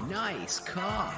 Nice car.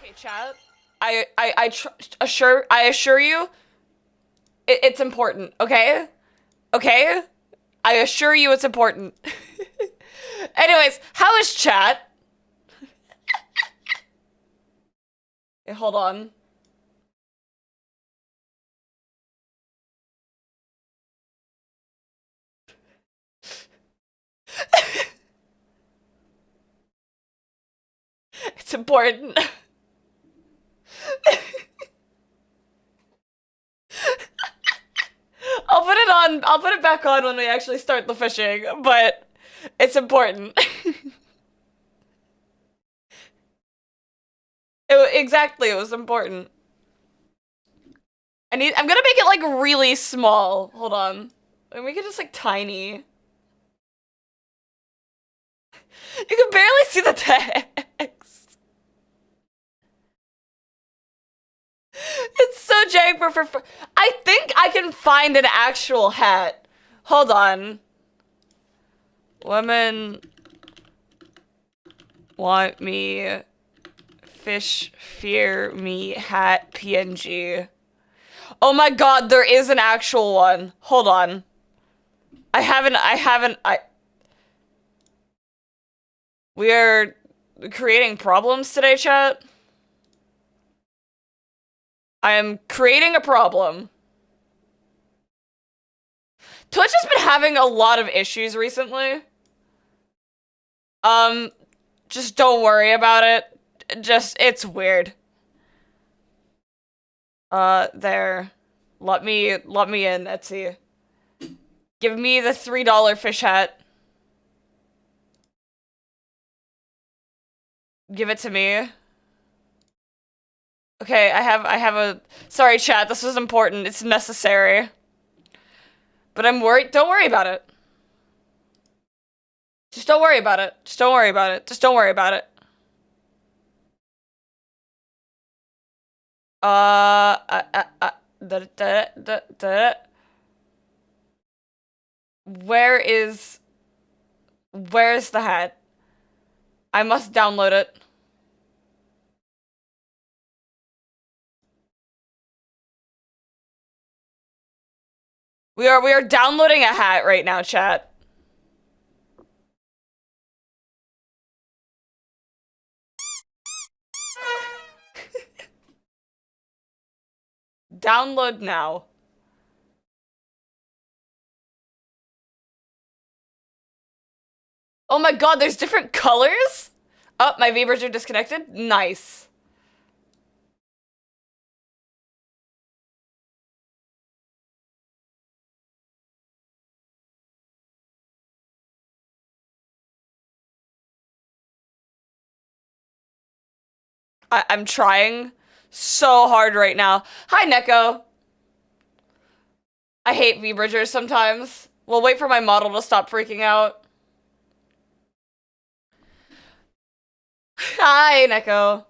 Okay, chat. I assure you, it's important. Okay, okay. I assure you, it's important. Anyways, how is chat? Hey, hold on. It's important. I'll put it on. I'll put it back on when we actually start the fishing. But it's important. Exactly, it was important. I'm gonna make it like really small. Hold on. Make it just like tiny. You can barely see the text. It's so jank for. I think I can find an actual hat. Hold on. Women want me. Fish fear me hat PNG. Oh my god, there is an actual one. Hold on. I We are creating problems today, chat. I am creating a problem. Twitch has been having a lot of issues recently. Just don't worry about it. It's weird. There. Let me in, Etsy. Give me the $3 fish hat. Give it to me. Okay, I have a... Sorry, chat, this was important. It's necessary. But I'm worried. Don't worry about it. Just don't worry about it. Just don't worry about it. Just don't worry about it. Da, da, da, da. Where is Where's the hat? I must download it. We are downloading a hat right now, chat. Download now. Oh my god, there's different colors? Oh, my Vibers are disconnected? Nice. I'm trying so hard right now. Hi, Neko. I hate V-Bridgers sometimes. We'll wait for my model to stop freaking out. Hi, Neko.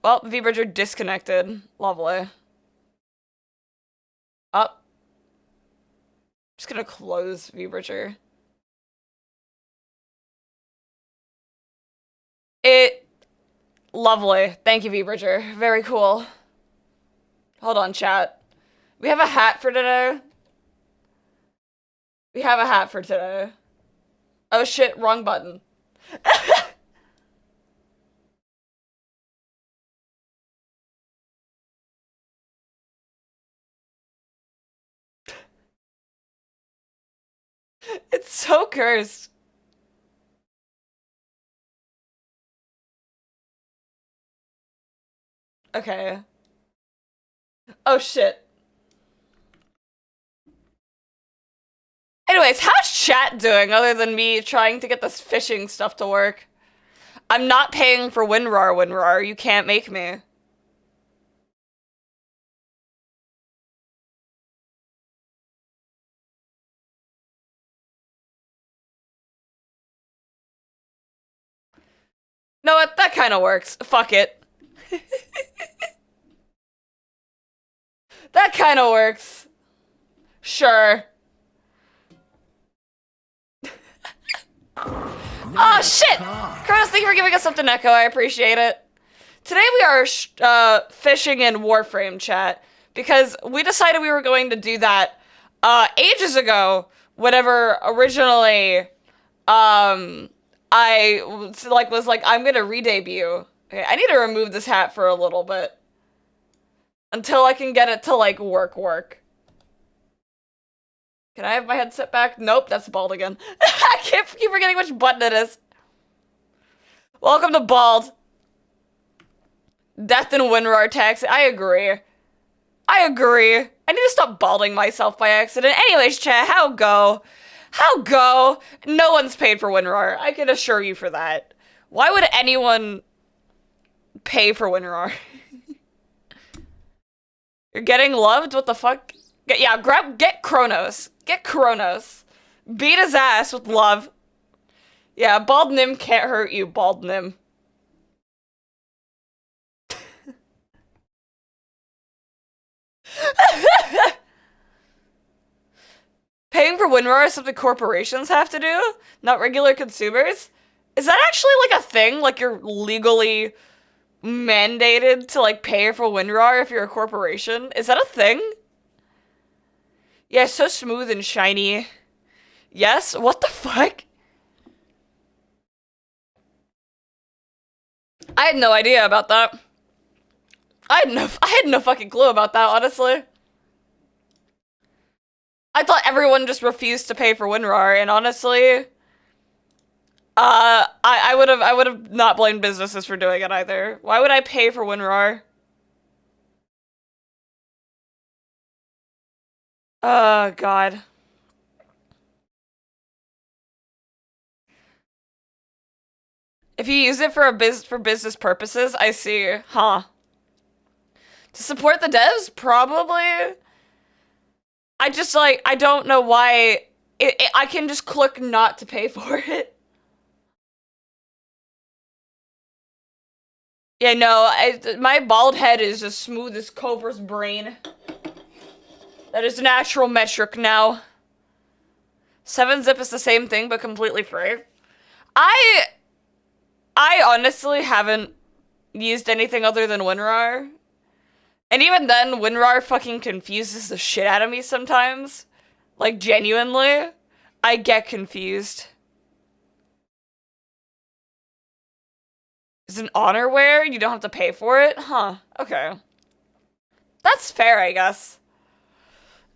Well, V-Bridger disconnected. Lovely. Up. Just gonna close V-Bridger. Lovely. Thank you, V-Bridger. Very cool. Hold on, chat. We have a hat for today. We have a hat for today. Oh shit, wrong button. It's so cursed. Okay. Oh shit. Anyways, how's chat doing other than me trying to get this fishing stuff to work? I'm not paying for WinRAR. You can't make me. No, what? That kind of works. Fuck it. That kind of works. Sure. Oh shit! Kronos, thank you for giving us something, Echo. I appreciate it. Today we are fishing in Warframe, chat, because we decided we were going to do that ages ago. Whenever originally, I was like, I'm gonna re-debut. Okay, I need to remove this hat for a little bit until I can get it to like work. Can I have my headset back? Nope, that's bald again. I keep forgetting which button it is. Welcome to bald. Death and WinRAR tax. I agree. I need to stop balding myself by accident. Anyways, chat, how go? How go? No one's paid for WinRAR. I can assure you for that. Why would anyone pay for WinRAR? You're getting loved? What the fuck? Get Kronos. Get Kronos. Beat his ass with love. Yeah, Bald Nim can't hurt you, Bald Nim. Paying for WinRAR is something corporations have to do, not regular consumers? Is that actually like a thing? Like you're legally mandated to like pay for WinRAR if you're a corporation? Is that a thing? Yeah, so smooth and shiny. Yes? What the fuck? I had no idea about that. I had no fucking clue about that, honestly. I thought everyone just refused to pay for WinRAR, and honestly, I would have not blamed businesses for doing it either. Why would I pay for WinRAR? Oh god. If you use it for business purposes, I see. Huh. To support the devs, probably. I just like I don't know why I can just click not to pay for it. Yeah, no, my bald head is as smooth as Cobra's brain. That is an actual metric now. 7-zip is the same thing, but completely free. I I honestly haven't used anything other than WinRAR. And even then, WinRAR fucking confuses the shit out of me sometimes. Like, genuinely. I get confused. Is an honorware? You don't have to pay for it? Huh. Okay. That's fair, I guess.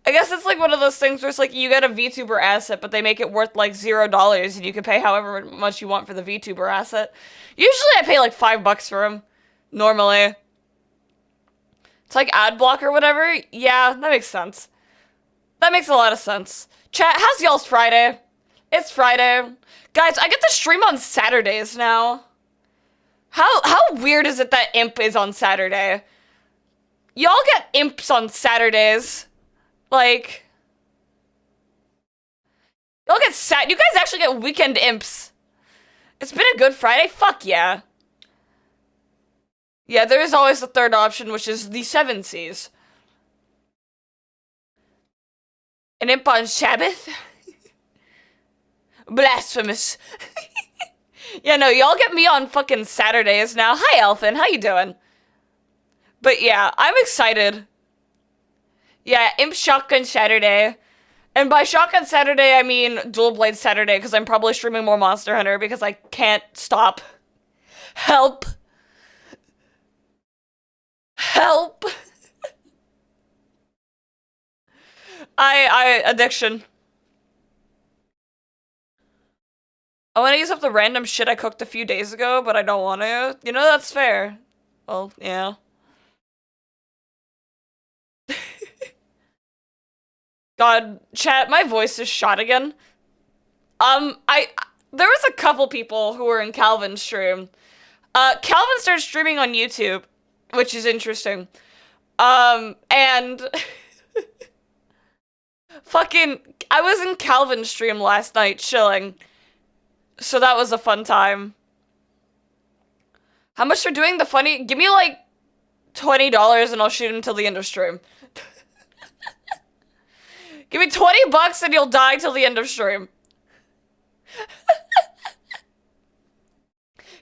I guess it's like one of those things where it's like you get a VTuber asset, but they make it worth like $0 and you can pay however much you want for the VTuber asset. Usually I pay like $5 for them. Normally. It's like ad block or whatever. Yeah, that makes sense. That makes a lot of sense. Chat, how's y'all's Friday? It's Friday. Guys, I get to stream on Saturdays now. How weird is it that Imp is on Saturday? Y'all get Imps on Saturdays. Like, y'all get you guys actually get weekend Imps. It's been a good Friday? Fuck yeah. Yeah, there is always the third option, which is the 7 Cs. An Imp on Sabbath? Blasphemous. Yeah, no, y'all get me on fucking Saturdays now. Hi, Elfin. How you doing? But yeah, I'm excited. Yeah, Imp Shotgun Saturday. And by Shotgun Saturday, I mean Dual Blade Saturday, because I'm probably streaming more Monster Hunter because I can't stop. Help. Help. Addiction. I want to use up the random shit I cooked a few days ago, but I don't want to. You know, that's fair. Well, yeah. God, chat, my voice is shot again. There was a couple people who were in Calvin's stream. Calvin started streaming on YouTube, which is interesting. And fucking, I was in Calvin's stream last night chilling. So that was a fun time. How much for doing the funny? Give me like $20 and I'll shoot him till the end of stream. Give me $20 and you'll die till the end of stream.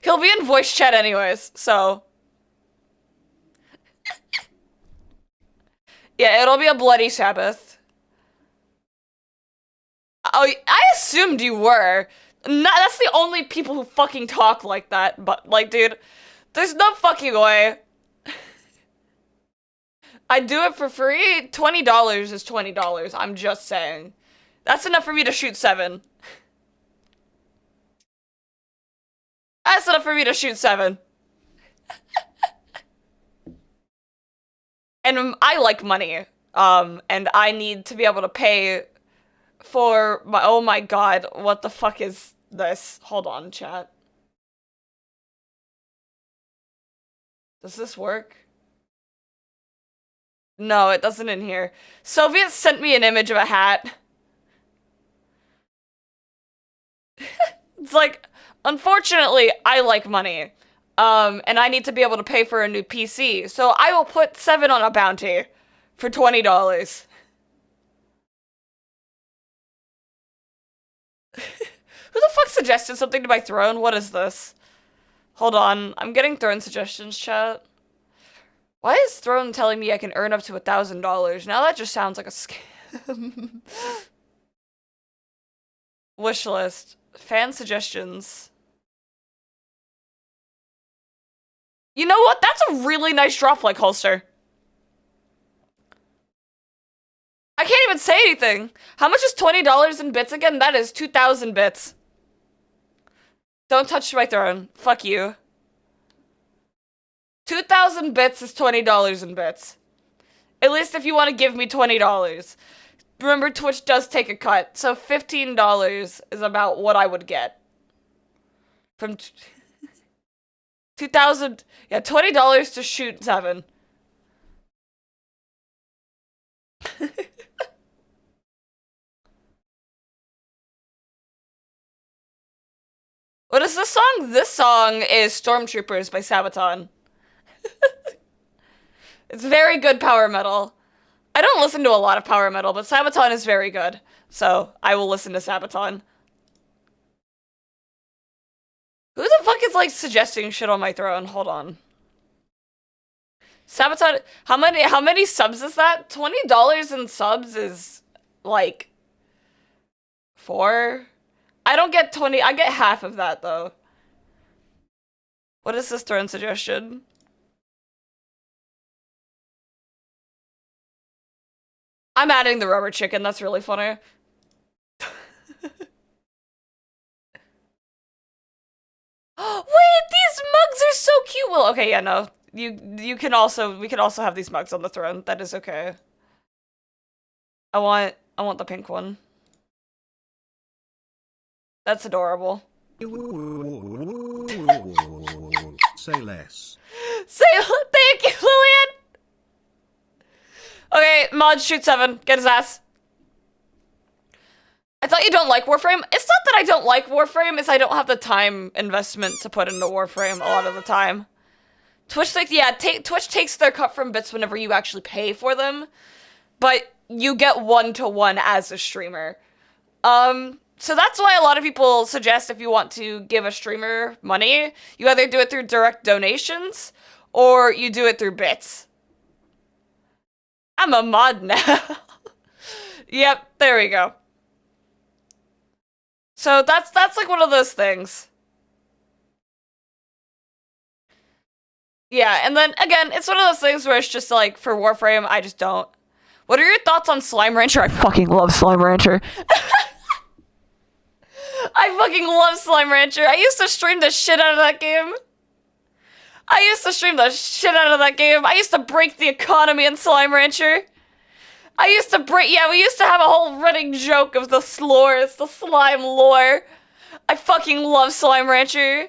He'll be in voice chat anyways, so. Yeah, it'll be a bloody Sabbath. Oh, I assumed you were. That's the only people who fucking talk like that, but, like, dude, there's no fucking way. I do it for free? $20 is $20, I'm just saying. That's enough for me to shoot 7. That's enough for me to shoot 7. And I like money, and I need to be able to pay for my- oh my god, what the fuck is this? Hold on, chat. Does this work? No, it doesn't in here. Soviet sent me an image of a hat. It's like, unfortunately, I like money. And I need to be able to pay for a new PC. So I will put 7 on a bounty for $20. Who the fuck suggested something to my throne? What is this? Hold on, I'm getting throne suggestions, chat. Why is Throne telling me I can earn up to $1,000? Now that just sounds like a scam. Wishlist. Fan suggestions. You know what? That's a really nice drop like holster. I can't even say anything. How much is $20 in bits again? That is 2,000 bits. Don't touch my throne. Fuck you. 2,000 bits is $20 in bits. At least if you want to give me $20. Remember, Twitch does take a cut, so $15 is about what I would get. From 2,000, yeah, $20 to shoot 7. What is this song? This song is Stormtroopers by Sabaton. It's very good power metal. I don't listen to a lot of power metal, but Sabaton is very good. So I will listen to Sabaton. Everybody's like suggesting shit on my throne. Hold on. Sabotage. How many subs is that? $20 in subs is like 4. I don't get 20. I get half of that though. What is this throne suggestion? I'm adding the rubber chicken. That's really funny. Wait, these mugs are so cute. Well, okay, yeah, no. We can also have these mugs on the throne. That is okay. I want the pink one. That's adorable. Say less. Thank you, Lillian. Okay, mod shoot 7. Get his ass. I thought you don't like Warframe. It's not that I don't like Warframe, it's I don't have the time investment to put into Warframe a lot of the time. Twitch, like, yeah, Twitch takes their cut from bits whenever you actually pay for them, but you get one-to-one as a streamer. So that's why a lot of people suggest if you want to give a streamer money, you either do it through direct donations, or you do it through bits. I'm a mod now. Yep, there we go. So that's like one of those things. Yeah, and then again, it's one of those things where it's just like, for Warframe, I just don't. What are your thoughts on Slime Rancher? I fucking love Slime Rancher. I fucking love Slime Rancher. I used to stream the shit out of that game. I used to break the economy in Slime Rancher. Yeah, we used to have a whole running joke of the lore. It's the slime lore. I fucking love Slime Rancher.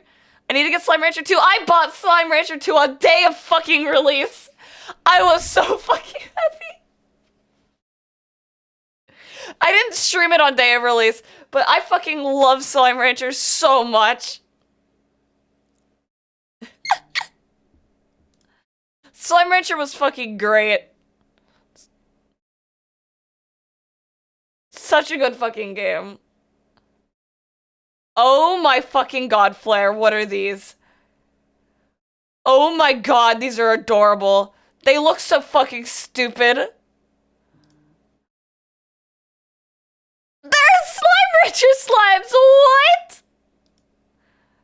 I need to get Slime Rancher 2. I bought Slime Rancher 2 on day of fucking release. I was so fucking happy. I didn't stream it on day of release, but I fucking love Slime Rancher so much. Slime Rancher was fucking great. Such a good fucking game. Oh my fucking god, Flare, what are these? Oh my god, these are adorable. They look so fucking stupid. They're Slime Rancher slimes, what?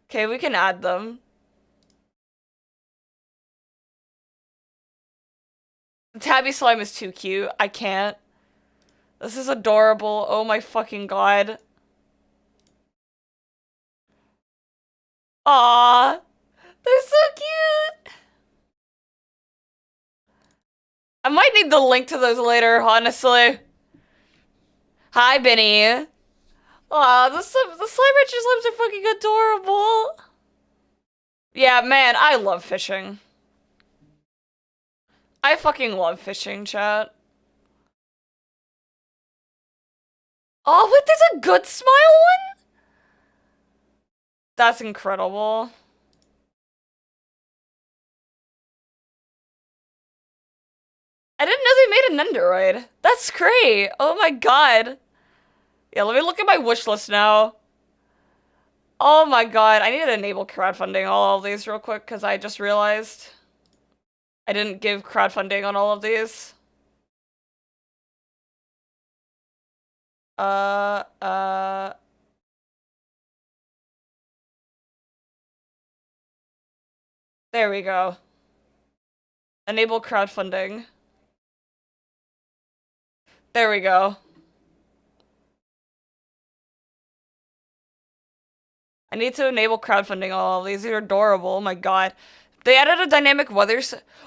Okay, we can add them. The tabby slime is too cute. I can't. This is adorable. Oh my fucking god. Aww. They're so cute. I might need the link to those later, honestly. Hi, Benny. Aw, the Slime Rancher slimes are fucking adorable. Yeah, man, I love fishing. I fucking love fishing, chat. Oh, wait, there's a good smile one? That's incredible. I didn't know they made an Nendoroid. That's great. Oh my god. Yeah, let me look at my wish list now. Oh my god, I need to enable crowdfunding on all of these real quick, because I just realized I didn't give crowdfunding on all of these. There we go. Enable crowdfunding. There we go. I need to enable crowdfunding on all of these. These are adorable. Oh my god. They added a dynamic weather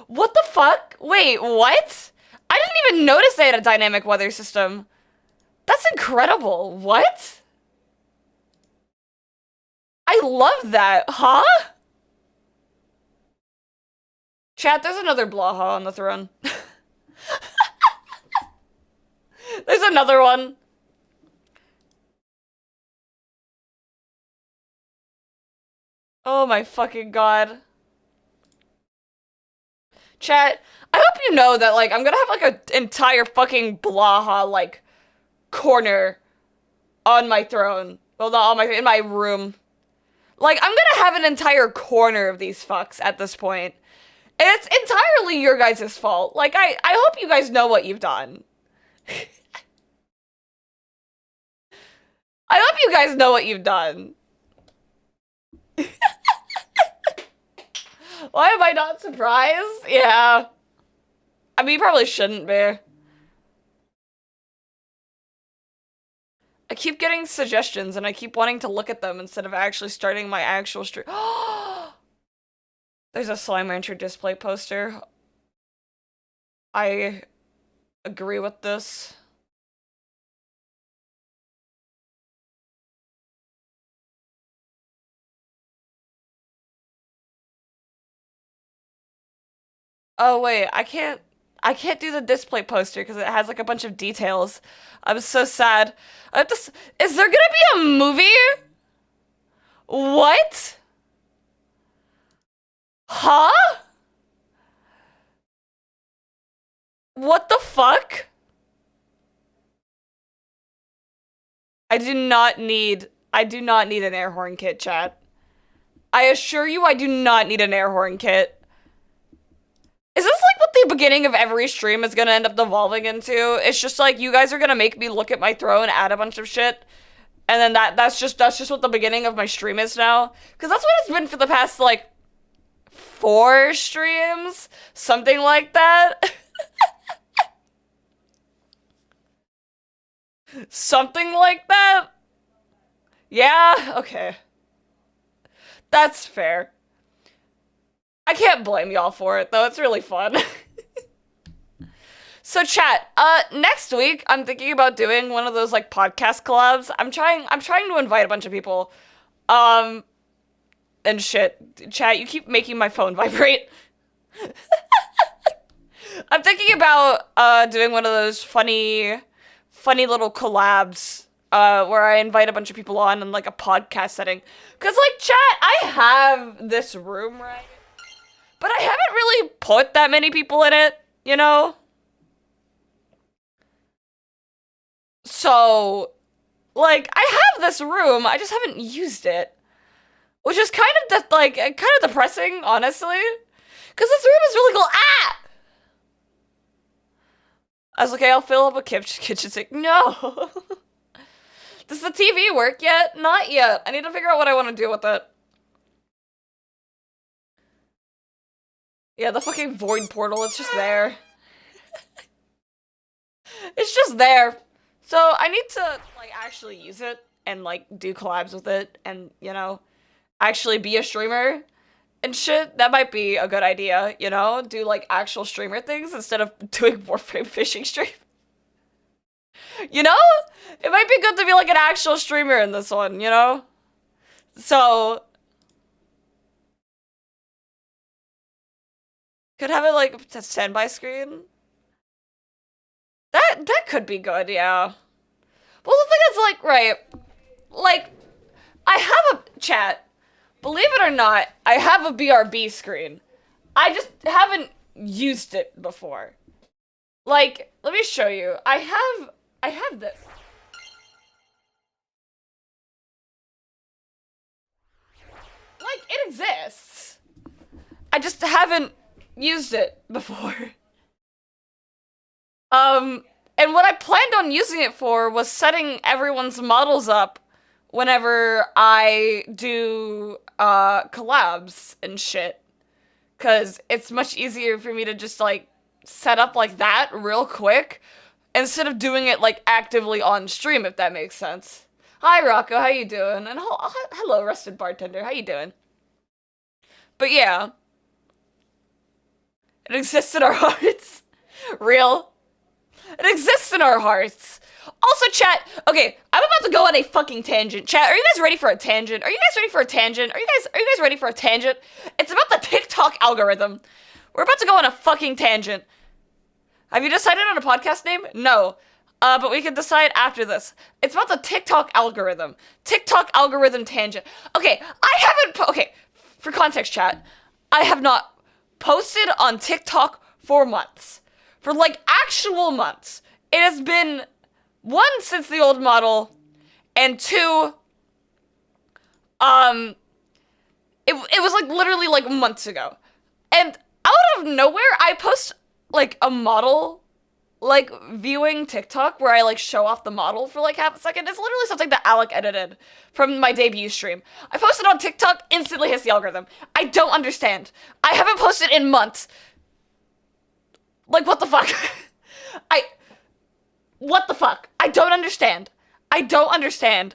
what the fuck? Wait, what? I didn't even notice they had a dynamic weather system. That's incredible. What? I love that. Huh? Chat, there's another Blaha on the throne. There's another one. Oh my fucking god. Chat, I hope you know that, like, I'm gonna have, like, an entire fucking Blaha, like, corner on my throne. Well, not on my, in my room. Like, I'm gonna have an entire corner of these fucks at this point. And it's entirely your guys' fault. Like, I hope you guys know what you've done. I hope you guys know what you've done. Why am I not surprised? Yeah. I mean, you probably shouldn't be. I keep getting suggestions and I keep wanting to look at them instead of actually starting my actual stream. There's a Slime Rancher display poster. I agree with this. Oh wait, I can't do the display poster because it has like a bunch of details. I'm so sad. Is there gonna be a movie? What? Huh? What the fuck? I do not need an air horn kit, chat. I assure you I do not need an air horn kit. Is this like what the beginning of every stream is gonna end up devolving into? It's just like you guys are gonna make me look at my throw and add a bunch of shit. And then that's just what the beginning of my stream is now. Cause that's what it's been for the past like 4 streams. Something like that. Something like that? Yeah, okay. That's fair. I can't blame y'all for it though, it's really fun. So chat, next week I'm thinking about doing one of those like podcast collabs. I'm trying to invite a bunch of people. And shit. Chat, you keep making my phone vibrate. I'm thinking about doing one of those funny little collabs where I invite a bunch of people on in like a podcast setting. Cause like chat, I have this room, right? But I haven't really put that many people in it, you know? So, like, I have this room, I just haven't used it. Which is kind of, kind of depressing, honestly. Because this room is really cool. Ah! I was like, okay, I'll fill up a kitchen sink. No! Does the TV work yet? Not yet. I need to figure out what I want to do with it. Yeah, the fucking void portal, it's just there. It's just there. So I need to, like, actually use it and, like, do collabs with it and, you know, actually be a streamer and shit. That might be a good idea, you know? Do, like, actual streamer things instead of doing Warframe fishing stream. You know? It might be good to be, like, an actual streamer in this one, you know? So... could have it, like, a standby screen? That could be good, yeah. Well, the thing is, like, right, like, I have a chat. Believe it or not, I have a BRB screen. I just haven't used it before. Like, let me show you. I have this. Like, it exists. I just haven't used it before. And what I planned on using it for was setting everyone's models up whenever I do collabs and shit. Cause it's much easier for me to just like set up like that real quick instead of doing it like actively on stream, if that makes sense. Hi Rocco, how you doing? And hello Rusted Bartender, how you doing? But yeah. It exists in our hearts. Real. It exists in our hearts. Also, chat, okay, I'm about to go on a fucking tangent. Chat, are you guys ready for a tangent? Are you guys ready for a tangent? Are you guys ready for a tangent? It's about the TikTok algorithm. We're about to go on a fucking tangent. Have you decided on a podcast name? No. But we can decide after this. It's about the TikTok algorithm. TikTok algorithm tangent. Okay, okay, for context, chat, I have not posted on TikTok for months. For, like, actual months. It has been, 1, since the old model, and 2, It was like literally like months ago. And out of nowhere, I post like a model like viewing TikTok where I like show off the model for like half a second. It's literally something that Alec edited from my debut stream. I posted on TikTok, instantly hits the algorithm. I don't understand. I haven't posted in months. Like, what the fuck? What the fuck? I don't understand. I don't understand.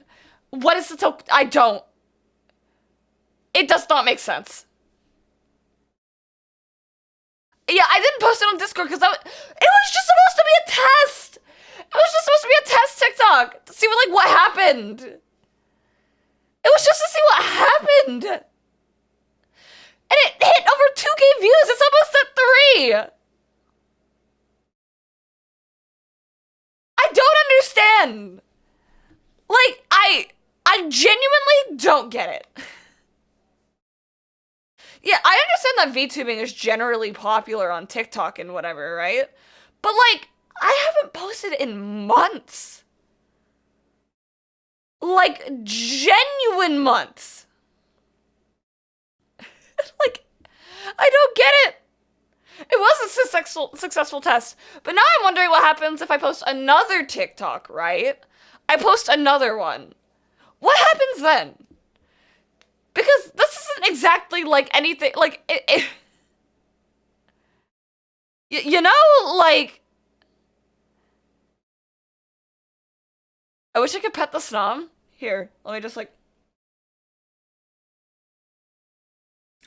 What is the I don't. It does not make sense. Yeah, I didn't post it on Discord because it was just supposed to be a test. It was just supposed to be a test TikTok to see what happened. It was just to see what happened. And it hit over 2K views. It's almost at 3. I don't understand. Like, I genuinely don't get it. Yeah, I understand that VTubing is generally popular on TikTok and whatever, right? But like, I haven't posted in months. Like, genuine months. Like, I don't get it. It was a successful test, but now I'm wondering what happens if I post another TikTok, right? I post another one. What happens then? Because this isn't exactly like anything, like, you know, like, I wish I could pet the snom. Here, let me just like,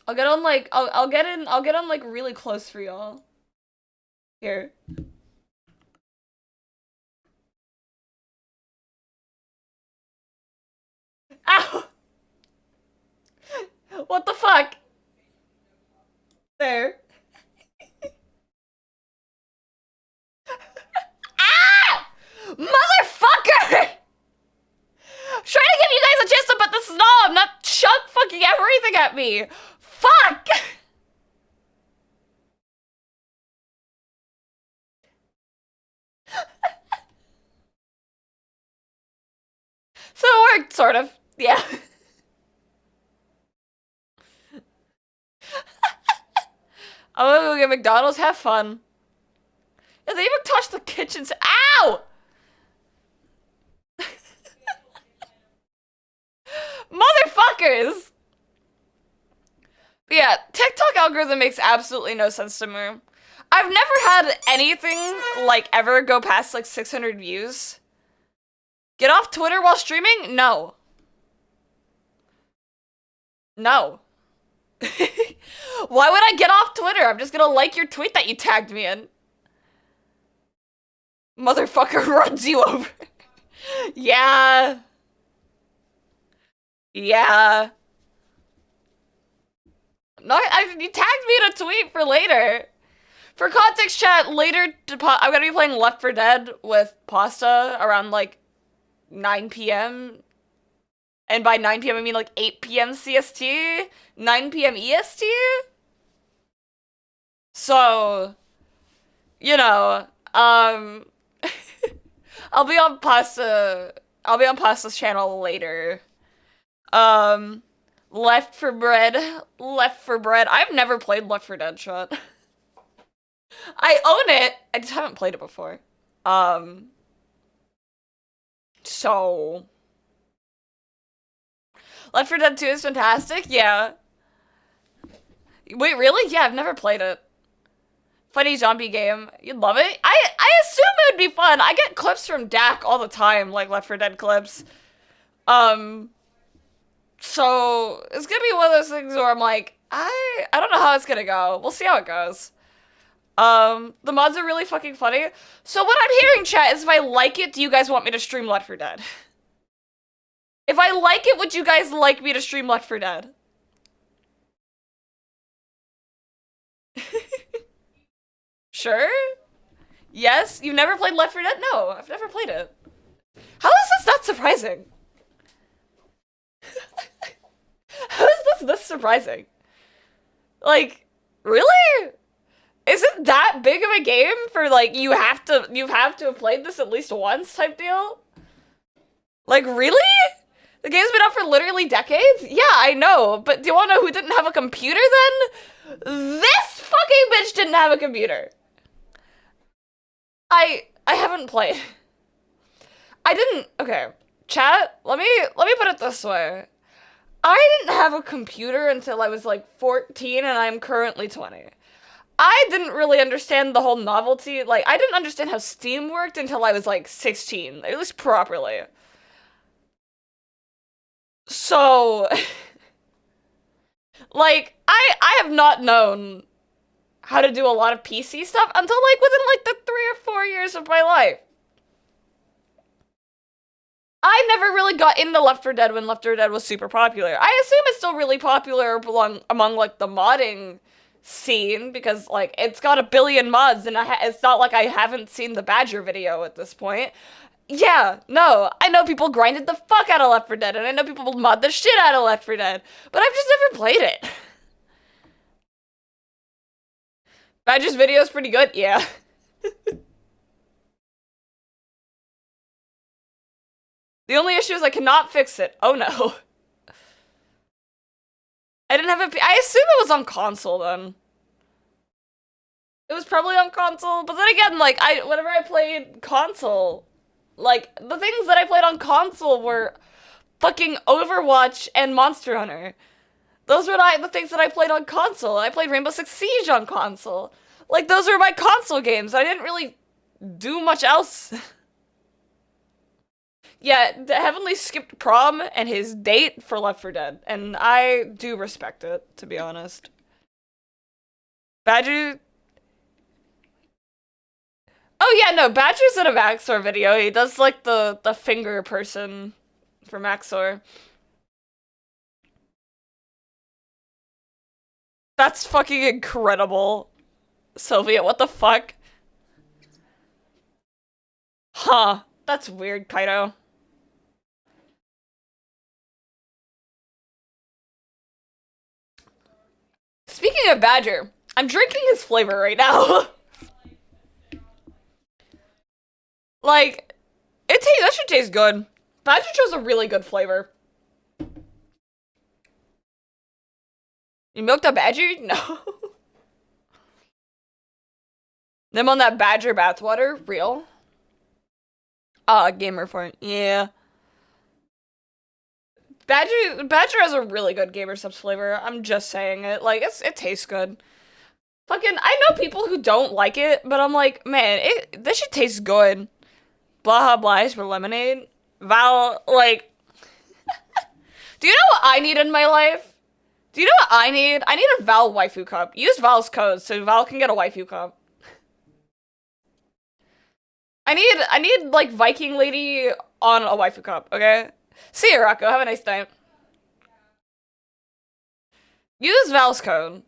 I'll get on like, I'll get on like really close for y'all. Here. Ow! What the fuck? There. Ah! Motherfucker! I'm trying to give you guys a chance to put the snob, not chuck fucking everything at me. Fuck! So it worked, sort of. Yeah. I'm gonna go get McDonald's, have fun. Yeah, they even touched the kitchen. Ow! Motherfuckers! But yeah, TikTok algorithm makes absolutely no sense to me. I've never had anything, like, ever go past, like, 600 views. Get off Twitter while streaming? No. No. Why would I get off Twitter? I'm just gonna like your tweet that you tagged me in. Motherfucker runs you over. Yeah. Yeah. No, you tagged me in a tweet for later. For context chat, later I'm gonna be playing Left 4 Dead with Pasta around like 9 p.m. And by 9 p.m. I mean like 8 p.m. CST, 9 p.m. EST. So, you know, I'll be on Pasta's channel later. Left 4 Bread. I've never played Left 4 Dead, shot. I own it. I just haven't played it before. So Left 4 Dead 2 is fantastic. Yeah. Wait, really? Yeah, I've never played it. Funny zombie game. You'd love it? I assume it would be fun. I get clips from Dak all the time, like Left 4 Dead clips. So it's gonna be one of those things where I'm like, I don't know how it's gonna go. We'll see how it goes. The mods are really fucking funny. So what I'm hearing, chat, is if I like it, do you guys want me to stream Left 4 Dead? If I like it, would you guys like me to stream Left 4 Dead? Sure? Yes? You've never played Left 4 Dead? No, I've never played it. How is this not surprising? How is this surprising? Like, really? Is it that big of a game for like you have to have played this at least once type deal? Like, really? The game's been out for literally decades? Yeah, I know, but do you want to know who didn't have a computer then? This fucking bitch didn't have a computer. I haven't played. I didn't. Okay, chat. Let me put it this way. I didn't have a computer until I was like 14, and I'm currently 20. I didn't really understand the whole novelty. Like, I didn't understand how Steam worked until I was like 16, at least properly. So, like, I have not known how to do a lot of PC stuff until like within like the 3 or 4 years of my life. I never really got into Left 4 Dead when Left 4 Dead was super popular. I assume it's still really popular among like the modding scene because like it's got a billion mods and it's not like I haven't seen the Badger video at this point. Yeah, no, I know people grinded the fuck out of Left 4 Dead and I know people mod the shit out of Left 4 Dead, but I've just never played it. Badger's video is pretty good, yeah. The only issue is I cannot fix it. Oh no. I didn't have I assume it was on console then. It was probably on console, but then again, like, whenever I played console, like, the things that I played on console were fucking Overwatch and Monster Hunter. Those were the things that I played on console. I played Rainbow Six Siege on console. Like, those were my console games. I didn't really do much else. Yeah, Heavenly skipped prom and his date for Left 4 Dead, and I do respect it, to be honest. Badger... Oh yeah, no, Badger's in a Maxor video. He does, like, the finger person for Maxor. That's fucking incredible. Soviet, what the fuck? Huh. That's weird, Kaito. Speaking of Badger, I'm drinking his flavor right now. Like, that should taste good. Badger chose a really good flavor. You milked a Badger? No. Them on that Badger bathwater? Real? Gamer for it. Yeah. Badger has a really good Gamer Subs flavor. I'm just saying it. Like, it tastes good. Fucking, I know people who don't like it, but I'm like, man, this shit tastes good. Blah blah is for lemonade. Val, like, do you know what I need in my life? Do you know what I need? I need a Val waifu cup. Use Val's code so Val can get a waifu cup. I need like Viking lady on a waifu cup, okay? See you, Rocco. Have a nice time. Use Val's code.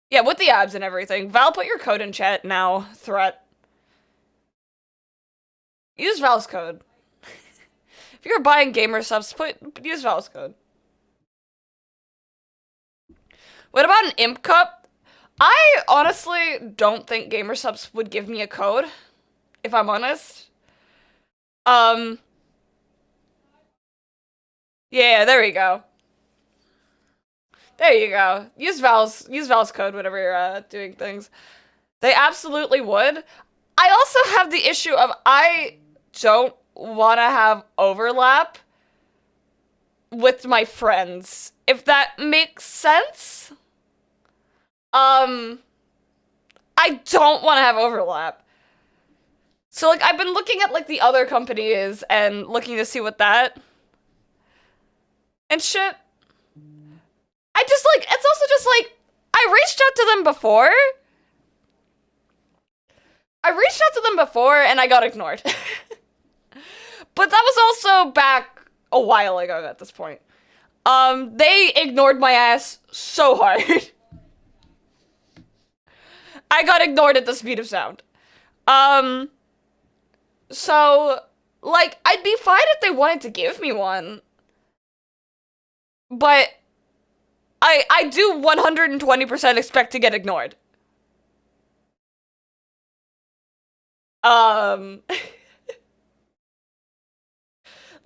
Yeah, with the abs and everything. Val, put your code in chat now. Threat. Use Val's code. If you're buying Gamer Subs, use Val's code. What about an imp cup? I honestly don't think Gamer Subs would give me a code, if I'm honest. Yeah, there we go. There you go. Use Val's code whenever you're doing things. They absolutely would. I also have the issue of I don't want to have overlap with my friends, if that makes sense. I don't want to have overlap. So, like, I've been looking at, like, the other companies and looking to see what that and shit. I just, like, it's also just, like, I reached out to them before. And I got ignored. But that was also back a while ago at this point. They ignored my ass so hard. I got ignored at the speed of sound. So, like, I'd be fine if they wanted to give me one. But I do 120% expect to get ignored.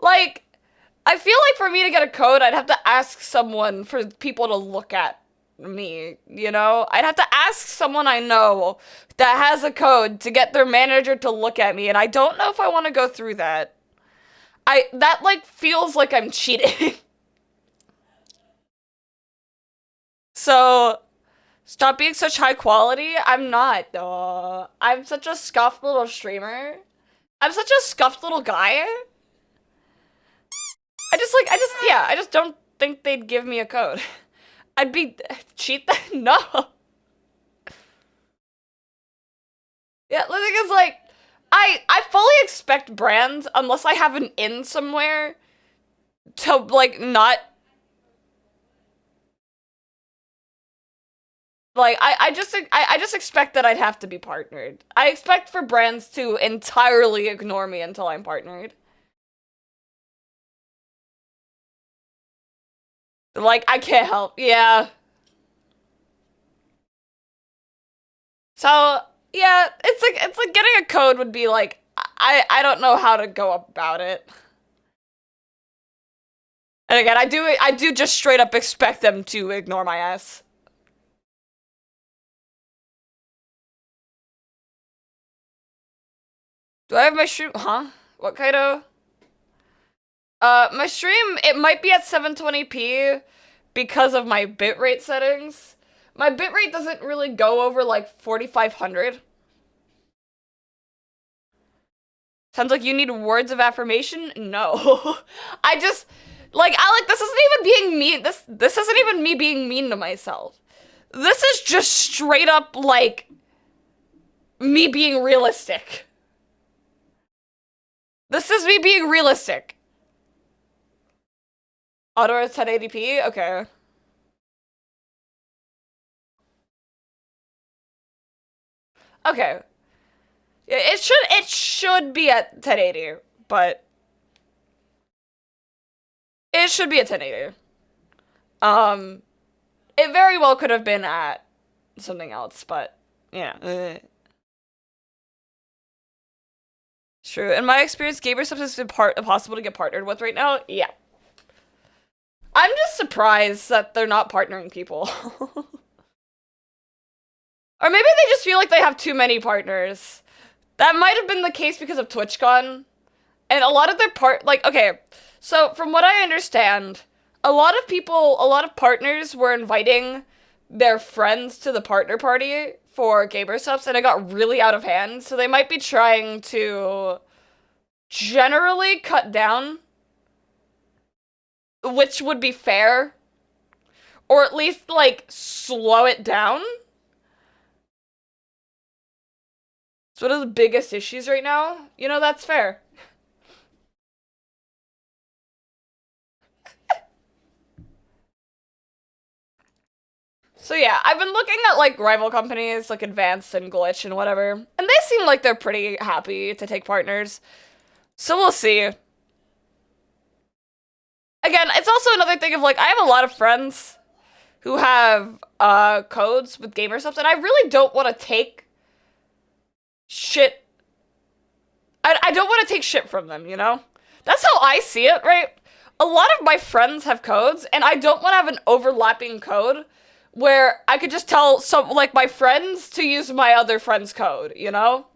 Like, I feel like for me to get a code, I'd have to ask someone for people to look at me, you know? I'd have to ask someone I know that has a code to get their manager to look at me, and I don't know if I want to go through that. That like feels like I'm cheating. So stop being such high quality. I'm not. I'm such a scuffed little streamer. I'm such a scuffed little guy. I just don't think they'd give me a code. I'd be cheat that? No. Yeah, the thing is like, I fully expect brands, unless I have an in somewhere, to like not like I just expect that I'd have to be partnered. I expect for brands to entirely ignore me until I'm partnered. Like I can't help. Yeah. So yeah, it's like getting a code would be like I don't know how to go about it. And again, I do just straight up expect them to ignore my ass. Do I have my stream? Huh? What kind of? My stream, it might be at 720p because of my bitrate settings. My bitrate doesn't really go over like 4500. Sounds like you need words of affirmation? No. I just, like, Alec, this isn't even being mean. This isn't even me being mean to myself. This is just straight up, like, me being realistic. This is me being realistic. Auto is 1080p? Okay. Okay. It should be at 1080, but it should be at 1080. It very well could have been at something else, but yeah. True. In my experience, gamer stuff is impossible to get partnered with right now. Yeah. I'm just surprised that they're not partnering people. Or maybe they just feel like they have too many partners. That might have been the case because of TwitchCon. And a lot of their okay, so from what I understand, a lot of partners were inviting their friends to the partner party for gamer subs, and it got really out of hand, so they might be trying to generally cut down, which would be fair, or at least, like, slow it down. It's one of the biggest issues right now. You know, that's fair. So yeah, I've been looking at like rival companies like Advanced and Glitch and whatever, and they seem like they're pretty happy to take partners. So we'll see. Again, it's also another thing of like, I have a lot of friends who have codes with gamer subs, and I really don't want to take shit. I don't want to take shit from them, you know? That's how I see it, right? A lot of my friends have codes, and I don't want to have an overlapping code where I could just tell some, like, my friends to use my other friend's code, you know?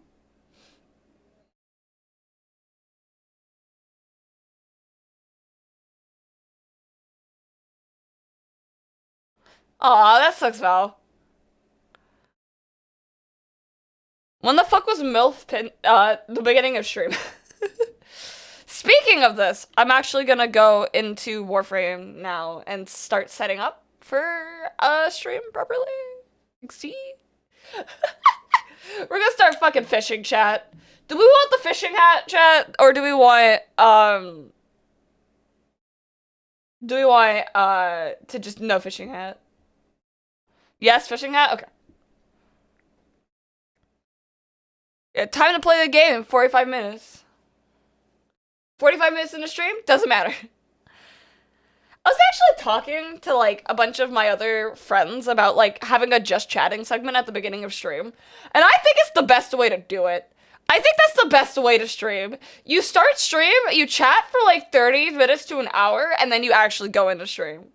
Aw, that sucks, Val. When the fuck was MILF pin, the beginning of stream? Speaking of this, I'm actually gonna go into Warframe now and start setting up for a stream properly. See? We're gonna start fucking fishing, chat. Do we want the fishing hat, chat? Or do we want, to just no fishing hat? Yes, fishing hat? Okay. Yeah, time to play the game, 45 minutes. 45 minutes in the stream? Doesn't matter. I was actually talking to, like, a bunch of my other friends about, like, having a just chatting segment at the beginning of stream. And I think it's the best way to do it. I think that's the best way to stream. You start stream, you chat for like 30 minutes to an hour, and then you actually go into stream.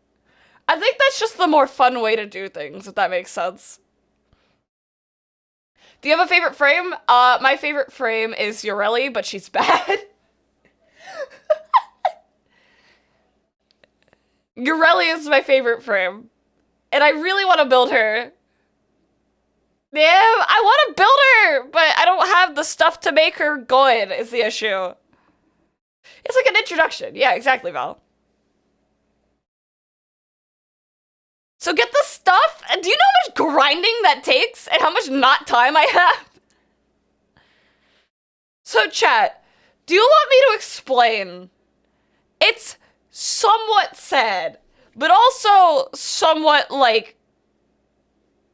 I think that's just the more fun way to do things, if that makes sense. Do you have a favorite frame? My favorite frame is Yoreli, but she's bad. Yoreli is my favorite frame. And I really want to build her. Yeah, I want to build her, but I don't have the stuff to make her good, is the issue. It's like an introduction. Yeah, exactly, Val. So get the stuff, and do you know how much grinding that takes and how much not time I have? So chat, do you want me to explain? It's somewhat sad, but also somewhat like,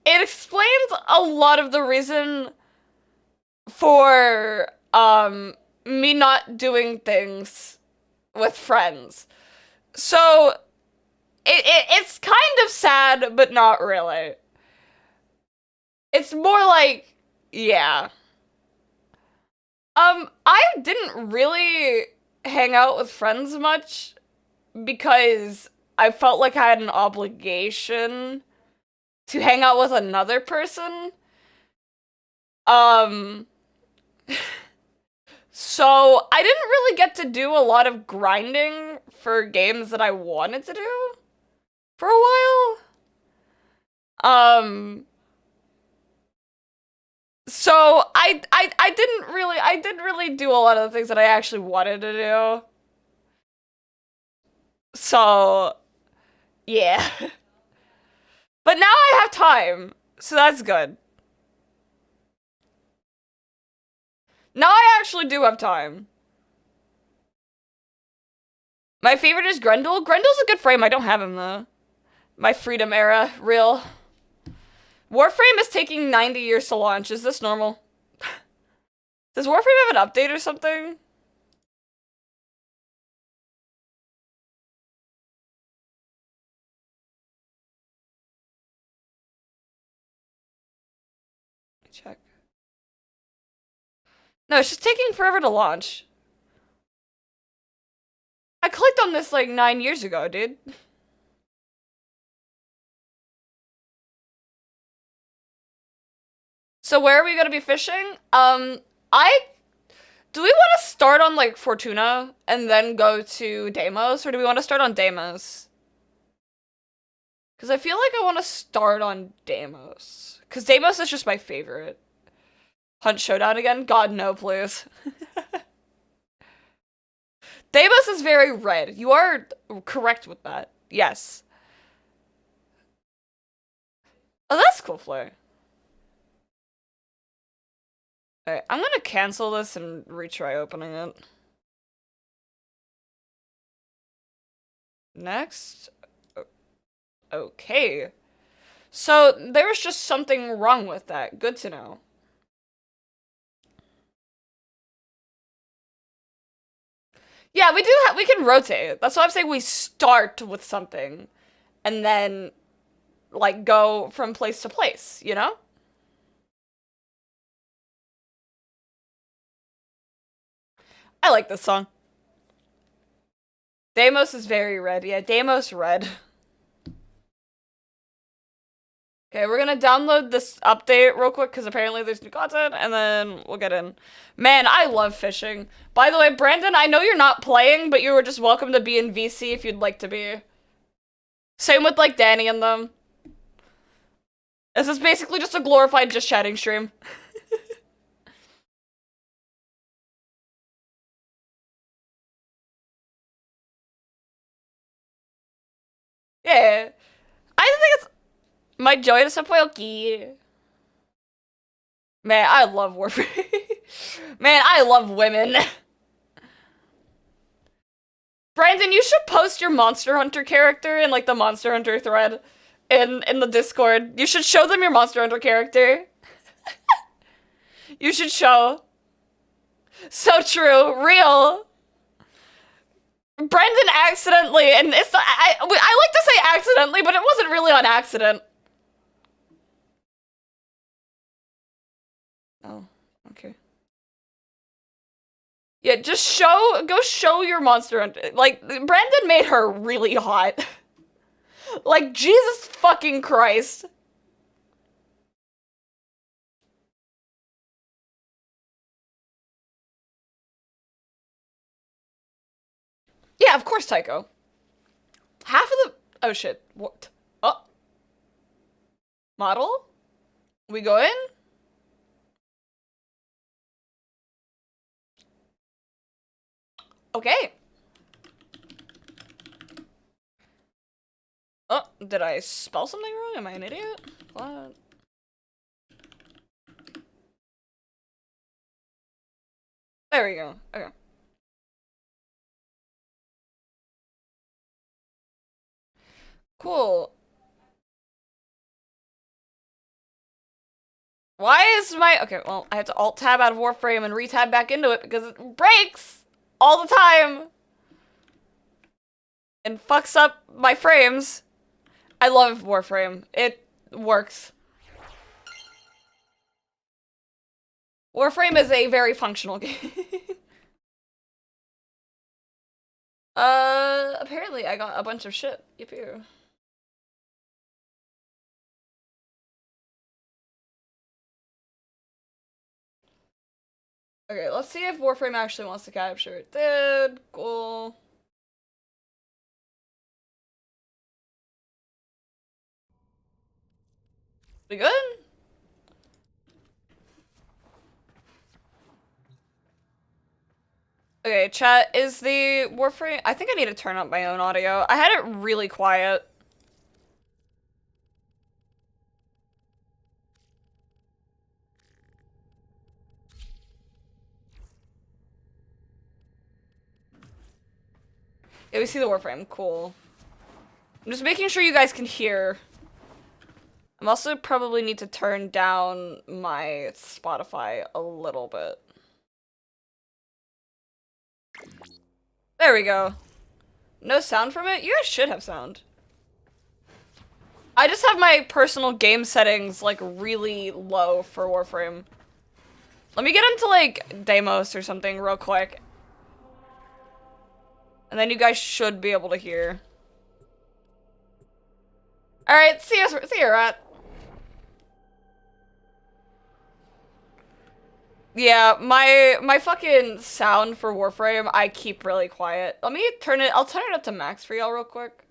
it explains a lot of the reason for me not doing things with friends. So it's kind of sad, but not really. It's more like, yeah. I didn't really hang out with friends much because I felt like I had an obligation to hang out with another person. So I didn't really get to do a lot of grinding for games that I wanted to do for a while. So I didn't really do a lot of the things that I actually wanted to do. So yeah. But now I have time, so that's good. Now I actually do have time. My favorite is Grendel. Grendel's a good frame. I don't have him though. My Freedom era, real. Warframe is taking 90 years to launch. Is this normal? Does Warframe have an update or something? Check. No, it's just taking forever to launch. I clicked on this like 9 years ago, dude. So where are we gonna be fishing? Do we want to start on like Fortuna and then go to Deimos, or do we want to start on Deimos? Because I feel like I want to start on Deimos. Because Deimos is just my favorite. Hunt Showdown again? God, no, please. Deimos is very red. You are correct with that. Yes. Oh, that's cool, Flare. Alright, I'm gonna cancel this and retry opening it. Next. Okay. So, there's just something wrong with that. Good to know. Yeah, we can rotate. That's why I'm saying we start with something. And then, like, go from place to place, you know? I like this song. Deimos is very red. Yeah, Deimos red. Okay, we're gonna download this update real quick because apparently there's new content, and then we'll get in. Man, I love fishing. By the way, Brandon, I know you're not playing, but you were just welcome to be in VC if you'd like to be. Same with, like, Danny and them. This is basically just a glorified just chatting stream. Yeah. I think it's my joy to Sapoyoki. Man, I love Warframe. Man, I love women. Brandon, you should post your Monster Hunter character in, like, the Monster Hunter thread in the Discord. You should show them your Monster Hunter character. You should show. So true. Real. Brendan accidentally, and it's I like to say accidentally, but it wasn't really on accident. Oh, okay. Yeah, just go show your monster hunter. Like, Brandon made her really hot. Like, Jesus fucking Christ. Yeah, of course, Tycho. Half of the... Oh, shit. What? Oh. Model? We go in? Okay. Oh, did I spell something wrong? Am I an idiot? What? There we go. Okay. Cool. Why is my... Okay, well, I have to alt-tab out of Warframe and re-tab back into it because it breaks all the time and fucks up my frames. I love Warframe. It works. Warframe is a very functional game. Apparently I got a bunch of shit. Yippee. Okay, let's see if Warframe actually wants to capture it. Did. Cool. We good? Okay, chat, is the Warframe... I think I need to turn up my own audio. I had it really quiet. Yeah, we see the Warframe. Cool. I'm just making sure you guys can hear. I'm also probably need to turn down my Spotify a little bit. There we go. No sound from it? You guys should have sound. I just have my personal game settings, like, really low for Warframe. Let me get into, like, Deimos or something real quick. And then you guys should be able to hear. Alright, see you, Rat. Yeah, my fucking sound for Warframe, I keep really quiet. Let me turn it, I'll turn it up to max for y'all real quick.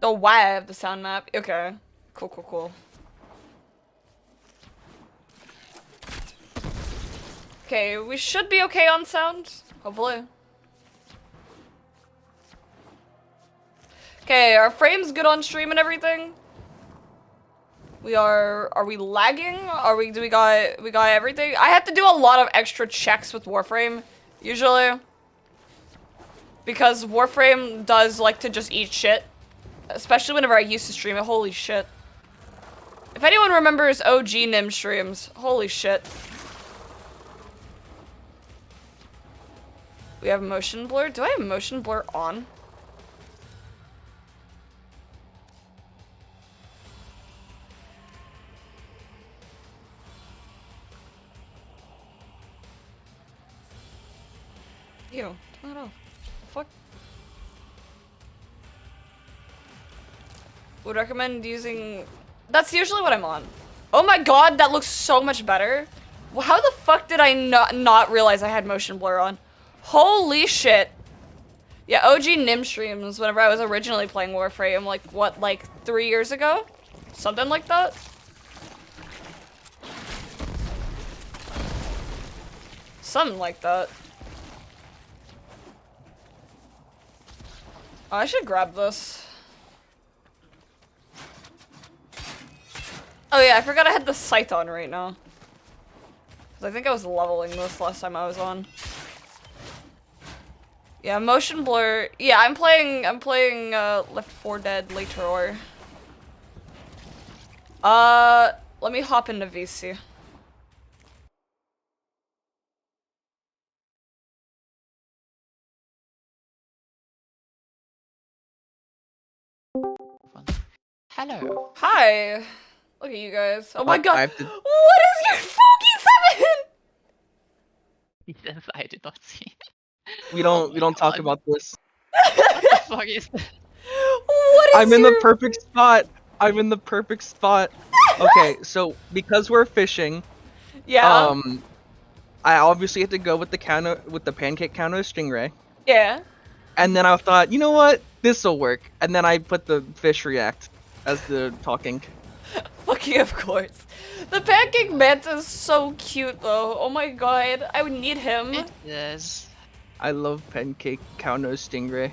Oh, wow, I have the sound map. Okay. Cool, cool, cool. Okay, we should be okay on sound. Hopefully. Okay, our frame's good on stream and everything. Are we lagging? Do we got everything? I have to do a lot of extra checks with Warframe, usually. Because Warframe does like to just eat shit. Especially whenever I used to stream it, holy shit. If anyone remembers OG Nim streams, holy shit. We have motion blur? Do I have motion blur on? Ew, turn that off. The fuck? Would recommend using... That's usually what I'm on. Oh my god, that looks so much better. Well, how the fuck did I not realize I had motion blur on? Holy shit. Yeah, OG Nim streams whenever I was originally playing Warframe, like, what, like 3 years ago? Something like that? Something like that. Oh, I should grab this. Oh yeah, I forgot I had the scythe on right now. 'Cause I think I was leveling this last time I was on. Yeah, motion blur. Yeah, I'm playing Left 4 Dead later. Let me hop into VC. Hello. Hi. Look at you guys. Oh my god. I have to... What is your Foggy 7? Yes, I did not see. We Oh don't talk God. about this. What the fuck is that? What is I'm in the your... perfect spot. I'm in the perfect spot. Okay, so because we're fishing, Yeah. I obviously had to go with the pancake counter stingray. Yeah. And then I thought, you know what? This'll work. And then I put the fish react as the talking. Fucking of course. The pancake manta is so cute though. Oh my god. I would need him. It is. I love pancake counter stingray.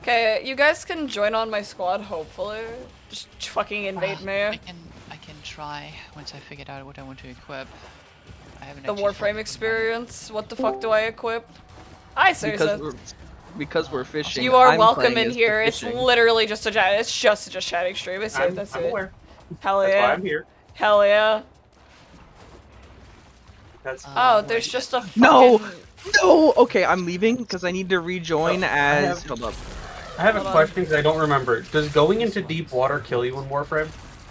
Okay, you guys can join on my squad, hopefully. Just fucking invade me. I can try once I figured out what I want to equip. I haven't The actually Warframe focused on experience. What the fuck do I equip? Hi, Susan. Because we're fishing. You are I'm welcome playing in as the here. It's fishing. literally just a chat. It's just a chatting stream. It's it. That's I'm it. aware. Hell That's yeah. why I'm here. Hell yeah. That's Oh, there's just a fucking... No! No! Okay, I'm leaving because I need to rejoin as. Hold up. I have Hold a on. question because I don't remember. Does going into deep water kill you in Warframe?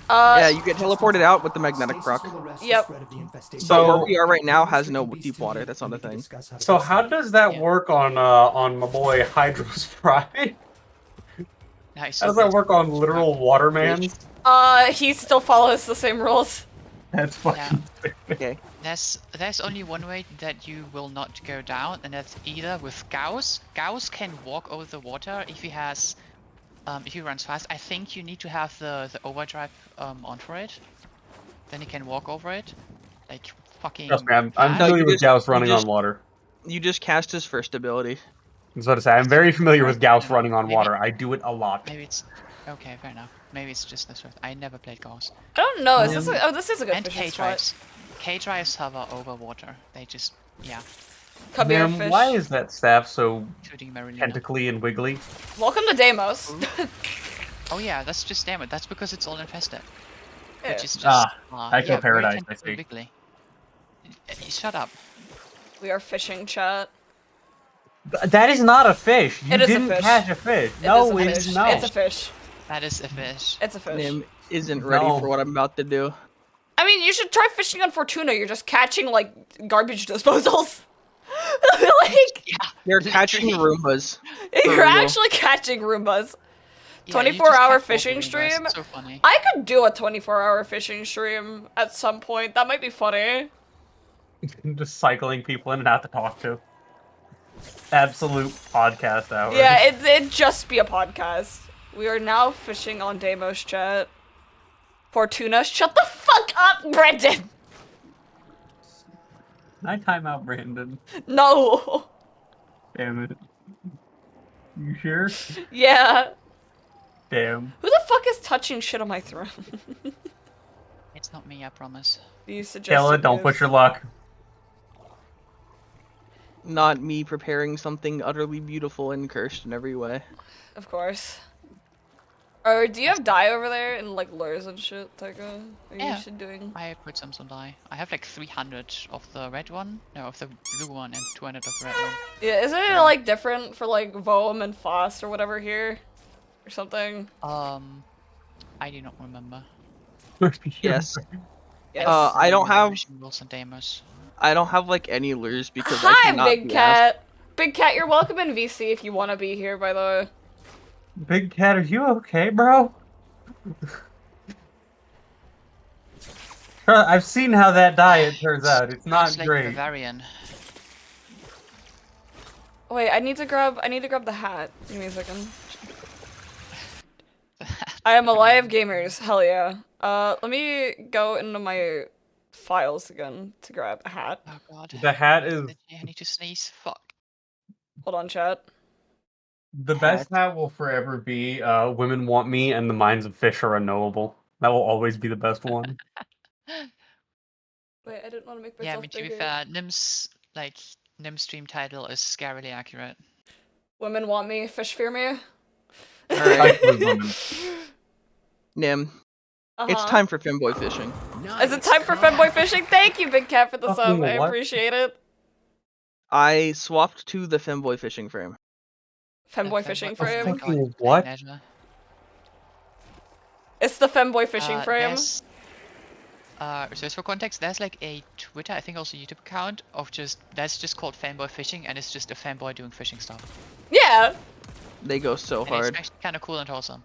Yeah, you get teleported out with the magnetic proc. Yep. But So- where we are right now has no deep water. That's not a thing. So how does that work on my boy Hydro's Pride? Nice. How does that work on literal watermans? He still follows the same rules. That's fucking. Okay. There's only one way that you will not go down, and that's either with Gauss. Gauss can walk over the water if he has, if he runs fast. I think you need to have the overdrive on for it. Then he can walk over it, like fucking. Trust me, I'm fast. No, familiar you with just- Gauss you running just- on water. You just cast his first ability. That's what I say. I'm very familiar with Gauss running on Maybe- water. I do it a lot. Maybe it's okay. Fair enough. Maybe it's just this first. I never played Gauss. I don't know. Is this a... Oh, this is a good And fishing K spot. drives. K drives hover over water. They just Come here, Man, fish. why is that staff so shooting Marilina. tentacly and wiggly? Welcome to Deimos. Oh yeah, that's just damn it. That's because it's all infested. Yeah. Which is just Actual very paradise, I tentacle see. wiggly. Shut up. We are fishing, chat. That is not a fish. You It is a didn't fish. catch a fish. It No, is a it's fish. no. It's a fish. That is a fish. It's a fish. Nim isn't ready No. for what I'm about to do. I mean, you should try fishing on Fortuna. You're just catching, like, garbage disposals. Like, Yeah. They're catching literally. Roombas. you're real. actually catching Roombas. Yeah, you just 24-hour catch fishing water Roombas. stream? It's so funny. I could do a 24-hour fishing stream at some point. That might be funny. Just cycling people in and out to talk to. Absolute podcast hours. Yeah, it'd just be a podcast. We are now fishing on Deimos, chat. Fortuna, shut the fuck up, Brendan! Can I time out Brandon? No! Damn it. You sure? Yeah. Damn. Who the fuck is touching shit on my throne? It's not me, I promise. You suggest Kella, it don't is. push your luck. Not me preparing something utterly beautiful and cursed in every way. Of course. Or do you have dye over there and like lures and shit, Taika? Are you Yeah. shit doing? I put some dye. I have like 300 of the red one, no, of the blue one, and 200 of the red one. Yeah, isn't it like different for like Voam and Foss or whatever here? Or something? I do not remember. Yes. Yes. I don't have Rules and Deimos. I don't have like any lures because I Hi, cannot Big be asked. Cat! Big Cat, you're welcome in VC if you want to be here, by the way. Big Cat, are you okay, bro? I've seen how that diet turns out. It's not It's like great. Bavarian. Wait, I need to grab the hat. Give me a second. I am alive, gamers. Hell yeah. Let me go into my files again to grab a hat. Oh god. The hat is I need to sneeze. Fuck. Hold on, chat. the best hat will forever be Women Want Me and The Minds of Fish Are Unknowable. That will always be the best one. Wait, I didn't want to make Yeah, I myself mean, to be bigger. fair, Nim's stream title is scarily accurate. Women want me, fish fear me. Alright, Like women. Nim, it's Uh-huh. time for femboy fishing. Is it time for femboy fishing? Thank you, Big Cat, for the Fucking sub. I what? appreciate it. I swapped to the femboy fishing frame. Femboy fishing Oh, frame. my Fucking God, what? pleasure. It's the femboy fishing frame. There's, So for context, there's like a Twitter, I think also YouTube account of that's just called Fanboy Fishing, and it's just a fanboy doing fishing stuff. Yeah. They go so And hard. it's actually kind of cool and wholesome.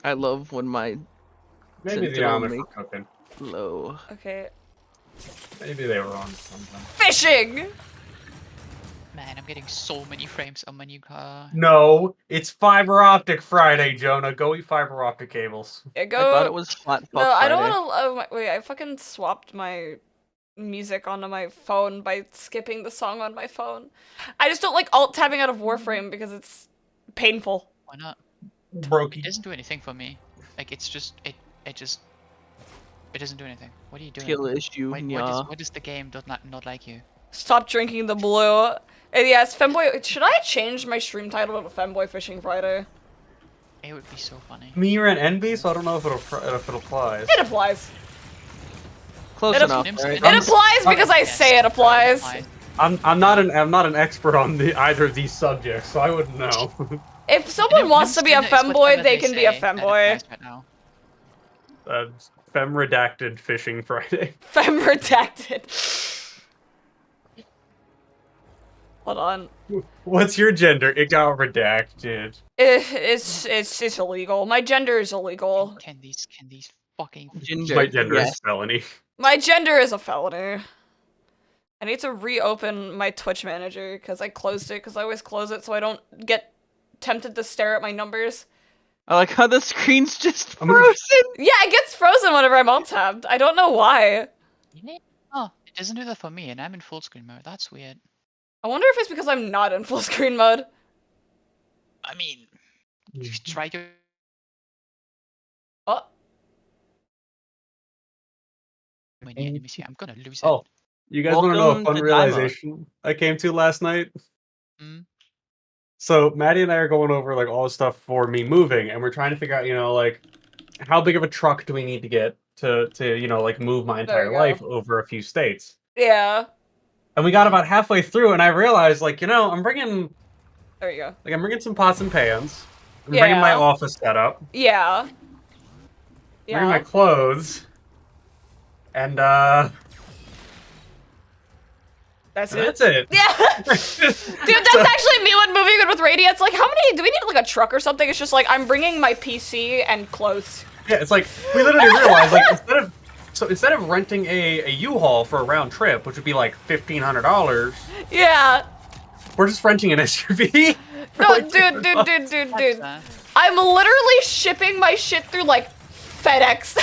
I love when my Maybe the Sentinel Amish make were cooking. low. Okay. Maybe they were on something. Fishing. Man, I'm getting so many frames on my new car. No, it's fiber optic Friday, Jonah. Go eat fiber optic cables. Yeah, I thought it go. was Flat Fuck No, I don't Friday. want to. Wait, I fucking swapped my music onto my phone by skipping the song on my phone. I just don't like alt tabbing out of Warframe because it's painful. Why not? Brokey. It doesn't do anything for me. Like it's just it doesn't do anything. What are you doing? Skill issue, yeah. What is the game not like you? Stop drinking the blue. And yes, Femboy. Should I change my stream title to Femboy Fishing Friday? It would be so funny. I mean, you're an NB, so I don't know if it applies. It applies. Close It enough, It right? It applies because I say it applies. I'm not an expert on either of these subjects, so I wouldn't know. If someone wants to be a femboy, they can be a femboy. Right now. Fem redacted fishing Friday. Fem redacted. Hold on. What's your gender? It got redacted. It's illegal. My gender is illegal. Can these fucking Ginger. My gender yes. is felony. My gender is a felony. I need to reopen my Twitch manager because I closed it because I always close it so I don't get tempted to stare at my numbers. I like how the screen's just I'm gonna- frozen. Yeah, it gets frozen whenever I'm alt tabbed. I don't know why. Oh, it doesn't do that for me, and I'm in full screen mode. That's weird. I wonder if it's because I'm not in full screen mode. I mean, you try your. Oh, Let me see. I'm gonna lose it. Oh, you guys want to know a Welcome fun to realization I came to last night? Hmm? So Maddie and I are going over like all the stuff for me moving, and we're trying to figure out, like how big of a truck do we need to get to like move my There entire you life go. over a few states. yeah. And we got about halfway through, and I realized, like, I'm bringing There you go. some pots and pans. I'm bringing my Yeah. office setup. Yeah. Bringing my Yeah. clothes. And That's it. that's it. Yeah. Dude, that's actually me when moving in with Radia. It's like, how many, do we need like a truck or something? It's just like, I'm bringing my PC and clothes. Yeah, it's like we literally realized, like, instead of renting a U-Haul for a round trip, which would be like $1,500, Yeah. we're just renting an SUV. for, No, like, dude. That's, I'm literally shipping my shit through like FedEx.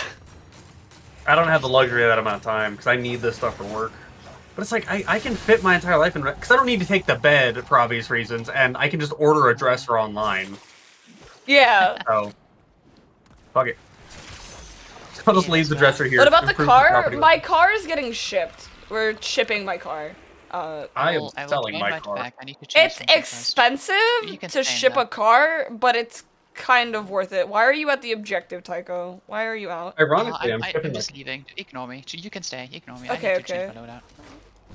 I don't have the luxury of that amount of time because I need this stuff for work. But it's like I can fit my entire life in because I don't need to take the bed for obvious reasons, and I can just order a dresser online. Yeah. So fuck it. I'll just leave the dresser here. What about the improve car? property. My car is getting shipped. We're shipping my car. I am will selling join my right car. back. I need to change It's something first. expensive You can to stay in ship there. a car, but it's kind of worth it. Why are you at the objective, Tycho? Why are you out? Ironically, I'm I'm shipping just leaving. Ignore me. You can stay. Ignore me. Okay, I need to okay. change my loadout. my.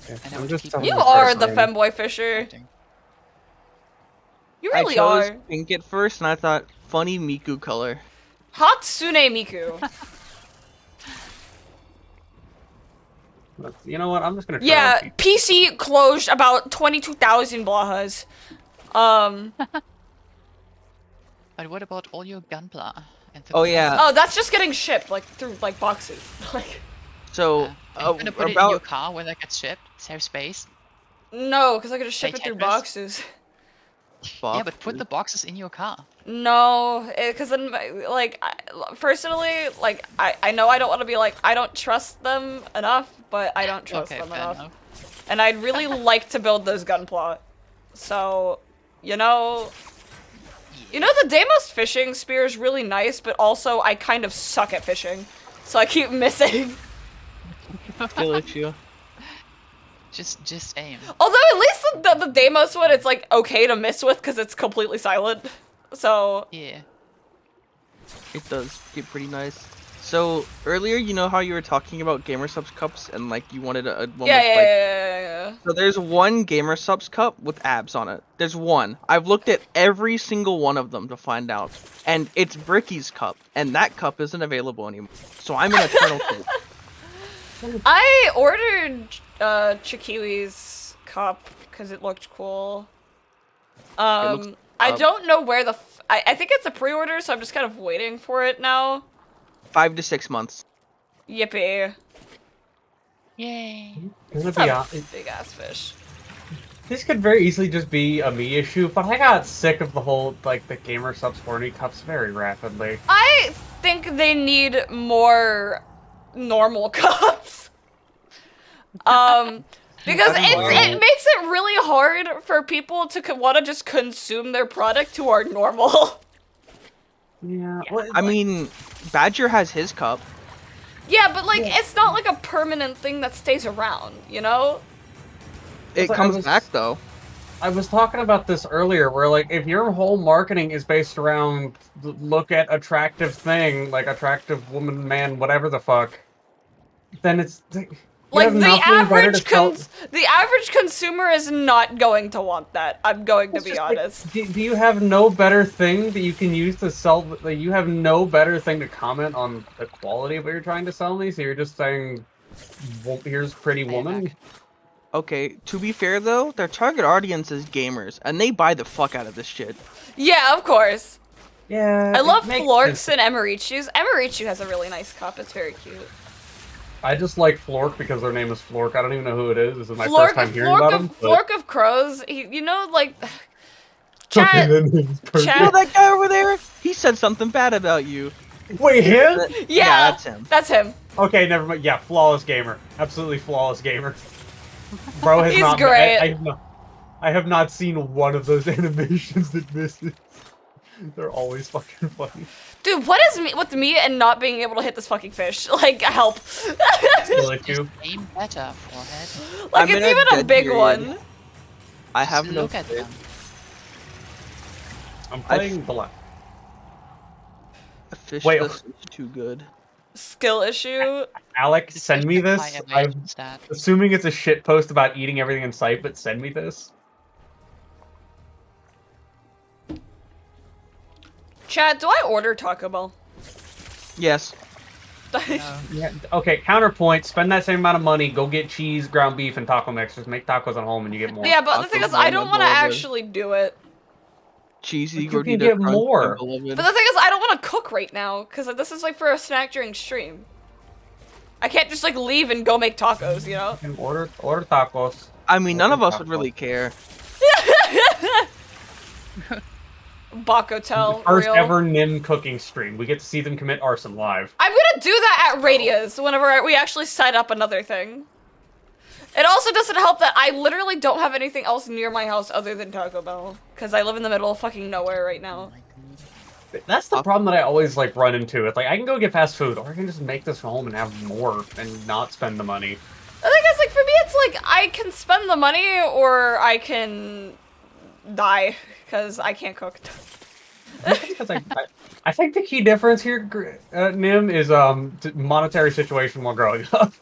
And I I'm want just to keep telling You the are the person. femboy fisher. You I really chose are. pink at first, and I thought, funny Miku color. Hatsune Miku. You know what? I'm just gonna. Try Yeah, and PC closed about 22,000 blahas. But what about all your gunpla? And Oh yeah. Oh, that's just getting shipped, like, through, like, boxes. Like, So Are you gonna put it in your about car when that gets shipped? Save space. no, because I could just ship Hey, it through Tetris. boxes. Yeah, but put the boxes in your car. No, because then, like, personally, like, I know I don't want to be like, I don't trust them enough, but I don't trust Okay, them fair enough. enough. And I'd really like to build those gunpla. So, you know, the Deimos fishing spear is really nice, but also I kind of suck at fishing. So I keep missing. skill issue. Just aim. Although at least the Deimos one, it's like okay to miss with because it's completely silent. So, Yeah. It does get pretty nice. So earlier, you know how you were talking about GamerSubs cups and like you wanted a one Yeah, with yeah, like. yeah. So there's one GamerSubs cup with abs on it. There's one. I've looked at every single one of them to find out, and it's Bricky's cup, and that cup isn't available anymore. So I'm an eternal kid. I ordered Chikiwi's cup because it looked cool. looks- I don't know where the I think it's a pre-order, so I'm just kind of waiting for it now. 5 to 6 months. Yippee! Yay. Gonna It's be a hon- big ass fish. This could very easily just be a me issue, but I got sick of the whole like the gamer subs horny cups very rapidly. I think they need more normal cups. Because it makes it really hard for people to want to just consume their product who are normal. Yeah. I mean, Badger has his cup. Yeah, but like it's not like a permanent thing that stays around, you know? It I comes was- back though. I was talking about this earlier, where like if your whole marketing is based around look at attractive thing, like attractive woman, man, whatever the fuck, then it's you Like have the nothing better to average sell- the average consumer is not going to want that. I'm going to It's be just like, honest. do you have no better thing that you can use to sell? Like, you have no better thing to comment on the quality of what you're trying to sell me. So you're just saying, well, "Here's pretty woman." Okay, to be fair though, their target audience is gamers, and they buy the fuck out of this shit. Yeah, of course. Yeah, I it love makes Florks sense. and Emerichu's. Emerichu has a really nice cup. It's very cute. I just like Flork because their name is Flork. I don't even know who it is. This is my Flork, first time hearing about him. Flork of Crows. You know, like Okay, chat. then it's perfect. chat- You know that guy over there? He said something bad about you. Wait, him? Yeah, that's him. That's him. Okay, never mind. Yeah, flawless gamer. Absolutely flawless gamer. Bro has He's not. great. I have not seen one of those animations that misses. They're always fucking funny. Dude, what is me with me and not being able to hit this fucking fish? Like, help. Still at you. Aim better, forehead. Like, I'm in it's a even a dead big period. one. I Just have no look at clue. them. I'm playing the left. A fish Wait. this is too good. Skill issue. Alex, Just send me apply this. a I'm rage instead. assuming it's a shit post about eating everything in sight, but send me this. Chad, do I order Taco Bell? Yes. Yeah. Okay. Counterpoint. Spend that same amount of money. Go get cheese, ground beef, and taco mix. Just make tacos at home, and you get more. Yeah, but the Taco thing is, Bell, I don't my want to beloved. actually do it. Cheesy But you can gordita get crunch, more. my beloved. But the thing is, I don't want to cook right now, because this is like for a snack during stream. I can't just like leave and go make tacos, you know? And order tacos. I mean, none of us Taco. would really care. Bacotel, First real. ever Nim cooking stream. We get to see them commit arson live. I'm gonna do that at Radia's whenever we actually set up another thing. It also doesn't help that I literally don't have anything else near my house other than Taco Bell, because I live in the middle of fucking nowhere right now. That's the problem that I always like run into. It's like I can go get fast food, or I can just make this home and have more and not spend the money. The thing is, like, for me, it's like I can spend the money or I can die because I can't cook. Because I think the key difference here, Nim, is monetary situation while growing up.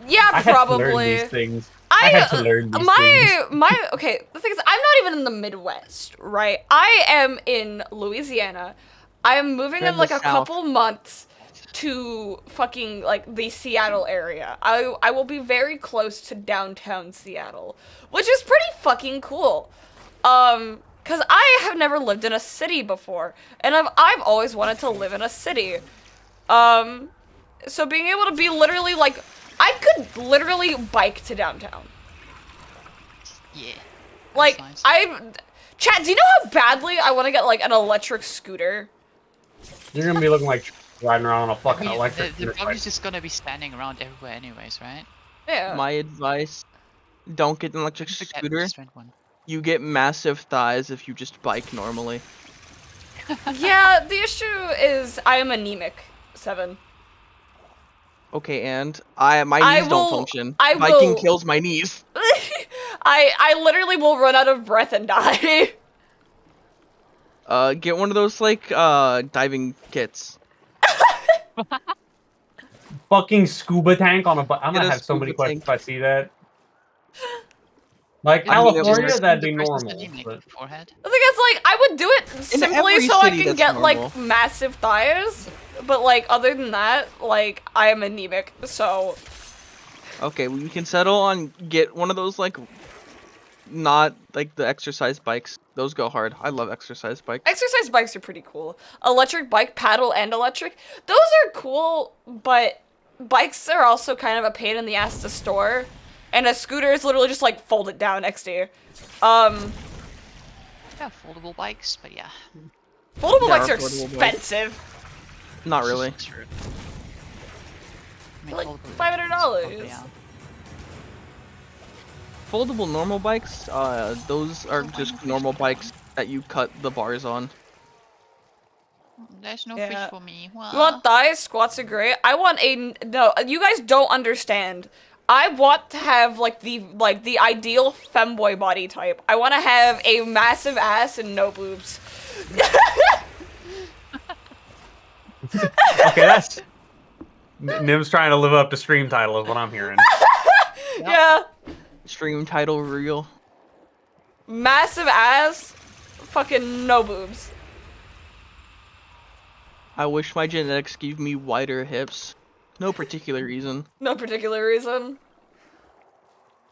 Yeah, I had to learn probably. these things. I had to learn these things. my okay, the thing is I'm not even in the Midwest, right? I am in Louisiana. I am moving You're in in like the a South. couple months to fucking like the Seattle area. I will be very close to downtown Seattle, which is pretty fucking cool. Cuz I have never lived in a city before, and I've always wanted to live in a city. So being able to be literally like I could literally bike to downtown. Yeah. Like, nice. Chat, do you know how badly I want to get, like, an electric scooter? You're gonna be looking like riding around on a I fucking mean, electric. they're scooter. probably just gonna be standing around everywhere anyways, right? Yeah. My advice: don't get an electric Just get- scooter. just rent one. You get massive thighs if you just bike normally. Yeah, the issue is I am anemic, 7. Okay, and my I knees don't will- function. I Biking will- kills my knees. I literally will run out of breath and die. Get one of those like diving kits. Fucking scuba tank on a bike. I'm Get gonna a have so many scuba questions tank. if I see that. Like Yeah, I mean, California, just that'd be the person's normal. anemic But forehead. The thing is, like, I would do it simply every so I city, can that's get normal. like massive thighs. But like, other than that, like, I am anemic, so Okay, well, you can settle on get one of those like not like the exercise bikes. Those go hard. I love exercise bikes. exercise bikes are pretty cool. Electric bike, paddle, and electric. Those are cool, but bikes are also kind of a pain in the ass to store. And a scooter is literally just like fold it down next to you. Yeah, foldable bikes, but yeah. Foldable There bikes are are foldable bikes. expensive. Not really. True. I mean, Like foldable bikes, $500. yeah. Foldable normal bikes, those are just normal bikes that you cut the bars on. There's no Yeah. fish for me. You want thighs? Squats are great. I want a no. You guys don't understand. I want to have like the ideal femboy body type. I want to have a massive ass and no boobs. okay, that's Nim's trying to live up to stream title is what I'm hearing. Yeah, Stream title reel. massive ass, fucking no boobs. I wish my genetics gave me wider hips. No particular reason. No particular reason.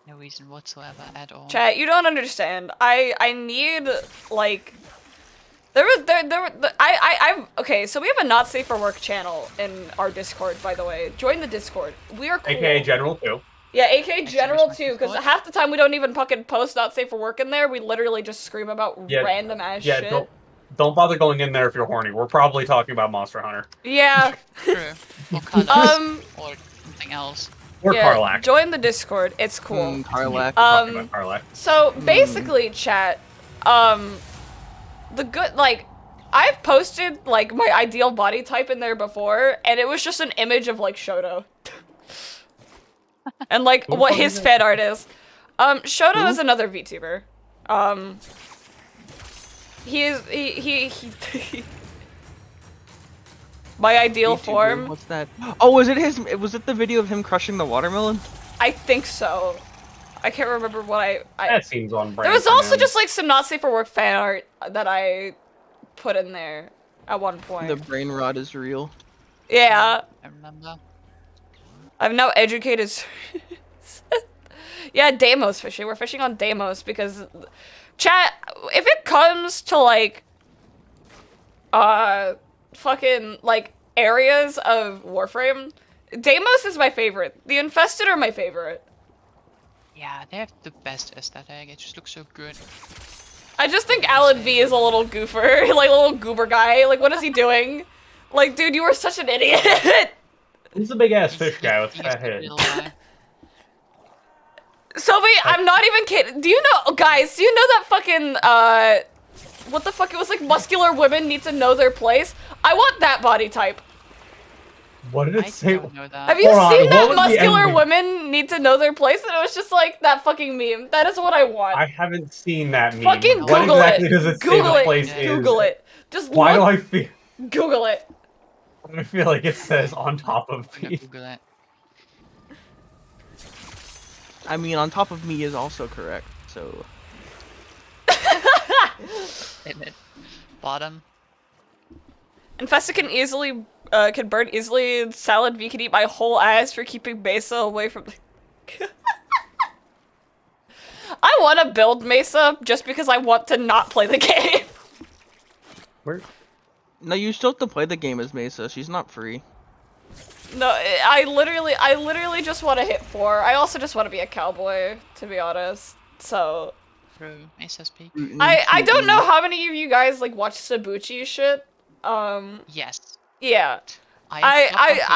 No reason whatsoever at all. Chat, you don't understand. I need like I'm okay, so we have a not safe for work channel in our Discord, by the way. Join the Discord. We are cool. AKA General 2. Yeah, AK General my too, because Discord. half the time we don't even fucking post not safe for work in there. We literally just scream about Yeah, random ass Yeah, shit. don't bother going in there if you're horny. We're probably talking about Monster Hunter. Yeah. True. Or colors. Or something else. Or yeah, Karlak. join the Discord. It's cool. Karlak. Talking about Karlak. So basically, chat, the good like, I've posted like my ideal body type in there before, and it was just an image of like Shoto, and like Who what fucking his is fan art is. Shoto Who? is another VTuber. He my ideal YouTuber, form. What's that? Oh, was it his? Was it the video of him crushing the watermelon? I think so. I can't remember what I That seems on brand. there was for also him. just like some not safe for work fan art that I put in there at one point. The brain rot is real. Yeah, I remember. I've now educated. Yeah, Deimos fishing. We're fishing on Deimos because, chat, if it comes to like, fucking like areas of Warframe, Deimos is my favorite. The Infested are my favorite. Yeah, they have the best aesthetic. It just looks so good. I just think Alan V is a little goofer, like a little goober guy. Like, what is he doing? Like, dude, you are such an idiot. Who's the big ass fish guy with He's fat the head? real guy. Sophie, I'm not even kidding. Do you know, guys, do you know that fucking, what the fuck? It was like muscular women need to know their place. I want that body type. What did I it say? don't know that. Have you Hold on, seen what that was the muscular ending? women need to know their place? And it was just like that fucking meme. That is what I want. I haven't seen that meme. Fucking What Google exactly it. does it say Google the it. place Google is? it. Just Why do look, I feel? Google it. I feel like it says on top of I'm gonna me. Google it. I mean, on top of me is also correct. So Admit. Bottom. Infested can easily, can burn easily. Salad V can eat my whole ass for keeping Mesa away from I want to build Mesa just because I want to not play the game. Where? no, you still have to play the game as Mesa. She's not free. No, I literally just want to hit 4. I also just want to be a cowboy, to be honest. So, True. Aces peak. I don't know how many of you guys like watch Sabuchi shit. Yes. Yeah. I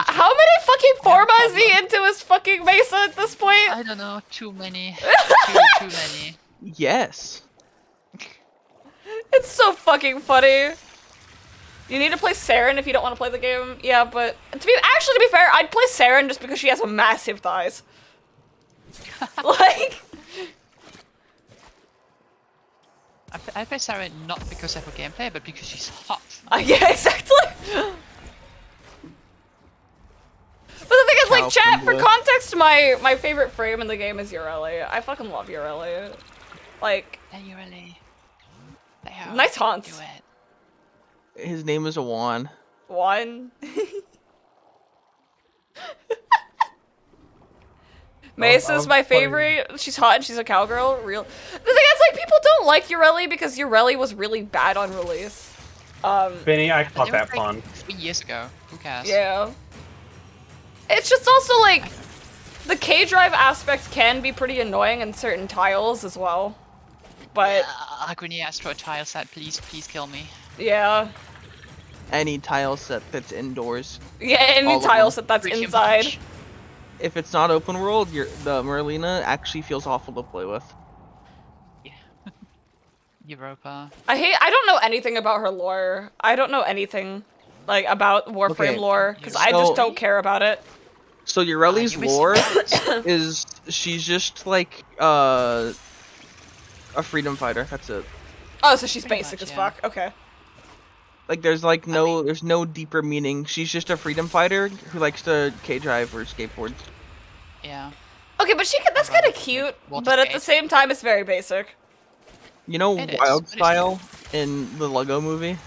How many fucking forma is he into his fucking Mesa at this point? I don't know. Too many. too many. Yes. It's so fucking funny. You need to play Saren if you don't want to play the game. Yeah, but to be fair, I'd play Saren just because she has massive thighs. Like, I play Sarah not because of her gameplay, but because she's hot. yeah, exactly. South chat, for Bend boy. context, my favorite frame in the game is Ureli. I fucking love Ureli. Like, Hey, you really. There. nice haunts. Do it. His name is Awan. One. Mace is my favorite. She's hot and she's a cowgirl. Real. The thing is, like, people don't like Ureli because Ureli was really bad on release. Benny, I But caught they that were, fun. like, 3 years ago. Who cares? Yeah. It's just also like the K-drive aspect can be pretty annoying in certain tiles as well. But Agony asked for a tile set. Please kill me. yeah. Any tile set that's indoors. Yeah, any All of tile them. set that's Pretty inside. much. If it's not open world, the Merlina actually feels awful to play with. Yeah. Europa. I don't know anything about her lore. I don't know anything like about Warframe Okay, lore because I just so- don't care about it. So Ureli's you missed lore it. is she's just like a freedom fighter. That's it. Oh, so she's Pretty basic much, as yeah. fuck. Okay. Like there's no deeper meaning. She's just a freedom fighter who likes to K-drive or skateboard. Yeah. Okay, but that's kind of cute, Water but at the skate. same time, it's very basic. You know It is, Wild but it's- Style in the Lego movie?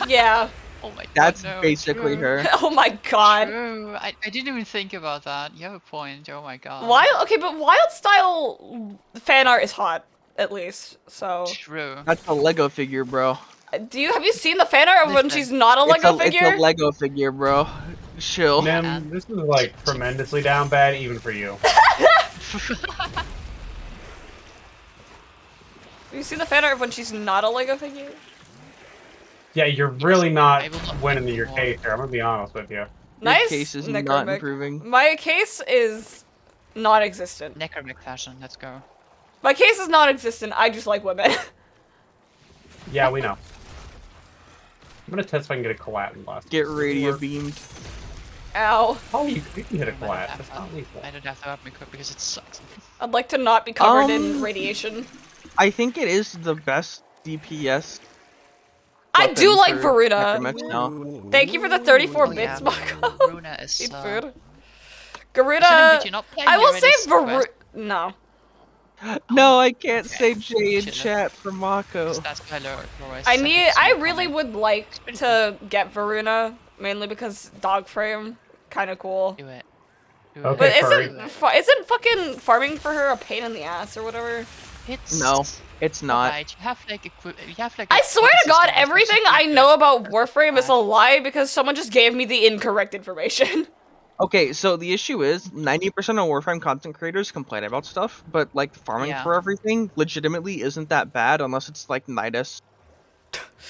Yeah. Oh my god. That's no, basically true. her. Oh my god. True. I didn't even think about that. You have a point. Oh my god. Okay, but Wild Style fan art is hot, at least. So, True. That's a Lego figure, bro. have you seen the fan art of when Listen, she's not a Lego figure? It's a Lego figure, bro. Chill. Nim, this is like tremendously down bad even for you. Have you seen the fan art of when she's not a Lego figure? Yeah, you're really not I will not winning make your more. case here. I'm gonna be honest with you. Your Nice. case is not Necromic. improving. My case is non-existent. Necromic fashion. Let's go. My case is non-existent. I just like women. Yeah, we know. I'm gonna test if I can get a collat in blast. Get radio beamed. Ow. Oh, you can hit a I don't collat. have That's that. not lethal. I don't have that up because it sucks. I'd like to not be covered in Um, radiation. I think it is the best DPS. I do weapon like for Varuna. Necromex now. Thank you for the 34 Oh, yeah, bits, Mako. Runa is. Eat Uh, food. Shouldn't Garuda. did you not play I will Nereid's say Varuna. quest? No. No, I can't Okay. say J in Shit, chat for Mako. 'Cause that's my lore is I second need. I small really comment. would like pretty to get Varuna, mainly because dog frame, kind of cool. Do it. Do Okay, But it. furry. isn't fucking farming for her a pain in the ass or whatever? It's No, it's not. alright, you have like you have like. I a swear to system God, that's everything super I good. know about Warframe is a lie because someone just gave me the incorrect information. Okay, so the issue is 90% of Warframe content creators complain about stuff, but like farming Yeah. for everything legitimately isn't that bad unless it's like Nidus.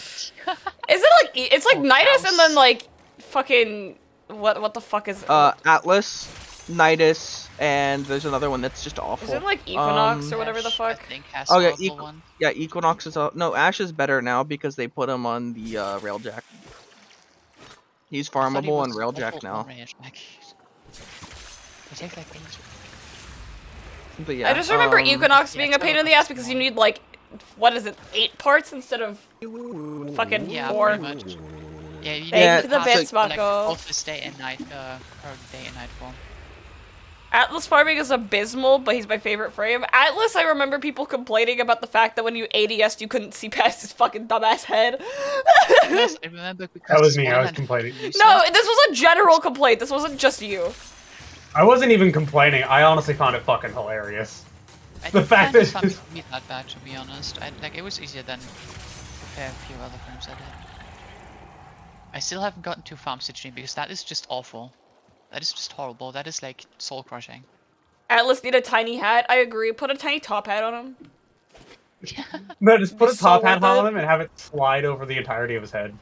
Is it like it's like Oh, Nidus and then Gauss. like fucking what the fuck is Atlas, Nidus, and there's another one that's just awful. is it like Equinox or Ash, whatever the I fuck? think has Oh, yeah, horrible one. Yeah, Equinox is no Ash is better now because they put him on the Railjack. He's I thought he farmable on was Railjack awful now. on Railjack. It takes like ages. But yeah, I just remember Equinox yeah, being a pain in the ass because you need like what is it, 8 parts instead of fucking Yeah, 4. pretty much. Yeah, you Thank Yeah, you for the have bits, to, like, Mako. both this day and night, or day and night form. Atlas farming is abysmal, but he's my favorite frame. Atlas, I remember people complaining about the fact that when you ADS'd, you couldn't see past his fucking dumbass head. Yes, I remember because That was me. I was Swanland complaining. used No, it. this was a general complaint. This wasn't just you. I wasn't even complaining. I honestly found it fucking hilarious. I the didn't fact find that- the farming to be that bad, to be honest. Like it was easier than a few other frames I did. I still haven't gotten to farm stitching because that is just awful. That is just horrible. That is like soul crushing. Atlas need a tiny hat. I agree. Put a tiny top hat on him. No, just put Be a top so hat worth on it. him and have it slide over the entirety of his head.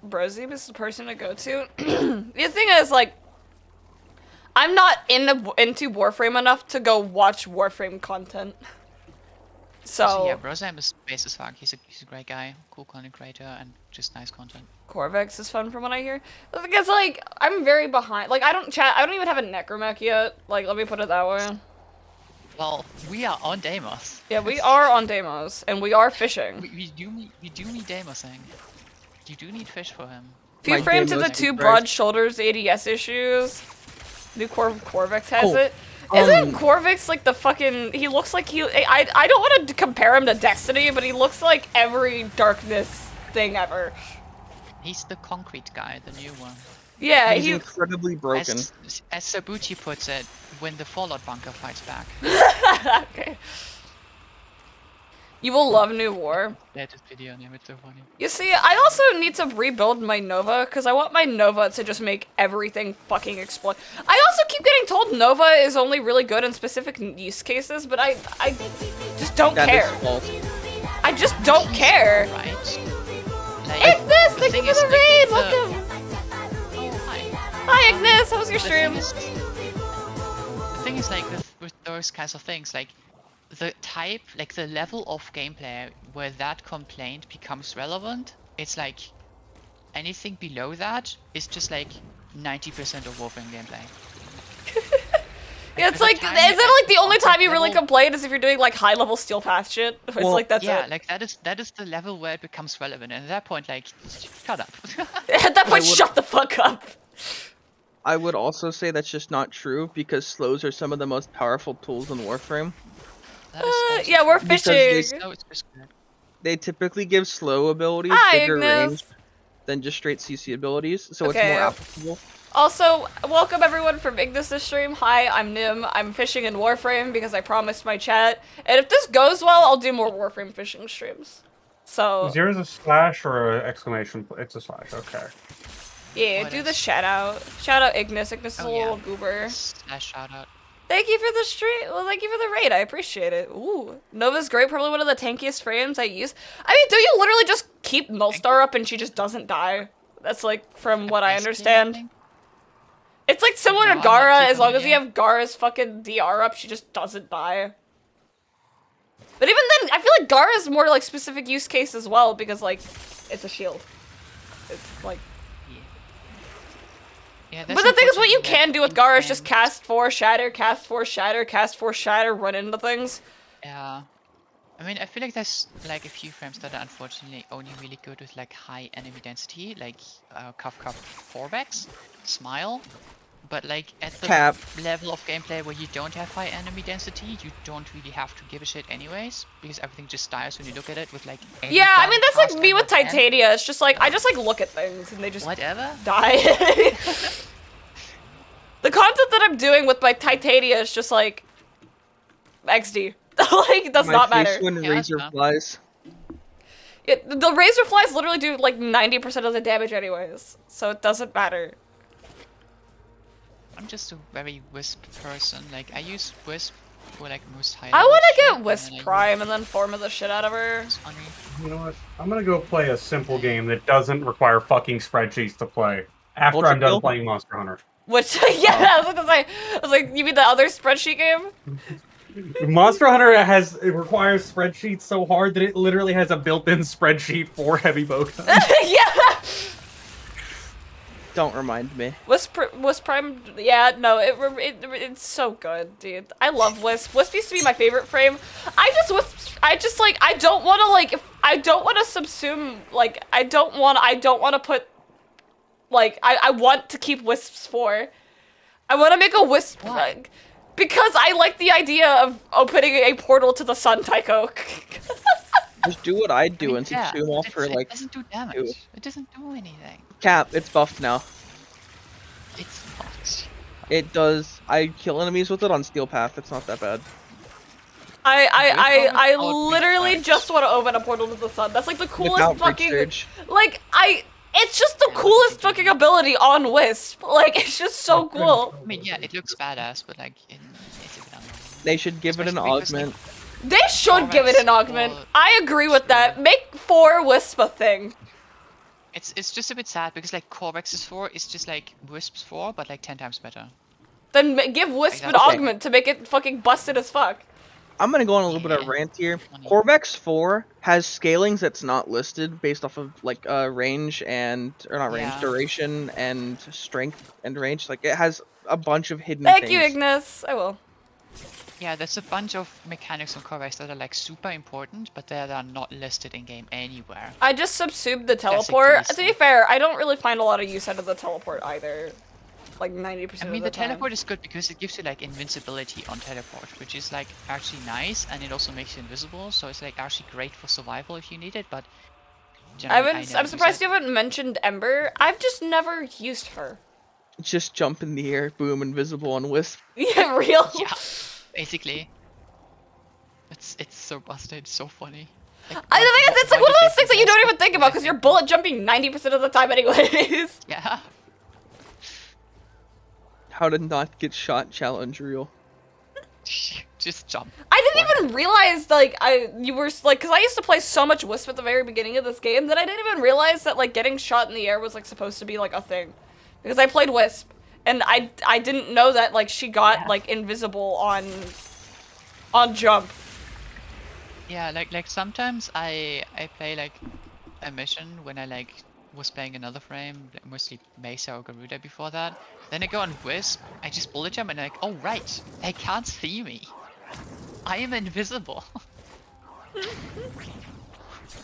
Brozib is the person to go to. The thing is, like, I'm not into Warframe enough to go watch Warframe content. So, Yeah, Brozam is base as fuck. He's a great guy, cool content creator, and just nice content. Corvex is fun from what I hear. The thing is, like, I'm very behind. Like, I don't even have a Necromech yet. Like, let me put it that way. Well, we are on Deimos. Yeah, we are on Deimos, and we are fishing. We do need Deimosing. You do need fish for him. Few My frames to demo the is two right. broad shoulders ADS issues. New Corvix has Oh, it. Isn't Corvix like the fucking? He looks like he. I don't want to compare him to Destiny, but he looks like every Darkness thing ever. He's the concrete guy, the new one. Yeah, He's he. incredibly broken. As Sabuchi puts it, when the Fallout bunker fights back. Okay. You will love New War. Latest video name, it's so funny. You see, I also need to rebuild my Nova, because I want my Nova to just make everything fucking explode. I also keep getting told Nova is only really good in specific use cases, but I just don't That care. is false. I just don't care. Right? Ignis, thank you thing for is, the like, raid, the- welcome. Oh, hi. Hi Ignis, how was your The stream? thing is like with those kinds of things, like the type, like the level of gameplay where that complaint becomes relevant, it's like anything below that is just like 90% of Warframe gameplay. Yeah, it's by the like, time is you it like the at only time you really level- complain is if you're doing like high level steel path shit? It's Well, like that's yeah, it. like that is the level where it becomes relevant, and at that point, like, shut up. At that point, would- shut the fuck up. I would also say that's just not true because slows are some of the most powerful tools in Warframe. That is also Yeah, we're true. Because they fishing. No, it's just good. They typically give slow abilities Hi, bigger Ignis. range than just straight CC abilities, so Okay. it's more applicable. Also, welcome everyone from Ignis' stream. Hi, I'm Nim. I'm fishing in Warframe because I promised my chat. And if this goes well, I'll do more Warframe fishing streams. So, Is yours a slash or an exclamation? It's a slash. Okay. yeah, What do the is- shout out. Shout out Ignis. Ignis is a Oh, yeah. little goober. Slash shout out. Thank you for the stream. Well, thank you for the raid. I appreciate it. Ooh, Nova's great. Probably one of the tankiest frames I use. I mean, do you literally just keep Nullstar up and she just doesn't die? That's like from what I Basically, understand. think. It's like similar No, to I'm not Gara. As keeping long it, as you yeah. have Gara's fucking DR up, she just doesn't die. But even then, I feel like Gara's more like specific use case as well because like it's a shield. It's like. Yeah, But the thing is, what you unfortunately, like, can do with Gara is just and- cast 4 shatter, cast 4 shatter, cast 4 shatter, run into things. Yeah. I mean, I feel like there's like a few frames that are unfortunately only really good with like high enemy density, like Cuff 4-backs, Smile. But like at the Cap. level of gameplay where you don't have high enemy density, you don't really have to give a shit anyways, because everything just dies when you look at it with like any Yeah, I gun mean that's cast like me with under 10. Titania. It's just like I just like look at things and they just Whatever. die. The content that I'm doing with my Titania is just like XD. Like it does My not face matter. when Yeah, Razor that's flies. The razor flies literally do like 90% of the damage anyways, so it doesn't matter. I'm just a very Wisp person. Like I use Wisp for like most high. I level want to shit, get and Wisp then I use Prime and then form the shit out of her. Honey. You know what? I'm gonna go play a simple game that doesn't require fucking spreadsheets to play. After Ultra I'm done Kill? playing Monster Hunter. Which yeah, I was gonna say. I was like, you mean the other spreadsheet game? Monster Hunter it requires spreadsheets so hard that it literally has a built-in spreadsheet for heavy bowgun. Yeah. Don't remind me. Wisp Prime, yeah, no, it's so good, dude. I love Wisp. Wisp used to be my favorite frame. I don't want to subsume, like, I don't want to put, like, I want to keep Wisps for. I want to make a Wisp, Why? because I like the idea of opening a portal to the Sun Tycho. Just do what I do I mean, and yeah, subsume off it, for it like doesn't do damage. It doesn't do anything. Cap. It's buffed now. It's not. It does. I kill enemies with it on Steel Path. It's not that bad. I Without literally reach just want to open a portal to the sun. That's like the coolest Without Breach fucking, Surge. like, it's just the coolest fucking ability on Wisp. Like, it's just so cool. I mean, yeah, it looks badass, but like, it's a bit annoying. They should give it an Especially because, like, augment. They should give it an augment. Or- I agree with that. Make 4 Wisp a thing. It's just a bit sad because like Corvex's 4 is just like Wisp's 4, but like 10 times better. Then give Wisp an Okay. augment to make it fucking busted as fuck. I'm gonna go on a little bit of a Yeah. rant here. Funny. Corvex 4 has scalings that's not listed based off of like range and or not range, Yeah. duration and strength and range. Like it has a bunch of hidden Thank things. you, Ignis. I will. Yeah, there's a bunch of mechanics on Corvex that are like super important, but that are not listed in game anywhere. I just subsumed the like the teleport. least To be one. fair, I don't really find a lot of use out of the teleport either. Like 90% I of mean, the the time. teleport is good because it gives you like invincibility on teleport, which is like actually nice, and it also makes you invisible. So it's like actually great for survival if you need it. But generally, I never I'm use surprised it. you haven't mentioned Ember. I've just never used her. Just jump in the air, boom, invisible on Wisp. Yeah, real. Yeah, basically. It's so busted, it's so funny. Like, I think it's like why one of did those they things that do you don't this? even think about because you're bullet jumping 90% of the time anyways. Yeah. How to not get shot challenge reel. Just jump. I didn't even realize like you were like because I used to play so much Wisp at the very beginning of this game that I didn't even realize that like getting shot in the air was like supposed to be like a thing, because I played Wisp and I didn't know that like she got like invisible on jump. Yeah, like sometimes I play like a mission when I like was playing another frame, mostly Mesa or Garuda before that. Then I go on Wisp, I just bullet jump and I'm like, oh right, they can't see me. I am invisible.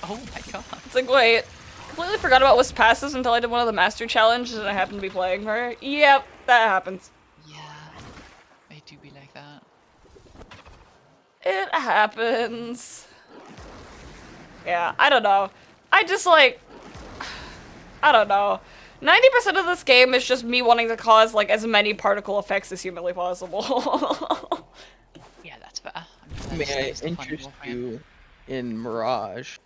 Oh my god. It's like wait, completely forgot about Wisp passes until I did one of the master challenges and I happened to be playing her. Yep, that happens. Yeah, I do be like that. It happens. Yeah, I don't know. I just like, I don't know. 90% of this game is just me wanting to cause like as many particle effects as humanly possible. Yeah, that's fair. I mean, May that's- I that's the fun of interest Warframe. you in Mirage?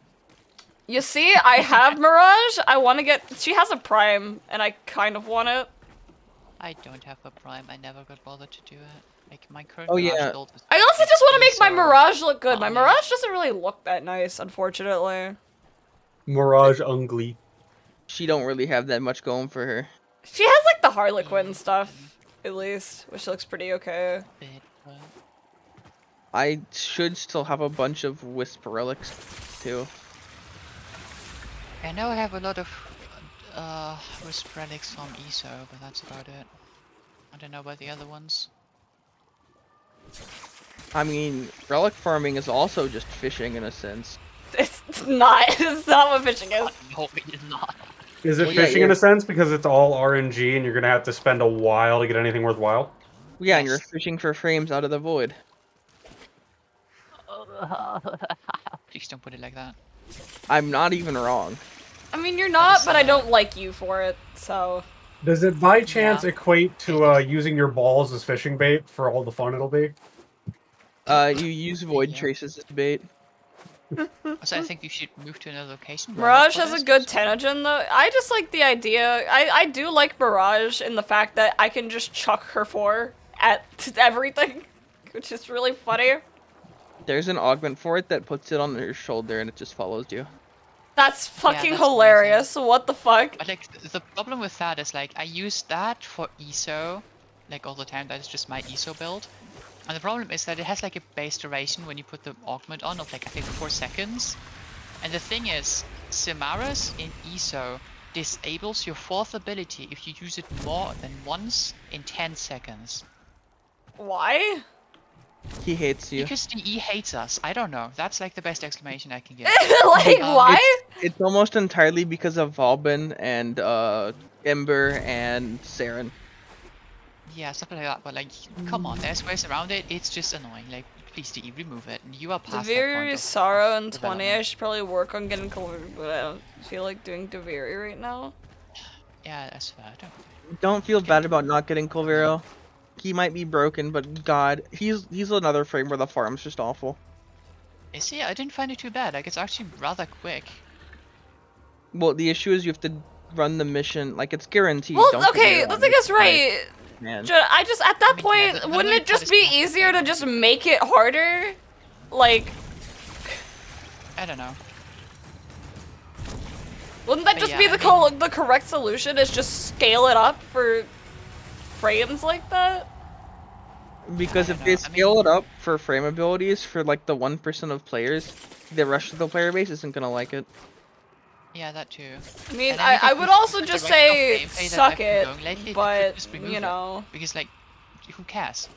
You see, I have Mirage. I want to get. She has a prime, and I kind of want it. I don't have a prime, I never got bothered to do it. Like my current Oh, Mirage yeah. build is I also like just want to make my so Mirage look good. My fine. Mirage doesn't really look that nice, unfortunately. Mirage Ungly. She don't really have that much going for her. She has like the Harlequin stuff, at least, which looks pretty okay. bit, but I should still have a bunch of Wisp relics, too. I know I have a lot of Wisp relics from ESO, but that's about it. I don't know about the other ones. I mean, relic farming is also just fishing in a sense. It's not. It's not what fishing is. No, it is not. Is it Well, yeah, fishing in yeah. a sense because it's all RNG and you're gonna have to spend a while to get anything worthwhile? Yeah, and you're Yes. fishing for frames out of the void. Please don't put it like that. I'm not even wrong. I mean, you're not, but I don't like you for it, so. Does it by chance Yeah. equate to using your balls as fishing bait for all the fun it'll be? You use void Yeah. traces as bait. Also, I think you should move to another location. Mirage for has a this, good 'cause- Tenogen though. I just like the idea. I do like Mirage in the fact that I can just chuck her for at everything, which is really funny. There's an augment for it that puts it on your shoulder and it just follows you. That's fucking that's hilarious. What the fuck? But like the problem with that is like I use that for ESO, like all the time. That is just my ESO build. And the problem is that it has like a base duration when you put the augment on of like I think 4 seconds. And the thing is, Simaris in ESO disables your fourth ability if you use it more than once in 10 seconds. Why? He hates you. Because the E hates us. I don't know. That's like the best exclamation I can give. Like, why? It's almost entirely because of Valbin and Ember and Saren. Yeah, something like that. But like, come on, there's ways around it. It's just annoying. Like, please, DE, remove it. And you are past that Deviri point of Sorrow in 20. I development. should probably work on getting Color, but I don't feel like doing Deviri right now. Yeah, that's fair. Don't. Don't feel bad about not getting Colvero. He might be broken, but God, he's another frame where the farm's just awful. Is he? I didn't find it too bad. Like, it's actually rather quick. Well, the issue is you have to run the mission, like it's guaranteed. Well, don't get me okay, wrong, the thing it's is right. Man. I just at that I mean, yeah, point, the wouldn't annoying it part just is be not easier to getting just make it harder? Like, I don't know. wouldn't that But just yeah, be I the correct solution? Is just scale it up for frames like that? Because I if don't they know, I scale mean- it up for frame abilities for like the 1% of players, the rest of the player base isn't gonna like it. Yeah, that too. I mean, And I mean, I if would you- also with the just direction of say gameplay that suck I've been it, going lately, they but should just remove you it. know. Because like, who cares?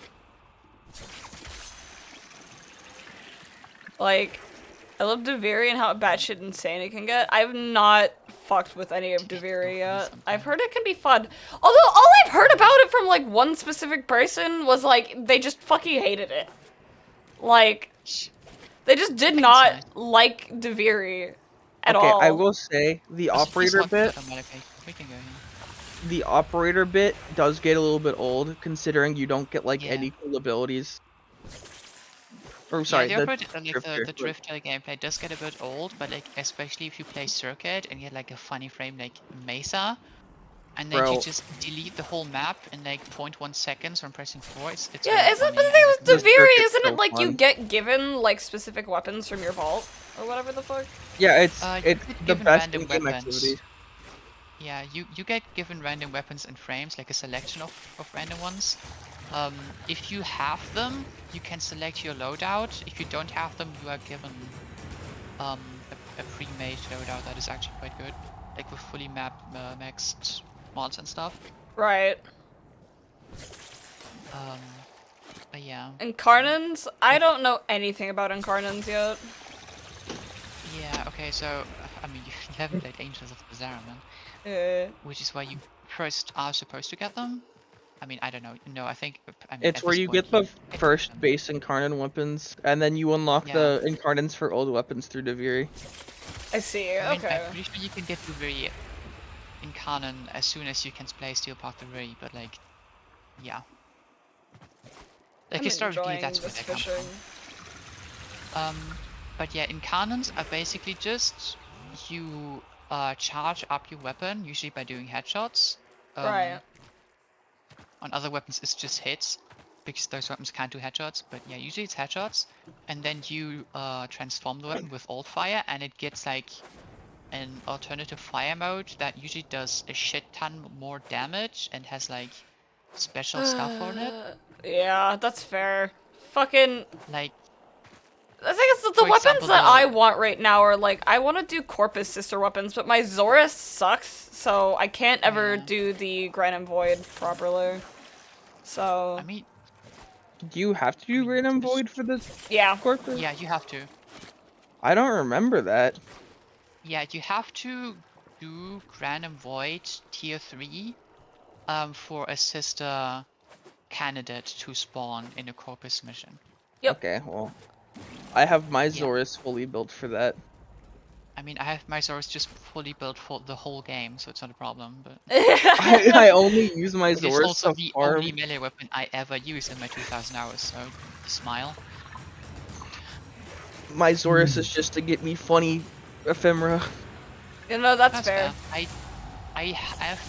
Like, I love Deviri and how batshit insane it can get. I've not fucked with any of Deviri yet. I've heard it can be fun. Although, all I've heard about it from, like, one specific person was, like, they just fucking hated it. Like, they just did not like Deviri at all. Okay, I will say the operator bit. We can go here. The operator bit does get a little bit old, considering you don't get like Yeah. any cool abilities. Or sorry, Yeah, the drifter, drifter gameplay does get a bit old, but like especially if you play circuit and you get like a funny frame like Mesa, and then Bro. you just delete the whole map in like 0.1 seconds from pressing 4. It's Yeah, really isn't funny, but the thing and with This Deviri, circuit's isn't so it like you fun. get given like specific weapons from your vault or whatever the fuck? Yeah, it's you it's get the given best random in-game weapons. activity. Yeah, you get given random weapons and frames, like a selection of random ones. If you have them, you can select your loadout. If you don't have them, you are given a pre-made loadout that is actually quite good, like with fully maxed mods and stuff. Right. But yeah. Incarnans? I don't know anything about Incarnans yet. Yeah, okay, so, I mean, you haven't played Angels of Bizarre, man. Which is why you first are supposed to get them. I mean, I don't know. No, I think. I mean, It's at where this you point, get the get first them. base incarnate weapons, and then you unlock Yeah. the incarnates for old weapons through Deviri. I see, I mean, okay. I'm pretty sure you can get to very Incarnon as soon as you can play Steel Path to very, but like, yeah. Like I'm historically, enjoying that's where this they come fishing. from. But yeah, Incarnons are basically just you charge up your weapon, usually by doing headshots. Right. On other weapons, it's just hits, because those weapons can't do headshots. But yeah, usually it's headshots, and then you transform the weapon with alt fire, and it gets like an alternative fire mode that usually does a shit ton more damage and has like special stuff on it. Yeah, that's fair. Fucking. Like, I think it's the for weapons example, that I the- want right now are like, I want to do Corpus Sister weapons, but my Zorus sucks, so I can't ever Yeah. do the Grand and Void properly. So. I mean, Do you have to do Great and Void for this Yeah. corpus? yeah, you have to. I don't remember that. Yeah, you have to do Grand and Void tier 3 for a sister candidate to spawn in a Corpus mission. Yep. Okay, well, I have my Yeah. Zorus fully built for that. I mean, I have my Zorus just fully built for the whole game, so it's not a problem, but I only use my it is Zorus also to the farm. only melee weapon I ever used in my 2000 hours, so smile. My Zorus is just to get me funny ephemera. You know, that's fair. I have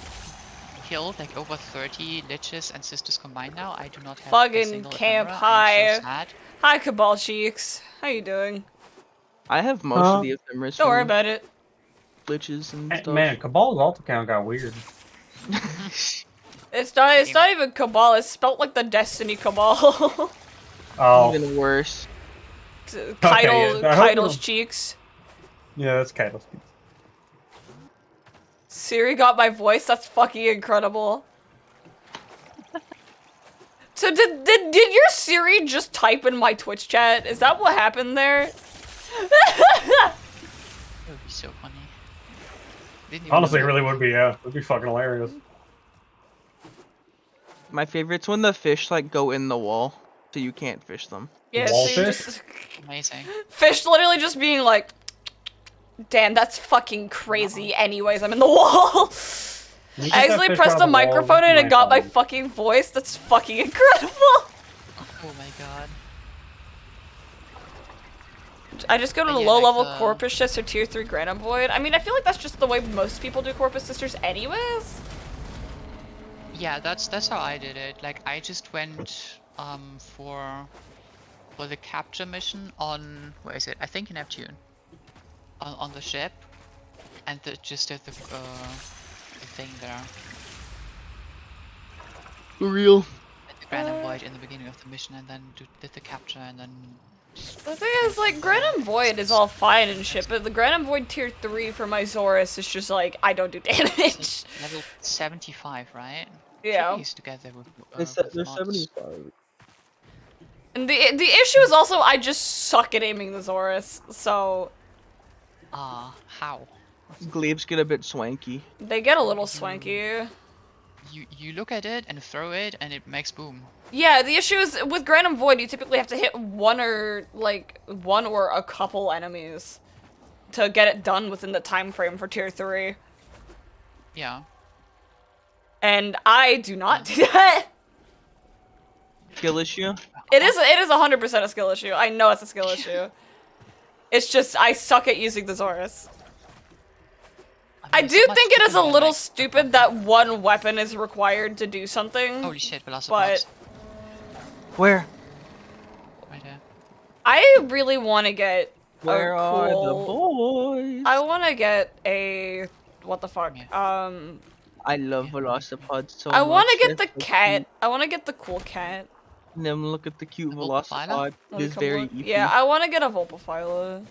killed like over 30 liches and sisters combined now. I do not have a Fucking single camp ephemera. high. I'm so sad. Hi, Cabal Cheeks. How you doing? I have most of the ephemeras Don't worry from about it. glitches and stuff. Man, Cabal's alt account got weird. It's not even Cabal, it's spelt like the Destiny Cabal. Oh, Even worse. Kaido's cheeks. yeah, that's kind of. Siri got my voice, that's fucking incredible. So did your Siri just type in my Twitch chat? Is that what happened there? That would be so funny. Didn't even Honestly, it know really would be. Yeah, it'd be fucking hilarious. My favorite's when the fish like go in the wall, so you can't fish them. Yeah, Wall so you fish? just amazing. fish literally just being like, damn, that's fucking crazy. Anyways, I'm in the wall. You get I that actually fish pressed out the of the wall, microphone and it my got my phone. fucking voice. That's fucking incredible. Oh my god. I just go to Yeah, the like low-level the- Corpus Sisters or Tier 3 Grand Void. I mean, I feel like that's just the way most people do Corpus Sisters anyways. Yeah, that's how I did it. Like I just went for the capture mission on, where is it? I think Neptune. On the ship, and just did the thing there. For real. Did the Grand and Void in the beginning of the mission, and then did the capture, and then. The thing is, like, Grand and Void is all fine and shit, but the Grand and Void Tier 3 for my Zorus is just like, I don't do damage. Level 75, right? Yeah. Should be used together with. They're with mods. 75. And the issue is also I just suck at aiming the Zorus, so How? Glaives get a bit swanky. they get a little swanky. You look at it and throw it, and it makes boom. Yeah, the issue is with Granum Void, you typically have to hit one or a couple enemies to get it done within the time frame for tier 3. Yeah. And I do not do that. Skill issue? It is 100% a skill issue. I know it's a skill issue. It's just I suck at using the Zorus. I mean, do so much think it is a people little like- stupid that one weapon is required to do something. Holy shit, Velocipede. But Where? Right there. I really want to get Where a are the cool... boys? I want to get a... What the fuck? Yeah. I love Velocipods so much. I want to get the They're so cat. I want to get the cool cat. cute. And then look at the cute The Volpiphyla? Velocipod. Let It me is come very look. eepy. Yeah, I want to get a Volpiphyla.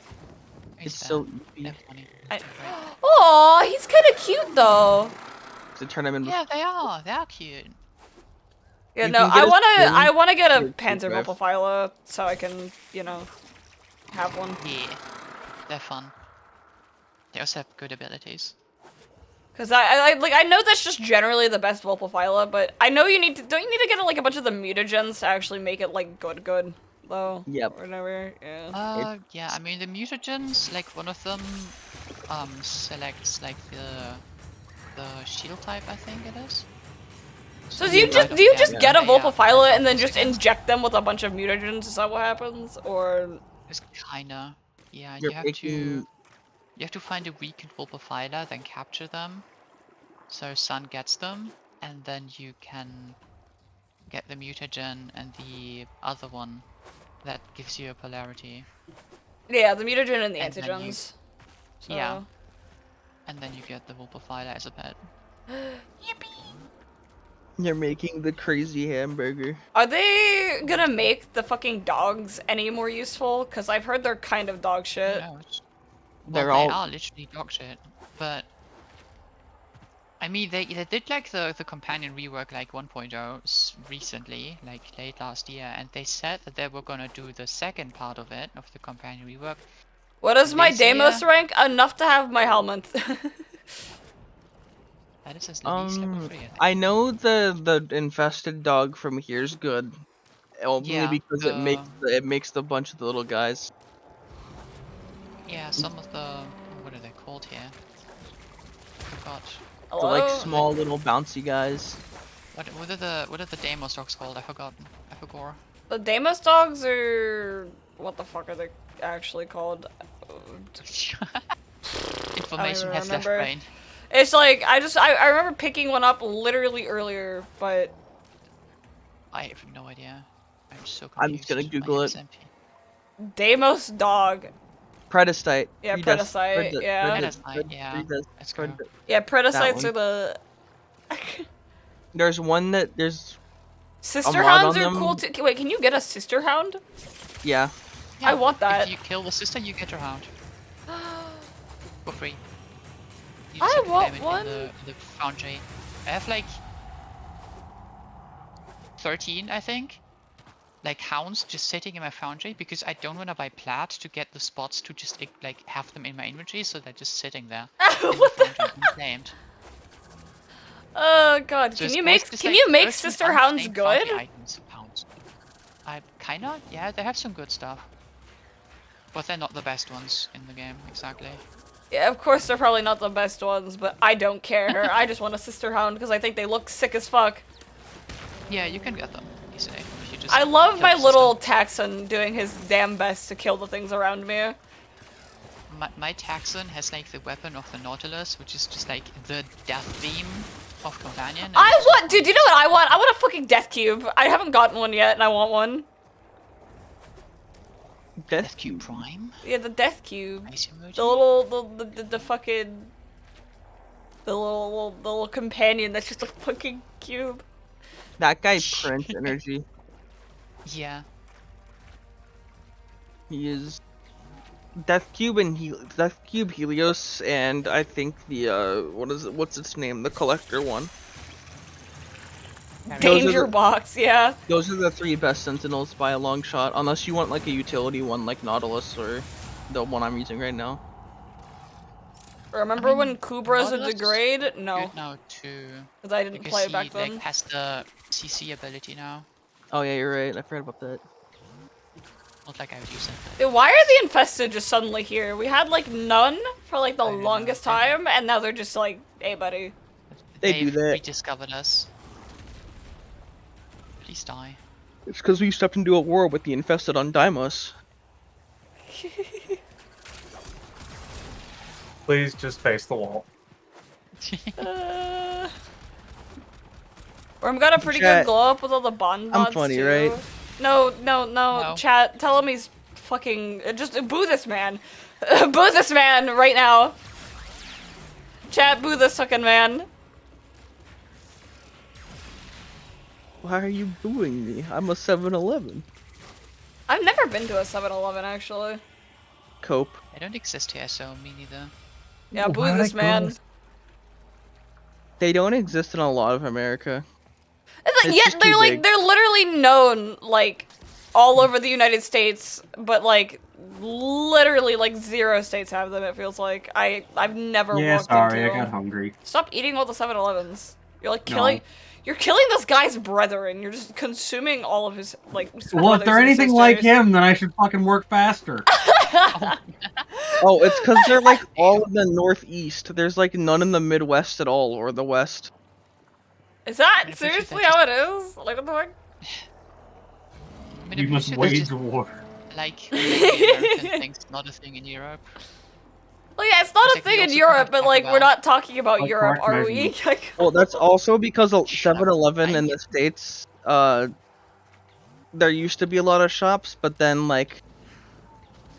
It's so eepy. They're funny. I... They're great. Aw, he's kind of cute though. To turn them into Yeah, they are. They are cute. Yeah, You no, can get a skin I want to get a with Panzer Rev. Volpiphyla so I can, you know, have one. Yeah. They're fun. They also have good abilities. Cause I know that's just generally the best Volpiphyla, but I know don't you need to get like a bunch of the mutagens to actually make it like good though? Yep. Or whatever. Yeah. Yeah, I mean the mutagens, like one of them selects like the shield type, I think it is. So you do you just get a yeah, Volpiphyla and then yeah. just inject them with a bunch of mutagens? Is that what happens? Or It's kinda. Yeah, You're you have picking- to find a weakened Volpiphyla, then capture them. So Sun gets them, and then you can get the mutagen and the other one that gives you a polarity. yeah, the mutagen and the And then you- antigens. So... Yeah. And then you get the Volpiphyla as a pet. You're making the crazy hamburger. Are they gonna make the fucking dogs any more useful? Cause I've heard they're kind of dog shit. Who knows? They're Well, they all- are literally dog shit, but I mean they did like the companion rework like 1.0 recently, like late last year, and they said that they were gonna do the second part of it, of the companion rework. What is my This year? Deimos rank? Enough to have my helmet. That is his level 3, I think. I know the infested dog from here is good, only Yeah, because it makes the bunch of the little guys. Yeah, some of the what are they called here? I forgot. The like Hello? small little bouncy guys. What are the Deimos dogs called? I forgot. The Deimos dogs are... What the fuck are they actually called? Information has left remember. brain. It's like, I remember picking one up literally earlier, but... I have no idea. I'm so confused. I'm just gonna My Google head it. is empty. Deimos dog. Predestite. Yeah, Redes- Predestite, Prede- yeah. Redes- Predestite, yeah. Redes- Let's go. Prede- Yeah, Predestites one. are the... There's one that there's Sister mod hounds on are them. cool too. Wait, can you get a sister hound? yeah. I want that. If you kill the sister, you get her hound. For free. You I just have to want claim it one. in the foundry. I have like 13, I think. Like hounds just sitting in my foundry because I don't want to buy plat to get the spots to just like have them in my inventory, so they're just sitting there in What the the? foundry unclaimed. Oh god, So can it's you make just, can like, you make 13 sister hounds unclaimed good? foundry items of hounds. I kinda, yeah, they have some good stuff. But they're not the best ones in the game, exactly. Yeah, of course they're probably not the best ones, but I don't care. I just want a sister hound because I think they look sick as fuck. Yeah, you can get them easily if you just I love kill my the little system. Taxon doing his damn best to kill the things around me. My Taxon has like the weapon of the Nautilus, which is just like the death beam of companion. and I it's want, dude, you know what I want? I want a fucking death cube. I haven't gotten one yet, and I want one. Death Cube Prime. Yeah, the death cube. Nice emoji. The little, the fucking, the little companion that's just a fucking cube. That guy Prince Energy. Yeah. He is Death Cube and Death Cube Helios, and I think the what's its name? The collector one. Danger box, yeah. Those are the 3 best sentinels by a long shot, unless you want like a utility one like Nautilus or the one I'm using right now. Remember when Kubras would Nautilus is degrade? No, Good now too. because I didn't Because play he it back then. like has the CC ability now. Oh yeah, you're right. I forgot about that. Not like I would use it. Dude, why are the infested just suddenly here? We had like none for like the I don't know, longest they- time, and now they're just like, hey buddy. They do that. rediscovered us. Please die. It's because we stepped into a war with the infested on Deimos. Please just face the wall. Worm got a pretty Chat. good glow up with all the bond mods funny, too. right? No. No. Chat, tell him he's fucking just boo this man. Boo this man right now. Chat, boo this fucking man. Why are you booing me? I'm a 7-Eleven. I've never been to a 7-Eleven actually. Cope. I don't exist here, so me neither. Yeah, Why boo would I this go man. with- They don't exist in a lot of America. It's Yet just they're too like big. they're literally known like all over the United States, but like literally like 0 states have them. It feels like I've never Yeah, walked sorry, into I got them. hungry. Stop eating all the 7-Elevens. You're like No. killing. You're killing this guy's brethren. You're just consuming all of his like. Well, if brothers they're and anything like sisters. him, then I should fucking work faster. Oh, it's because they're like all in the Northeast. There's like none in the Midwest at all, or the West. Is that I'm pretty sure seriously that how it is? Like what the fuck? I mean, We I'm must pretty sure that's wage just, war. like American thing's not a thing in Europe. Well, yeah, it's not It's a like we thing in also Europe, kinda but talk like we're about- not talking about Like Europe, correct are we? Like, Well, that's also because of Shut up. 7-Eleven in I- the States, there used to be a lot of shops, but then like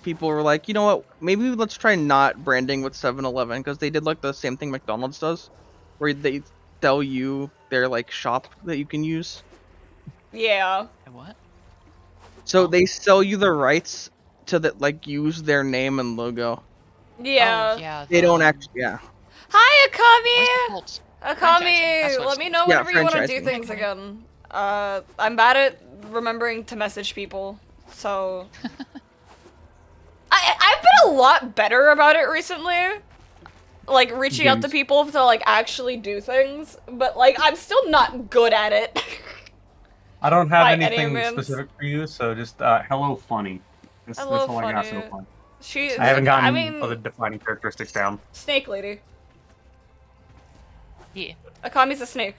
people were like, you know what, maybe let's try not branding with 7-Eleven because they did like the same thing McDonald's does, where they sell you their like shop that you can use. yeah. What? So Oh. they sell you the rights to like use their name and logo. Yeah. Oh, yeah. They don't the, actually, yeah. Hi, What's it Akami! called? Franchising, that's Akami, what let it's me called. know Yeah, whenever you want to do franchising. things Okay. again. I'm bad at remembering to message people, so... I've been a lot better about it recently. Like, reaching out to Yes. people to, like, actually do things, but, like, I'm still not good at it. I don't have By any anything means. specific for you, so just hello, funny. That's Hello, all I got so funny. far. She, I haven't gotten I mean, other defining characteristics down. snake lady. Yeah. Akami's a snake.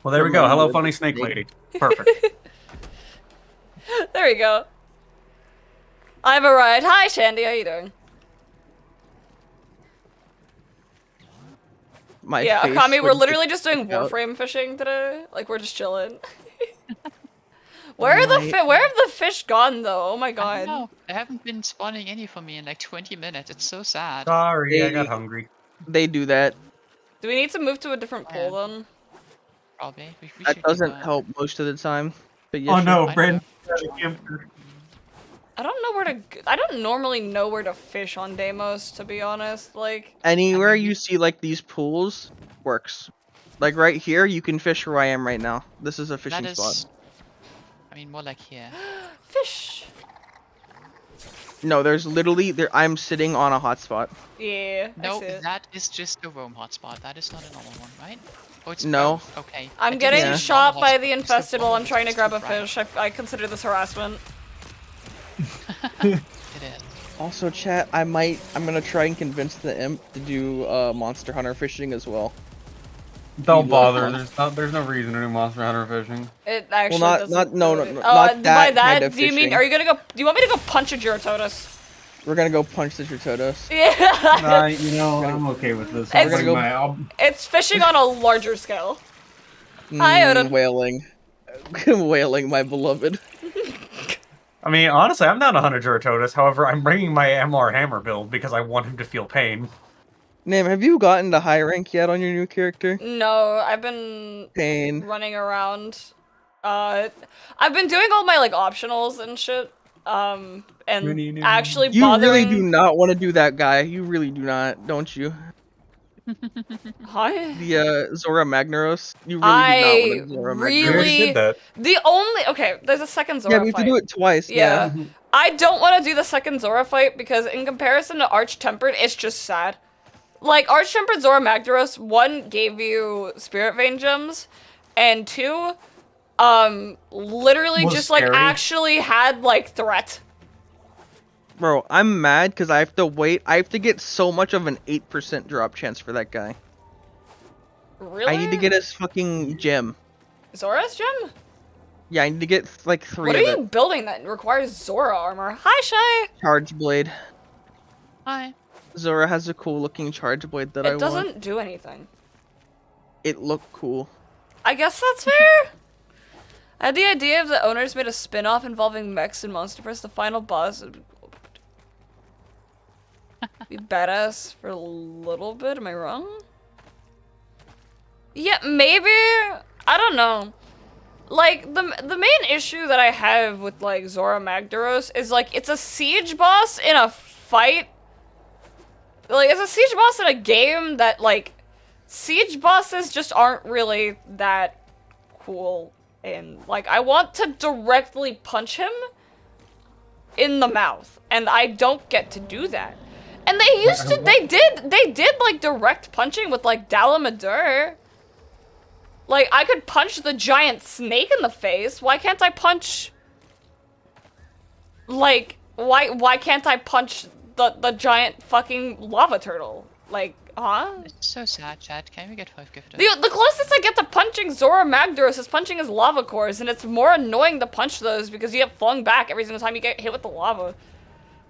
Well, there we go. Hello, Reminder, funny snake snake. lady. Perfect. There we go. I've arrived. Hi, Shandy. How you doing? My Yeah, face Akami, we're would literally just doing stick out. Warframe fishing today. Like, we're just chilling. Where are the My- where have the fish gone though? Oh my I don't god. know. They haven't been spawning any for me in like 20 minutes. It's so sad. Sorry, I Hey. got hungry. They do that. Do we need to move to a different Oh, pool yeah. then? Probably. We That should do doesn't that. help most of the time. But yes, Oh sure. no, I Brandon. know. I don't know where to. I don't normally know where to fish on Deimos, to be honest. Like, Anywhere I mean, you see like these pools works. Like right here, you can fish where I am right now. This is a fishing That is. spot. I mean, more like here. fish. No, there's literally there. I'm sitting on a hotspot. Yeah, I No, see it. that is just a roam hotspot. That is not a normal one, right? Oh, it's No. both. Okay. I'm I didn't getting see a shot normal by hotspot, the just a infested while roam I'm trying to grab a hotspot, right? fish. I consider this harassment. It is. Also, chat. I'm gonna try and convince the imp to do Monster Hunter fishing as well. Don't You bother. love There's no reason to do Monster Hunter fishing. It actually not- doesn't. no, do no, it. no, Oh, not by that that, kind of do you mean? fishing. Are you gonna go? Do you want me to go punch a Gyrototus? We're gonna go punch the Trotodos. Yeah. You know, I'm okay with this. It's- I'll bring my- I'll- It's fishing on a larger scale. Hi, Odin. Wailing, wailing, my beloved. I mean, honestly, I'm down to 100 Gyrototus. However, I'm bringing my MR Hammer build because I want him to feel pain. Nim, have you gotten to high rank yet on your new character? No, I've been Pain. running around. I've been doing all my like optionals and shit. And actually You bothering. really do not want to do that, guy. You really do not, don't you? Huh? The Zora Magnaros. You really do not want I a Zora We already Magnaros. did that. The only there's a second Zora Yeah, we have fight. to do it twice. Yeah. Yeah. I don't want to do the second Zora fight because in comparison to Arch-Tempered, it's just sad. Like, Arch-Tempered Zora Magdaros, 1, gave you Spirit Vein gems, and 2, literally Was just, like, scary. actually had, like, threat. Bro, I'm mad because I have to wait. I have to get so much of an 8% drop chance for that guy. Really? I need to get his fucking gem. Zora's gem? Yeah, I need to get like 3 What are of you it. building that requires Zora armor? Hi, Shy! Charge blade. Hi. Zora has a cool looking charge blade that I It want. doesn't do anything. It looked cool. I guess that's fair. I had the idea if the owners made a spin-off involving mechs and Monsterverse, the final boss would be badass for a little bit. Am I wrong? Yeah, maybe. I don't know. Like, the main issue that I have with, like, Zora Magdaros is, like, it's a siege boss in a fight. Like, it's a siege boss in a game that, like, siege bosses just aren't really that cool. And, like, I want to directly punch him in the mouth. And I don't get to do that. And they used to, they did, like, direct punching with, like, Dalamadur. Like, I could punch the giant snake in the face. Why can't I punch... Like, why can't I punch the giant fucking lava turtle? Like, huh? It's so sad, chat. Can we get 5 gifted? The closest I get to punching Zora Magdaros is punching his lava cores, and it's more annoying to punch those because you get flung back every single time you get hit with the lava.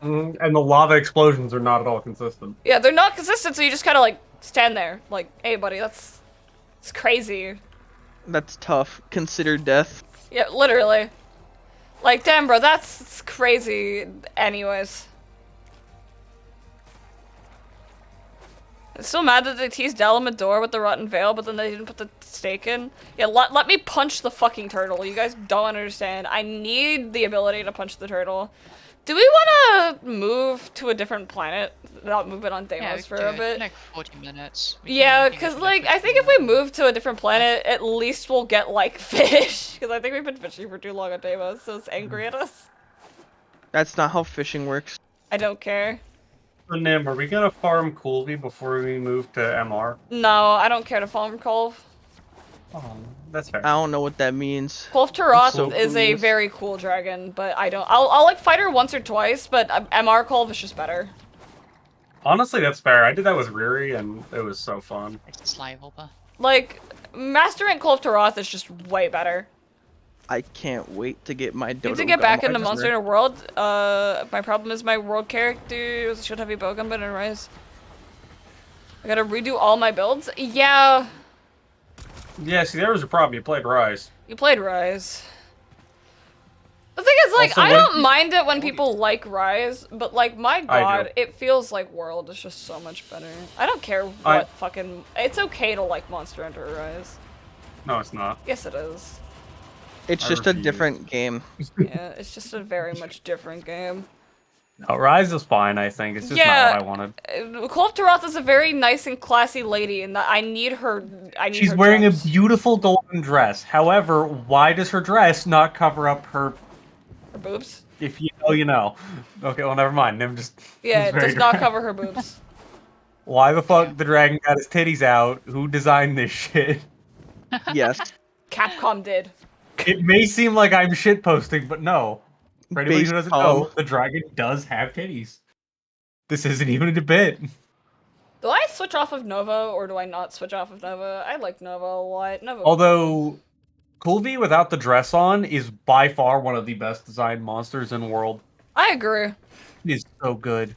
And the lava explosions are not at all consistent. Yeah, they're not consistent, so you just kind of, like, stand there. Like, hey, buddy, it's crazy. That's tough. Consider death. Yeah, literally. Like, damn, bro, that's crazy. Anyways. I'm still mad that they teased Dalamadur with the Rotten Veil, but then they didn't put the stake in. Yeah, let me punch the fucking turtle. You guys don't understand. I need the ability to punch the turtle. Do we want to move to a different planet without moving on Yeah, we Deimos for can do a it bit? in like 40 minutes. Yeah, because, like, I think if we move to a different planet, at least we'll get, like, fish. Because I think we've been fishing for too long on Deimos, so it's angry at us. That's not how fishing works. I don't care. So, Nim, are we gonna farm Coolby before we move to MR? No, I don't care to farm Kolv. Oh, that's fair. I don't know what that means. Kolv Taroth So is a clueless. very cool dragon, but I don't. I'll like fight her once or twice, but MR Kolv is just better. Honestly, that's fair. I did that with Riri, and it was so fun. It's Slyvolper. Like, Master Rank Kolv Taroth is just way better. I can't wait to get my Dodo Need to get back Gum into armor. Monster Hunter World. My problem is my world character was a shield heavy bowgun, but in Rise. I gotta redo all my builds. Yeah, Yeah, see, there was a problem. You played Rise. you played Rise. The thing is, like, Also, I what don't if you- mind it when people like Rise, but, like, my I do. god, it feels like World is just so much better. I don't care what fucking... It's okay to like Monster Hunter Rise. No, it's not. Yes, it is. It's I just a refuse. different game. Yeah, it's just a very much different game. No, Rise is fine, I think. It's just Yeah. not what I wanted. Kolv Taroth is a very nice and classy lady, and I need her. She's her wearing gems. a beautiful golden dress. However, why does her dress not cover up her... Her boobs. If you know, you know. Okay, well, never mind. Nim just... Yeah, was it very does not dry. cover her boobs. Why the fuck the dragon got his titties out? Who designed this shit? Yes. Capcom did. It may seem like I'm shitposting, but no. For anybody who doesn't know, Basecom. the dragon does have titties. This isn't even a debate. Do I switch off of Nova or do I not switch off of Nova? I like Nova a lot. Nova. Although, Coolvy without the dress on is by far one of the best designed monsters in the world. I agree. It is so good.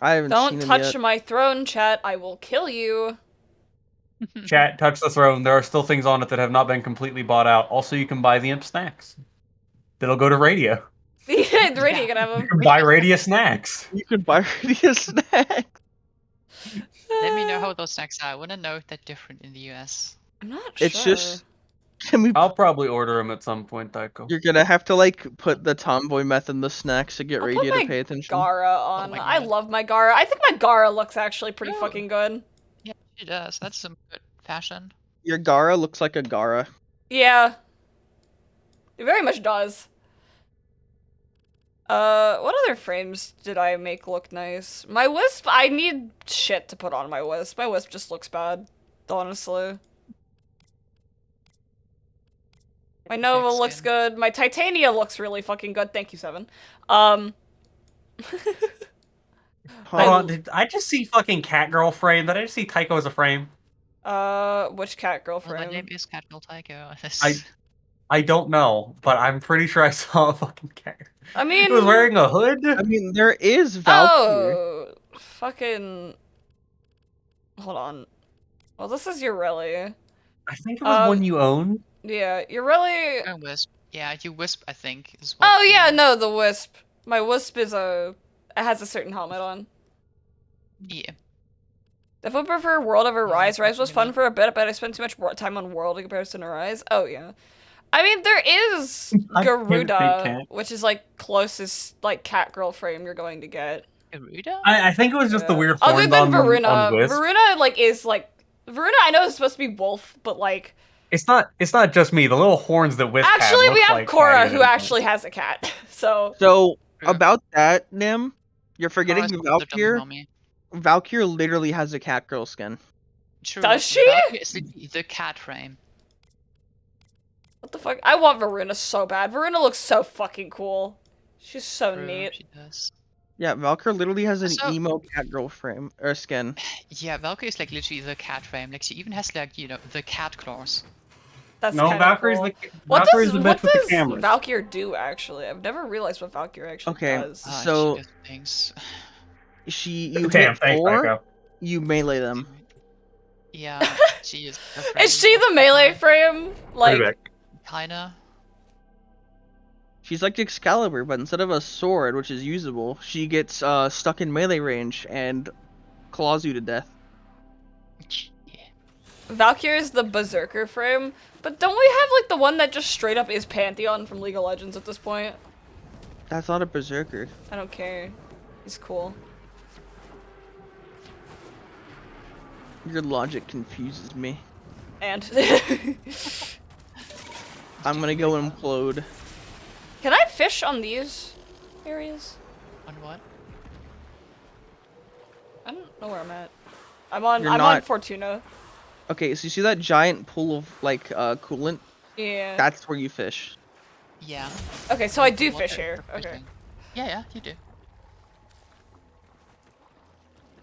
I haven't Don't seen him touch yet. my throne, chat. I will kill you. Chat, touch the throne. There are still things on it that have not been completely bought out. Also, you can buy the imp snacks. That'll go to radio. Yeah, the radio can have You them. can buy radio snacks. You could buy a snack. Let me know how those snacks are. I want to know if they're different in the US. I'm not It's sure. just. Can we? I'll probably order them at some point, Taiko. You're gonna have to like put the tomboy meth in the snacks to get I'll put radio my to pay attention. Gara on. my I God. love my Gara. I think my Gara looks actually pretty fucking good. Yeah, She does. That's some good fashion. Your Gara looks like a Gara. Yeah. It very much does. What other frames did I make look nice? My Wisp, I need shit to put on my Wisp. My Wisp just looks bad, honestly. My Nova Thick looks skin. good. My Titania looks really fucking good. Thank you, Seven. Hold on, did I just see fucking Catgirl frame? Did I just see Tycho as a frame? Which cat girl Well, my name frame? is Catgirl Tycho. I don't know, but I'm pretty sure I saw a fucking cat. I It mean, was wearing a hood. I mean, there is Valkyrie. oh, fucking. Hold on. Well, this is Ureli. I think it was one you own. Yeah, Ureli. Going Wisp. Yeah, you Wisp, I think, is what. Oh yeah, no, the Wisp. My Wisp is it has a certain helmet on. Yeah. If I prefer World over Yeah, Rise, Rise was fun definitely. for a bit, but I spent too much time on World in comparison to Rise. Oh yeah. I mean, there is I can't fake Garuda, cat. which is like closest like cat girl frame you're going to get. Garuda? I think it was just the Yeah. weird Other horns than on Varuna, Wisp. Varuna like is like Varuna. I know is supposed to be wolf, but like It's not just me. The little horns that Wisp had actually we look have like Korra cat who ears. actually has a cat. So So True. about that, Nim, you're forgetting Cora's also the dummy Valkyrie. mommy. Valkyrie literally has a cat girl skin. True. Does she? Valkyrie is the cat frame. what the fuck? I want Varuna so bad. Varuna looks so fucking cool. She's so True, neat. she does. Yeah, Valkyrie literally has an So- emo cat girl frame or skin. Yeah, Valkyrie is like literally the cat frame. Like she even has like, the cat claws. That's No, kinda Valkyrie's cool. the What Valkyrie's does the bitch with the cameras. Valkyrie do actually? I've never realized what Valkyrie actually Okay, does. So- She does things. You Damn, hit thanks, 4, Tycho. you melee them. Yeah, she is. The frame. Is she the melee frame? Like, Pretty big. Kinda. She's like Excalibur, but instead of a sword, which is usable, she gets stuck in melee range and claws you to death. Yeah. Valkyrie is the berserker frame, but don't we have like the one that just straight up is Pantheon from League of Legends at this point? That's not a berserker. I don't care. He's cool. Your logic confuses me. And I'm gonna go implode. can I fish on these areas? On what? I don't know where I'm at. I'm on You're on not- Fortuna. Okay, so you see that giant pool of like coolant? Yeah. That's where you fish. Yeah. Okay, so I do Water fish here. for Okay. fishing. Yeah, you do.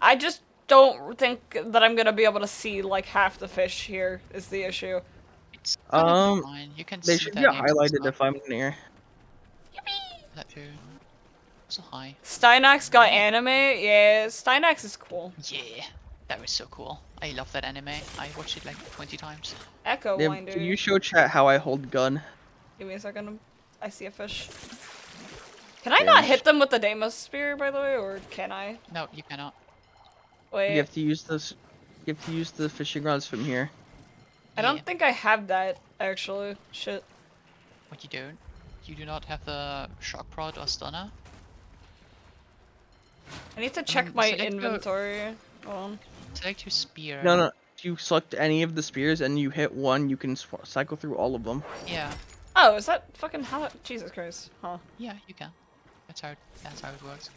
I just don't think that I'm gonna be able to see like half the fish here is the issue. It's gonna be Um, fine. You can They see should the get names and highlighted stuff. if I'm near. That too. So high. Steinax got anime? Yeah, Steinax is cool. Yeah, that was so cool. I love that anime. I watched it like 20 times. Echo Nim, Winder. can you show chat how I hold gun? Give me a second. I see a fish. Can I not hit them with the Deimos spear, by the way, or can I? No, you cannot. Wait, You have to use this. You have to use the fishing rods from here. I don't Yeah. think I have that, actually. Shit. What you don't? You do not have the shock prod or stunner? I need to check Um, my select the- inventory. Hold on. Select your spear. No, no. If you select any of the spears and you hit one, you can cycle through all of them. Yeah, Oh, is that fucking how? Jesus Christ. Huh. yeah, you can. That's how it works.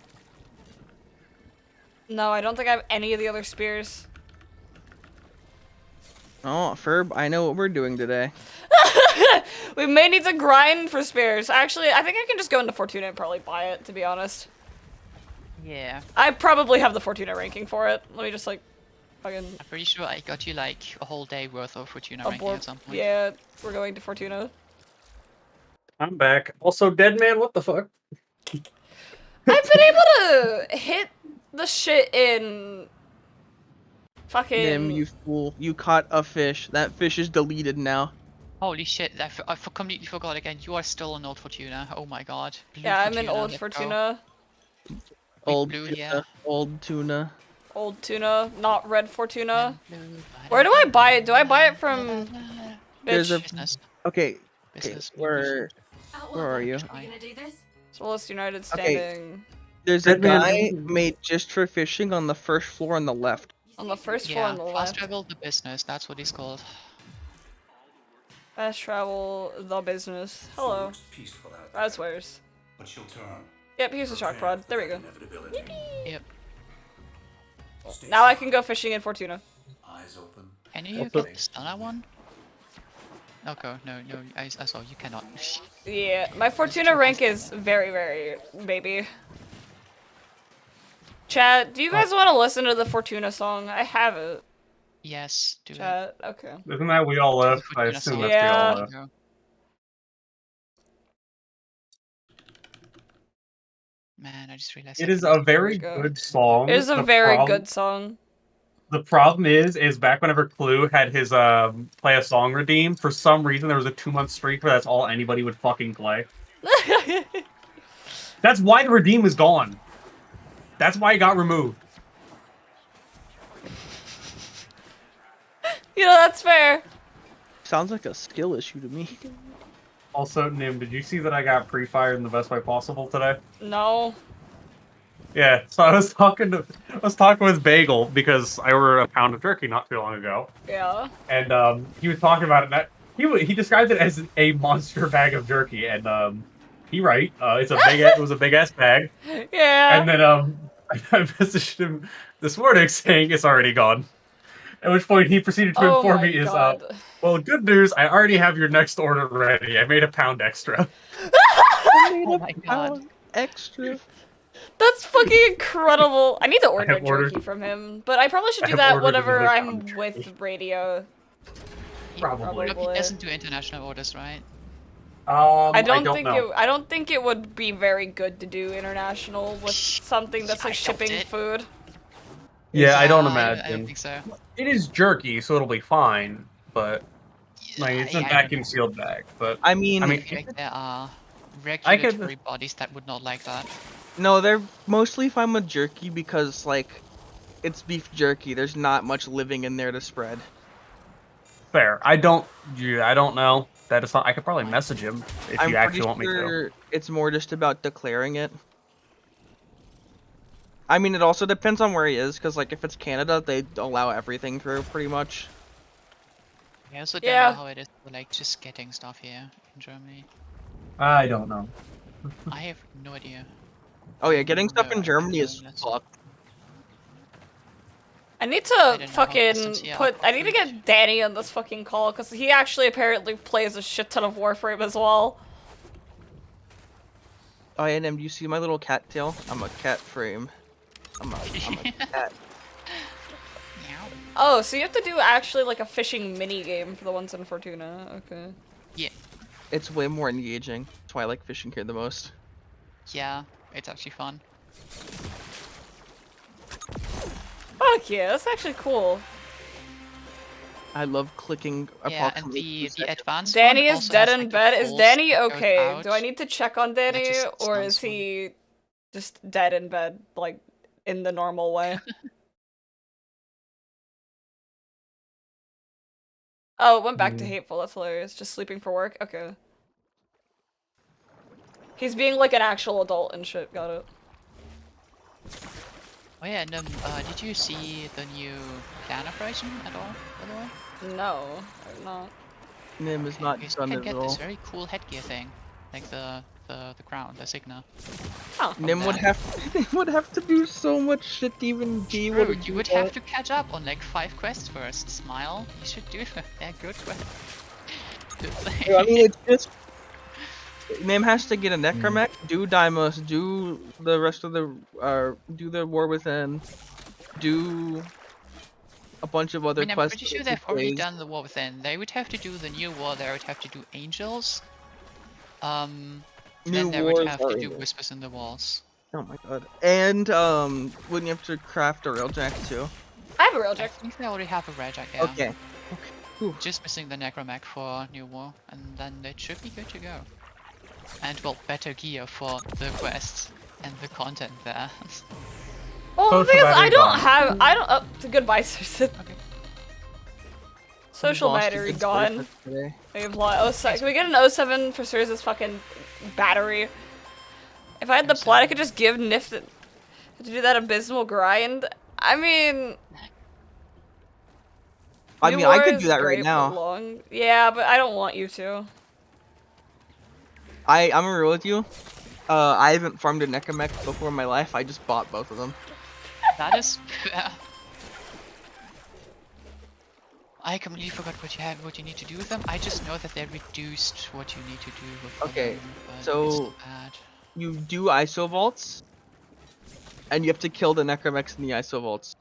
No, I don't think I have any of the other spears. Oh, Ferb, I know what we're doing today. We may need to grind for spears. Actually, I think I can just go into Fortuna and probably buy it, to be honest. Yeah, I probably have the Fortuna ranking for it. Let me just, like, fucking I'm pretty sure I got you like a whole day worth of Fortuna ranking abort. at some point. Yeah, we're going to Fortuna. I'm back. Also, dead man. What the fuck? I've been able to hit the shit in fucking. Nim, you fool. You caught a fish. That fish is deleted now. Holy shit, I completely forgot again. You are still on old Fortuna. Oh my god. Blue Yeah, I'm in Fortuna, old let's go. Fortuna. Big Old blue, tuna. yeah. Old tuna. Old tuna, not red Fortuna. Blue, Where do I buy it? Do I buy it from There's bitch? a- business? Okay, Business. where are you? Try. Solis United Okay. standing. There's a Dead man. guy made just for fishing on the first floor on the left. On the first floor Yeah, on the fast left. travel the business. That's what he's called. Fast travel, the business. Hello. Peaceful out there, Raspberries. but she'll turn. Yep, here's the shock prod. There we go. Inevitability. Yep. Stay Now I soft, can go fishing in Fortuna. eyes open. Can you Also- get the stunner one? Okay, no, I saw you cannot. Yeah, my Fortuna rank is very, very baby. Chat, do you guys want to listen to the Fortuna song? I have it. Yes, do it. Chat, okay. Isn't that we all Do the left? I Fortuna assume song. that's Yeah. we all left. Go. Man, I just realized It I is can- a very go. good song. It is a The very problem- good song. The problem is back whenever Clue had his play a song redeem, for some reason there was a 2-month streak where that's all anybody would fucking play. That's why the redeem is gone. That's why it got removed. You know, that's fair. Sounds like a skill issue to me. Also, Nim, did you see that I got pre-fired in the best way possible today? No. Yeah, so I was talking with Bagel because I ordered a pound of jerky not too long ago, Yeah. and he was talking about it. And he described it as a monster bag of jerky, and he right. It was a big ass bag, Yeah. and then I messaged him this morning saying it's already gone. At which point he proceeded to Oh inform my me god. well, good news, I already have your next order ready. I made a pound extra. Oh my god. Extra. That's fucking incredible. I need to order have ordered- jerky from him, but I probably should I do have that ordered whenever another I'm pound of with jerky. radio. Probably. Look, he doesn't do international orders, right? I don't think know. I don't think it would be very good to do international with something that's like I doubt shipping it. food. Yeah, I don't I don't imagine. think so. It is jerky, so it'll be fine, but like it's a Yeah, I don't vacuum know. sealed bag. But I mean, I feel like there are I could- regulatory bodies that would not like that. no, they're mostly fine with jerky because, like, it's beef jerky. There's not much living in there to spread. fair. I don't know. That is not, I could probably message him if I'm you pretty actually want me to. sure it's more just about declaring it. I mean, it also depends on where he is, because, like, if it's Canada, they allow everything through, pretty much. I also don't Yeah. know how it is for, like, just getting stuff here in Germany. I don't know. I have no idea. Oh yeah, getting stuff No, in I Germany don't is know. fucked. I need I to don't know how fucking customs here put. I need to operate. get Danny on this fucking call because he actually apparently plays a shit ton of Warframe as well. Oh yeah, and do you see my little cat tail? I'm a cat frame. I'm a cat. Meow. Oh, so you have to do actually like a fishing mini game for the ones in Fortuna. Okay. Yeah, It's way more engaging. That's why I like fishing here the most. yeah, it's actually fun. Fuck yeah, that's actually cool. I love clicking Yeah, and approximately the 2 seconds. advanced Danny one is also dead has, in like, a bed. Is pulse Danny that goes okay? Do I out. need to check on Danny, just or stuns is he just dead in bed, like in the normal way? Oh, it went back to hateful. That's hilarious. Just sleeping for work. Okay. He's being like an actual adult and shit. Got it. Oh yeah, and did you see the new clan operation at all, by the way? No, I'm not. Nim is not Because done you at can get all. this very cool headgear thing, like the crown, the signa. Oh. Nim would have to do so much shit to even be able to True, do you would that. have to catch up on like 5 quests first. Smile, you should do them. They're good quests. I mean, it's just Nim has to get a necromech, do Dimos, do the rest of the do the War Within, do a bunch of other I mean, I'm quests. pretty sure that they've he already plays. done the war within. They would have to do the new war. They would have to do angels. New Then they would wars have are to do in it. whispers in the walls. Oh my god. And wouldn't you have to craft a railjack too? I have a I railjack. think they already have a railjack, yeah. Okay. Just missing the necromech for new war, and then they should be good to go. And well, better gear for the quests and the content there. Well, the Social thing is, I battery don't gone. have. I don't. Oh, goodbye, Susan. Okay. Social Lost a battery good gone. split today. We have can we get an 07 for Cersei's fucking battery? If I had the plot, I could just give Nif to do that abysmal grind. I mean, I New mean, I War could is do that right great, but now. long. Yeah, but I don't want you to. I'm real with you. I haven't farmed a Necromech before in my life. I just bought both of them. That is fair. I completely forgot what you need to do with them. I just know that they reduced what you need to do with Okay, them. But so- it's not bad. You do ISO vaults, and you have to kill the Necromechs in the ISO vaults.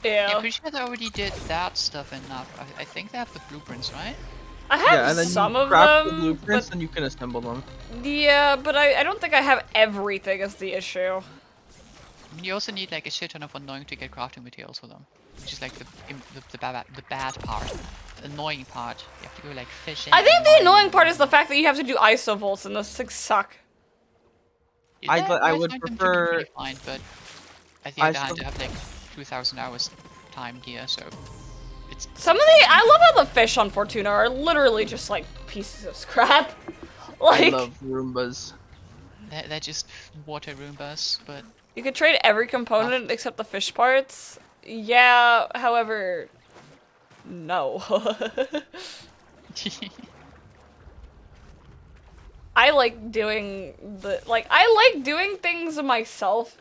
Yeah, Yeah. pretty sure they already did that stuff enough. I think they have the blueprints, right? I have Yeah, and then some you of craft the them, blueprints, but and you can assemble them. yeah, but I don't think I have everything is the issue. I mean, you also need like a shit ton of annoying to get crafting materials for them, which is like the bad part, the annoying part. You have to go like fishing. I think and the mining annoying part and- is the fact that you have to do ISO volts and those things suck. Yeah, I would find them to be prefer pretty fine, but at the other hand, ISO I have like 2,000 hours time here, so it's Some of the I love how the fish on Fortuna are literally just like pieces of scrap. I Like love Roombas. they're just water Roombas, but you could trade every component except the fish parts. Yeah, however, no. I like doing I like doing things myself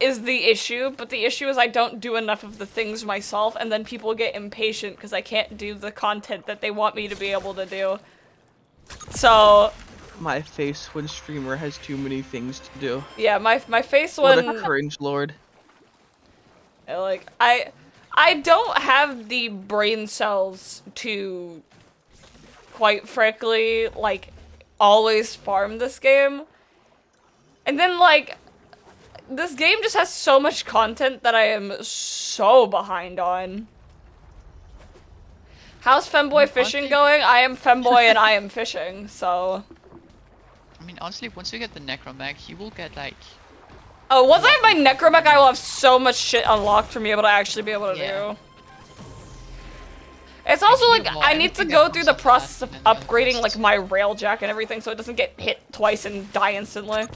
is the issue, but the issue is I don't do enough of the things myself and then people get impatient because I can't do the content that they want me to be able to do. So, My face when streamer has too many things to do. yeah, my face What when a cringe lord. like I don't have the brain cells to quite frankly like always farm this game. And then like this game just has so much content that I am so behind on. How's Femboy Fishing going? I am Femboy and I am fishing, so. I mean, honestly, once you get the Necromech, you will get like Oh, once I have my Necromech, I will have so much shit unlocked for me able to actually be able to Yeah. do. It's also Actually, like well, I need to everything go that through comes the with process that of and the other upgrading like quests. my railjack and everything so it doesn't get hit twice and die instantly.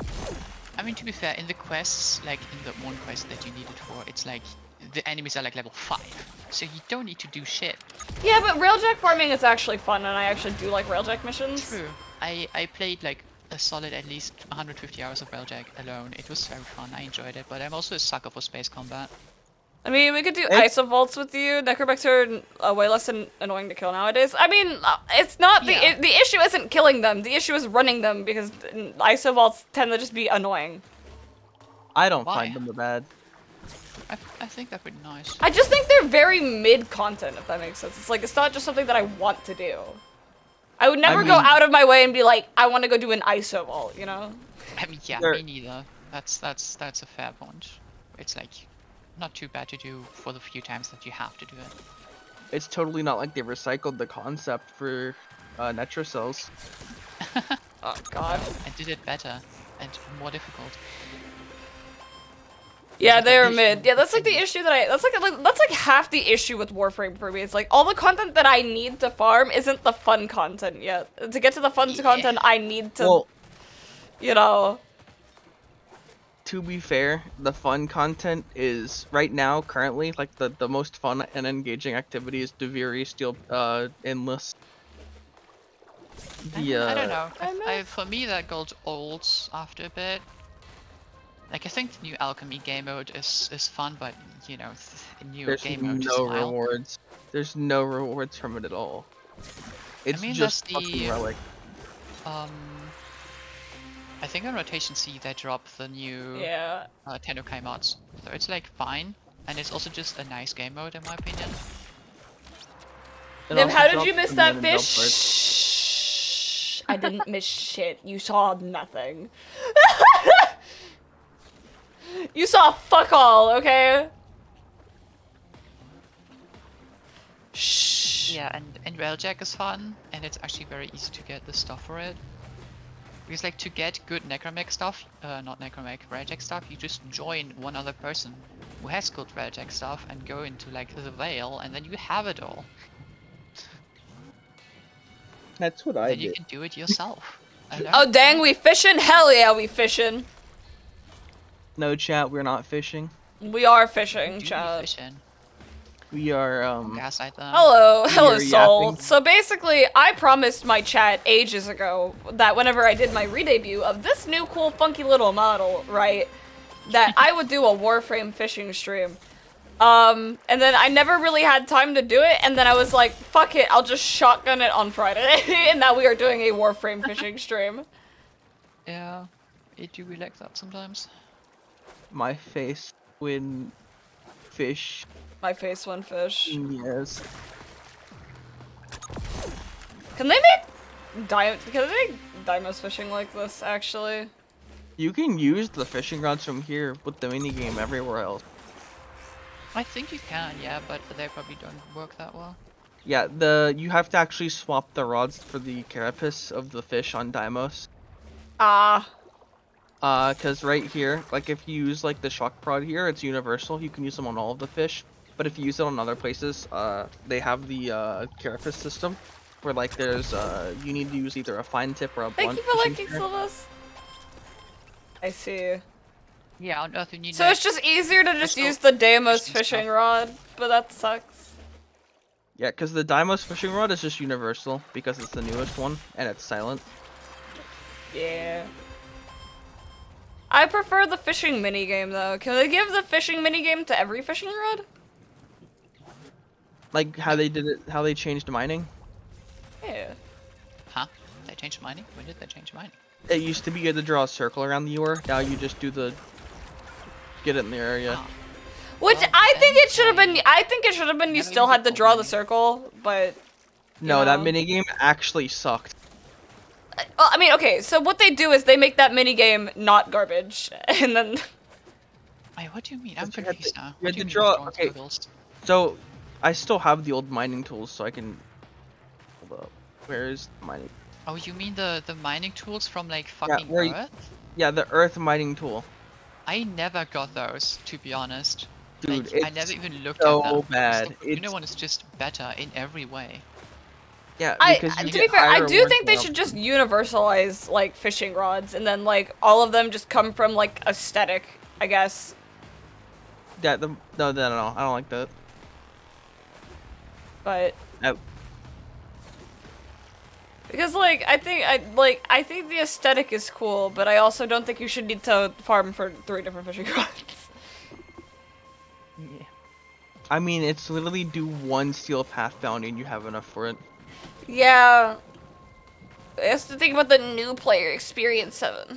I mean, to be fair, in the quests, like in the one quest that you need it for, it's like the enemies are like level 5, so you don't need to do shit. Yeah, but railjack farming is actually fun and I actually do like railjack missions. True. I played like a solid at least 150 hours of Railjack alone. It was very fun. I enjoyed it, but I'm also a sucker for space combat. I mean, we could do Hey. ISO vaults with you. Necromechs are way less annoying to kill nowadays. I mean, it's not Yeah. the issue isn't killing them. The issue is running them because ISO vaults tend to just be annoying. I don't Why? find them bad. I think they're pretty nice. I just think they're very mid content, if that makes sense. It's like it's not just something that I want to do. I would never go mean- out of my way and be like, I want to go do an ISO vault, you know? I mean, yeah, They're- me neither. That's a fair point. It's like not too bad to do for the few times that you have to do it. It's totally not like they recycled the concept for Netra cells. Oh god. And did it better and more difficult. Yeah, like they're the issue mid. Yeah, that's like the with- issue that that's like half the issue with Warframe for me. It's like all the content that I need to farm isn't the fun content yet. To get to the fun Yeah. content, I need to, Well, you know. to be fair, the fun content is right now, currently, like the most fun and engaging activity is Deviri Steel Endless. I don't know. I know. For me, that got old after a bit. Like, I think the new alchemy game mode is fun, but you know, a new There's game mode no is wild. rewards. There's no rewards from it at all. It's mean, just that's the- fucking relic. I think on Rotation C they drop the new Yeah. Tennokai mods, so it's like fine, and it's also just a nice game mode in my opinion. It Nim, also how did drops you miss the that mana dump fish? part. Shh. I didn't miss shit. You saw nothing. You saw fuck all, okay? Shh. Yeah, and Railjack is fun, and it's actually very easy to get the stuff for it. Because like to get good Necromech stuff, not Necromech, Railjack stuff, you just join one other person who has good Railjack stuff and go into like the Vale, and then you have it all. That's what I Then you did. can do it yourself. alone. Oh dang, we fishing? Hell yeah, we fishing. No chat, we're not fishing. We are fishing, Do be chat. fishing. We are Gaslight them. Hello, You're Soul. yapping. So basically, I promised my chat ages ago that whenever I did my re-debut of this new cool funky little model, right, that I would do a Warframe fishing stream. And then I never really had time to do it, and then I was like, fuck it, I'll just shotgun it on Friday, and now we are doing a Warframe fishing stream. Yeah, it do be like that sometimes. my face when fish. My face went fish. Yes. Can they make Dimos fishing like this, actually? You can use the fishing rods from here with the minigame everywhere else. I think you can, yeah, but they probably don't work that well. Yeah, you have to actually swap the rods for the carapace of the fish on Dimos. Ah. Cause right here, like if you use like the shock prod here, it's universal. You can use them on all of the fish. But if you use it on other places, they have the carapace system, where like there's you need to use either a fine tip or a Thank blunt. you for fishing liking spear. Sylvus. I see. Yeah, on Earth you need So like, it's just easier to just crystal use the Deimos fishing fishing stuff. rod, but that sucks. Yeah, cause the Dimos fishing rod is just universal because it's the newest one and it's silent. Yeah. I prefer the fishing minigame though. Can they give the fishing minigame to every fishing rod? Like how they did it, how they changed mining. Yeah. Huh? They changed mining? When did they change mining? It used to be you had to draw a circle around the ore. Now you just do the get it in the area. Ah. Which Well, I think it should have then been. I think it should have been. You never still even had to thought draw the mining. circle, but. No, that know. minigame actually sucked. Well, I mean, okay. So what they do is they make that minigame not garbage, and then. Wait, what do you mean? I'm But you had confused to- now. you What had do you to mean draw- with drawing okay. circles? So, I still have the old mining tools, so I can. Hold up. Where is the mining? Oh, you mean the mining tools from like fucking where you- Earth? Yeah, the earth mining tool. I never got those, to be honest. Dude, Like, I it's never even looked so at them. 'cause bad. The Arena It's- one is just better in every way. Yeah, I, because you to be get fair, I higher do reward think they for should them. just universalize like fishing rods, and then like all of them just come from like aesthetic, I guess. Yeah, no, I don't like that. But Nope. because like I think the aesthetic is cool, but I also don't think you should need to farm for 3 different fishing rods. Yeah. I mean, it's literally do one steel path bounty and you have enough for it. Yeah. I have to think about the new player experience 7.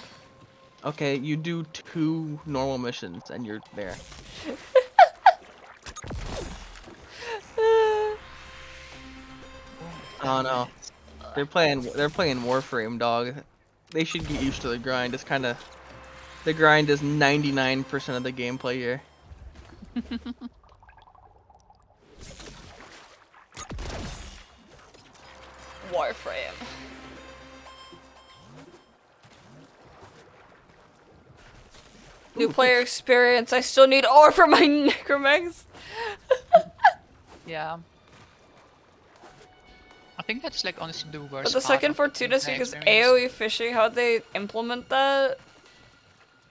Okay, you do 2 normal missions and you're there. Oh no. They're playing Warframe, dog. They should get used to the grind. It's kind of the grind is 99% of the gameplay here. Warframe. New player experience. I still need ore for my necromegs. Yeah. I think that's like honestly the worst But the part second of Fortuna the Seek is experience. AoE fishing. How'd they implement that?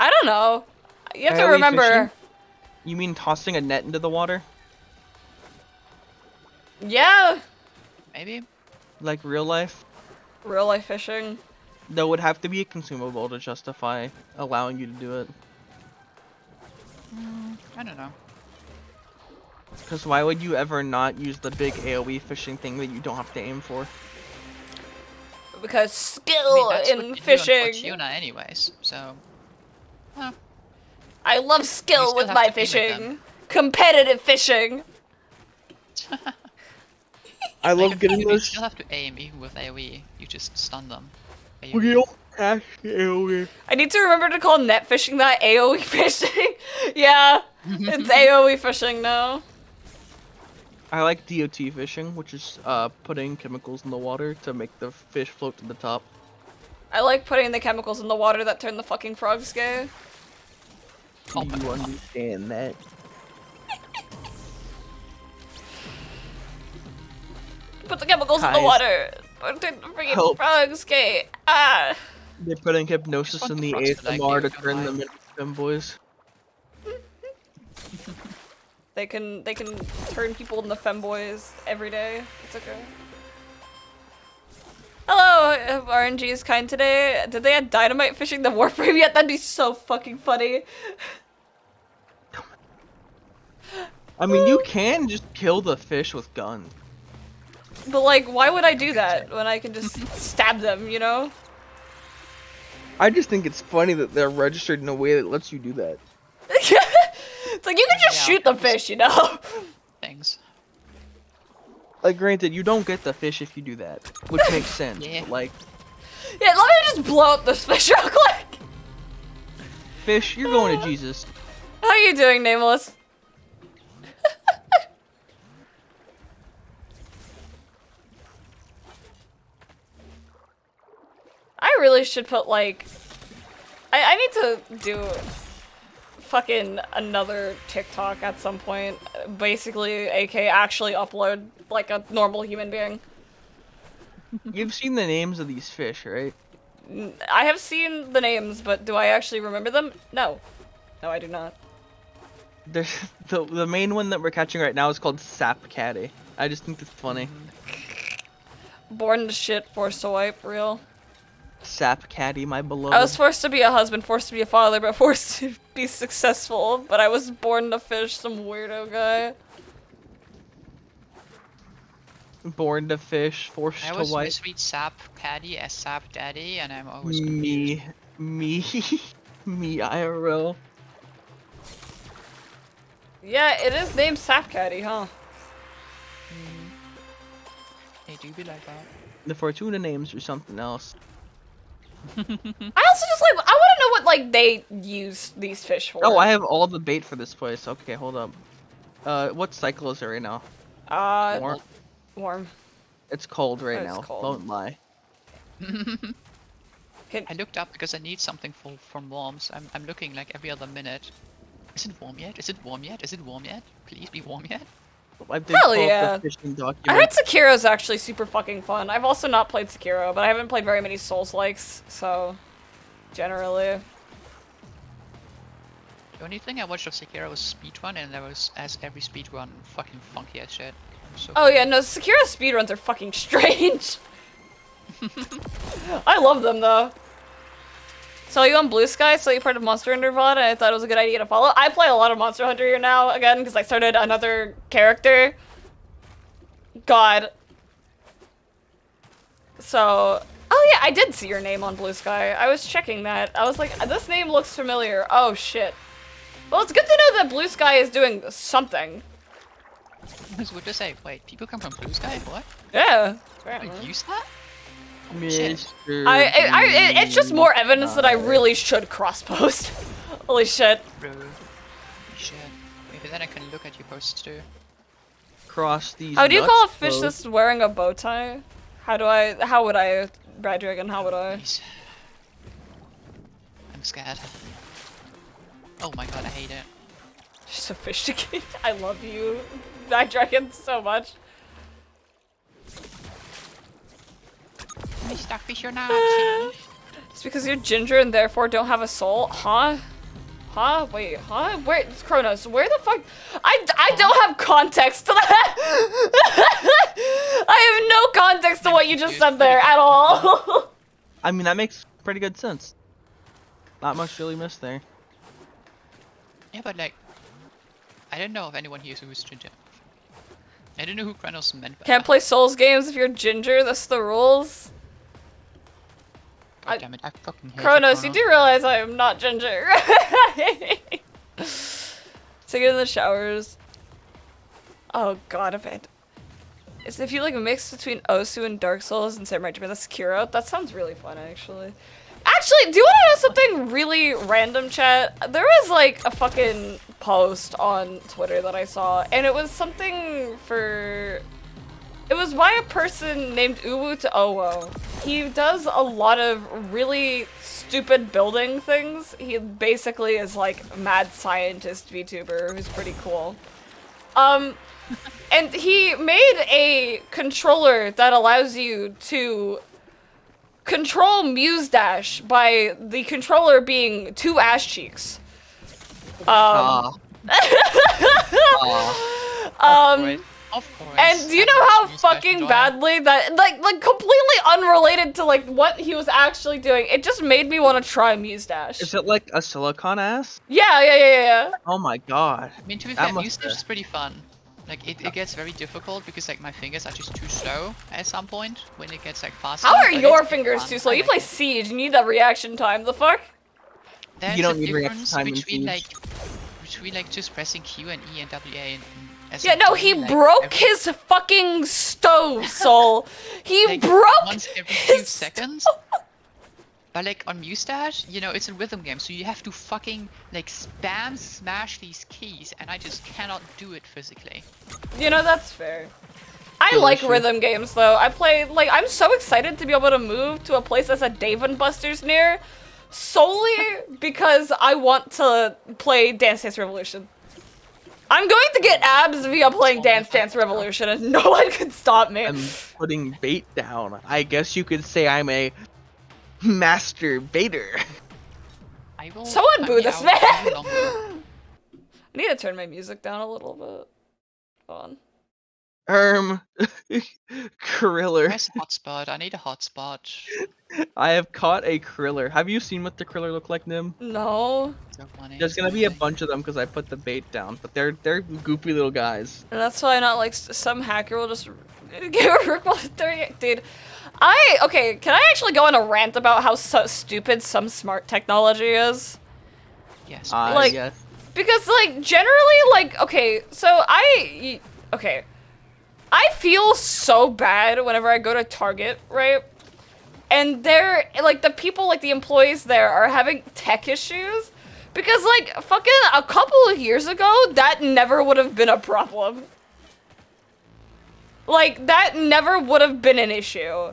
I don't know. You have to AoE remember. fishing? You mean tossing a net into the water? Yeah. Maybe? Like real life? Real life fishing. There would have to be a consumable to justify allowing you to do it. I don't know. Because why would you ever not use the big AoE fishing thing that you don't have to aim for? Because I skill mean, that's what in you do on fishing. Fortuna anyways, so... Well, I love You skill still with have my to aim at them. fishing. Competitive fishing. I like, love getting you those. still have to aim even with AoE, you just stun them. AoE. Real cash AoE. I need to remember to call net fishing that AoE fishing. Yeah, it's AoE fishing now. I like DOT fishing, which is putting chemicals in the water to make the fish float to the top. I like putting the chemicals in the water that turn the fucking frogs gay. Oh Do my you God. understand that? Put the chemicals in the Guys. water. Turn the freaking Help. frogs gay. Ah. They're putting hypnosis want in the the frogs to like ASMR you, to come turn on. them into femboys. They can turn people into femboys every day. It's okay. Hello, RNG is kind today. Did they add dynamite fishing the Warframe yet? That'd be so fucking funny. I mean, you can just kill the fish with guns. But like, why would I do that when I can just stab them, you know? I just think it's funny that they're registered in a way that lets you do that. It's like, you can just shoot the fish, you know? Things. Like, granted, you don't get the fish if you do that, which makes sense. Yeah. But, like, Yeah, let me just blow up this fish real quick. fish, you're going to Jesus. How are you doing, Nameless? I really should put, like... I need to do fucking another TikTok at some point. Basically, AK actually upload like a normal human being. You've seen the names of these fish, right? I have seen the names, but do I actually remember them? No. No, I do not. There's the main one that we're catching right now is called Sap Caddy. I just think it's funny. Born to shit, forced to wipe, real. Sap Caddy, my beloved. I was forced to be a husband, forced to be a father, but forced to be successful. But I was born to fish, some weirdo guy. Born to fish, forced I to always wipe. misread Sap Caddy as Sap Daddy, and I'm always Me, me, me IRL. Yeah, it is named Sap Caddy, huh? They do be like that. The Fortuna names or something else. I also just like, I want to know what like they use these fish for. Oh, I have all the bait for this place. Okay, hold up. What cycle is it right now? Warm. Warm. It's cold right It's now. cold. Don't lie. I looked up because I need something for warms. I'm looking like every other minute. Is it warm yet? Is it warm yet? Is it warm yet? Please be warm yet? I did Hell pull up yeah. the fishing I heard document. Sekiro's actually super fucking fun. I've also not played Sekiro, but I haven't played very many Souls-likes, so generally. The only thing I watched of Sekiro was speedrun, and there was, as every speedrun, fucking funky as shit. So Oh yeah, no, Sekiro speedruns are fucking strange. I love them though. So you on Blue Sky, so you part of Monster Hunter VOD, and I thought it was a good idea to follow. I play a lot of Monster Hunter here now, again, because I started another character. God. So, oh yeah, I did see your name on Blue Sky. I was checking that. I was like, this name looks familiar. Oh shit. Well, it's good to know that Blue Sky is doing something. I was going to say, wait, people come from Blue Sky? What? Yeah. You use that? Mr. It's just more evidence that I really should cross-post. Holy shit. Bro. Shit. Maybe then I can look at your posts too. Cross these. How do you nuts, call a fish though. that's wearing a bow tie? How would I, Brad Dragon, how would I? Please. I'm scared. Oh my god, I hate it. Sophisticated. I love you, Brad Dragon, so much. Mr. Fisher Nazi. It's because you're ginger and therefore don't have a soul? Huh? Huh? Wait, huh? Where, it's Kronos, where the fuck? I don't have context to that! I have no context to what you just said there at all! I mean, that makes pretty good sense. Not much really missed there. Yeah, but like, I don't know if anyone here who's ginger. I don't know who Kronos meant by Can't that. play Souls games if you're ginger, that's the rules. God damn it, I fucking hate Kronos, you do realize I am not ginger. So get in the showers. Oh god, if you like mix between Osu and Dark Souls and Samurai Japan, that's Sekiro. That sounds really fun, actually. Actually, do you want to know something really random, chat? There was like a fucking post on Twitter that I saw, and it was something for... It was by a person named Uwu to Owo. He does a lot of really stupid building things. He basically is like a mad scientist VTuber who's pretty cool. And he made a controller that allows you to control Muse Dash by the controller being two ass cheeks. Um, Of course. and do you know how fucking badly that, like completely unrelated to like what he was actually doing, it just made me want to try Mustache. Is it like a silicon ass? Yeah. Oh my god. I mean, to be That fair, must Mustache is pretty fun. Like, it gets very difficult because, like, my fingers are just too slow at some point when it gets, like, faster. How are but your it's pretty fingers fun. too slow? I You like play it. Siege, you need that reaction time. The fuck? There's You don't a need reaction difference time in between, Siege. like, just pressing Q and E and WA and Yeah, no, he like, broke every- his fucking stove, Soul. He like, broke once every few his seconds. But like on Mustache, you know, it's a rhythm game, so you have to fucking like spam smash these keys, and I just cannot do it physically. You know, that's fair. I Feel like issue. rhythm games though. I play, like, I'm so excited to be able to move to a place that's a Dave & Buster's near, solely because I want to play Dance Dance Revolution. I'm going to get abs via playing Dance Dance Revolution, and no one can stop me. I'm putting bait down. I guess you could say I'm a master baiter. I will. Someone boo this man! I will I need to turn my music down a little bit. Hold on. Kriller. Where's a hotspot? I need a hotspot. I have caught a kriller. Have you seen what the kriller look like, Nim? No. So funny, There's so gonna be a funny. bunch of them because I put the bait down, but they're goopy little guys. And that's why not like some hacker will just give a Rick 38, dude. Okay, can I actually go on a rant about how stupid some smart technology is? Yes. Like- Yes. Because like generally like okay, so I feel so bad whenever I go to Target, right? And they're like the people, like the employees there are having tech issues because like fucking a couple of years ago that never would have been a problem. Like that never would have been an issue.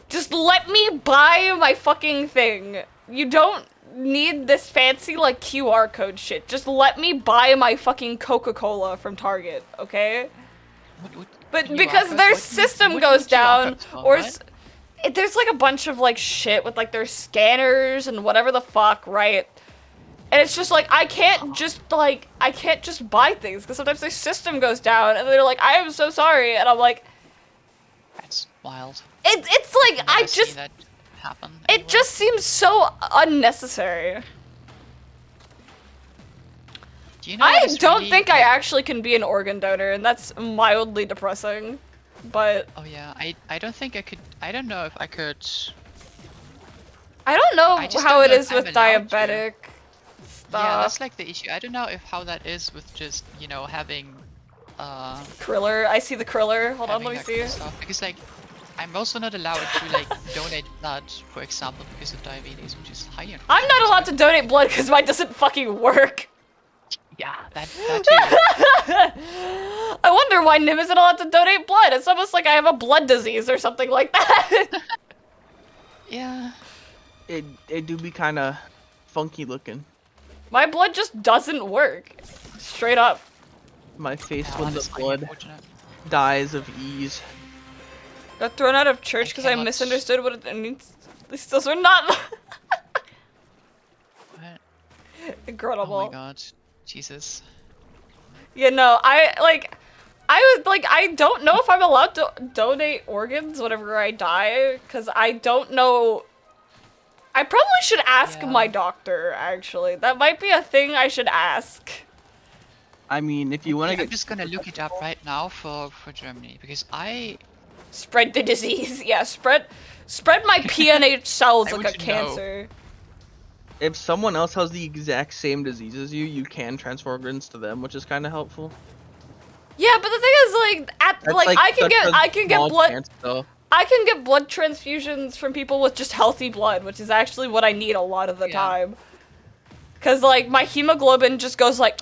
Just let me buy my fucking thing. You don't need this fancy like QR code shit. Just let me buy my fucking Coca-Cola from Target, okay? But QR because codes? their What do you- system what do you goes need QR down, codes for, or what? there's like a bunch of like shit with like their scanners and whatever the fuck, right? And it's just like I can't just buy things because sometimes their system goes down and they're like, I am so sorry, and I'm like, That's wild. it's like I've I never seen just that happen. it anywhere. just seems so unnecessary. Do you know I what is don't really, think I like- actually can be an organ donor, and that's mildly depressing. But Oh yeah, I don't think I could. I don't know if I could. I don't know I just how don't it know if is I'm with allowed to. diabetic Yeah, stuff. that's like the issue. I don't know if how that is with just having Kriller. I see the Kriller. Hold on, having let me that see. kind of stuff. Because like I'm also not allowed to like donate blood, for example, because of diabetes, which is highly unfortunate. I'm not allowed to donate blood because mine doesn't fucking work. Yeah, that too. I wonder why Nim isn't allowed to donate blood. It's almost like I have a blood disease or something like that. Yeah. It do be kind of funky looking. My blood just doesn't work. Straight up. My face Yeah, when that the is highly blood unfortunate. dies of ease. Got thrown out of church because I cannot- misunderstood what it means. These those are not What? incredible. Oh my god. Jesus. Yeah, no, I don't know if I'm allowed to donate organs whenever I die, because I don't know. I probably should ask Yeah. my doctor, actually. That might be a thing I should ask. I mean, if you want to I'm get just gonna look it up right now for Germany because I Spread the disease. Yeah, spread my PNH cells I like want a to know. cancer. if someone else has the exact same disease as you, you can transfer organs to them, which is kind of helpful. Yeah, but the thing is, like, That's I can such get a small blood. chance, though. I can get blood transfusions from people with just healthy blood, which is actually what I need a lot of the Yeah. time. Cause like my hemoglobin just goes like,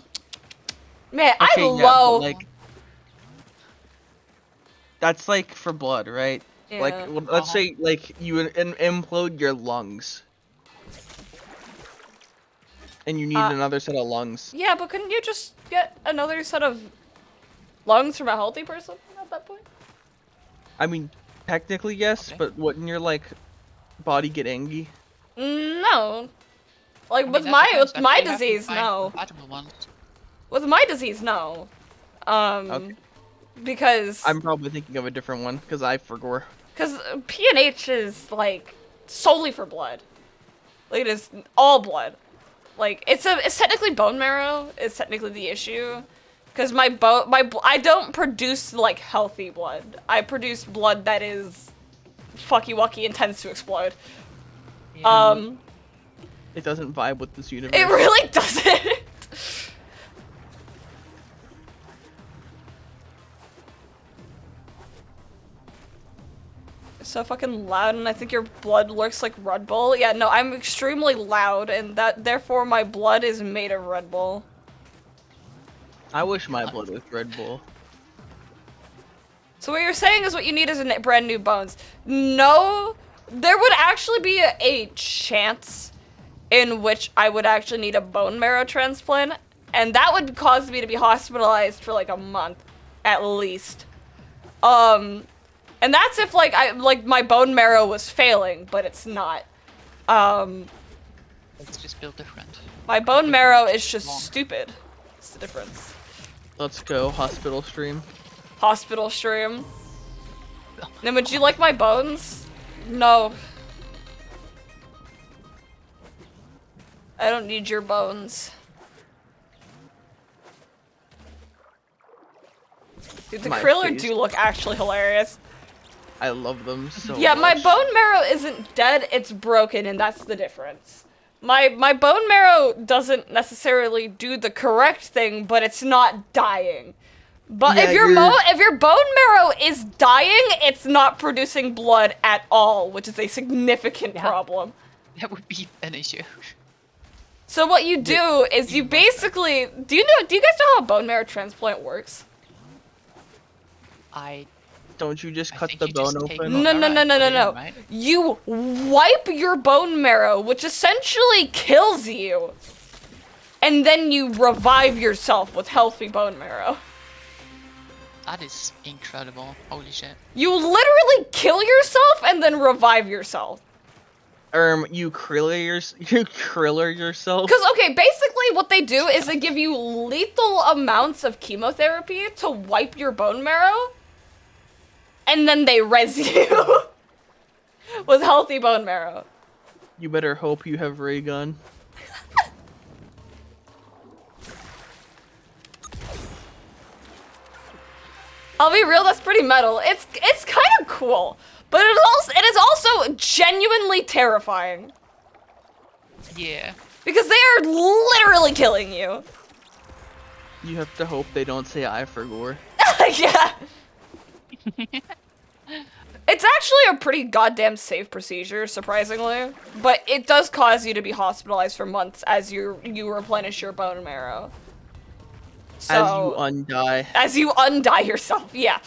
man, Okay, I'm yeah, low. but, like, that's like for blood, right? Like, Yeah. well, let's Uh-huh. say like you implode your lungs, and you need another set of lungs. Yeah, but couldn't you just get another set of lungs from a healthy person at that point? I mean, technically yes, Okay. but wouldn't your like body get angry? No. Like I mean, with that my depends. with my You have to disease, find no. compatible ones. With my disease, no. Okay. Because I'm probably thinking of a different one because I forgot. Because PNH is, like, solely for blood. Like, it is all blood. Like, it's technically bone marrow is technically the issue. Because I don't produce, like, healthy blood. I produce blood that is fucky-wucky and tends to explode. Yeah. It doesn't vibe with this universe. It really doesn't. So fucking loud, and I think your blood looks like Red Bull. Yeah, no, I'm extremely loud, and therefore my blood is made of Red Bull. I wish my blood was Red Bull. So what you're saying is what you need is brand new bones. No, there would actually be a chance in which I would actually need a bone marrow transplant, and that would cause me to be hospitalized for like a month, at least. And that's if like my bone marrow was failing, but it's not. It's just built different. My bone marrow is just stupid. That's the difference. Let's go, hospital stream. Hospital stream. Then would you like my bones? No. I don't need your bones. Dude, the My Kriller face. do look actually hilarious. I love them so Yeah, my much. bone marrow isn't dead, it's broken, and that's the difference. My bone marrow doesn't necessarily do the correct thing, but it's not dying. But Yeah, if your bone marrow is dying, it's not producing blood at all, which is a significant problem. That would be an issue. So what you do is you basically do you guys know how a bone marrow transplant works? Don't you just I cut think the you just bone take open? bone- No, no, no, no, no, Alright, no. right? You wipe your bone marrow, which essentially kills you. And then you revive yourself with healthy bone marrow. That is incredible. Holy shit. You literally kill yourself and then revive yourself. You kriller yourself? Because, okay, basically what they do is they give you lethal amounts of chemotherapy to wipe your bone marrow. And then they res you with healthy bone marrow. You better hope you have ray gun. I'll be real, that's pretty metal. It's kind of cool, but it is also genuinely terrifying Yeah. because they are literally killing you. You have to hope they don't say I for gore. Yeah. It's actually a pretty goddamn safe procedure, surprisingly, but it does cause you to be hospitalized for months as you replenish your bone marrow. So, As you undie. as you undie yourself, yeah.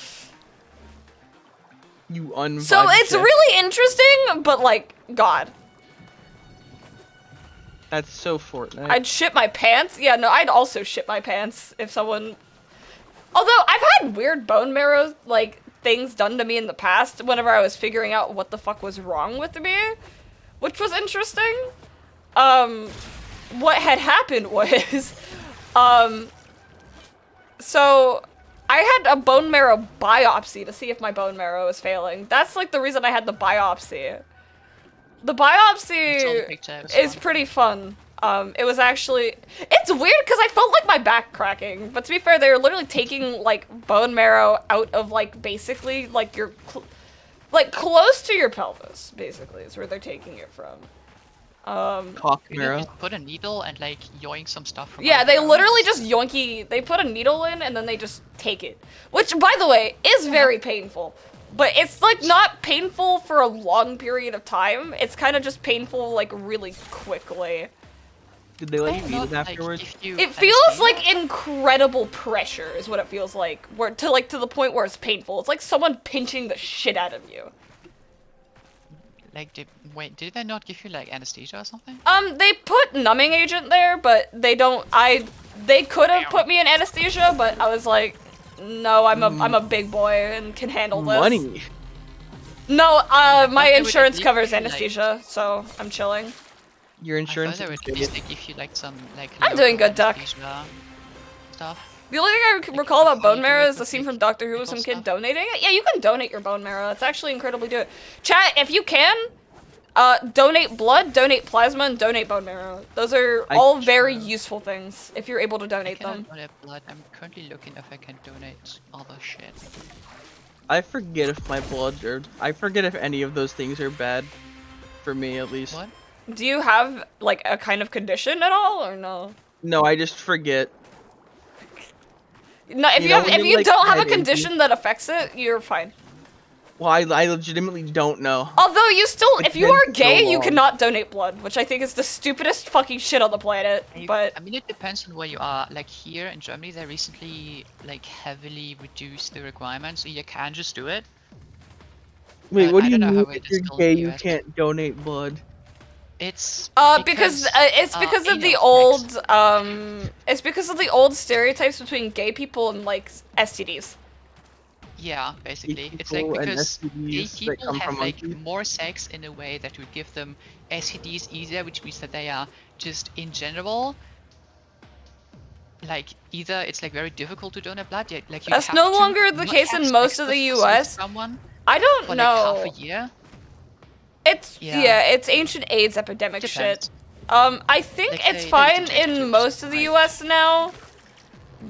You unvibe. So it's really interesting, but like, God. That's so Fortnite. I'd shit my pants? Yeah, no, I'd also shit my pants if someone... Although, I've had weird bone marrow, like, things done to me in the past whenever I was figuring out what the fuck was wrong with me, which was interesting. What had happened was, so I had a bone marrow biopsy to see if my bone marrow was failing. That's, like, the reason I had the biopsy. The I saw the biopsy picture, it was is fun. pretty fun. It was actually, it's weird because I felt like my back cracking, but to be fair, they were literally taking, like, bone marrow out of, like, basically, like, your, like, close to your pelvis, basically, is where they're taking it from. Cock You marrow. just put a needle and like yoink some stuff from Yeah, out they the ground. literally just yoinky, they put a needle in and then they just take it. Which, by the way, is very painful. But it's, like, not painful for a long period of time. It's kind of just painful, like, really quickly. Did they let you Why eat not, it like, afterwards? if you It feels anesthesia- like incredible pressure is what it feels like. Where to the point where it's painful. It's like someone pinching the shit out of you. Like, did they not give you like anesthesia or something? They put numbing agent there, but they don't. They could have put me in anesthesia, but I was like, no, I'm a big boy and can handle this. Money. No, my they would insurance at least covers give you, like- anesthesia, so I'm chilling. Your I insurance thought they is would at good. least like, give you like some like. I'm doing local good, Duck. anesthesia. stuff. The only thing I can recall about bone you marrow do is the it scene with from Doctor Who with people some kid stuff. donating it. Yeah, you can donate your bone marrow. It's actually incredibly good. Chat, if you can, donate blood, donate plasma, and donate bone marrow. Those are all very useful things if you're able to I donate cannot them. donate blood. I'm currently looking if I can donate other shit. I forget if my blood or I forget if any of those things are bad, for me at least. What? Do you have like a kind of condition at all, or no? No, I just forget. No, if You you know have, when if you're, you like, don't have a head injured? condition that affects it, you're fine. Well, I legitimately don't know. Although you still, It's if you been are so gay, you long. cannot donate blood, which I think is the stupidest fucking shit on the planet. But I mean, it depends on where you are. Like here in Germany, they recently like heavily reduced the requirements, so you can just do it. Wait, But what I do you don't know mean how if it you're is still gay in the you US. can't donate blood? It's because it's because of the anal sex. old it's because of the old stereotypes between gay people and like STDs. Yeah, basically. It's like people and because gay STDs that people come have from like monkeys? more sex in a way that would give them STDs easier, which means that they are just in general like either it's like very difficult to donate blood, like you'd That's have no to longer the not case have in most sex of the with US. someone I don't for like half a know. year. It's Yeah. it's ancient AIDS epidemic Depends. shit. I think Like, it's they fine detect in it, most of the right. US now,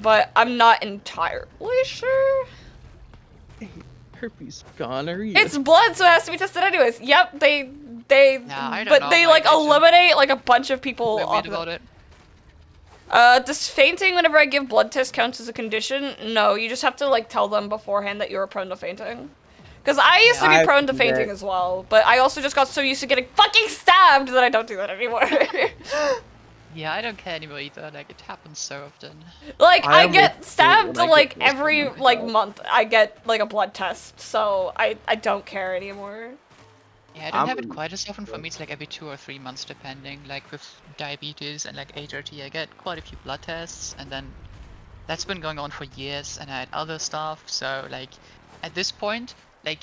but I'm not entirely sure. Herpes gonorrhea. It's blood, so it has to be tested anyways. Yep, they Yeah, I don't but know they why like they do. eliminate like a bunch of people We're off weird of about it. it. Does fainting whenever I give blood test counts as a condition? No, you just have to like tell them beforehand that you're prone to fainting. Because I used to Yeah. be I prone to do fainting that. as well, but I also just got so used to getting fucking stabbed that I don't do that anymore. Yeah, I don't care anymore either. Like it happens so often. Like I I almost get faint stabbed when I like get this every one like myself. month. I get like a blood test, so I don't care anymore. Yeah, I don't have it I'm- quite as often. For me, it's like every 2 or 3 months, depending. Like with diabetes and like HRT, I get quite a few blood tests, and then that's been going on for years. And I had other stuff, so like at this point, like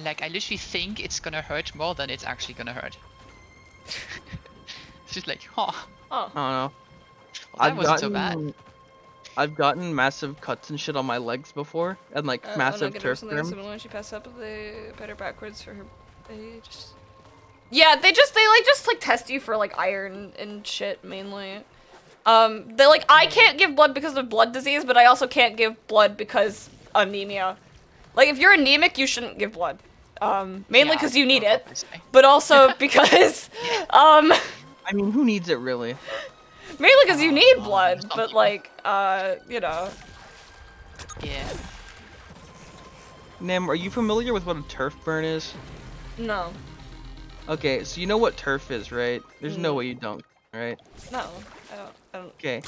like I literally think it's gonna hurt more than it's actually gonna hurt. It's just like, oh, Oh. I don't know. well, that wasn't so bad. I've gotten massive cuts and shit on my legs before, and like massive turf something burns. similar when she passed up, they put her backwards for her age. Yeah, they like test you for like iron and shit mainly. They like I can't give blood because of blood disease, but I also can't give blood because anemia. Like if you're anemic, you shouldn't give blood. Mainly Yeah, because you need it, obviously. but also because I mean, who needs it really? mainly because you need some blood, but people. like you know. Yeah. Nim, are you familiar with what a turf burn is? No. Okay, so you know what turf is, right? There's no way you don't, right? No. I don't. Okay.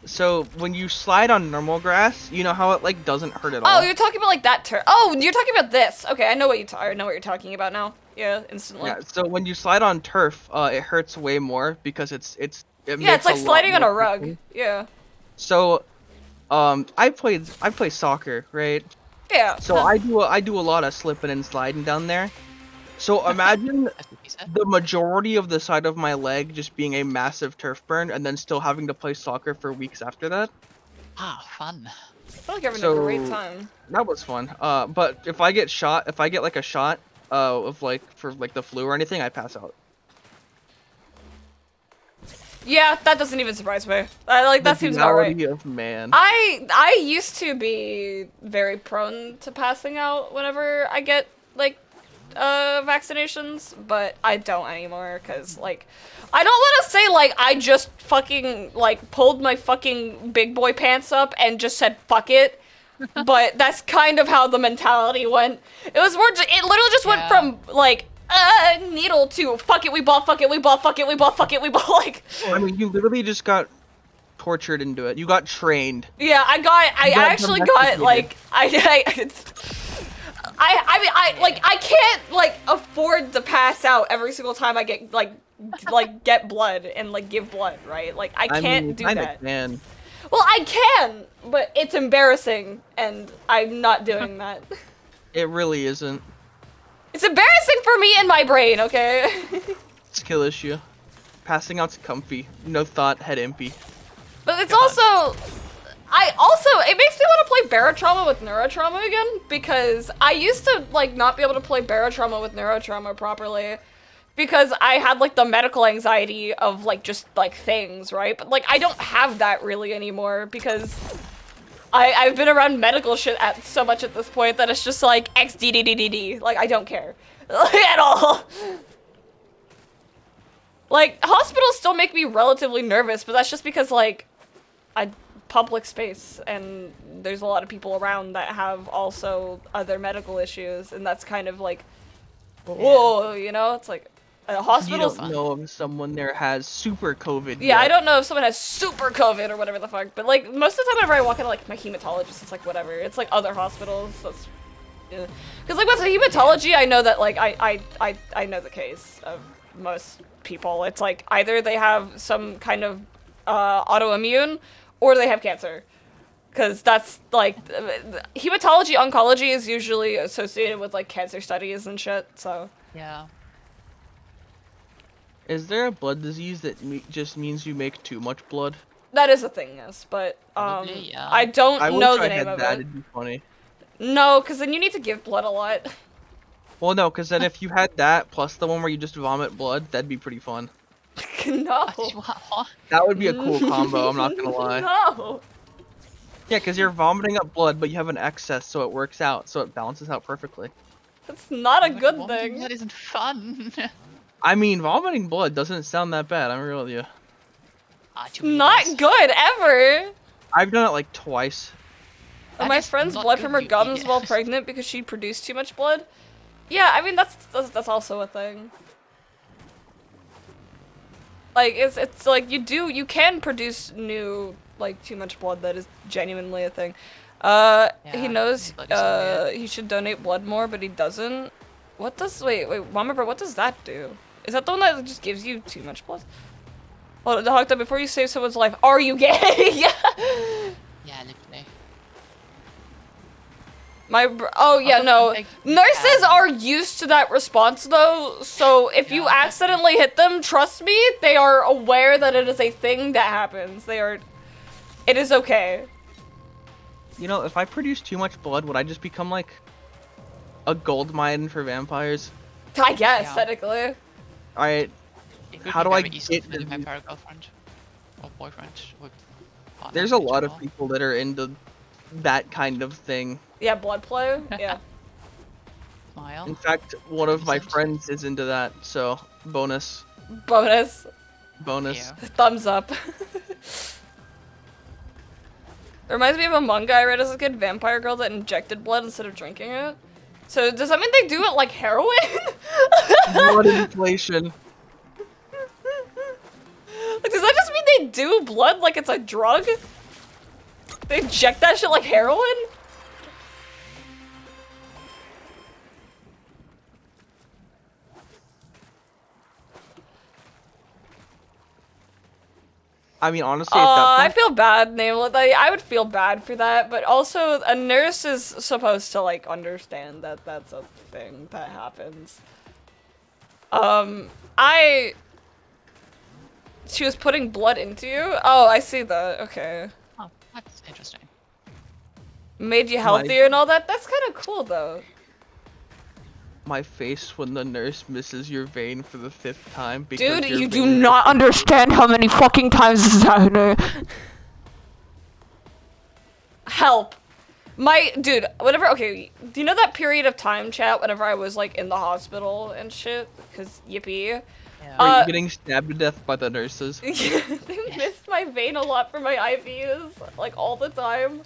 So when you slide on normal grass, you know how it like doesn't hurt at all. Oh, you're talking about like that turf. Oh, you're talking about this. Okay, I know what I know what you're talking about now. Yeah, instantly. Yeah. So when you slide on turf, it hurts way more because it Yeah, makes it's like a lot sliding on a more rug. friction. Yeah. So, I play soccer, right? Yeah. So I do a lot of slipping and sliding down there. So imagine That's what he said. the majority of the side of my leg just being a massive turf burn, and then still having to play soccer for weeks after that. Ah, fun. I feel like you're having a great So- time. That was fun. But if I get like a shot, of like for like the flu or anything, I pass out. Yeah, that doesn't even surprise me. Like that The seems about right. duality of man. I used to be very prone to passing out whenever I get like vaccinations, but I don't anymore because like I don't want to say like I just fucking like pulled my fucking big boy pants up and just said fuck it. But that's kind of how the mentality went. It was more it literally just went Yeah. from like needle to fuck it, we ball, fuck it, we ball, fuck it, we ball, fuck it, we ball. Like, I mean, you literally just got tortured into it. You got trained. yeah, I You got actually got domesticated. like I mean I like I can't like afford to pass out every single time I get like get blood and like give blood, right? Like I can't mean, do kinda that. Can. Well, I can, but it's embarrassing and I'm not doing that. It really isn't. It's embarrassing for me in my brain, okay? Skill issue. Passing out's comfy. No thought, head empty. But it's God. also, it makes me want to play barotrauma with neurotrauma again, because I used to, like, not be able to play barotrauma with neurotrauma properly, because I had, like, the medical anxiety of, like, just, like, things, right? But, like, I don't have that really anymore, because I've been around medical shit so much at this point that it's just, like, XDDDDD. Like, I don't care. At all. Like, hospitals still make me relatively nervous, but that's just because, like, public space, and there's a lot of people around that have also other medical issues, and that's kind of like, whoa, you know? It's like, You hospitals... don't know if someone there has super COVID. Yeah, yet. I don't know if someone has super COVID or whatever the fuck, but, like, most of the time whenever I walk into, like, my hematologist, it's like, whatever. It's, like, other hospitals, that's... Because, like, with the hematology, I know that, like, I know the case of most people. It's, like, either they have some kind of autoimmune, or they have cancer. Because that's, like, hematology oncology is usually associated with, like, cancer studies and shit, so... Yeah. Is there a blood disease that just means you make too much blood? That is a thing, yes, but, Probably, yeah. I don't I know wish the I name had of that. it. It'd be funny. No, because then you need to give blood a lot. Well, no, because then if you had that plus the one where you just vomit blood, that'd be pretty fun. No. That would be a cool combo. I'm not gonna lie. No. Yeah, because you're vomiting up blood, but you have an excess, so it works out, so it balances out perfectly. That's not a good Vomiting thing. blood isn't fun. I mean, vomiting blood doesn't sound that bad. I'm real with you. To me, it Not does. good, ever. I've done it like twice. That My is friend's not blood good, from her you gums idiot. while pregnant because she produced too much blood. Yeah, I mean, that's also a thing. Like, it's like, you can produce new, like, too much blood. That is genuinely a thing. He Yeah, knows, blood is so weird. he should donate blood more, but he doesn't. What does, wait, Mama Bro, what does that do? Is that the one that just gives you too much blood? Hold on, Hogda, before you save someone's life, are you gay? Yeah. Yeah, literally. Oh yeah, Also, no. like, Nurses are used to that response though, so if you Yeah, that's- accidentally hit them, trust me, they are aware that it is a thing that happens. It is okay. You know, if I produce too much blood, would I just become like a gold mine for vampires? I guess, Yeah. technically. Alright, It would How be do I very easy get to find a the- vampire girlfriend or boyfriend. Or partner there's a in lot of general. people that are into that kind of thing. Yeah, blood play. Yeah. Smile. In fact, one of my Innocent. friends is into that, so bonus. Bonus. Bonus. Yeah. Thumbs up. It reminds me of a manga I read as a kid, Vampire Girl that injected blood instead of drinking it. So does that mean they do it like heroin? Blood inflation. Like, does that just mean they do blood like it's a drug? They inject that shit like heroin? I mean, honestly, at that I point, feel bad, Nameless. I would feel bad for that, but also a nurse is supposed to like understand that that's a thing that happens. She was putting blood into you? Oh, I see that. Okay. Oh, that's interesting. Made you healthier and all that? That's kind of cool, though. my face when the nurse misses your vein for the 5th time because Dude, your you do vein is- not understand how many fucking times this is happening. Help. Dude, okay, do you know that period of time, chat, whenever I was, like, in the hospital and shit? Because, yippee. Yeah. Wait, getting stabbed to death by the nurses. They missed my vein a lot for my IVs, like, all the time.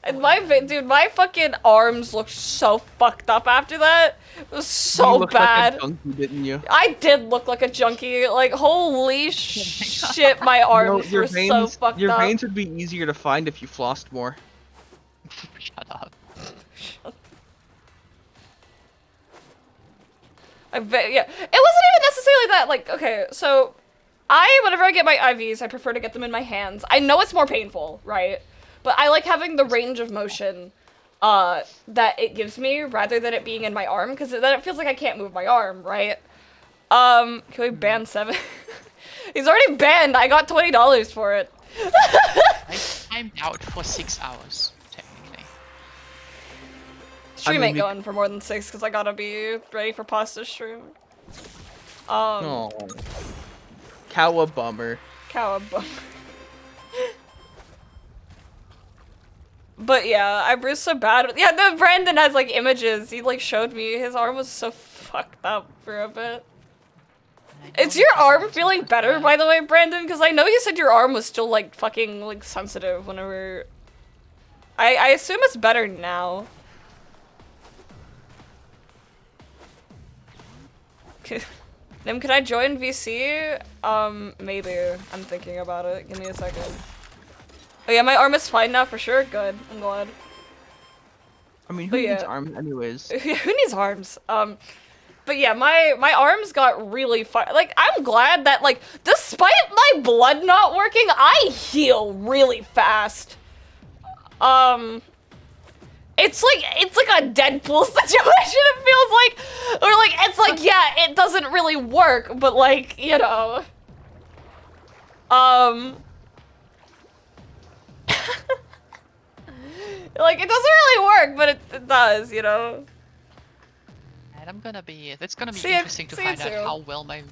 And my vein, dude, my fucking arms looked so fucked up after that. It was You so looked bad. like a junkie, didn't you? I did look like a junkie. Like, holy shit, my arms your were so fucked your up. veins would be easier to find if you flossed more. Shut up. Yeah. It wasn't even necessarily that, like, okay, so whenever I get my IVs, I prefer to get them in my hands. I know it's more painful, right? But I like having the range of motion that it gives me rather than it being in my arm, because then it feels like I can't move my arm, right? Can we ban 7? He's already banned. I got $20 for it. I timed out for 6 hours, technically. Stream I mean, ain't going for more than 6 because I gotta be ready for pasta stream. Oh. Cowabummer. Cowabunga. But yeah, I bruised so bad. Yeah, no, Brandon has like images. He like showed me his arm was so fucked up for a bit. Is your arm feeling better, by the way, Brandon? Because I know you said your arm was still like fucking like sensitive whenever. I assume it's better now. Nim, can I join VC? Maybe. I'm thinking about it. Give me a second. Oh yeah, my arm is fine now for sure. Good. I'm glad. I mean, who But needs yeah. arms anyways? Who needs arms? But yeah, my arms got really like, I'm glad that, like, despite my blood not working, I heal really fast. It's like a Deadpool situation, it feels like. Or like, it's like, yeah, it doesn't really work, but like, you know. Like, it doesn't really work, but it does, you know. And I'm gonna be. It's gonna be See it- interesting to see it find out too. how well my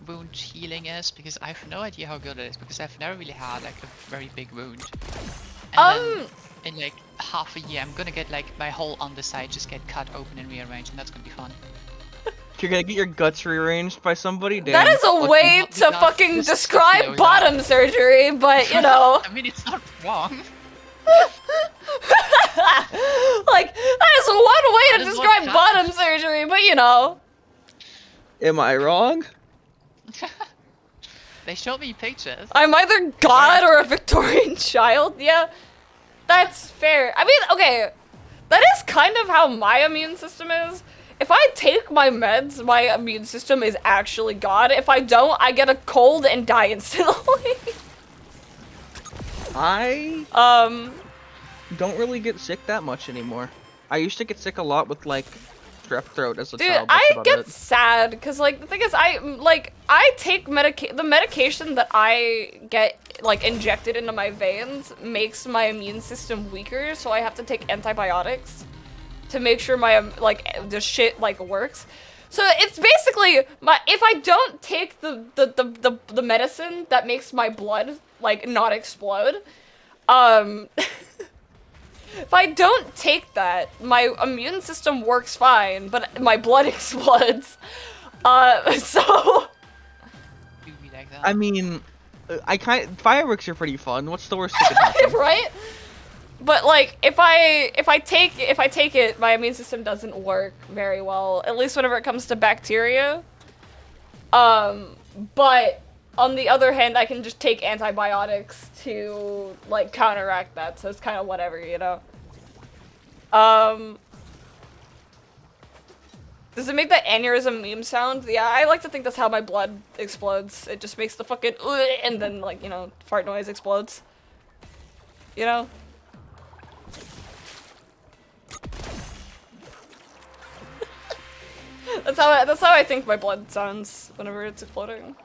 wound healing is, because I have no idea how good it is, because I've never really had like a very big wound. And then in like half a year, I'm gonna get like my whole underside just get cut open and rearranged, and that's gonna be fun. You're gonna get your guts rearranged by somebody? Damn. That is a Fucking way not to because fucking this describe video, yeah. bottom surgery, but you know. I mean, it's not wrong. Like, that is one way That to is what describe happens. bottom surgery, but you know. Am I wrong? They showed me pictures. I'm either God or a Victorian child. Yeah, that's fair. I mean, okay, that is kind of how my immune system is. If I take my meds, my immune system is actually God. If I don't, I get a cold and die instantly. I Um, don't really get sick that much anymore. I used to get sick a lot with like strep throat as a dude, child. That's I about get it. sad because like the thing is, I take the medication that I get like injected into my veins makes my immune system weaker, so I have to take antibiotics to make sure my the shit like works. So it's basically if I don't take the medicine that makes my blood like not explode, if I don't take that, my immune system works fine, but my blood explodes. So Do be like that. I mean, fireworks are pretty fun. What's the worst that could happen? right? But like if I take it, my immune system doesn't work very well, at least whenever it comes to bacteria. But on the other hand, I can just take antibiotics to like counteract that, so it's kind of whatever, you know. Does it make that aneurysm meme sound? Yeah, I like to think that's how my blood explodes. It just makes the fucking and then like, you know, fart noise explodes. You know? That's how I think my blood sounds whenever it's exploding.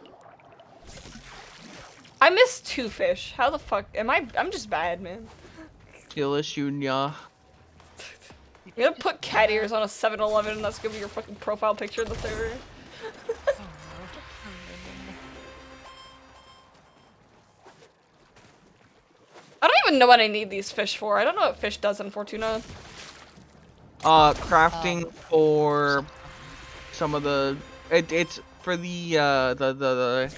I missed 2 fish. How the fuck am I'm just bad, man. Kilishunya. You're gonna put cat ears on a 7-Eleven and that's gonna be your fucking profile picture of the server. I don't even know what I need these fish for. I don't know what fish does in Fortuna. Crafting for some of the. It's for the I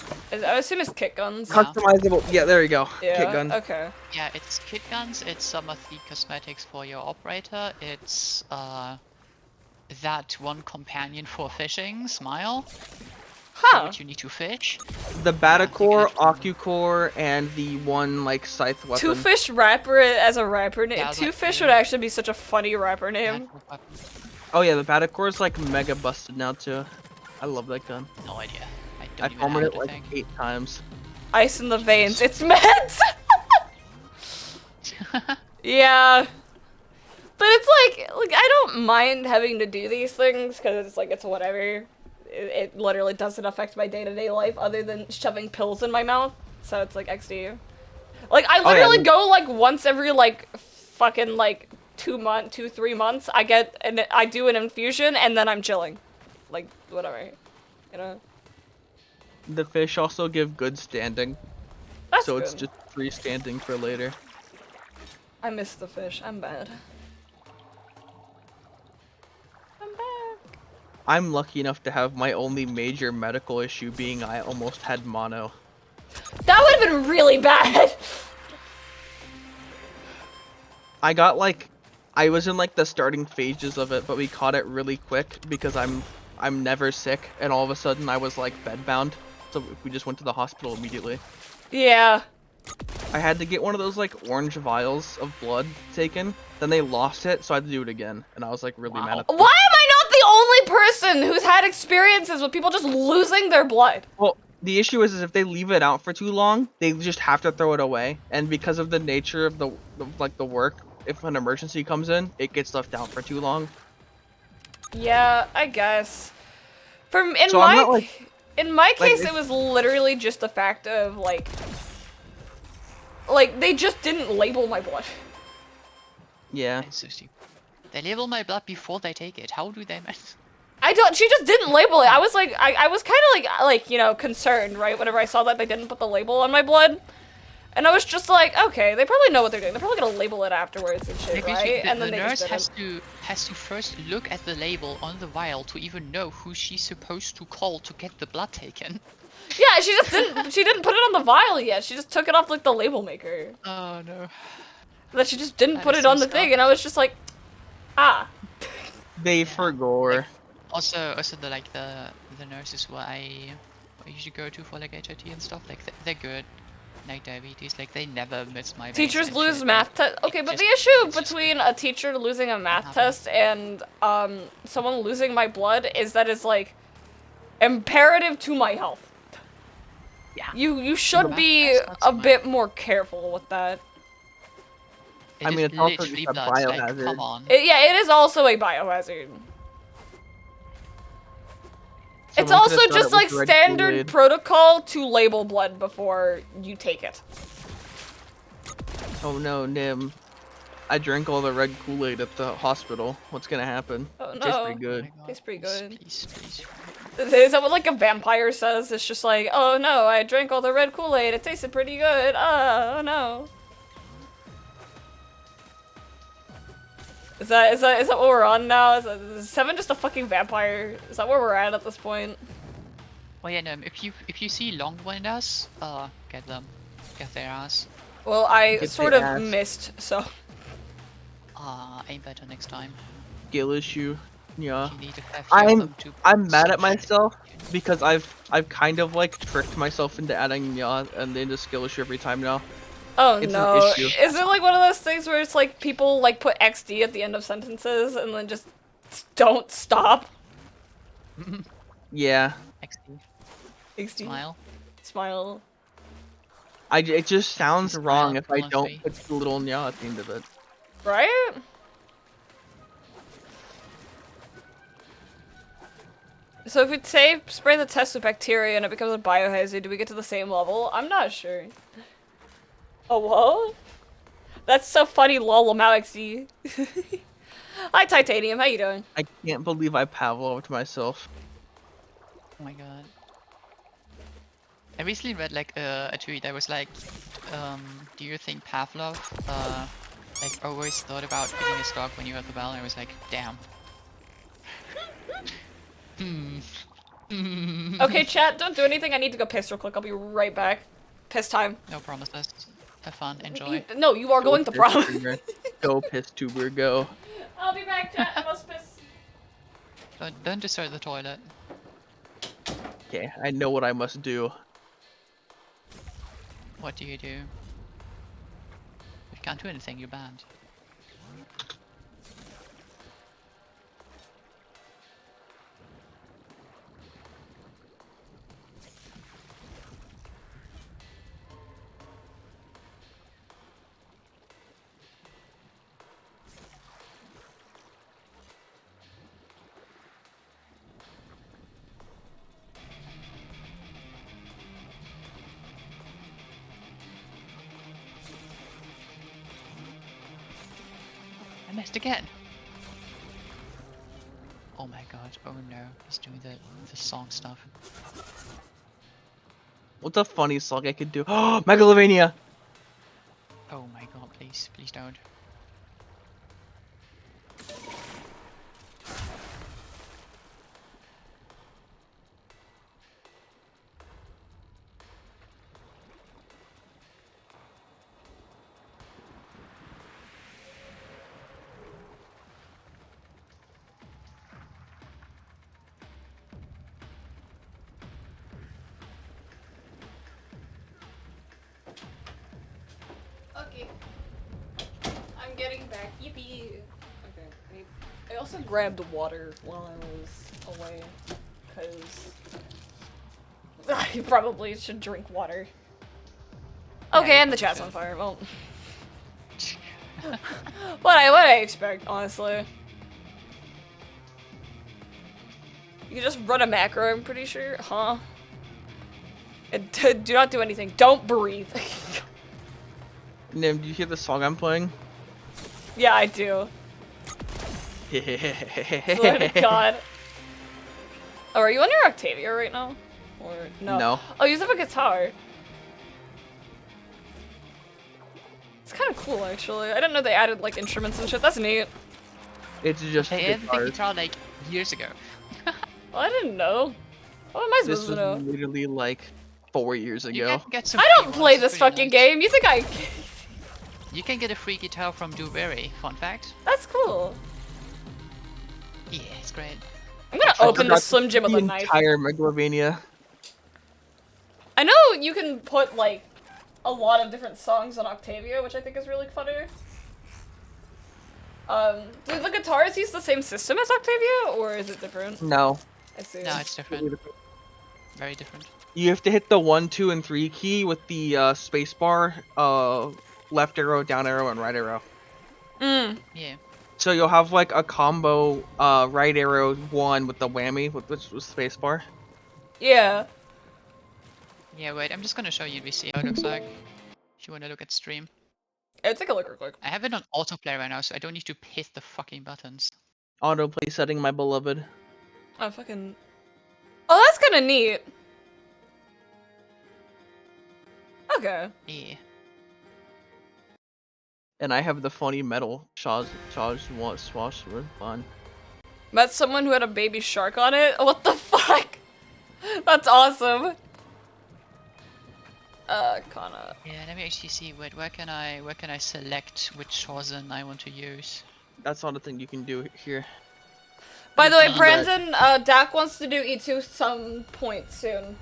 assume it's kit guns. customizable. Yeah, there you go. Yeah, Kit gun. okay. Yeah, it's kit guns, it's some of the cosmetics for your operator, it's that one companion for fishing, Smile, Huh. which you need to fish. The Yeah, Batacore, you can- Ocucore, and the one like scythe weapon. Two Fish rapper as a rapper name. Yeah, I was Two like, Fish yeah. would actually be such a funny rapper name. Oh yeah, the Batacore is like mega busted now too. I love that gun. No idea. I I don't even know armored how it to like think. 8 times. Ice in the veins. It's meds. Yeah. But it's like I don't mind having to do these things because it's like it's whatever. It literally doesn't affect my day-to-day life other than shoving pills in my mouth. So it's like XD. Like, I Oh, yeah, literally no- go, like, once every, like, fucking, like, 3 months. I get, and I do an infusion, and then I'm chilling. Like, whatever. You know? The fish also give good standing, That's so good. it's just free standing for later. I miss the fish. I'm bad. I'm bad. I'm lucky enough to have my only major medical issue being I almost had mono. That would have been really bad. I got like, I was in like the starting phases of it, but we caught it really quick because I'm never sick, and all of a sudden I was like bedbound, so we just went to the hospital immediately. Yeah. I had to get one of those like orange vials of blood taken, then they lost it, so I had to do it again, and I was like really mad at them. Why am I not the only person who's had experiences with people just losing their blood? Well, the issue is if they leave it out for too long, they just have to throw it away, and because of the nature of the work, if an emergency comes in, it gets left out for too long. Yeah, I guess. So I'm not, like- in my like, case, it was literally just the fact of like they just didn't label my blood. Yeah. That's so stupid. They label my blood before they take it. How do they mess? She just didn't label it. I was like, I was kind of like, you know, concerned, right? Whenever I saw that they didn't put the label on my blood. And I was just like, okay, they probably know what they're doing. They're probably gonna label it afterwards and shit, Because right? the, And then the they nurse just didn't. has to first look at the label on the vial to even know who she's supposed to call to get the blood taken. Yeah, she just didn't. She didn't put it on the vial yet. She just took it off like the label maker. Oh no. That she just didn't That put is it on some the thing, stuff. and I was just like, ah. They forgot. Also the nurses who I usually go to for like HIT and stuff, like they're good. Like diabetes, like they never miss my. Teachers and lose shit, math like, test. Okay, it but just- the issue it's just between a teacher losing a math happen. test and someone losing my blood is that it's like imperative to my health. Yeah. You should Math be test, that's a fine. bit more careful with that. It I is mean, it's also literally just a blood, like, biohazard. come on. Yeah, it is also a biohazard. It's Someone also could've thought just it was like red standard Kool-Aid. protocol to label blood before you take it. Oh no, Nim. I drank all the red Kool-Aid at the hospital. What's gonna happen? Oh It tastes no. pretty good. Oh my God, Tastes pretty please, good. Please. Is that what like a vampire says? It's just like, oh no, I drank all the red Kool-Aid. It tasted pretty good. Oh no. Is that what we're on now? Is Seven just a fucking vampire? Is that where we're at this point? Well, yeah, no. If you see long windows, get them, get their ass. Well, I Get sort the of ass. missed, so. Aim better next time. Skill issue. Yeah. You need to have your I'm them to I'm mad at such- myself because I've kind of like tricked myself into adding Nya and into skill issue every time now. Oh It's an no. issue. Is it like one of those things where it's like people like put XD at the end of sentences and then just don't stop? Yeah. XD. XD. Smile. Smile. It just sounds Smile wrong if I don't honestly. put the little Nya at the end of it. Right? So if we say spray the test with bacteria and it becomes a biohazard, do we get to the same level? I'm not sure. Oh, what? That's so funny, lol, Lamau XD. Hi, Titanium, how you doing? I can't believe I Pavloved myself. Oh my god. I recently read like a tweet that was like, do you think Pavlov like always thought about hitting his dog when you heard the bell? And I was like, damn. Okay, chat, don't do anything. I need to go piss real quick. I'll be right back. Piss time. No promises. Have fun. Enjoy. No, you are going to piss prom. tuber. Go piss tuber, go. I'll be back, chat. I must piss. Don't destroy the toilet. Okay, I know what I must do. What do? You can't do anything. You're banned. I missed again. Oh my god, oh no, he's doing the song stuff. What's a funny song I could do? Oh, Megalovania! Oh my god, please, please don't. Okay. I'm getting back. Yippee! Okay. I also grabbed water while I was away, because I probably should drink water. Okay, you and the probably chat's should. on fire. Well, what I expect, honestly. You can just run a macro, I'm pretty sure, huh? And do not do anything. Don't breathe. Nim, do you hear the song I'm playing? Yeah, I do. Swear to God. Oh, are you on your Octavia right now? Or no? No. Oh, you have a guitar. It's kind of cool, actually. I didn't know they added like instruments and shit. That's neat. It's just They added the guitars. guitar like years ago. Well, I didn't know. What am I This supposed was to know? literally like 4 years You ago. can get some I free don't play ones, this pretty fucking nice. game. You think I? You can get a free guitar from Dewberry, fun fact. That's cool. Yeah, it's great. I'm gonna I open the forgot Slim Jim with the a knife. entire Megalovania. I know you can put like a lot of different songs on Octavia, which I think is really funny. Do the guitars use the same system as Octavia, or is it different? No. I see. No, it's different. Very different. You have to hit the 1, 2, and 3 key with the space bar, left arrow, down arrow, and right arrow. Mm. Yeah. So you'll have like a combo right arrow 1 with the whammy, which was space bar. Yeah. Yeah, wait, I'm just gonna show you VC how it looks like. If you wanna look at stream. Take a look real quick. I have it on autoplay right now, so I don't need to hit the fucking buttons. Autoplay setting, my beloved. Oh, fucking. Oh, that's kind of neat. Okay. Yeah. And I have the funny metal Shaw's swash with fun. Met someone who had a baby shark on it? What the fuck? That's awesome. Kinda. Yeah, let me actually see where can I select which chosen I want to use. That's not a thing you can do here. By the way, But- Brandon, Dak wants to do E2 some point soon.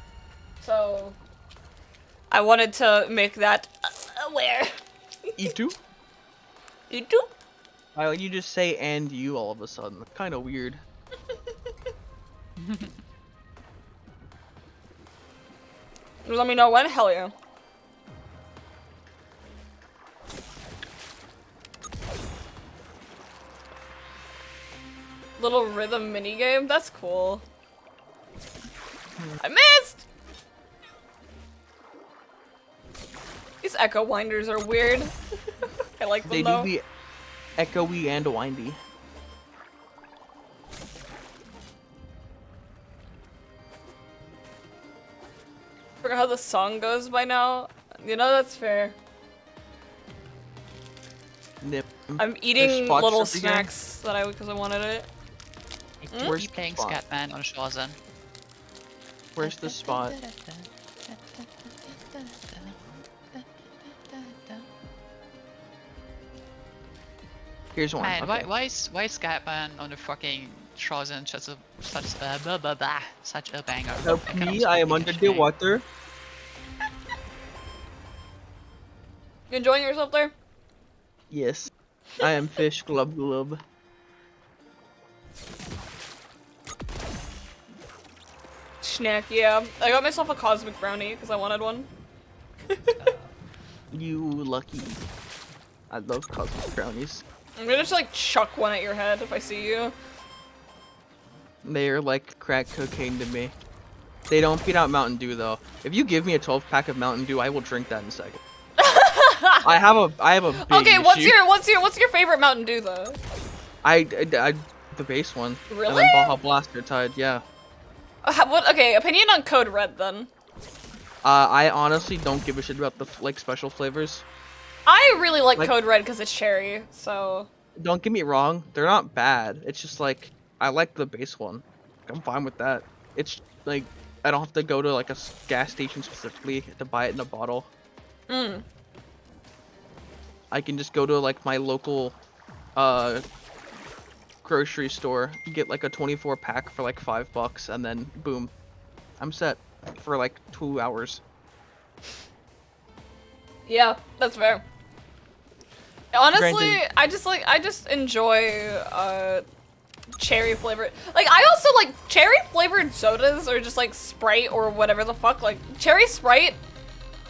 So, I wanted to make that aware. E2? E2? Why don't you just say "and you" all of a sudden? Kind of weird. Let me know when. Hell yeah. Little rhythm minigame? That's cool. I missed! These echo winders are weird. I like them They though. do be echoey and windy. Forgot how the song goes by now. You know, that's fair. Nip. I'm eating spots little up again? snacks that because I wanted it. I Where's keep playing spot? Scatman on Chosen. Where's the spot? Here's one. Man, Okay. why is Scatman on the fucking Chosen such a banger? Help I cannot me, I am speak under English the today. water. You enjoying yourself there? Yes. I am fish glub glub. Snack, yeah. I got myself a cosmic brownie because I wanted one. You lucky. I love cosmic brownies. I'm gonna just like chuck one at your head if I see you. They're like crack cocaine to me. They don't beat out Mountain Dew though. If you give me a 12-pack of Mountain Dew, I will drink that in a second. I have a big Okay, what's issue. your favorite Mountain Dew though? I the base one. And Really? then Baja Blast are tied. Yeah. Okay, opinion on Code Red then. I honestly don't give a shit about the special flavors. I really like Like- Code Red because it's cherry, so. Don't get me wrong, they're not bad. It's just like I like the base one. I'm fine with that. It's like I don't have to go to like a gas station specifically to buy it in a bottle. Mm. I can just go to like my local grocery store, get like a 24 pack for like $5 and then boom, I'm set for like 2 hours. Yeah, that's fair. Honestly, Granted- I just enjoy cherry flavored. Like I also like cherry flavored sodas or just like Sprite or whatever the fuck. Like cherry Sprite,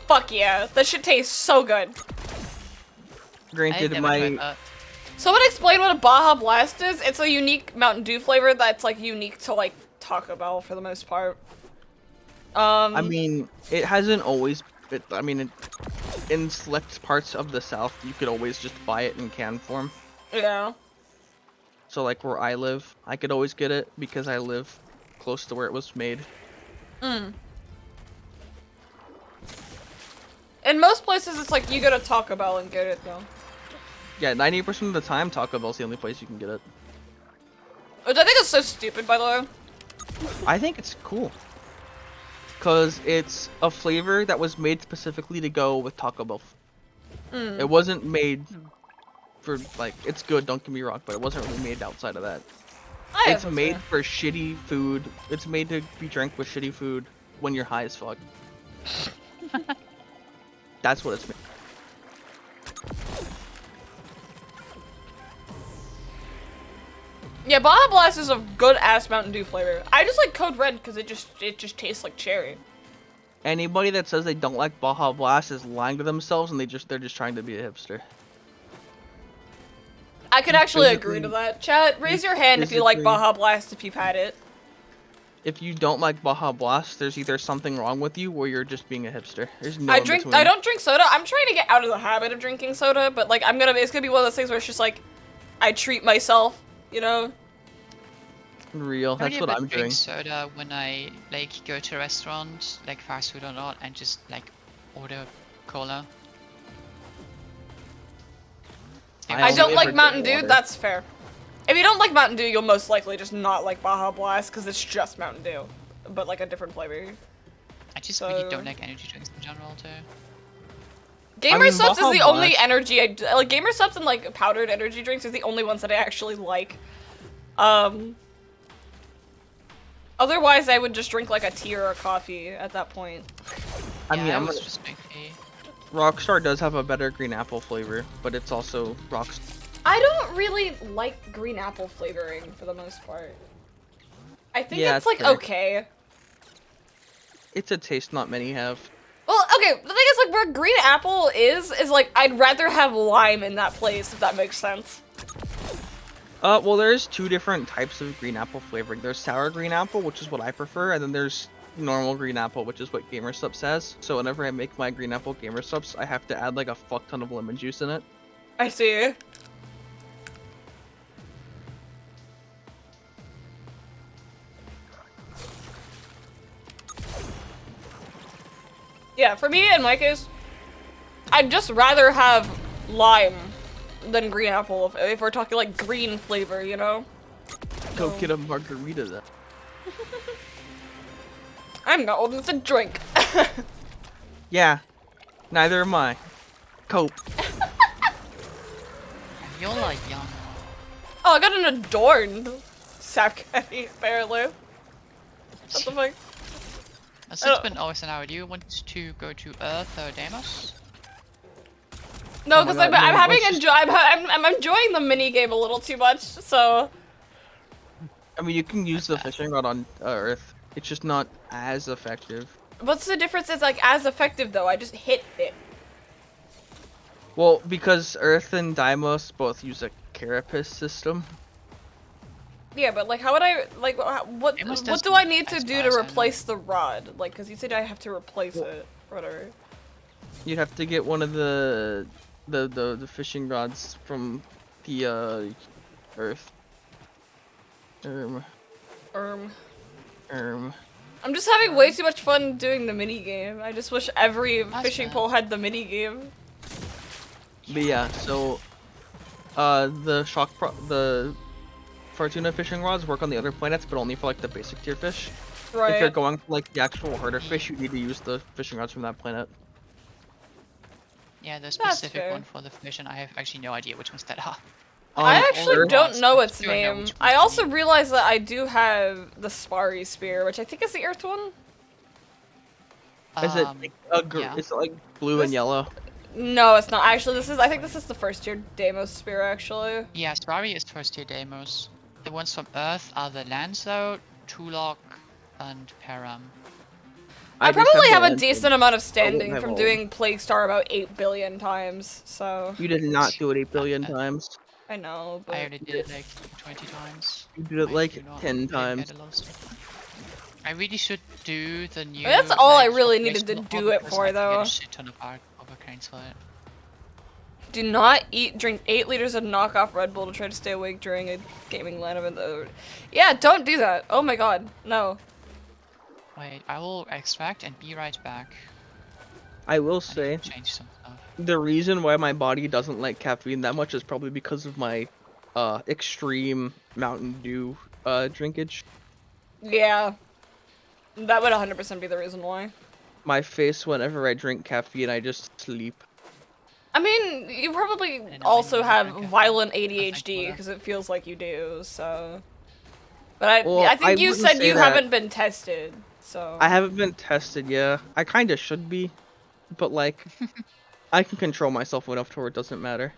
fuck yeah, that shit tastes so good. Granted, never tried my that. Someone explain what a Baja Blast is. It's a unique Mountain Dew flavor that's like unique to like Taco Bell for the most part. I mean, it hasn't always. In select parts of the South, you could always just buy it in can form. yeah. So like where I live, I could always get it because I live close to where it was made. Mm. In most places, it's like you go to Taco Bell and get it though. Yeah, 90% of the time, Taco Bell's the only place you can get it. Which I think is so stupid, by the way. I think it's cool. Because it's a flavor that was made specifically to go with Taco Bell. Mm. It wasn't made for, like, it's good, don't get me wrong, but it wasn't really made outside of that. It's that's made fair. for shitty food. It's made to be drank with shitty food when you're high as fuck. That's what it's made. Yeah, Baja Blast is a good ass Mountain Dew flavor. I just like Code Red because it just tastes like cherry. Anybody that says they don't like Baja Blast is lying to themselves, and they're just trying to be a hipster. I could actually physically- agree to that. Chat, raise your hand if you like physically- Baja Blast if you've had it. If you don't like Baja Blast, there's either something wrong with you or you're just being a hipster. There's no I in drink. between. I don't drink soda. I'm trying to get out of the habit of drinking soda, but like it's gonna be one of those things where it's just like I treat myself, you know. Real. I That's only what ever I'm drink doing. soda when I like go to a restaurant, like fast food or not, and just like order cola. I I only don't ever like drink Mountain Dew. water. That's fair. If you don't like Mountain Dew, you'll most likely just not like Baja Blast because it's just Mountain Dew, but like a different flavor. I just really So- don't like energy drinks in general too. Gamer mean, Subs is Baja the only Blast- energy like Gamer Subs and like powdered energy drinks are the only ones that I actually like. Otherwise, I would just drink like a tea or a coffee at that point. I mean, yeah, I'm was gonna, just drinking. Rockstar does have a better green apple flavor, but it's also Rockstar. I don't really like green apple flavoring for the most part. I think Yeah, it's like fair. okay. It's a taste not many have. Well, okay, the thing is like where green apple is like I'd rather have lime in that place if that makes sense. Well, there's two different types of green apple flavoring. There's sour green apple, which is what I prefer, and then there's normal green apple, which is what Gamer Subs has. So whenever I make my green apple Gamer Subs, I have to add like a fuck ton of lemon juice in it. I see. Yeah, for me, in my case, I'd just rather have lime than green apple if we're talking like green flavor, you know? Go Oh. get a margarita then. I'm not old enough to drink. Yeah, neither am I. Cope. You're like young. Oh, I got an adorned Sapcatty, apparently. What the fuck? So it's been always an hour. Do you want to go to Earth or Deimos? No, Oh my because God, I'm no, having let's just- I'm enjoying the mini game a little too much. So I mean, you can use the fishing rod on Earth. It's just not as effective. what's the difference? It's like as effective though. I just hit it. Well, because Earth and Deimos both use a carapace system. Yeah, but like, how would I like what Deimos do I doesn't, need to as do far to as I know. replace the rod? Like, because you said I have to replace Well- it, or whatever. You'd have to get one of the fishing rods from the Earth. Um, Um. I'm just having way too much fun doing the mini game. I just wish every That's fishing fair. pole had the mini game. But yeah, so the Fortuna fishing rods work on the other planets, but only for like the basic tier fish. If you're Right. going for like the actual harder fish, you need to use the fishing rods from that planet. Yeah, the That's specific fair. one for the fish, and I have actually no idea which ones that are. I On actually Earth- don't rods, know I its do know name. which I ones to also need. realized that I do have the Sparry Spear, which I think is the Earth one. Is it like yeah. is it like blue This- and yellow? No, it's not. Actually, I think this is the first tier Deimos Spear, actually. Yeah, Sparry is first tier Deimos. The ones from Earth are the Lanzo, Tulok, and Param. I just probably the have a Lancer. decent amount of I standing won't have from all. doing Plague Star about 8 billion times, so... You did not do it 8 billion times. I know, but... I already did it like 20 times. You did it I like do not 10 really times. get a lot of stuff. I really should do the new. that's all I like, really needed to operational do it because for, I can get though. a shit ton of overcranes for it. Do not drink 8 liters of knockoff Red Bull to try to stay awake during a gaming LAN event. Yeah, don't do that. Oh my god, no. Wait, I will extract and be right back. I will I need say, to change some stuff. the reason why my body doesn't like caffeine that much is probably because of my extreme Mountain Dew drinkage. Yeah. That would 100% be the reason why. My face whenever I drink caffeine, I just sleep. I mean, you probably And also I have drink caffeine. violent think ADHD water. because it feels like you do, so... But Well, I think I you wouldn't said say you that. haven't been tested, so... I haven't been tested, yeah. I kinda should be, but like, I can control myself enough to where it doesn't matter.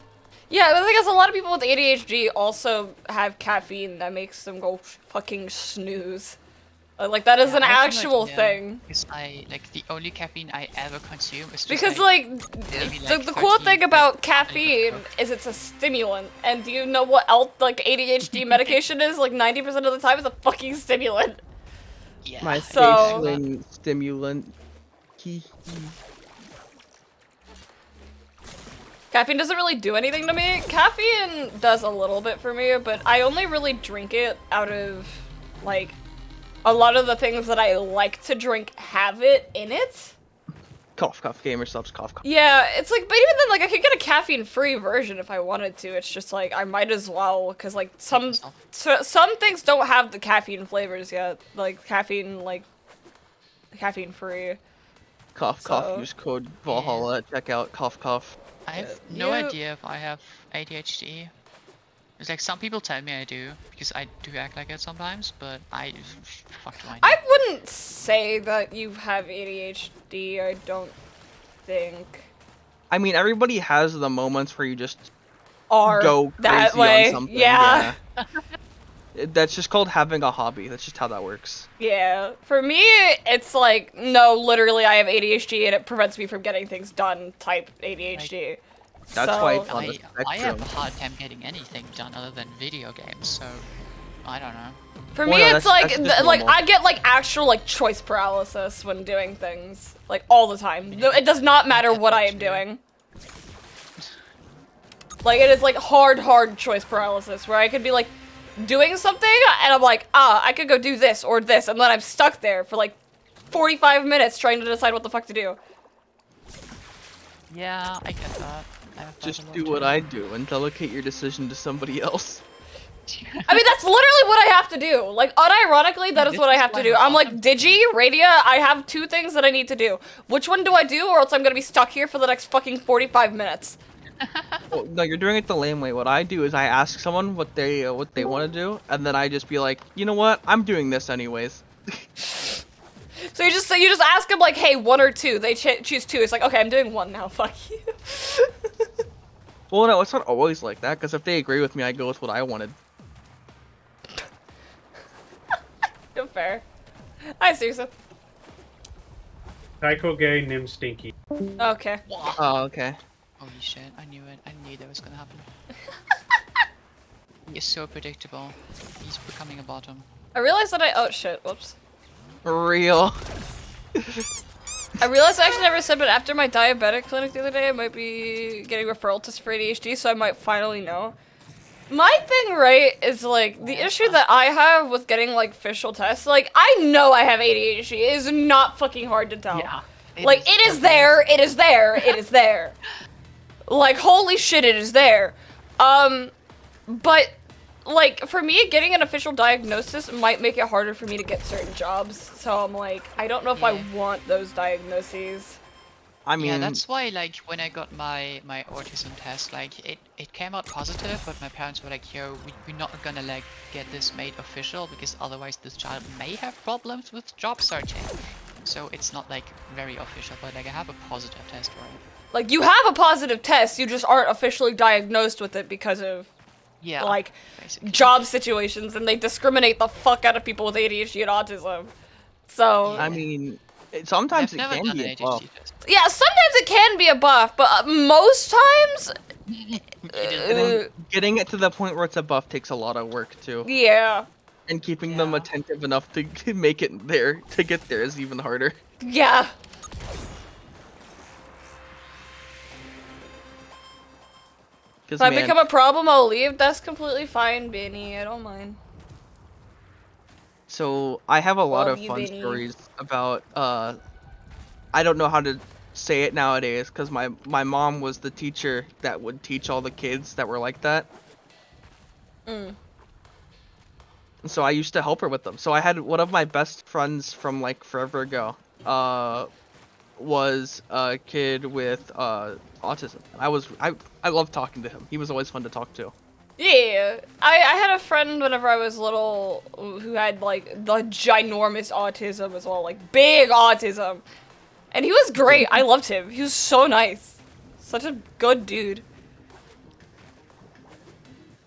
Yeah, but the thing is, a lot of people with ADHD also have caffeine that makes them go fucking snooze. Like, that is Yeah, an I have no actual idea, thing. Because the only caffeine I ever consume is just Because, like like, maybe, the like, cool 13 thing about grams of caffeine coke. is it's a stimulant. And do you know what else, like, ADHD medication is? Like, 90% of the time it's a fucking stimulant. Yeah. My So- facial stimulant. Caffeine doesn't really do anything to me. Caffeine does a little bit for me, but I only really drink it out of, like, a lot of the things that I like to drink have it in it. Cough, cough, gamer subs, cough, cough. Yeah, it's like, but even then, like, I could get a caffeine-free version if I wanted to. It's just like, I might as well, because, like, some things don't have the caffeine flavors yet. Like, caffeine-free. Cough, So- cough, use code Valhalla at checkout, cough, cough. I have no You- idea if I have ADHD. It's like some people tell me I do because I do act like it sometimes, but fuck do I know? I wouldn't say that you have ADHD, I don't think. I mean, everybody has the moments where you just Or go crazy that way. on something. Yeah. That's just called having a hobby. That's just how that works. Yeah. For me, it's like, no, literally, I have ADHD and it prevents me from getting things done type ADHD. That's So- why it's on the I have a spectrum. hard time getting anything done other than video games, so I don't know. For Well, me, no, it's that's like, just like normal. I get like actual like choice paralysis when doing things, like all the time. No, it does not matter get what that I am too. doing. Like it is like hard choice paralysis where I could be like doing something and I'm like, I could go do this or this, and then I'm stuck there for like 45 minutes trying to decide what the fuck to do. Yeah, I get that. I have that a Just lot do too. what I do and delegate your decision to somebody else. I mean, that's literally what I have to do. Like, unironically, that is This what I is have to why do. my I'm like, bottom- Digi, Radia, I have 2 things that I need to do. Which one do I do, or else I'm gonna be stuck here for the next fucking 45 minutes? Well, no, you're doing it the lame way. What I do is I ask someone what they want to do, and then I just be like, you know what? I'm doing this anyways. So you just ask them, like, hey, 1 or 2. They choose 2. It's like, okay, I'm doing 1 now, fuck you. Well, no, it's not always like that. Because if they agree with me, I go with what I wanted. No fair. Hi, Susan. Tycho Gay, Nim Stinky. Okay. Wah. Oh, okay. Holy shit, I knew it. I knew that was gonna happen. He's so predictable. He's becoming a bottom. I realized that oh shit, whoops. Real. I realized I actually never said, but after my diabetic clinic the other day, I might be getting referral tests for ADHD, so I might finally know. My thing, right, is like the issue that I have with getting like official tests. Like, I know I have ADHD. It is not fucking hard to tell. Yeah. Like, it is there. It is there. It is there. Like, holy shit, it is there. But like for me, getting an official diagnosis might make it harder for me to get certain jobs. So I'm like, I don't know if I want those diagnoses. I mean, Yeah, that's why, like, when I got my autism test, like, it came out positive, but my parents were like, yo, we're not gonna, like, get this made official, because otherwise this child may have problems with job searching. So it's not, like, very official, but, like, I have a positive test for it. Like, you have a positive test, you just aren't officially diagnosed with it because of, Yeah, like, basically. job situations, and they discriminate the fuck out of people with ADHD and autism. So... I mean, sometimes I've it never can done be an a buff. ADHD test. Yeah, sometimes it can be a buff, but most times... Getting it to the point where it's a buff takes a lot of work too, yeah. and keeping them Yeah. attentive enough to make it there, to get there is even harder. Yeah. Because If I become a problem, I'll leave. That's completely fine, Benny. I don't mind. So I have a lot Love of you, fun Benny. stories about I don't know how to say it nowadays because my mom was the teacher that would teach all the kids that were like that. Mm. And so I used to help her with them. So I had one of my best friends from like forever ago was a kid with autism. I loved talking to him. He was always fun to talk to. Yeah, I had a friend whenever I was little who had like the ginormous autism as well, like big autism. And he was great. I loved him. He was so nice. Such a good dude.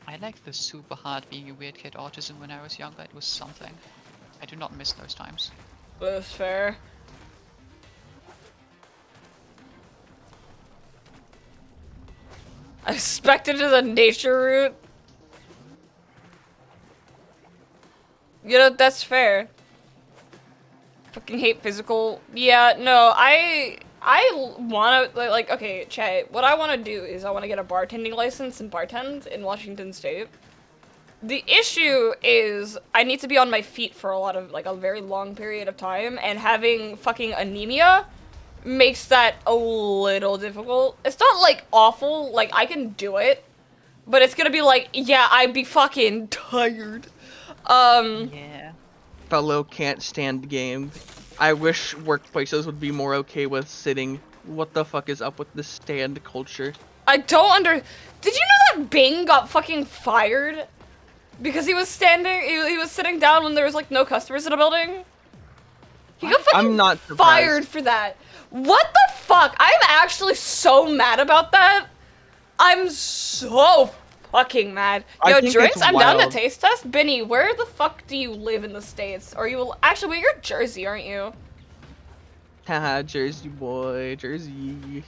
I liked the super hard being a weird kid autism when I was younger. It was something. I do not miss those times. That's fair. I expected it as a nature route. You know, that's fair. Fucking hate physical. Yeah, no, I wanna, like, okay, chat, what I wanna do is I wanna get a bartending license and bartend in Washington State. The issue is I need to be on my feet for a very long period of time, and having fucking anemia makes that a little difficult. It's not, like, awful, like, I can do it, but it's gonna be like, yeah, I'd be fucking tired. Yeah. Fellow can't stand game. I wish workplaces would be more okay with sitting. What the fuck is up with this stand culture? I don't Did you know that Bing got fucking fired? Because he was he was sitting down when there was, like, no customers in a building? He got fucking I'm not surprised. fired for that. What the fuck? I'm actually so mad about that. I'm so fucking mad. I Yo, think drinks? it's I'm down to wild. taste test. Benny, where the fuck do you live in the States? Or you actually, well, you're Jersey, aren't you? Haha, Jersey boy, Jersey.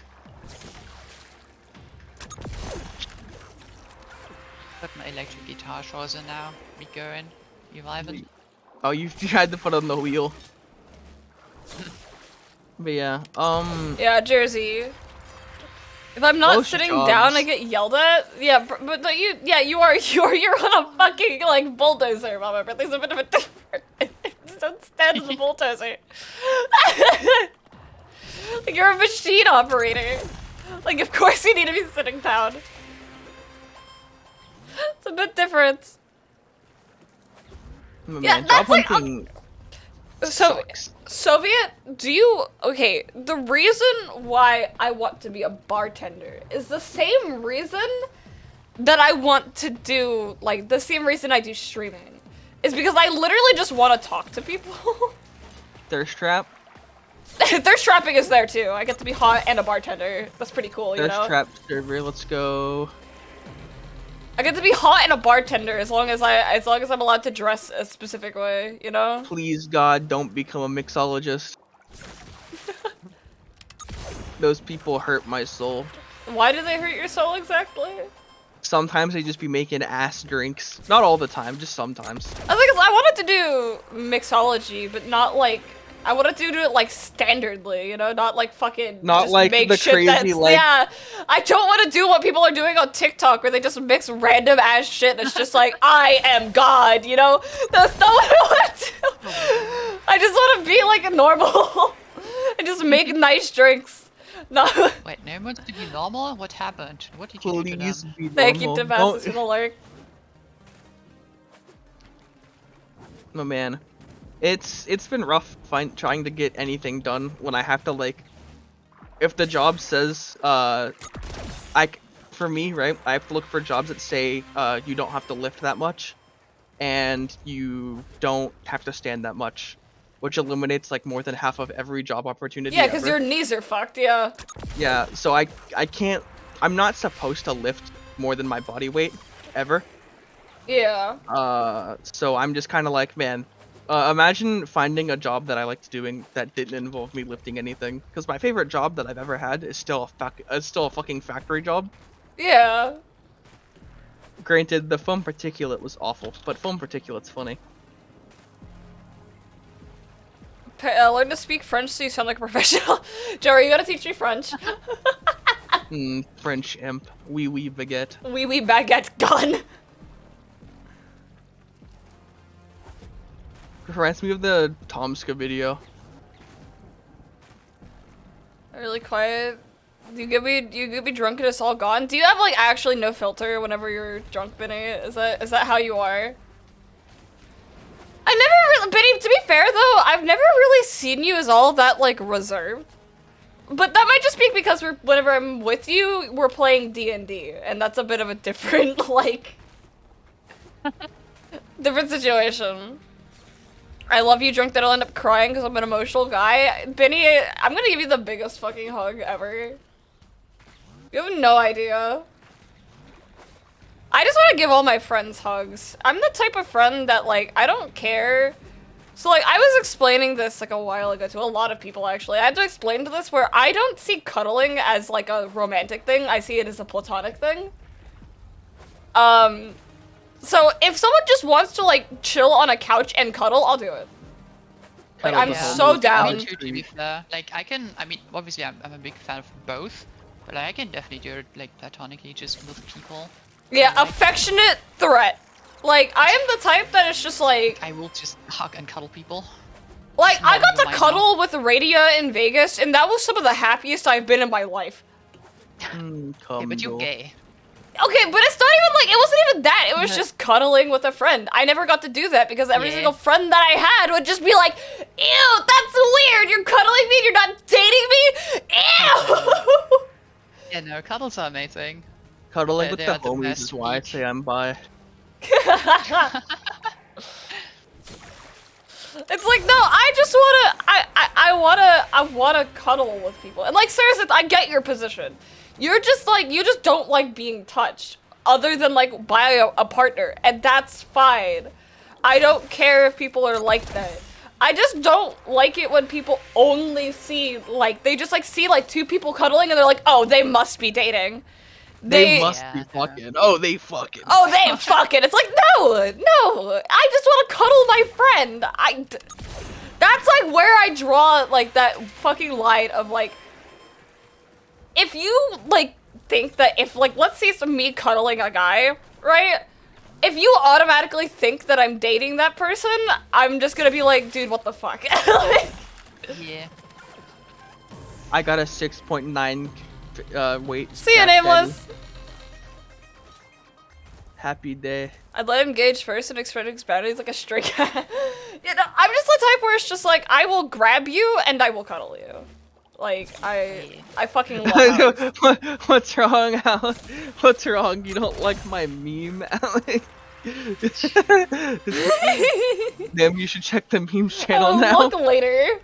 Put my electric guitar shores in now. We going. You vibing? Oh, you tried to put on the wheel. But yeah, Yeah, Jersey. If I'm not Most sitting jobs. down, I get yelled at. Yeah, but you are you're on a fucking like bulldozer, Mama. But there's a bit of a difference. Don't stand as a bulldozer. Like you're a machine operator. Like of course you need to be sitting down. It's a bit different. man, Yeah, job that's like, hunting So, sucks. Soviet, okay, the reason why I want to be a bartender is the same reason that I want to do, like, the same reason I do streaming. Is because I literally just want to talk to people. Thirst trap. Thirst trapping is there too. I get to be hot and a bartender. That's pretty cool, you Thirst know? trap server. Let's go. I get to be hot and a bartender as long as I'm allowed to dress a specific way, you know? Please God, don't become a mixologist. Those people hurt my soul. Why do they hurt your soul exactly? Sometimes they just be making ass drinks. Not all the time, just sometimes. I think I wanted to do mixology, but not like I want to do it like standardly, you know, not like fucking Not just like make the shit crazy, that's like- yeah. I don't want to do what people are doing on TikTok where they just mix random ass shit. It's just like I am God, you know. That's not what I want to do. I just want to be like a normal and just make nice drinks. No. Wait, no one wants to be normal? What happened? What did you do to Please them? be Thank you, normal. Devastus, for the lurk. Oh man, it's been rough trying to get anything done when I have to like, if the job says for me, right, I have to look for jobs that say you don't have to lift that much, and you don't have to stand that much, which eliminates like more than half of every job opportunity. Yeah, because ever. your knees are fucked. Yeah. Yeah, so I can't. I'm not supposed to lift more than my body weight ever. Yeah. So I'm just kind of like, man, imagine finding a job that I liked doing that didn't involve me lifting anything. Because my favorite job that I've ever had is still a fucking factory job. Yeah. Granted, the foam particulate was awful, but foam particulate's funny. Learn to speak French so you sound like a professional. Joey, you gotta teach me French. French imp. Oui, baguette. Oui, baguette gun. Reminds me of the Tomska video. Really quiet. You get me drunk and it's all gone. Do you have like actually no filter whenever you're drunk, Benny? Is that how you are? I never really, Benny, to be fair though, I've never really seen you as all that like reserved. But that might just be because whenever I'm with you, we're playing D&D, and that's a bit of a different like different situation. I love you drunk that I'll end up crying because I'm an emotional guy. Benny, I'm gonna give you the biggest fucking hug ever. You have no idea. I just want to give all my friends hugs. I'm the type of friend that, like, I don't care. So, like, I was explaining this, like, a while ago to a lot of people, actually. I had to explain to this where I don't see cuddling as, like, a romantic thing. I see it as a platonic thing. So if someone just wants to, like, chill on a couch and cuddle, I'll do it. Like, Cuddle I'm the so homies. down. Me too, to be fair. Like, I mean, obviously I'm a big fan of both, but like, I can definitely do it, like, platonically, just with people. Yeah, Like, affectionate threat. Like, I am the type that is just like... I will just hug and cuddle people. Like, I got to Why not? cuddle with Radia in Vegas, and that was some of the happiest I've been in my life. Okay, but you're gay. Okay, but it's not even like, it wasn't even that. It was just cuddling with a friend. I never got to do that because every Yeah. single friend that I had would just be like, ew, that's weird. You're cuddling me and you're not dating me? Ew! Yeah, no, cuddles are amazing. Cuddling Yeah, with they the are the homies best is why I peak. say I'm bi. It's like, no, I just wanna cuddle with people. And like, seriously, I get your position. You're just like, you just don't like being touched other than like by a partner, and that's fine. I don't care if people are like that. I just don't like it when people only see, like, they just like see like two people cuddling and they're like, oh, they must be dating. They must Yeah, be no. fucking. Oh, they fucking. Oh, they fucking. It's like, no, I just want to cuddle my friend. That's like where I draw like that fucking line of like, if you like think that if like, let's say it's me cuddling a guy, right? If you automatically think that I'm dating that person, I'm just gonna be like, dude, what the fuck? Yeah. I got a 6.9 weight. See ya, back then. Nameless. Happy day. I'd let him gauge first and expect his boundaries like a stray cat. You know, I'm just the type where it's just like, I will grab you and I will cuddle you. Like, I fucking love hugs. What's wrong, Alex? What's wrong? You don't like my meme, Alex? Damn, you should check the memes channel I'll now. look later.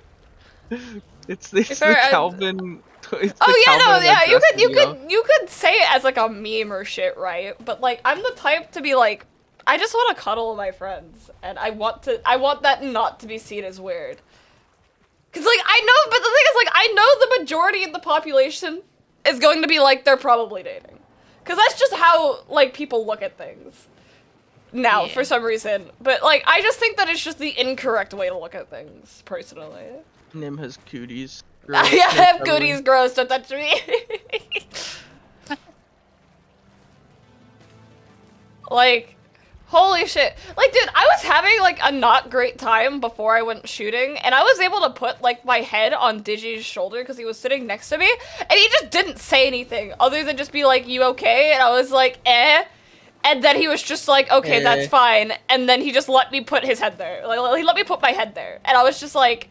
It's the Sorry, Calvin. It's Oh the yeah, no, Calvin yeah, address video. you could say it as like a meme or shit, right? But like, I'm the type to be like, I just want to cuddle with my friends, and I want that not to be seen as weird. Cause like I know, but the thing is like I know the majority of the population is going to be like they're probably dating, cause that's just how like people look at things. now Yeah. for some reason. But like, I just think that it's just the incorrect way to look at things, personally. Nim has cooties. I have goodies, gross, don't touch me. Like, holy shit. Like, dude, I was having, like, a not great time before I went shooting, and I was able to put, like, my head on Digi's shoulder because he was sitting next to me, and he just didn't say anything other than just be like, you okay? And I was like, eh? And then he was just like, okay, that's fine, and then he just let me put his head there. Like, he let me put my head there, and I was just like,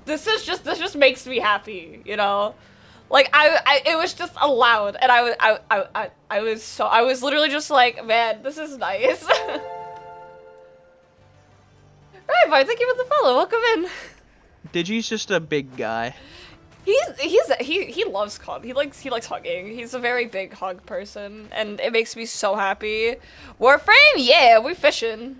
this just makes me happy, you know? Like, it was just allowed, and I was literally just like, man, this is nice. Right, Bart, thank you for the follow, welcome in. Digi's just a big guy. He loves hug. He likes hugging. He's a very big hug person, and it makes me so happy. Warframe, yeah, we fishing.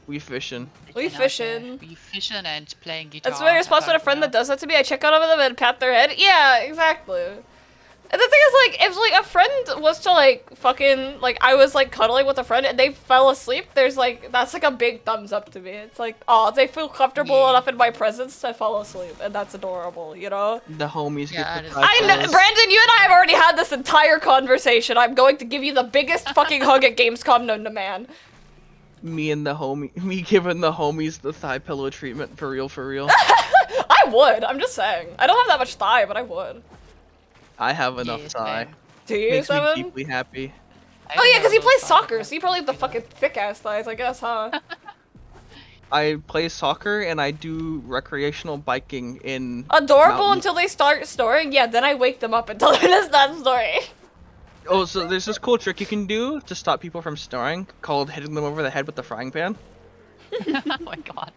We fishing. We fishing. We fishing and playing guitar. That's very responsible to a friend that does that to me. I check out of them and pat their head. Yeah, exactly. And the thing is, like, if, like, a friend was to, like, fucking, like, I was, like, cuddling with a friend and they fell asleep, there's, like, that's, like, a big thumbs up to me. It's like, oh, they feel comfortable enough in my presence to fall asleep, and that's adorable, you know? The homies Yeah, get the I know, pillows. Brandon, you and I have already had this entire conversation. I'm going to give you the biggest fucking hug at Gamescom known to man. Me giving the homies the thigh pillow treatment for real. I would, I'm just saying. I don't have that much thigh, but I would. I have enough Yes, thigh. man. Do you, Makes me Seven? deeply happy. Oh yeah, because he plays soccer, so you probably have the fucking thick-ass thighs, I guess, huh? I play soccer and I do recreational biking in Adorable mountains. until they start snoring? Yeah, then I wake them up and tell them it's not snoring. Oh, so there's this cool trick you can do to stop people from snoring called hitting them over the head with the frying pan. Oh my god.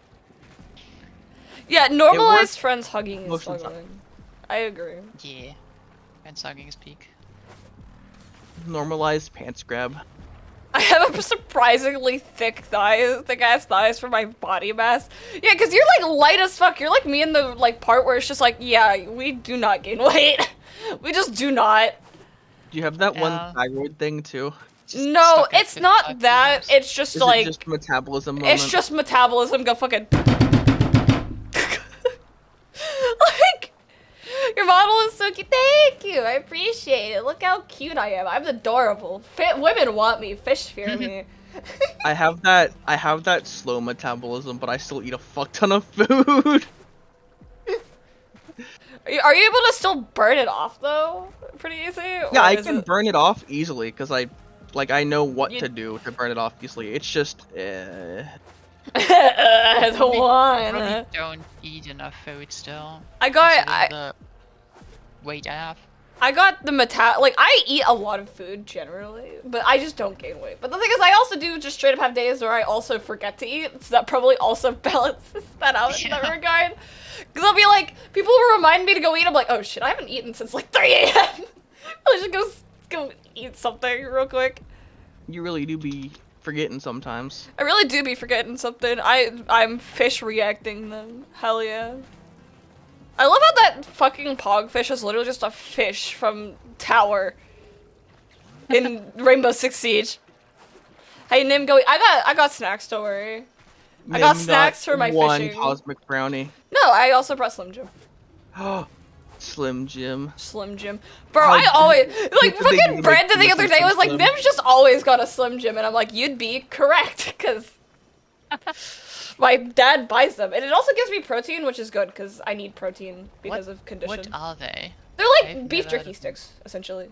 Yeah, works normalized friends hugging is most of the time. struggling. I agree. Yeah. And sucking his peak. Normalized pants grab. I have a surprisingly thick-ass thighs for my body mass. Yeah, because you're, like, light as fuck. You're like me in the, like, part where it's just like, yeah, we do not gain weight. We just do not. Do you have that one Yeah. thyroid thing too? Just No, stuck at it's 55 not that. kilos. It's just, Is like... it just metabolism moment? It's just metabolism go fucking... Like, your model is so cute. Thank you. I appreciate it. Look how cute I am. I'm adorable. Women want me. Fish fear me. I have that slow metabolism, but I still eat a fuck ton of food. Are you able to still burn it off, though? Pretty easy? Yeah, I can burn it off easily, because I know what You- to do to burn it off easily. It's just, the Probably one. don't eat enough food still. I got... considering the weight I have. I got the like, I eat a lot of food generally, but I just don't gain weight. But the thing is, I also do just straight up have days where I also forget to eat, so that probably also balances that out in that Yeah. regard. Because I'll be like, people will remind me to go eat, I'm like, oh shit, I haven't eaten since like 3 a.m. I should go eat something real quick. you really do be forgetting sometimes. I really do be forgetting something. I'm fish reacting them. Hell yeah. I love how that fucking pogfish is literally just a fish from Tower in Rainbow Six Siege. Hey Nim, go. I got snacks. Don't worry. I got Maybe snacks not for my one fishing. cosmic brownie. No, I also brought Slim Jim. Slim Jim. Slim Jim, bro. Oh, I always like it's a big fucking deal, Brandon the like, other day was like, Slim. Nim's just always got a Slim Jim, and I'm like, you'd be correct, because my dad buys them, and it also gives me protein, which is good because I need protein because of condition. What are they? They're like I've beef never heard jerky of them. sticks, essentially.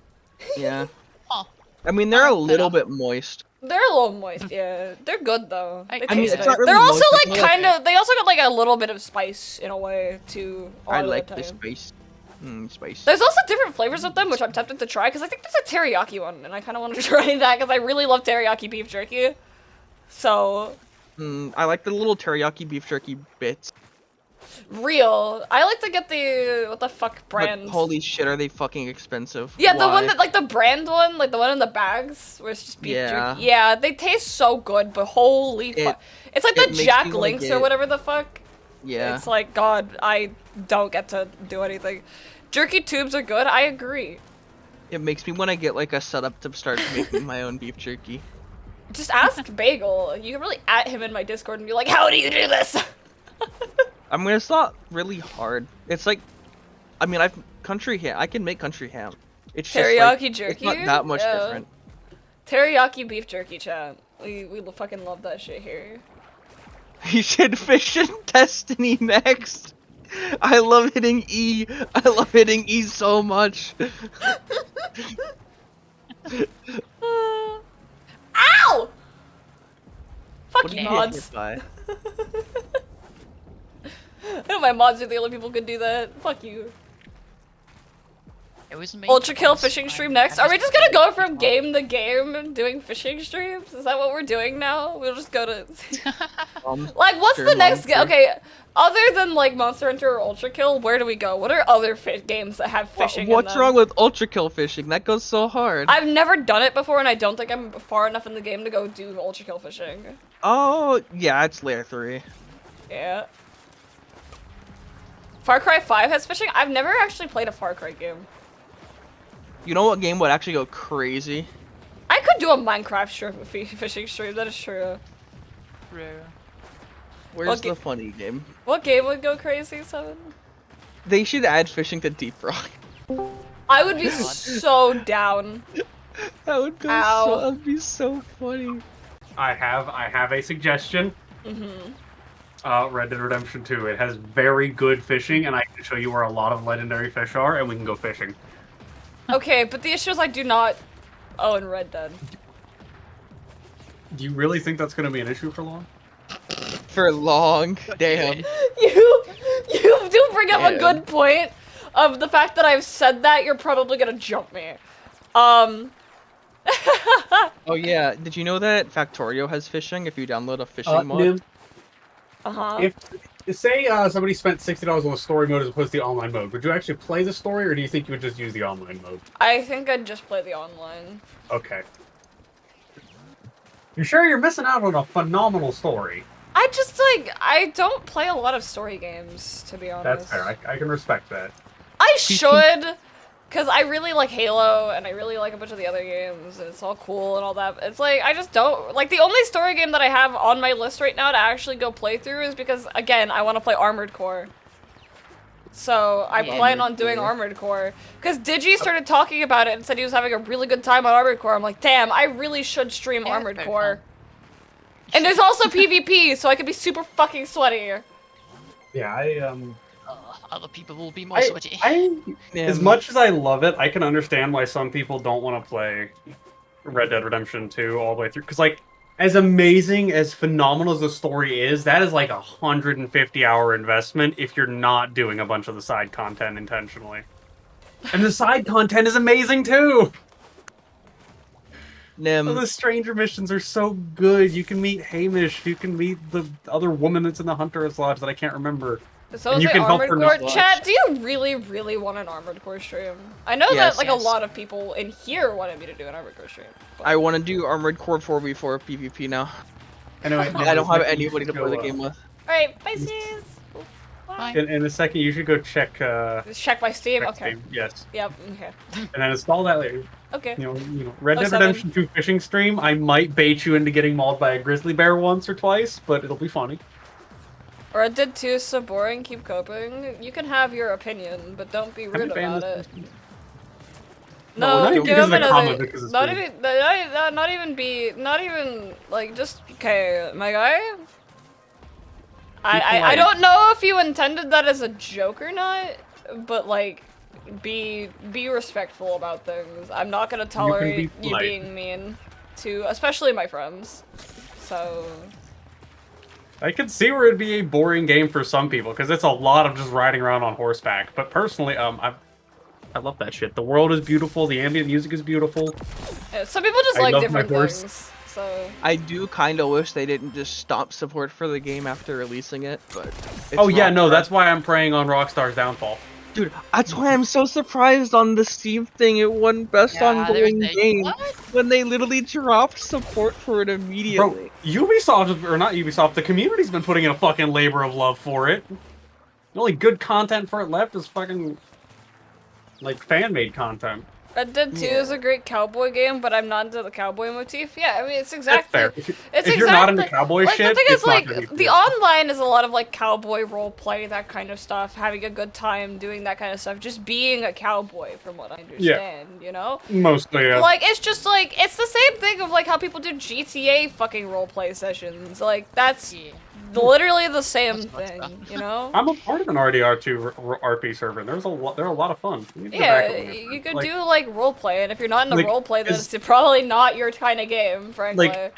Yeah. Huh. I mean, they're a Alright, little fair bit moist. They're a little moist, yeah. They're good though. I They mean, taste it's good. not really They're also moist, like it's more kind like of. They also got like a little bit of spice in a way too. I all like the the time. spice. Spice. There's also different flavors of them, which I'm tempted to try because I think there's a teriyaki one, and I kind of want to try that because I really love teriyaki beef jerky. So I like the little teriyaki beef jerky bits. real. I like to get the what the fuck brand. But holy shit, are they fucking expensive? Yeah, the one Why? that like the brand one, like the one in the bags where it's just beef Yeah. jerky. Yeah, they taste so good, but holy fuck. It's like it the makes Jack me wanna Links or get- whatever the fuck. Yeah. It's like, God, I don't get to do anything. Jerky tubes are good, I agree. It makes me want to get like a setup to start making my own beef jerky. Just ask Bagel. You can really at him in my Discord and be like, how do you do this? I mean, it's not really hard. It's like, I mean, I've country ham. I can make country ham. It's just like, Teriyaki jerky? it's not that much Yeah. different. Teriyaki beef jerky, chat. We fucking love that shit here. He should fish in Destiny next. I love hitting E. I love hitting E so much. Ow! Fuck What did you, you get mods. hit by? I know my mods are the only people who can do that. Fuck you. It was me. Ultra kill once. fishing stream I next. Are we just gonna understand go from it. game to game doing fishing streams? Is that what we're doing now? We'll just go to like what's Sure, the next game? Monster. Okay, other than like Monster Hunter or Ultra Kill, where do we go? What are other games that have fishing? What's in them? wrong with ultra kill fishing? That goes so hard. I've never done it before, and I don't think I'm far enough in the game to go do Ultra Kill fishing. Oh, yeah, it's layer 3. Yeah. Far Cry 5 has fishing? I've never actually played a Far Cry game. You know what game would actually go crazy? I could do a Minecraft fishing stream, that is true. Where's Okay. the funny game? What game would go crazy, Seven? They should add fishing to Deep Rock. I would be so down. That would go Ow. so. That'd be so funny. I have a suggestion. Red Dead Redemption 2. It has very good fishing, and I can show you where a lot of legendary fish are, and we can go fishing. Okay, but the issue is I do not own Red Dead. Do you really think that's going to be an issue for long? For long. Damn. You do bring up a Damn. good point of the fact that I've said that you're probably gonna jump me. Oh yeah. Did you know that Factorio has fishing if you download a fishing mod? Nim, Uh-huh. if say somebody spent $60 on the story mode as opposed to the online mode, would you actually play the story, or do you think you would just use the online mode? I think I'd just play the online. Okay. You sure you're missing out on a phenomenal story? I just I don't play a lot of story games, to be honest. That's fair. I can respect that. I should, because I really like Halo, and I really like a bunch of the other games, and it's all cool and all that. It's like, I just don't, like, the only story game that I have on my list right now to actually go play through is because, again, I want to play Armored Core. So, I Yeah, plan on Armored doing Core. Armored Core. Because Digi started talking about it and said he was having a really good time on Armored Core. I'm like, damn, I really should stream Yeah, Armored very Core. fun. And there's also PvP, so I could be super fucking sweaty. Yeah, Other people will be more sweaty. As much as I love it, I can understand why some people don't want to play Red Dead Redemption 2 all the way through. Because, like, as amazing, as phenomenal as the story is, that is like a 150-hour investment if you're not doing a bunch of the side content intentionally. And the side content is amazing, too! Nim. The stranger missions are so good. You can meet Hamish. You can meet the other woman that's in the Hunter's Lodge that I can't remember. So And is you it can help Armored her Core? not watch. Chat, do you really, really want an Armored Core stream? I know Yes. that like Yes. a lot of people in here wanted me to do an Armored Core stream. but- I want to do Armored Core 4v4 PvP now. Anyway, I don't have anybody to play the game with. Alright, bye sis! Bye. In a second, you should go check. Just check my Steam, check okay. Steam. Yes, Yep, okay. and then install that later. Okay. You know, Red Dead 07. Redemption 2 fishing stream. I might bait you into getting mauled by a grizzly bear once or twice, but it'll be funny. Red Dead 2 is so boring, keep coping. You can have your opinion, but don't be Have rude you banned about this? it. No, No, not even give because him of the comment, another. because it's Not good. even, like, just, okay, my guy? I polite. don't know if you intended that as a joke or not, but, like, be respectful about things. I'm not gonna tolerate you polite. being mean to, especially my friends. So, I could see where it'd be a boring game for some people because it's a lot of just riding around on horseback. But personally, I love that shit. The world is beautiful. The ambient music is beautiful. yeah, some people just I like love my different horse. things. So, I do kind of wish they didn't just stop support for the game after releasing it, but. It's Oh yeah, no, Rockstar. that's why I'm praying on Rockstar's downfall. Dude, that's why I'm so surprised on the Steam thing. It won Best Yeah, they were Ongoing saying, Game "What?" when they literally dropped support for it Bro, immediately. Ubisoft, or not Ubisoft, the community's been putting in a fucking labor of love for it. The only good content for it left is fucking, like, fan-made content. Red Dead 2 is a great cowboy game, but I'm not into the cowboy motif. Yeah, I mean, it's That's exactly. fair. It's If you're not into exactly- cowboy like, shit, the thing it's is, not like, gonna be for the you. online is a lot of, like, cowboy roleplay, that kind of stuff, having a good time doing that kind of stuff, just being a cowboy, from what I understand, you know? Mostly, yeah. Like, it's just, like, it's the same thing of, like, how people do GTA fucking roleplay sessions. Like, that's Yeah. literally the same That's fucked thing, up. you know? I'm a part of an RDR2 RP server. They're a lot of fun. You need to go Yeah, back on that. you could Like- do, like, roleplay, and if you're not into like, roleplay, then is- it's probably not your kind of game, frankly. Like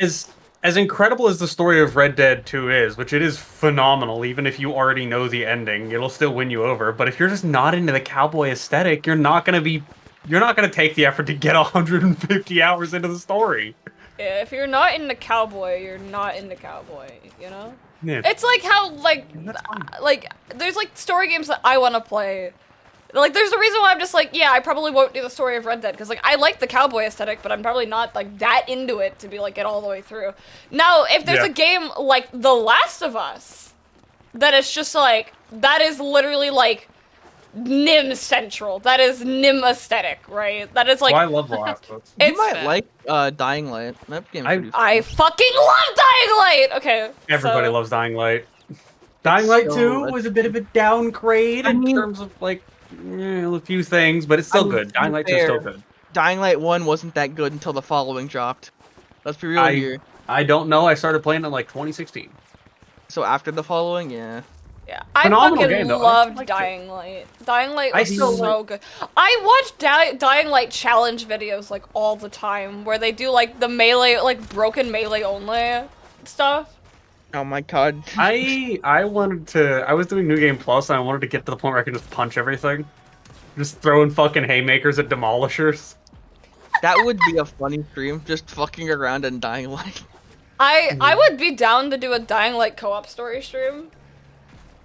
as incredible as the story of Red Dead 2 is, which it is phenomenal, even if you already know the ending, it'll still win you over. But if you're just not into the cowboy aesthetic, you're not gonna take the effort to get 150 hours into the story. Yeah, if you're not into cowboy, you're not into cowboy, you know? Yeah. It's like how, like, there's, like, story games that I want to play. Like, there's a reason why I'm just like, yeah, I probably won't do the story of Red Dead, because, like, I like the cowboy aesthetic, but I'm probably not, like, that into it to be, like, get all the way through. Now, if there's Yeah. a game like The Last of Us, that it's just, like, that is literally, like, Nim central. That is Nim aesthetic, right? That is, like, I love The Last of Us. You it's... might like Dying Light. That game's pretty I fucking love Dying Light! Okay, Everybody so- loves Dying Light. Dying Light so 2 much- was a bit of a downgrade I in mean- terms of, like, a few things, but it's still I mean, good. to Dying be Light 2 is still fair, good. Dying Light 1 wasn't that good until the following dropped. Let's be real I- here. I don't know. I started playing it in, like, 2016. So after the following, yeah. Yeah, I Phenomenal fucking game, though. I loved liked it. Dying Light. Dying Light I was still so good. I watch Dying Light challenge videos like all the time, where they do like the melee, like broken melee only stuff. Oh my god. I was doing New Game Plus, and I wanted to get to the point where I could just punch everything. Just throwing fucking haymakers at demolishers. That would be a funny stream, just fucking around and Dying Light. I would be down to do a Dying Light co-op story stream.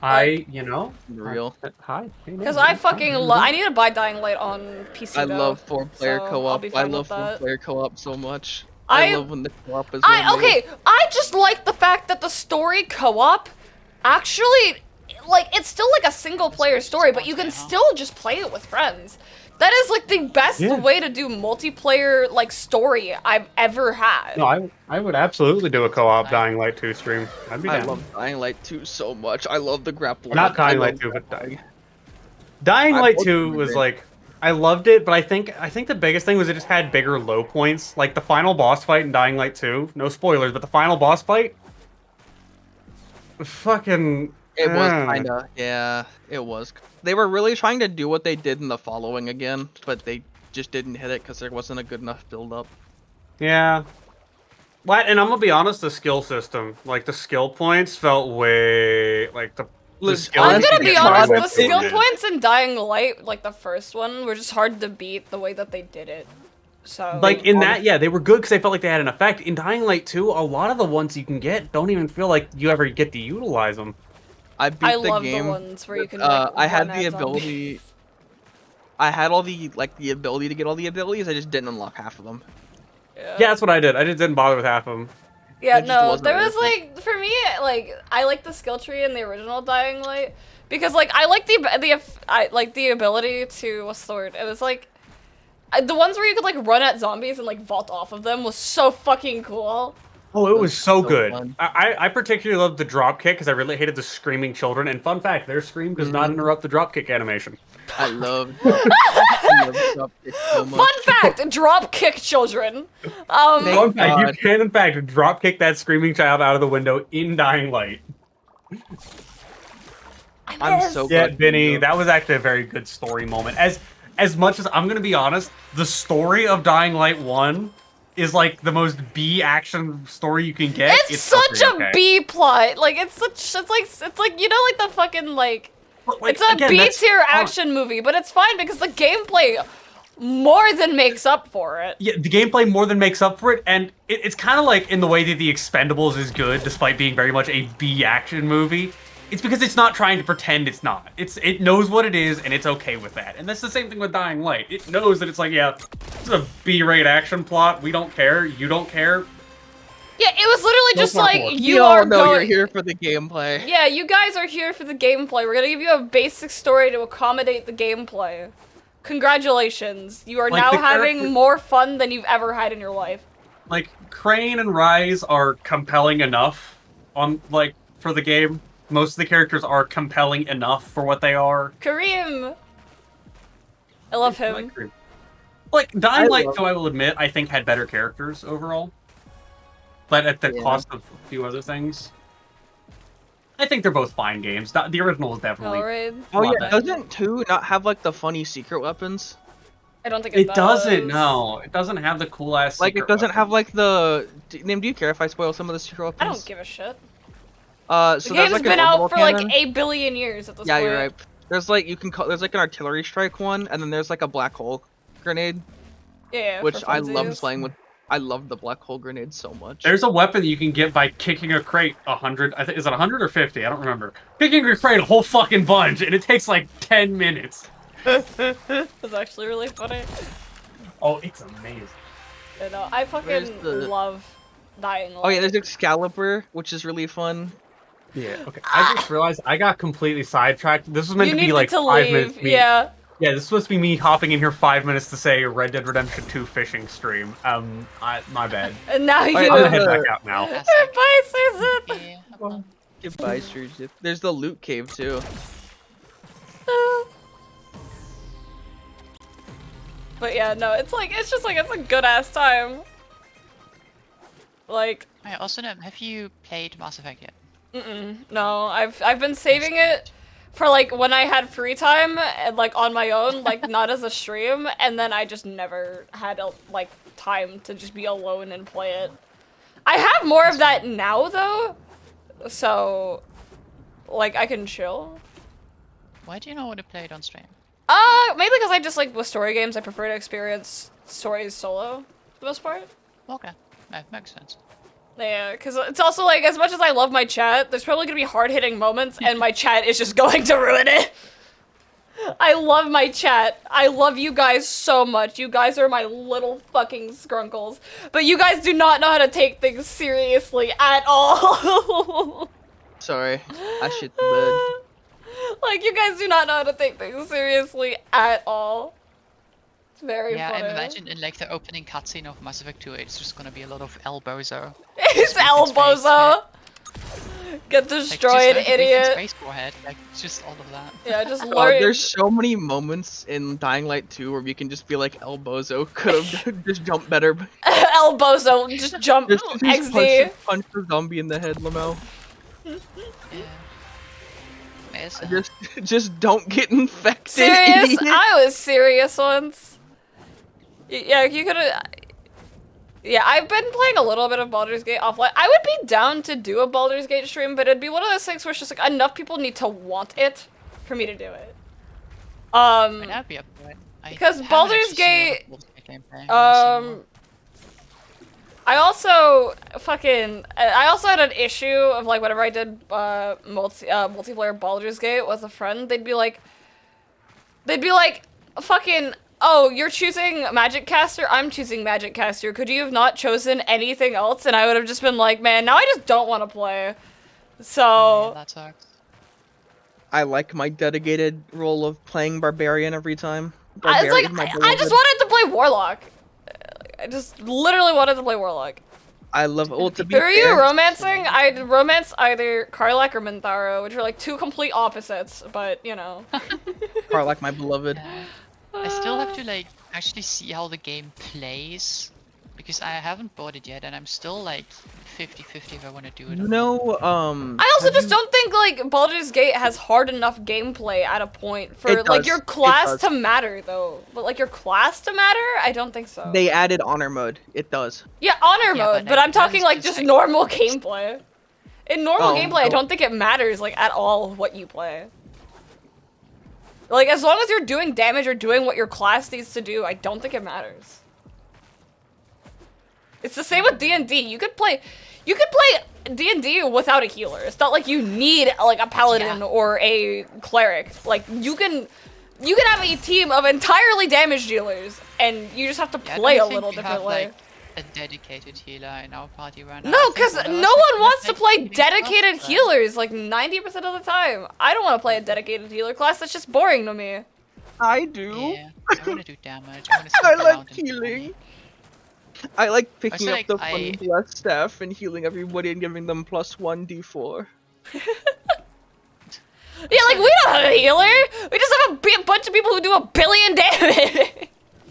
Real. Hi. Because I fucking I need to buy Dying Light on PC I though, love 4-player so I'll co-op. be I fine love with that. 4-player co-op so much. I- I love when the co-op is well made. Okay, I just like the fact that the story co-op actually, like, it's still like a single player story, but you can still just play it with friends. That is like the best Yeah. way to do multiplayer, like, story I've ever had. No, I would absolutely do a co-op Dying Light 2 stream. I'd be I down. love Dying Light 2 so much. I love the grappling. Not I Dying love Light 2, but grappling. Dying I Light both 2 agree. was like, I loved it, but I think the biggest thing was it just had bigger low points. Like the final boss fight in Dying Light 2, no spoilers, but the final boss fight, fucking. It was kinda, yeah, it was. They were really trying to do what they did in the following again, but they just didn't hit it because there wasn't a good enough build up. Yeah. And I'm gonna be honest, the skill system, like the skill points, felt way like the Look, skill. I'm gonna be honest, the points skill were- points in Dying Light, like the first one, were just hard to beat the way that they did it. So Like in that, yeah, they were good because they felt like they had an effect. In Dying Light 2, a lot of the ones you can get don't even feel like you ever get to utilize them. I beat I the love game. the ones where you can like I had run the at ability. zombies. I had all the the ability to get all the abilities. I just didn't unlock half of them. Yeah, that's what I did. I just didn't bother with half of them. Yeah, It just no, wasn't there was worth it. like for me, like I like the skill tree in the original Dying Light because like I like the ability to what's the word? It was like the ones where you could like run at zombies and like vault off of them was so fucking cool. Oh, it was so so good. fun. I particularly loved the drop kick because I really hated the screaming children. And fun fact, their scream does not interrupt the drop kick animation. I loved. I loved Dropkick so much. Fun fact: drop kick children. Thank Fun fact, you God. can in fact drop kick that screaming child out of the window in Dying Light. I'm so Yeah, glad you Vinny, know. that was actually a very good story moment. As much as I'm gonna be honest, the story of Dying Light 1 is like the most B action story you can get. It's still such pretty a okay. B plot. Like it's like you know like the fucking like But, like, it's a again, B that's tier fun. action movie, but it's fine because the gameplay more than makes up for it. Yeah, the gameplay more than makes up for it, and it's kind of like in the way that The Expendables is good, despite being very much a B action movie. It's because it's not trying to pretend it's not. It knows what it is, and it's okay with that. And that's the same thing with Dying Light. It knows that it's like, yeah, this is a B-rate action plot. We don't care. You don't care. Yeah, it was literally No just part like one. you all are know going. you're here for the gameplay. Yeah, you guys are here for the gameplay. We're gonna give you a basic story to accommodate the gameplay. Congratulations. You are Like, now the having character- more fun than you've ever had in your life. Like, Crane and Rise are compelling enough for the game. Most of the characters are compelling enough for what they are. Kareem! I love him. Like, Dying Light, love- though, I will admit, I think had better characters overall. But at the Yeah. cost of a few other things. I think they're both fine games. The original is definitely... Alright. Oh yeah, Love it. doesn't 2 not have like the funny secret weapons? I don't think It does. doesn't, no. It doesn't have the cool-ass Like it secret doesn't have weapons. like the. Nim, do you care if I spoil some of the secret weapons? I don't give a shit. So The there's game's like been an out orbital for cannon. like 8 billion years at this Yeah, point. you're right. There's like there's like an artillery strike one, and then there's like a black hole grenade, Yeah, which for I love funsies. playing with. I love the black hole grenade so much. There's a weapon that you can get by kicking a crate 100... I think, is it 100 or 50? I don't remember. Kicking a crate a whole fucking bunch, and it takes like 10 minutes. It's actually really funny. Oh, it's amazing. You know, I Where's fucking the- love Dying Light. Oh yeah, there's Excalibur, which is really fun. Yeah, okay. I just realized I got completely sidetracked. This was meant You to be needed like to 5 leave. minutes. Yeah. Yeah, this is supposed to be me hopping in here 5 minutes to say Red Dead Redemption 2 fishing stream. My bad. And now you. I'm gonna Alright, head uh, back out now. Classic. Bye, Susan. Yeah, have fun. Goodbye, Sir Zip. There's the loot cave too. But yeah, no, it's just like it's a good ass time. Like, I also know, have you played Mass Effect yet? no, I've been saving it for like when I had free time and like on my own, like not as a stream, and then I just never had like time to just be alone and play it. I have more of that now though, so like I can chill. Why do you not want to play it on stream? Mainly because I just like with story games, I prefer to experience stories solo for the most part. Okay, that makes sense. Yeah, because it's also like, as much as I love my chat, there's probably gonna be hard-hitting moments, and my chat is just going to ruin it. I love my chat. I love you guys so much. You guys are my little fucking scrunkles. But you guys do not know how to take things seriously at all. Sorry, I shit the bed. Like, you guys do not know how to take things seriously at all. It's very Yeah, funny. I imagine in like the opening cutscene of Mass Effect 2, it's just gonna be a lot of elbozo. It's Just with its Elbozo! Get Like, destroyed, just learn to breathe in idiot. Space Warhead, like just all of that. Yeah, just God, learn. there's so many moments in Dying Light 2 where we can just be like, El Bozo could have just jumped better. Elbozo, just jump. Just XD. punch the zombie in the head, Lamel. Yeah. Yes, Just don't get infected. Serious? idiot. I was serious once. Yeah, you could've... Yeah, I've been playing a little bit of Baldur's Gate offline. I would be down to do a Baldur's Gate stream, but it'd be one of those things where it's just like enough people need to want it for me to do it. I mean, that'd be up to it. I Because haven't Baldur's actually seen a lot Gate, of Baldur's Gate gameplay. I've seen more. I also had an issue of like whenever I did multiplayer Baldur's Gate with a friend, they'd be like, fucking, oh, you're choosing Magic Caster, I'm choosing Magic Caster. Could you have not chosen anything else? And I would have just been like, man, now I just don't want to play. Yeah, So that sucks. I like my dedicated role of playing Barbarian every time. I was like, Barbarian, my I just beloved. wanted to play Warlock. I just literally wanted to play Warlock. I love. Well, to be Who are you fair, romancing? I romance either Karlak or Minthara, which are like two complete opposites, but you know. Part like my beloved. Yeah. I still have to like actually see how the game plays because I haven't bought it yet and I'm still like 50-50 if I want to do it. You or know, I also have just you- don't think like Baldur's Gate has hard enough gameplay at a point for It like does, your it class does. to matter though. But like your class to matter? I don't think so. They added honor mode. It does. Yeah, honor Yeah, mode, but but like, I'm talking that like is just like- normal gameplay. In normal Oh, gameplay, I no. don't think it matters like at all what you play. Like as long as you're doing damage or doing what your class needs to do, I don't think it matters. It's the same with D&D. You could play D&D without a healer. It's not like you need like a paladin Yeah. or a cleric. Like you can have a team of entirely damage dealers and you just have to Yeah, I play a don't think little we have, differently. like, a dedicated healer in our party right now. No, I think because one of no us is one gonna wants to play healing stuff, dedicated but- healers like 90% of the time. I don't want to play a dedicated healer class. That's just boring to me. I do. Yeah, I want to do damage. I want to I sneak like around and do healing. money. I like picking Also, up like, the fun blessed staff and healing everybody and giving them +1 d4. Yeah, like we don't have a like, healer. We just have a bunch of people who do 1 billion damage.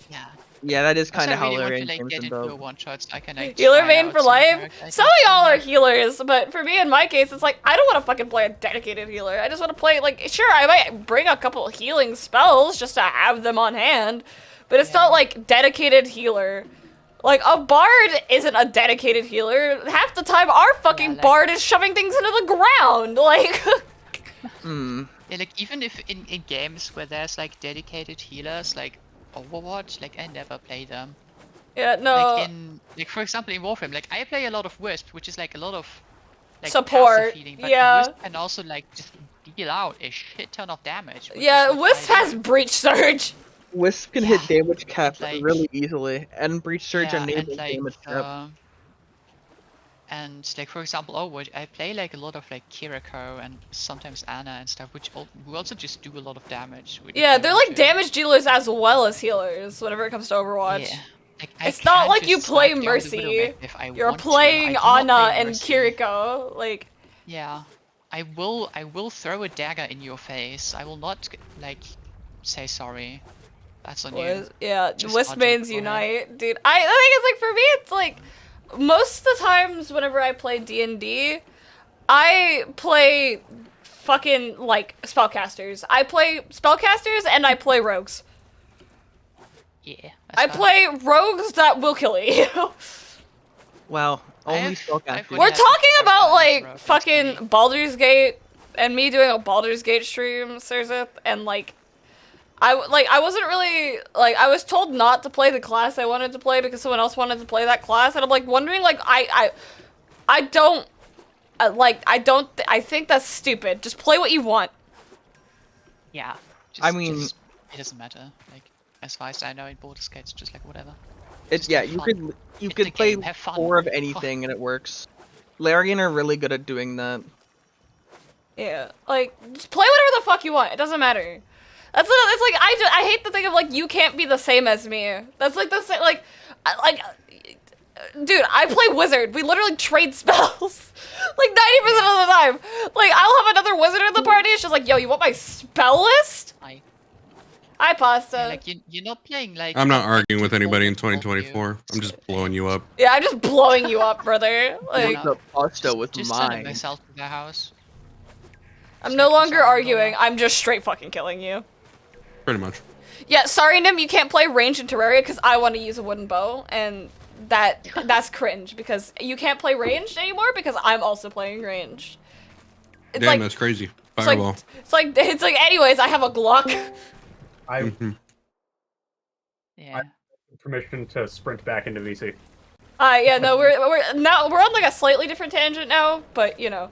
Yeah. Yeah, that is kind Also, of I how really want Larian to like games get end into up. one shots. I can like Healer try main out for some life. characters Some of and y'all are stuff. healers, but for me, in my case, it's like I don't want to fucking play a dedicated healer. I just want to play like sure, I might bring a couple healing spells just to have them on hand, but it's not like dedicated healer. Like a bard isn't a dedicated healer. Half the time, our fucking like- bard is shoving things into the ground. Like, Hmm. Yeah, like even if in games where there's like dedicated healers, like Overwatch, like I never play them. yeah, no Like for example in Warframe, like I play a lot of Wisp, which is like a lot of like support. passive healing, but Yeah, Wisp can also like just deal out a shit ton of damage. Which yeah. is what Wisp I has do. breach surge. Wisp can hit damage caps like- really easily, and Breach Surge Yeah, and enables like damage cap. and like for example Overwatch, I play like a lot of like Kiriko and sometimes Ana and stuff, who also just do a lot of damage. Which Yeah, I they're want like to- damage dealers as well as healers whenever it comes to Overwatch. Yeah. Like, I It's not can't like you just play snipe down the Mercy. Widowmaker if I You're want to. playing I do not Ana play and Mercy. Kiriko. Like, Yeah, I will throw a dagger in your face. I will not like say sorry. That's on you. yeah, Just Wisp dodge it, mains go ahead. unite, dude. The thing is, like, for me, it's like most of the times whenever I play D&D, I play fucking like spellcasters. I play spellcasters and I play rogues. Yeah. I that's fine. play rogues that will kill you. Wow, only I've spellcasters. really We're had some talking hard about times, like bro, that's fucking funny. Baldur's Gate and me doing a Baldur's Gate stream, Sirzith, and like I wasn't really like I was told not to play the class I wanted to play because someone else wanted to play that class, and I'm like wondering like I don't I think that's stupid. Just play what you want. Yeah. I mean- it doesn't matter. Like as far as I know, in Baldur's Gate, it's just like whatever. It's Just yeah, have you fun. could It's could a play game, have fun. 4 of anything and it works. Larian are really good at doing that. Yeah, like just play whatever the fuck you want. It doesn't matter. That's like I hate the thing of like you can't be the same as me. That's like the same dude, I play wizard. We literally trade spells. Like 90% of the time. Like I'll have another wizard in the party. It's just like, yo, you want my spell list? Hi, Pasta. Yeah, like you're not playing like. I'm not like, arguing with anybody in default of you. 2024. I'm just blowing you up. Yeah, I'm just blowing you up, brother. Like Yeah. The pasta with Just sending mine. myself to their house. I'm Just no like longer consoling arguing. Lola. I'm just straight fucking killing you. Pretty much. Yeah, sorry, Nim, you can't play range in Terraria because I want to use a wooden bow, and that's cringe because you can't play ranged anymore because I'm also playing ranged. It's Damn, like that's crazy. it's Fireball. like it's like anyways, I have a Glock. I have Mhm. Yeah. permission to sprint back into VC. Yeah, no, we're on like a slightly different tangent now, but you know,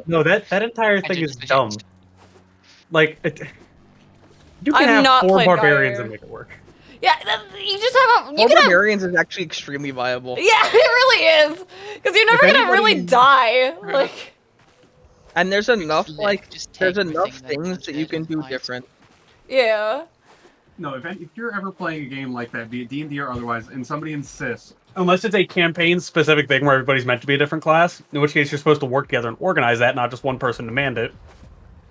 No, that entire I thing did is switch dumb. it. Like, you can I'm have not 4 playing barbarians Dire. and make it work. yeah, you just have a you Or can have Barbarians is actually extremely viable. yeah, it really is because you're never If gonna really anybody- die. Like And there's enough Just like just there's take enough everything things that you can do fight. different. yeah. No, if you're ever playing a game like that, be it D&D or otherwise, and somebody insists, Unless it's a campaign-specific thing where everybody's meant to be a different class, in which case you're supposed to work together and organize that, not just one person demand it.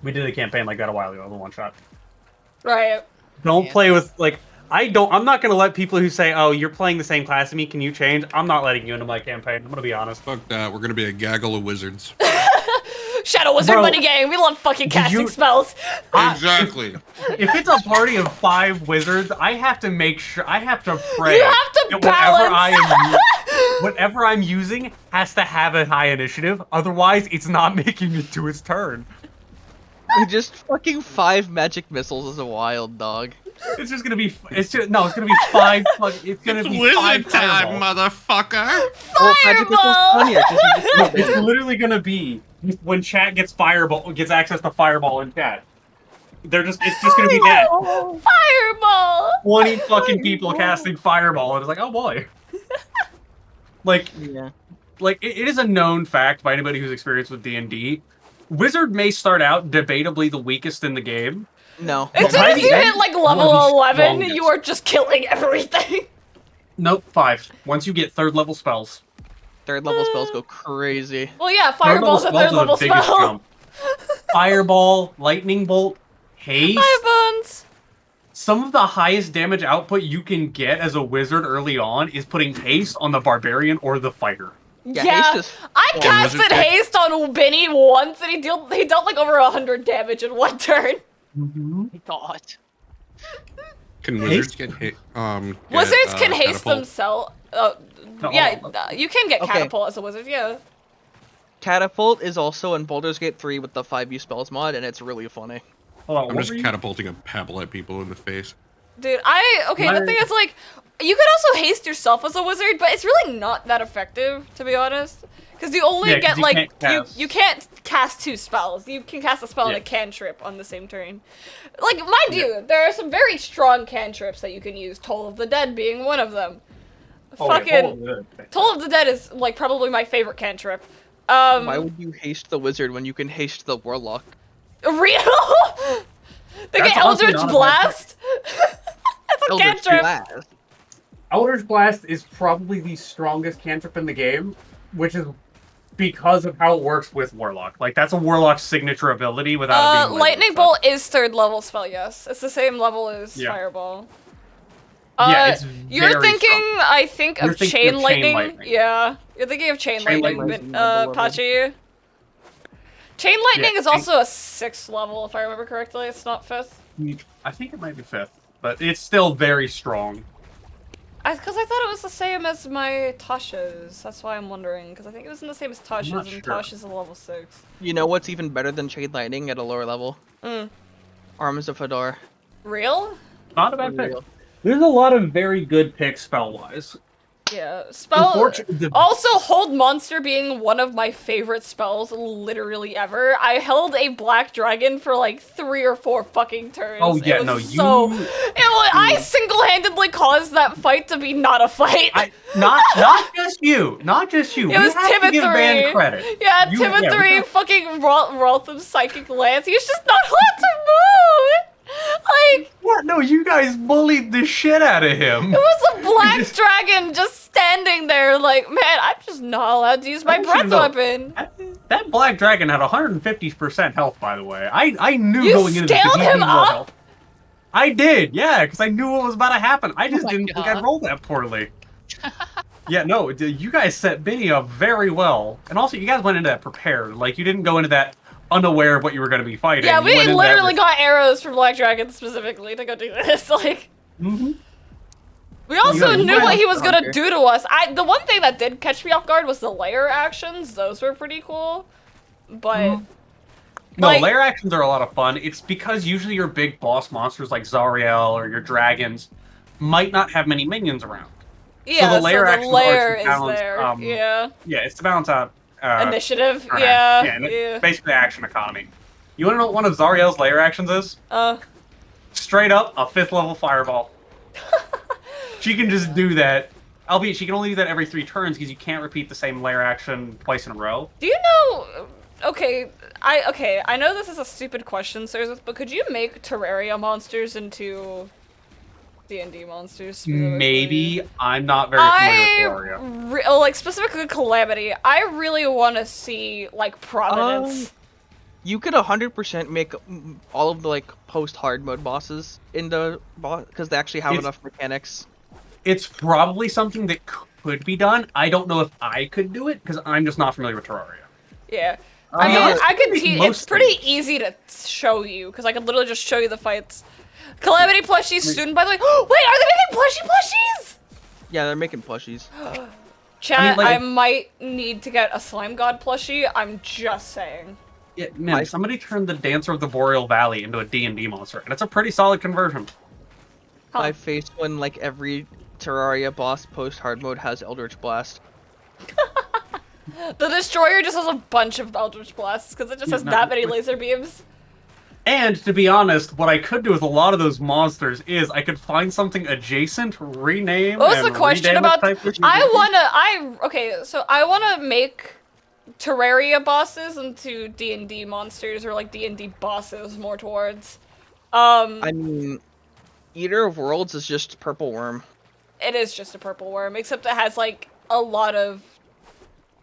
We did a campaign like that a while ago, the one shot. Right. Don't Yeah. play with like I'm not gonna let people who say, "Oh, you're playing the same class as me. Can you change?" I'm not letting you into my campaign. I'm gonna be honest. Fuck that. We're gonna be a gaggle of wizards. Shadow Wizard Bro, Money Gang. We love fucking casting you- spells. Exactly. If it's a party of 5 wizards, I have to make sure I have to pray. You have to that balance. whatever I'm using has to have a high initiative. Otherwise, it's not making it to its turn. Just fucking 5 magic missiles is a wild dog. It's just gonna be. It's gonna be 5. It's gonna It's be wizard 5 time, fireballs. motherfucker. Well, magic missiles Fireball! funnier 'cause you just No, do it's it. literally gonna be when chat gets access to fireball in chat. It's just gonna be that. Fireball. 20 fucking people casting fireball, and it's like, oh boy. Like, Yeah. it is a known fact by anybody who's experienced with D&D. Wizard may start out debatably the weakest in the game, No. As soon by as the you end, hit like one of the level 11, strongest. you are just killing everything. Nope, 5. Once you get 3rd level spells. Third level spells go crazy. Well, yeah, 3rd level Fireball's a spells third are level the biggest spell. jump. Fireball, lightning bolt, haste. Firebuns. Some of the highest damage output you can get as a wizard early on is putting haste on the barbarian or the fighter. Yeah, Yeah, haste is I fun. casted Wizard pick. haste on Benny once, and he dealt like over 100 damage in one turn. God. Can wizards get hit? Wizards can haste catapult? themselves. No, Yeah, hold on. you can get Okay. catapult as a wizard. Yeah. Catapult is also in Baldur's Gate 3 with the 5U spells mod, and it's really funny. Hold on, I'm what just were you- catapulting a pebble at people in the face. Dude, the thing is, like, you could also haste yourself as a wizard, but it's really not that effective, to be honest. Because you only Yeah, 'cause get, you like, can't cast- you can't cast 2 spells. You can cast a spell and Yeah. a cantrip on the same turn. Like, mind you, there are some very strong cantrips that you can use, Toll of the Dead being one of them. Oh, yeah, Fucking, hold on. Toll of the Dead is, like, probably my favorite cantrip. Why would you haste the wizard when you can haste the warlock? Real? They That's get honestly Eldritch not a bad Blast? That's a Eldritch cantrip. Blast. Eldritch Blast is probably the strongest cantrip in the game, which is because of how it works with Warlock. Like, that's a Warlock's signature ability without it being Lightning Bolt is 3rd level spell, yes. It's the same level as Yeah. Fireball. Yeah, it's You're very thinking, strong. I think, You're of thinking Chain of Chain Lightning. Lightning. Yeah, you're thinking of Chain Chain Lightning, Lightning's Pachi. Chain Lightning Yeah, is also a 6th level, if I remember correctly. It's not 5th. I think it might be 5th, but it's still very strong. Because I thought it was the same as my Tasha's. That's why I'm wondering. Because I think it was in the same as Tasha's, not and sure. Tasha's a level 6. You know what's even better than Chain Lightning at a lower level? Arms of Hadar. Real? Not a bad pick. Real. There's a lot of very good picks spell-wise. Yeah, spell. Unfortunately, Also, Hold Monster being one of my favorite spells, literally ever. I held a black dragon for like 3 or 4 fucking turns. Oh, yeah, it was no, so. you- I single-handedly caused that fight to be not a fight. not just you. Not just you. It was we have to give Van Timothy. credit. Yeah, You- Timothy yeah, we have- fucking Raltham Psychic Lance. He's just not allowed to move. Like, Yeah, no, you guys bullied the shit out of him. it was a black dragon just standing there, like, man, I'm just not allowed to use my I want you breath to know, weapon. That black dragon had 150% health, by the way. I knew You going into this scaled that he'd him need more up? health. I did, yeah, because I knew what was about to happen. I just my didn't think God. I'd roll that poorly. Yeah, no, you guys set Benny up very well. And also, you guys went into that prepared. Like, you didn't go into that unaware of what you were going to be fighting. Yeah, You we went into that literally got arrows from Black Dragon specifically to go do this. Like, Mhm. we also you knew went what he out was gonna hunter. do to us. The one thing that did catch me off guard was the layer actions. Those were pretty cool, but No, like- lair actions are a lot of fun. It's because usually your big boss monsters like Zariel or your dragons might not have many minions around. yeah, the layer actions are layer to is balance, there. yeah, it's to balance out Initiative. turn Yeah, action. and yeah. basically action economy. You want to know what one of Zariel's layer actions is? Straight up, a 5th level fireball. She can just do that. Albeit, she can only do that every 3 turns because you can't repeat the same layer action twice in a row. Do you know? Okay, I know this is a stupid question, Sirs, but could you make Terraria monsters into D&D monsters? Specifically? Maybe. I'm not very familiar with Aria. Like specifically Calamity. I really want to see like Providence. You could 100% make all of the like post hard mode bosses into boss because they actually have It's- enough mechanics. It's probably something that could be done. I don't know if I could do it because I'm just not familiar with Terraria. Yeah. I mean, Yeah, I could think teach. most It's pretty things. easy to show you because I could literally just show you the fights. Calamity plushies soon, by the way. Wait, are they making plushies? Yeah, they're making plushies. Chat, I like- might need to get a Slime God plushie. I'm just saying. Yeah, man, somebody turned the Dancer of the Boreal Valley into a D&D monster, and it's a pretty solid conversion. Huh. I faced when like every Terraria boss post hard mode has Eldritch Blast. The Destroyer just has a bunch of Eldritch Blasts because it just has No, that many but- laser beams. And to be honest, what I could do with a lot of those monsters is I could find something adjacent, rename. What was and the question redamage about? type of- I wanna make Terraria bosses into D&D monsters or like D&D bosses more towards. I mean, Eater of Worlds is just purple worm. It is just a purple worm, except it has like a lot of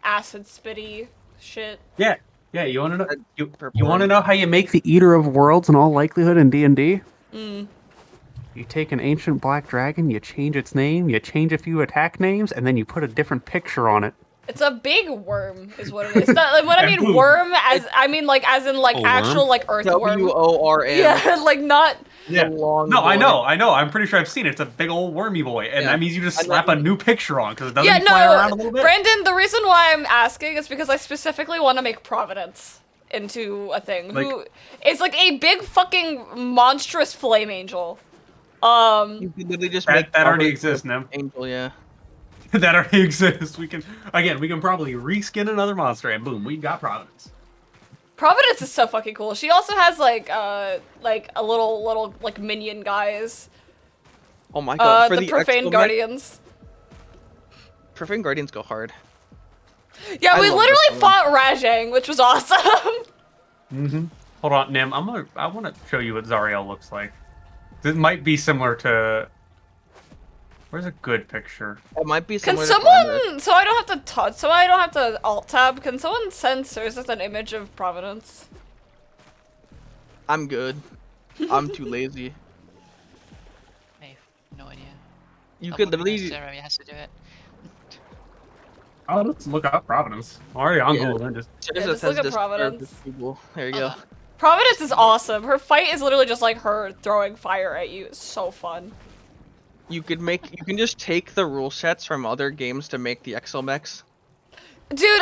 acid spitty shit. Yeah, yeah. You want to know? You Purple want to worm. know how you make the Eater of Worlds in all likelihood in D&D? Mm. You take an ancient black dragon, you change its name, you change a few attack names, and then you put a different picture on it. It's a big worm, is what it is. Not, like, when I mean worm, I mean like as in like A actual worm? like earthworm. WORM. Yeah, like not. Yeah. Long No, I boy. know. I'm pretty sure I've seen it. It's a big old wormy boy, and Yeah. that means you just And slap then- a new picture on because it doesn't Yeah, fly around a no, little bit. Brandon. The reason why I'm asking is because I specifically want to make Providence into a thing. Who is like a big fucking monstrous flame angel. You could literally just make That already Providence exists, a Nim. Angel, yeah. That already exists. We can probably reskin another monster, and boom, we got Providence. Providence is so fucking cool. She also has like a little like minion guys. Oh my god, for The Profane Exomech, Guardians. Profane Guardians go hard. Yeah, I we love literally this one. fought Rajang, which was awesome. Mm-hmm. Hold on, Nim. I want to show you what Zariel looks like. It might be similar to. Where's a good picture? It might be Can similar to Flounder. someone, so I don't have to touch, so I don't have to alt tab, can someone send Cersei an image of Providence? I'm good. I'm too lazy. I have no idea. You Oh, could but literally. Sarah has to do it. Oh, let's look up Providence. Already on Yeah. Google. Then just Yeah, just look at Providence. There you go. Providence is awesome. Her fight is literally just like her throwing fire at you. It's so fun. You can just take the rule sets from other games to make the exomechs. Dude,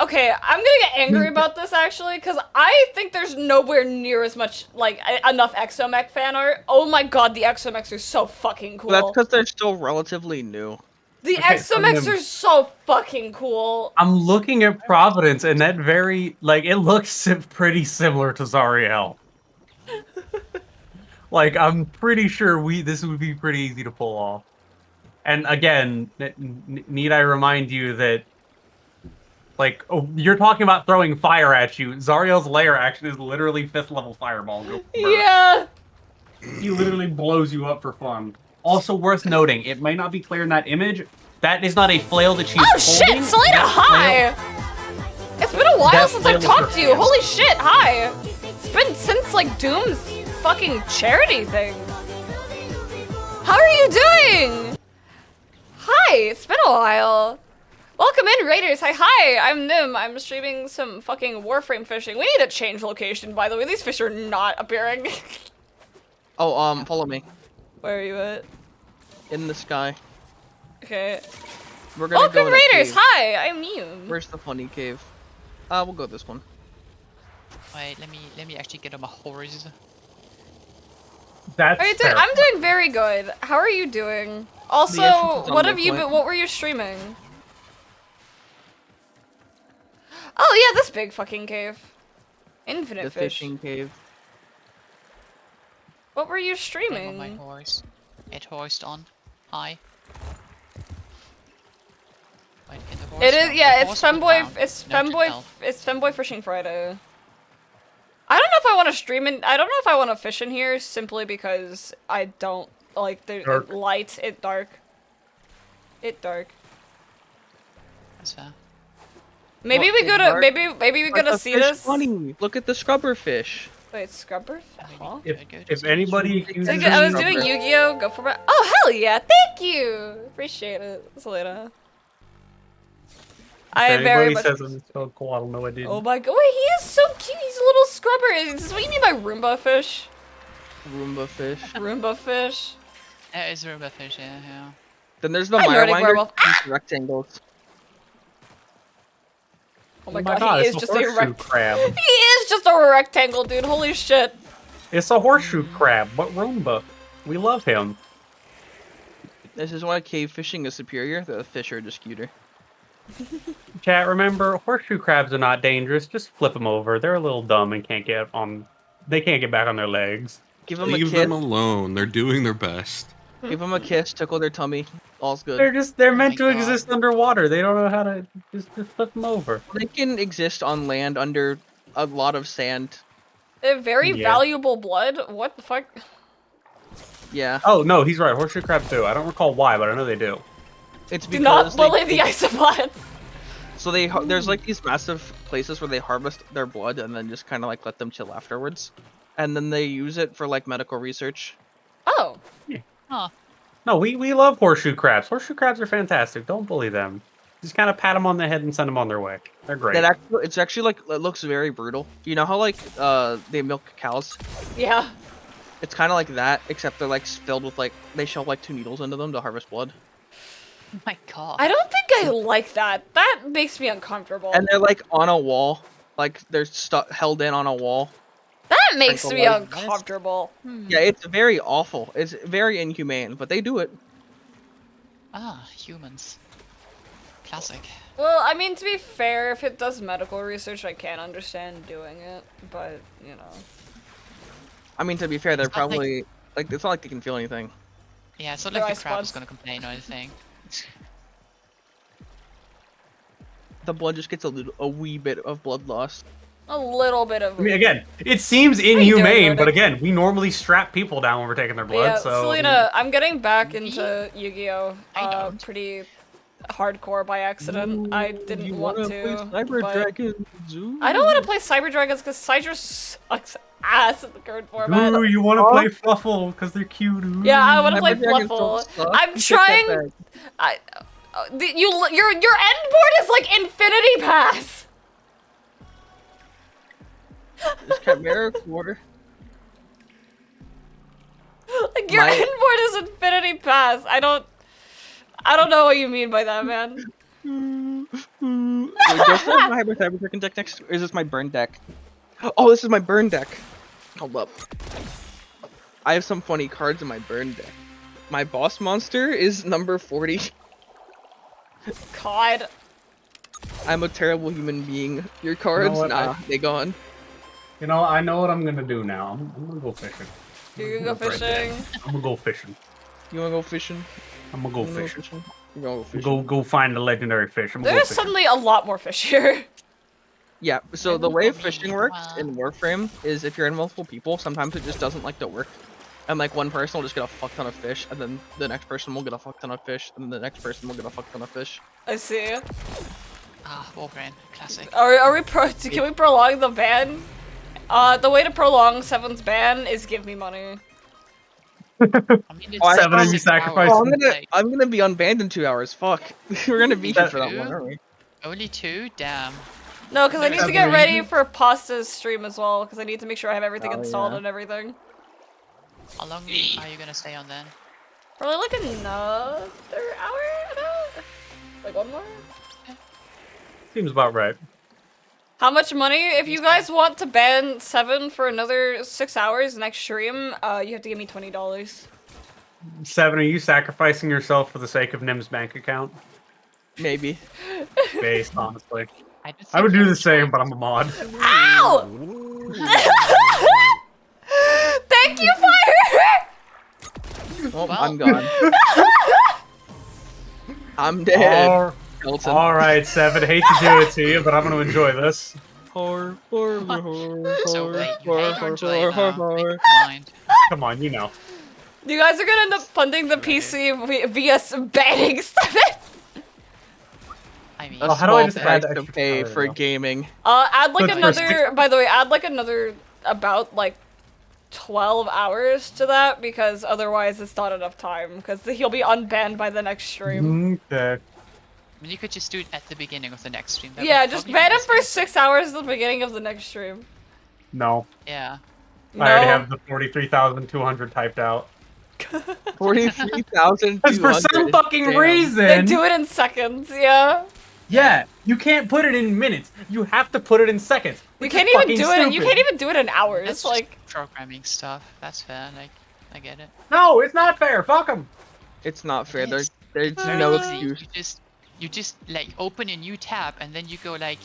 okay, I'm gonna get angry about this actually, because I think there's nowhere near as much, like, enough Exomech fan art. Oh my god, the Exomechs are so fucking cool. Well, that's because they're still relatively new. The Okay, so Exomechs then- are so fucking cool. I'm looking at Providence, and that it looks pretty similar to Zariel. Like, I'm pretty sure this would be pretty easy to pull off. And again, need I remind you that, like, you're talking about throwing fire at you. Zariel's lair action is literally 5th level fireball. Go burn. Yeah. He literally blows you up for fun. Also worth noting, it might not be clear in that image, that is not a flail that she is Oh shit, holding. Selena, That hi! It's been a while that since I've flail is talked to you. her- Holy shit, hi! It's been since, like, Doom's fucking charity thing. How are you doing? Hi, it's been a while. Welcome in, Raiders. Hi, I'm Nim. I'm streaming some fucking Warframe fishing. We need to change location, by the way. These fish are not appearing. Oh, follow me. Where are you at? In the sky. Okay. We're gonna go Welcome, in a Raiders. cave. Hi, I'm you. Where's the funny cave? We'll go this one. Wait, let me actually get on my horse. That's How are you doing? fair. I'm doing very good. How are you doing? Also, entrance is on what my have you point. been? What were you streaming? Oh yeah, this big fucking cave. Infinite The fish. fishing cave. What were you I'm on my streaming? horse. It hoist on. Hi. Wait, can the horse It is go? yeah. The It's horse will femboy. down. It's Note to femboy. self. It's femboy fishing Friday. I don't know if I want to stream in. I don't know if I want to fish in here simply because I don't like the Dark. light. It dark. It dark. That's fair. Maybe Well, we it's go to dark, maybe we But go to the see fish this. funny. Look at the scrubber fish. Wait, scrubber? Huh? If anybody accuses So, me I was of- doing Yu-Gi-Oh! Go for it. Oh hell yeah! Thank you. Appreciate it, Selena. I if very anybody much. says I'm so cool, I don't know I did. Oh my god! Wait, he is so cute. He's a little scrubber. Is this what you mean by Roomba fish? Roomba fish. Roomba fish. That is Roomba fish, yeah. Then there's the Hi, Nordic Mirewinder. werewolf. These rectangles. Oh my god, he is it's just a a horseshoe crab. He is just a rectangle, dude. Holy shit. It's a horseshoe crab, but Roomba. We love him. This is why cave fishing is superior. The fish are just cuter. Chat, remember, horseshoe crabs are not dangerous. Just flip them over. They're a little dumb and can't get on. They can't get back on their legs. Give them a Leave kiss. them alone. They're doing their best. Give them a kiss. Tickle their tummy. All's good. They're meant my to God. exist underwater. They don't know how to just flip them over. They can exist on land under a lot of sand. Very Yeah. valuable blood? What the fuck? Yeah, Oh no, he's right. Horseshoe crabs do. I don't recall why, but I know they do. it's Do not because bully the isopods. so there's like these massive places where they harvest their blood and then just kind of like let them chill afterwards, and then they use it for like medical research. Oh. Huh. No, we love horseshoe crabs. Horseshoe crabs are fantastic. Don't bully them. Just kind of pat them on the head and send them on their way. They're great. It's actually like it looks very brutal. You know how like they milk cows? Yeah. It's kind of like that, except they're like filled with like they shove like 2 needles into them to harvest blood, Oh my god. I don't think I like that. That makes me uncomfortable. and they're like on a wall, like they're stuck held in on a wall. That makes Sprinkle me light. uncomfortable. Yeah, it's very awful. It's very inhumane, but they do it. Ah, humans. Classic. Well, I mean, to be fair, if it does medical research, I can understand doing it, but, you know. I mean, to be fair, they're It's not like- probably like it's not like they can feel anything. Yeah, it's not They're like the crab is isopods. gonna complain or anything. The blood just gets a wee bit of blood loss. A little bit of. I mean, again, it seems you doing, inhumane, but Nordic? again, we normally strap people down when we're taking their blood. Yeah, So Selena, I'm getting back into Yu-Gi-Oh! I don't. Pretty hardcore by accident. I didn't you want wanna to. play Cyber but- Dragon Zoo? I don't want to play Cyber Dragons because Cydra sucks ass in the current format. Ooh, you want to play Fluffle because they're cute. Ooh. Yeah, I want to Cyber play Dragons don't Fluffle. suck. I'm You take that trying. back. Your end board is like Infinity Pass. It's Chimera Core. Like your My- end board is Infinity Pass. I don't know what you mean by that, man. Wait, does that have my Cyber Dragon deck next? Or is this my burn deck? Oh, this is my burn deck. Hold up. I have some funny cards in my burn deck. My boss monster is number 40. God. I'm a terrible human being. Your cards? what? Nah, they gone. You know, I know what I'm gonna do now. I'm gonna go fishing. You can go Right there. fishing. I'm gonna go fishing. You wanna go fishing? I'm gonna go You wanna go fishing. fishing? You gonna go fishing? Go find the legendary fish. I'm gonna go There's fishing. suddenly a lot more fish here. Yeah, so I the will way go fishing read. works Wow. in Warframe is if you're in multiple people, sometimes it just doesn't like to work. And like one person will just get a fuck ton of fish, and then the next person will get a fuck ton of fish, and the next person will get a fuck ton of fish. I see. Ah, Warframe. Classic. Are we can we prolong the ban? The way to prolong Seven's ban is give me money. I mean, it's Oh, I- 7 and you 6 sacrifice- hours, Oh, like, I'm gonna be unbanned in 2 hours. Fuck. We're gonna be here for that Two? one, aren't we? only 2? Damn. No, because I need to get Seven. ready for Pasta's stream as well, because I need to make sure I have everything Oh, installed yeah. and everything. How long are you gonna stay on then? Probably like another hour, about? Like one more? Seems about right. How much money? If you guys want to ban 7 for another 6 hours next stream, you have to give me $20. 7, are you sacrificing yourself for the sake of Nim's bank account? Maybe. Based, honestly. just I would think do the I'm same, but I'm a mod. Ow! Thank you, Fire! Oh, Well. I'm gone. I'm dead. Skeleton. Alright, 7, hate to do it to you, but I'm gonna enjoy this. Horror, So wait, you hate or enjoy it now? Make your mind. Come on, you know. You guys are gonna end up funding the PC via banning 7. I mean, Oh, how do I just price add to extra pay calorie, for though? gaming? Add like But for another, by the way, add like another about like 12 hours to that, because otherwise it's not enough time, because he'll be unbanned by the next stream. Okay. I mean, you could just do it at the beginning of the next stream. That Yeah, would just probably ban be him for safe. 6 hours at the beginning of the next stream. No. Yeah. No. I already have the 43,200 typed out. 43,200. Because for some fucking Damn. reason... They do it in seconds, yeah. Yeah, you can't put it in minutes. You have to put it in seconds. You which can't is even fucking do it. You stupid. can't even do it in hours. That's Like, just programming stuff. That's fair. Like, I get it. No, it's not fair. Fuck them. It's not fair. It There's is. there's Very no easy. excuse. You just like open a new tab and then you go like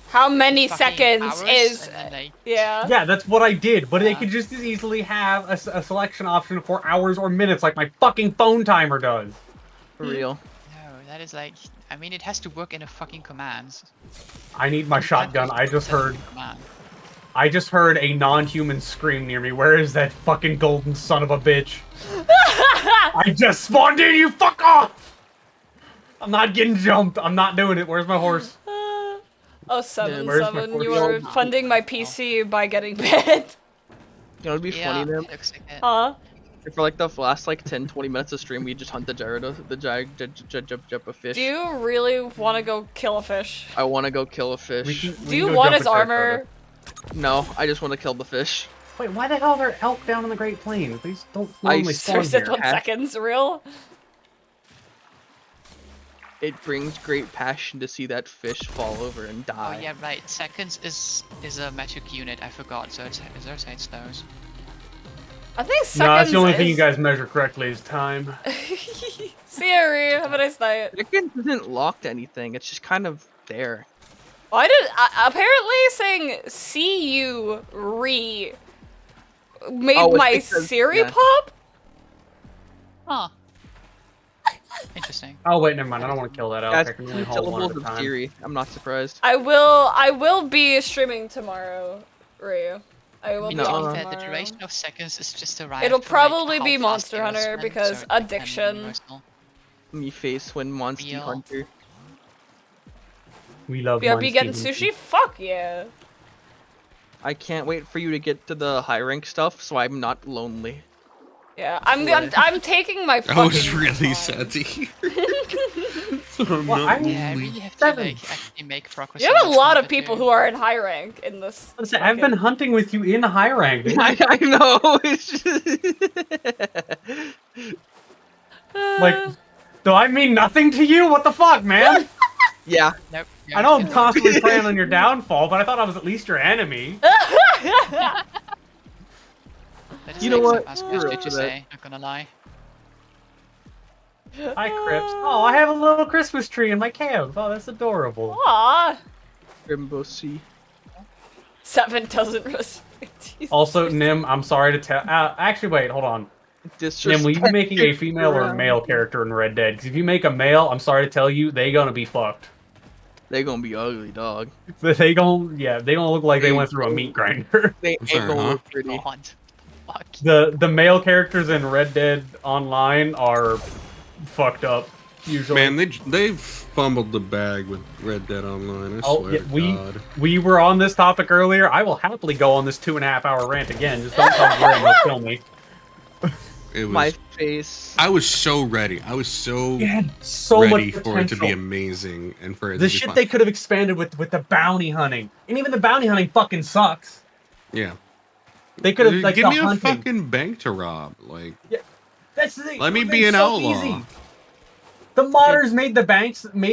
how many fucking seconds hours, is? and then, like, Yeah. Yeah, that's what I did. But they Yeah. could just as easily have a selection option for hours or minutes, like my fucking phone timer does. For real. no, that is like. I mean, it has to work in a fucking commands. I need my You can't shotgun. just I just tell it heard. in a command. I just heard a non-human scream near me. Where is that fucking golden son of a bitch? I just spawned in, you fuck off! I'm not getting jumped. I'm not doing it. Where's my horse? Oh, 7, where's my 7, you horse? are funding my PC by getting banned. You know, it'd be funny, man. looks like it. Huh? If for like the last like 10-20 minutes of stream, we just hunt the gyarados, the Jabba fish. Do you really want to go kill a fish? I want to go kill a We fish. can- we Do can you go want jump his a armor? No, I just want to kill the fish. Wait, why the hell are there elk down in the Great Plains? These don't normally spawn There's it here. 1 seconds, real? It brings great passion to see that fish fall over and Oh die. yeah, right. Seconds is a magic unit. I forgot. So it's those. I think seconds No, that's the only thing you is- guys measure correctly is time. See ya, Ryu. Have a nice night. Seconds isn't locked to anything. It's just kind of there. Why did apparently saying "see you" made Oh, it's my because- Siri yeah. pop? Huh. Interesting. Oh wait, never mind. I don't want to kill that elk. I That's can two only hold one syllables at a of time. Siri. I'm not surprised. I will be streaming tomorrow, Ryu. I will I be mean, to on be fair, the tomorrow. duration of seconds is just arrived. It'll from, like, probably how be fast Monster heroes Hunter went, because so it can be addiction. universal. Me face when Monster Real. Hunter. We love BRB Monster getting Hunter. sushi? Fuck yeah. I can't wait for you to get to the high rank stuff, so I'm not lonely. Yeah, I'm taking my fucking I was really time. sad to hear. So I'm Well, not I mean- Yeah, I lonely. really have to Seven. like actually make progress. You on have a this lot of matter, people too. who are in high rank in this. Listen, I've been hunting with you in the high rank. dude. I know. It's just... Like, do I mean nothing to you? What the fuck, man? yeah. Nope. I know I'm constantly preying on your downfall, but I thought I was at least your enemy. You know what? That's You're good up to for that. say. Not gonna lie. Hi, Crips. Oh, I have a little Christmas tree in my camp. Oh, that's adorable. Aw. Grimbosi. 7 doesn't respect you. Also, Nim, I'm sorry to tell. Actually, wait, hold on. Nim, will you be making a female or a male character in Red Dead? Because if you make a male, I'm sorry to tell you, they gonna be fucked. They gonna be ugly, dog. They gonna look like they went through a meat grinder. They I'm ain't sorry, gonna huh? look pretty. God. Fuck. The male characters in Red Dead Online are fucked up. Usually, Man, they've fumbled the bag with Red Dead Online. I Oh, swear yeah, to we God. we were on this topic earlier. I will happily go on this 2.5-hour rant again. Just don't tell Grim, he'll kill me. It was. My face. I was so ready. I was so It had so ready much for it to be potential. amazing and for it The to be shit fun. they could have expanded with the bounty hunting, and even the bounty hunting fucking sucks. Yeah. They could have like Give the me a hunting. fucking bank to rob. Like, That's the thing. let me It's be an so outlaw. easy. The modders made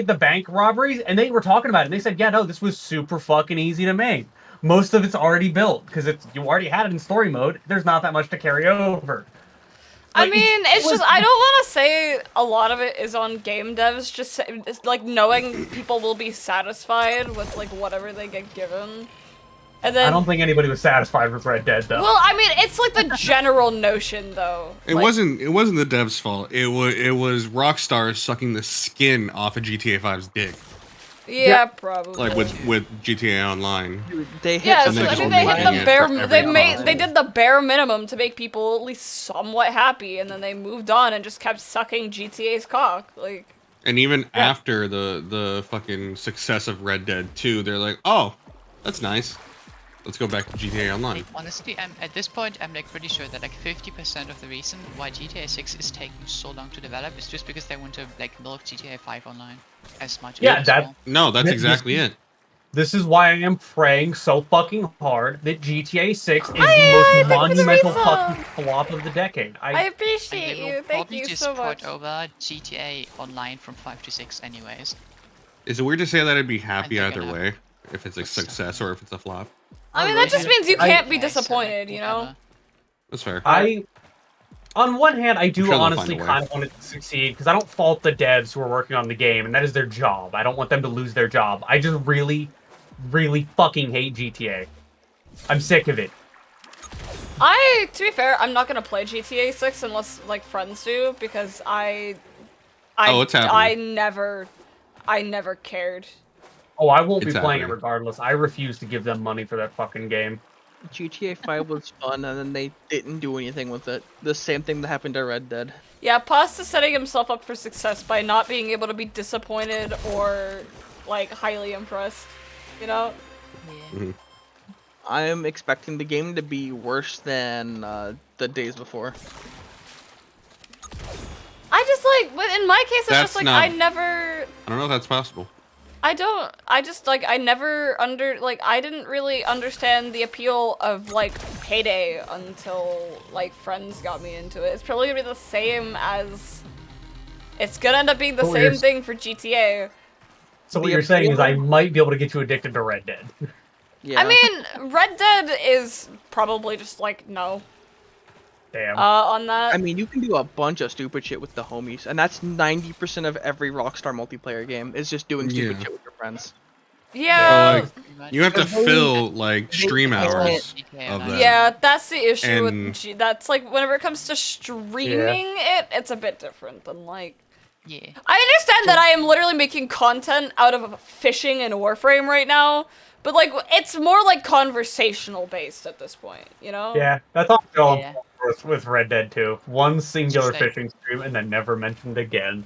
the bank robberies, and they were talking about it. And they said, "Yeah, no, this was super fucking easy to make. Most of it's already built because you already had it in story mode. There's not that much to carry over." I Like, mean, it it's was- just I don't want to say a lot of it is on game devs. Just it's like knowing people will be satisfied with like whatever they get given, and then I don't think anybody was satisfied with Red Dead though. well, I mean, it's like the general notion though. it Like, wasn't the devs' fault. It was Rockstar sucking the skin off of GTA 5's dick. Yeah, probably. Like with GTA Online. Dude, they hit Yeah, And so, then I just mean, they hit making the it bare. for every They made. console. They did the bare minimum to make people at least somewhat happy, and then they moved on and just kept sucking GTA's cock. Like, And even after the fucking success of Red Dead 2, they're like, oh, that's nice. Let's go back to GTA Online. Like, honestly, at this point, I'm like pretty sure that like 50% of the reason why GTA 6 is taking so long to develop is just because they want to like milk GTA 5 online as much Yeah, as that- possible. No, that's This- exactly it. This is why I am praying so fucking hard that GTA 6 is yeah, the thank most you for the monumental reason. fucking flop of the decade. I I appreciate And they will you. Thank probably you just so much. port over GTA Online from 5 to 6 anyways. Is it weird to say that I'd be happy they're either gonna- way? If it's a success or if it's a flop? I mean, that just means you I- can't be Okay, so, like, disappointed, you know? whatever. That's fair. on one hand, I do sure they'll honestly find a way. kind of want it to succeed because I don't fault the devs who are working on the game, and that is their job. I don't want them to lose their job. I just really, really fucking hate GTA. I'm sick of it. To be fair, I'm not gonna play GTA 6 unless like friends do because Oh, it's happening. I never cared. Oh, I won't be It's playing it happening. regardless. I refuse to give them money for that fucking game. GTA 5 was fun, and then they didn't do anything with it. The same thing that happened to Red Dead. Yeah, Pasta's setting himself up for success by not being able to be disappointed or, like, highly impressed. You know? Yeah. I'm expecting the game to be worse than the days before. I just, like, but in my case, it's That's just, like, not- I never... I don't know if that's possible. I didn't really understand the appeal of, like, Payday until, like, friends got me into it. It's probably gonna be the same as... It's gonna end up being the Oh, same yes. thing for GTA. So what The you're saying is I appeal- might be able to get you addicted to Red Dead. Yeah. I mean, Red Dead is probably just, like, no. Damn. On that. I mean, you can do a bunch of stupid shit with the homies, and that's 90% of every Rockstar multiplayer game is just doing stupid Yeah. shit with your friends. Yeah, But, like, you have to Because fill like stream can't- hours Yeah, of no. that. yeah, that's the issue And- with that's like whenever it comes to streaming it's a bit different than like Yeah. I understand that I am literally making content out of fishing and Warframe right now, but like it's more like conversational based at this point, you know? Yeah, that's all I'm going Yeah. for with Red Dead 2. One singular Just like- fishing stream and then never mentioned again.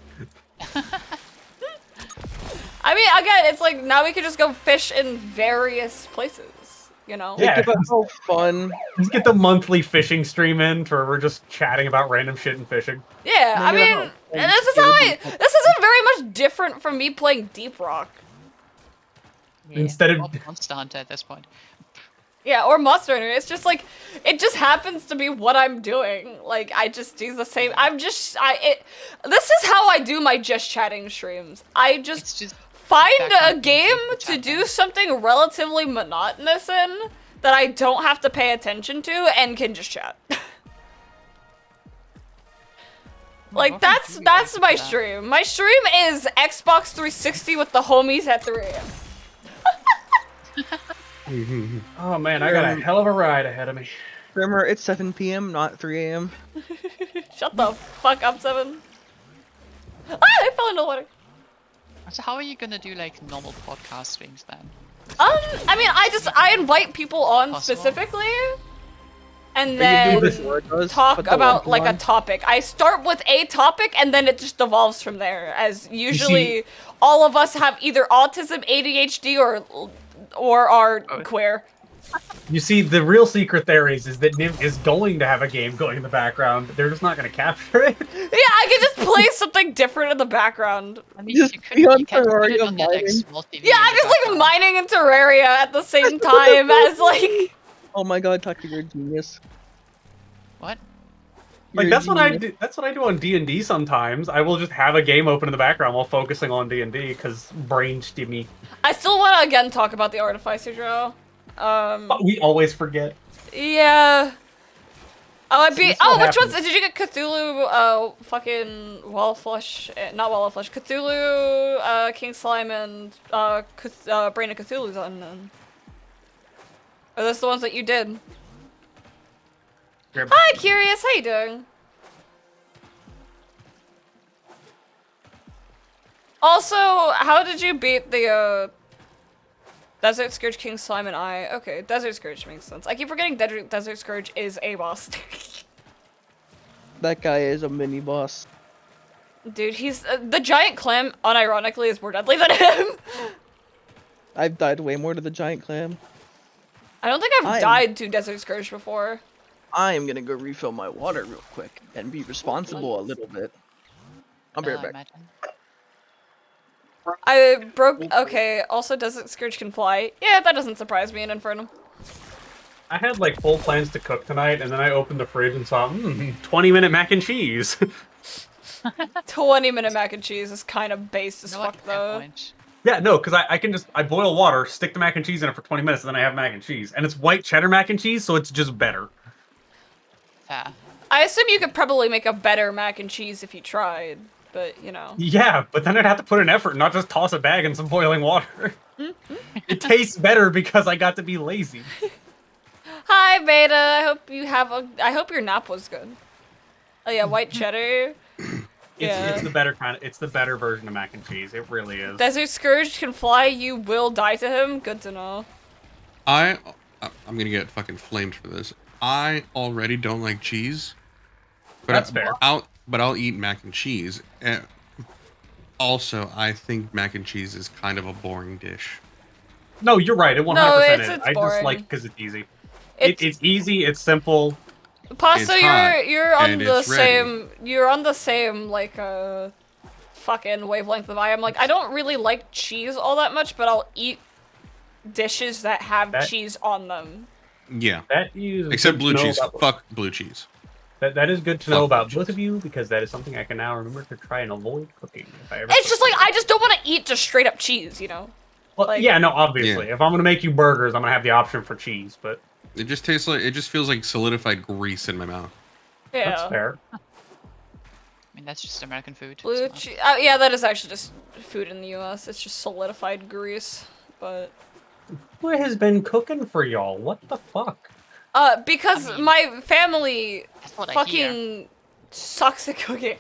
I mean, again, it's like now we can just go fish in various places, you know? Yeah. Think about how fun. Just get the monthly fishing stream in where we're just chatting about random shit and fishing. Yeah, I Think about mean, how this is how this isn't very much different from me playing Deep Rock. Yeah. Instead of- Or Monster Hunter at this point. Yeah, or Monster Hunter. It's just like it just happens to be what I'm doing. Like I just do the same. This is how I do my just chatting streams. I It's just just find a background game music to chat do now. something relatively monotonous in that I don't have to pay attention to and can just chat. Like that's my stream. My stream is Xbox 360 with the homies at 3 a.m. Oh man, I got a hell of a ride ahead of me. Remember, it's 7 p.m., not 3 a.m. Shut the fuck up, 7. Ah, I fell into the water. So how are you gonna do like normal podcast streams then? I mean, I invite people on Possible. specifically, and But you then do this where it does, talk put the about link like a on. topic. I start with a topic, and then it just devolves from there. As usually, all of us have either autism, ADHD, or are queer. You see, the real secret there is that Nim is going to have a game going in the background. They're just not going to capture it. Yeah, I can just play something different in the background. I mean, Just you be on you can put it Terraria on your, like, mining. small TV Yeah, in I'm the just like background. mining in Terraria at the same time as like. Oh my god, Tucker, you're a genius. What? Like You're a that's what I genius. do. That's what I do on D&D sometimes. I will just have a game open in the background while focusing on D&D because brain stimmy. I still want to again talk about the Artificer Drill. But we always forget. Yeah. Oh, I beat. That's Oh, what which ones happens. did you get? Cthulhu, fucking Wall of Flesh, not Wall of Flesh. Cthulhu, King Slime, and Brain of Cthulhu's on then. Are those the ones that you did? Hi, Curious. How you doing? Also, how did you beat the Desert Scourge, King Slime, and I? Okay, Desert Scourge makes sense. I keep forgetting Desert Scourge is a boss. That guy is a mini boss. Dude, he's the giant clam. Unironically, is more deadly than him. I've died way more to the giant clam. I don't think I've I'm- died to Desert Scourge before. I am gonna go refill my water real quick and be responsible a little bit. I'll be right back. Imagine. I broke. Okay. Also, Desert Scourge can fly. Yeah, that doesn't surprise me in Inferno. I had like full plans to cook tonight, and then I opened the fridge and saw 20-minute mac and cheese. 20-minute mac and cheese is kind of base as You know what? fuck Fair though. point. Yeah, no, because I can just I boil water, stick the mac and cheese in it for 20 minutes, and then I have mac and cheese, and it's white cheddar mac and cheese, so it's just better. Fair. I assume you could probably make a better mac and cheese if you tried, but you know. Yeah, but then I'd have to put an effort, and not just toss a bag in some boiling water. It tastes better because I got to be lazy. Hi, Beta. I hope you have a. I hope your nap was good. Oh yeah, white cheddar. Yeah. It's the better kind of. It's the better version of mac and cheese. It really is. Desert Scourge can fly, you will die to him. Good to know. I'm gonna get fucking flamed for this. I already don't like cheese, but That's fair. I'll eat mac and cheese. And also, I think mac and cheese is kind of a boring dish. No, you're right. It 100% No, is. it's I just boring. like because it's easy. It's, It's easy. It's simple. Pasta, it's hot, you're on and the it's ready. same. You're on the same like fucking wavelength of I am. Like I don't really like cheese all that much, but I'll eat dishes that have That- cheese on them. Yeah, That is except good blue to know cheese. about- Fuck blue cheese. That is good to know Fuck about blue both cheese. of you because that is something I can now remember to try and avoid cooking. If I ever It's just cook. like I just don't want to eat just straight up cheese, you know. Well, like- yeah, no, obviously. If I'm gonna make you burgers, I'm gonna have the option for cheese. But It just tastes like, it just feels like solidified grease in my mouth. Yeah. that's fair. I mean, that's just American food. It's Blue not- cheese. Yeah, that is actually just food in the U.S. It's just solidified grease, but. Who has been cooking for y'all? What the fuck? Because I mean, my family That's what I hear. fucking sucks at cooking.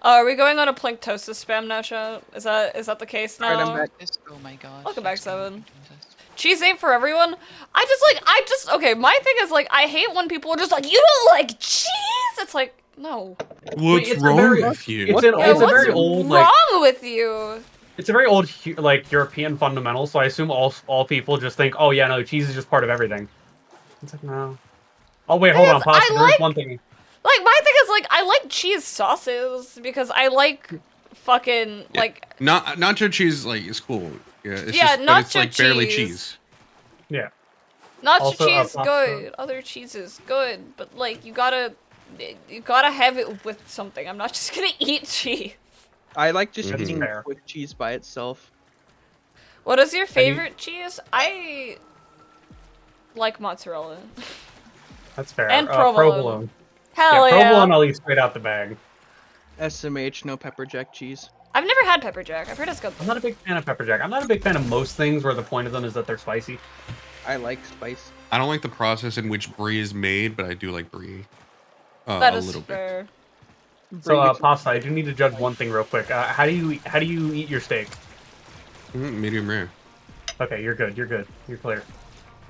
Are we going on a Planktosis spam now, chat? Is that the case now? Alright, I'm back. Oh my god. Welcome back, it's so Seven. Jesus. Cheese ain't for everyone. Okay, my thing is like, I hate when people are just like, you don't like cheese? It's like, no. What's it's a wrong very- with you? It's, an, Yeah, it's a what's very old wrong like with you? it's a very old like European fundamental. So I assume all people just think, oh yeah, no, cheese is just part of everything. It's like no. Oh wait, hold on, Because I pause. There's like- one thing. Like, my thing is like, I like cheese sauces because I like fucking Yeah. like Nacho cheese like is cool. Yeah, it's Yeah, just, but it's nacho like barely cheese. cheese. Yeah. nacho Also, cheese pasta. good, other cheeses good, but like you gotta have it with something. I'm not just gonna eat cheese. I like just That's eating fair. with cheese by itself. What is your favorite cheese? I like mozzarella. That's fair. And provolone. Provolone. Hell yeah, yeah! provolone I'll eat straight out the bag. SMH, no pepper jack cheese. I've never had pepper jack. I've heard it's good. I'm not a big fan of pepper jack. I'm not a big fan of most things where the point of them is that they're spicy. I like spice. I don't like the process in which brie is made, but I do like brie. That A is little bit. fair. So, Bring it- pasta, I do need to judge one thing real quick. How do you eat your steak? Medium rare. Okay, you're good. You're good. You're clear.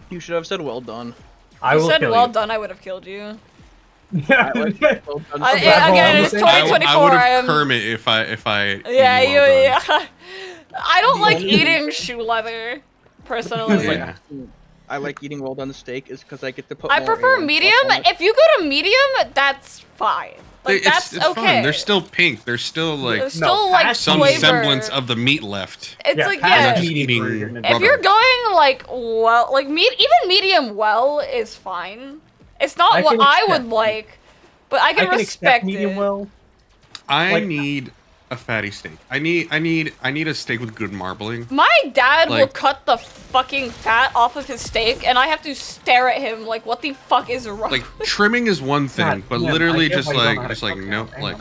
You should have said well done. I You will said kill well you. done. I would have killed you. Yeah. I like well done. I, glad yeah, we're all again, on it's the same page. 2024. I would I have am. Kermit if I Yeah, eaten you. well done. Yeah. I don't like eating shoe leather, personally. Yeah. I like eating well done steak is because I get to put. I more prefer A1 medium. sauce on it. If you go to medium, that's fine. Like that's it's okay. fine. They're still pink. They're still like There's No, still like past some flavor. semblance of the meat left. It's Yeah, like past yeah. just medium eating rare, you're gonna If do you're it. going like well, like even medium well is fine. It's not I what can I accept would like, but I can, accept respect medium it. well. I Like- need a fatty steak. I need a steak with good marbling. My dad will Like- cut the fucking fat off of his steak, and I have to stare at him like, what the fuck is wrong? Like trimming is one thing, God but damn, I literally get just why you don't know like how to cook now, damn. like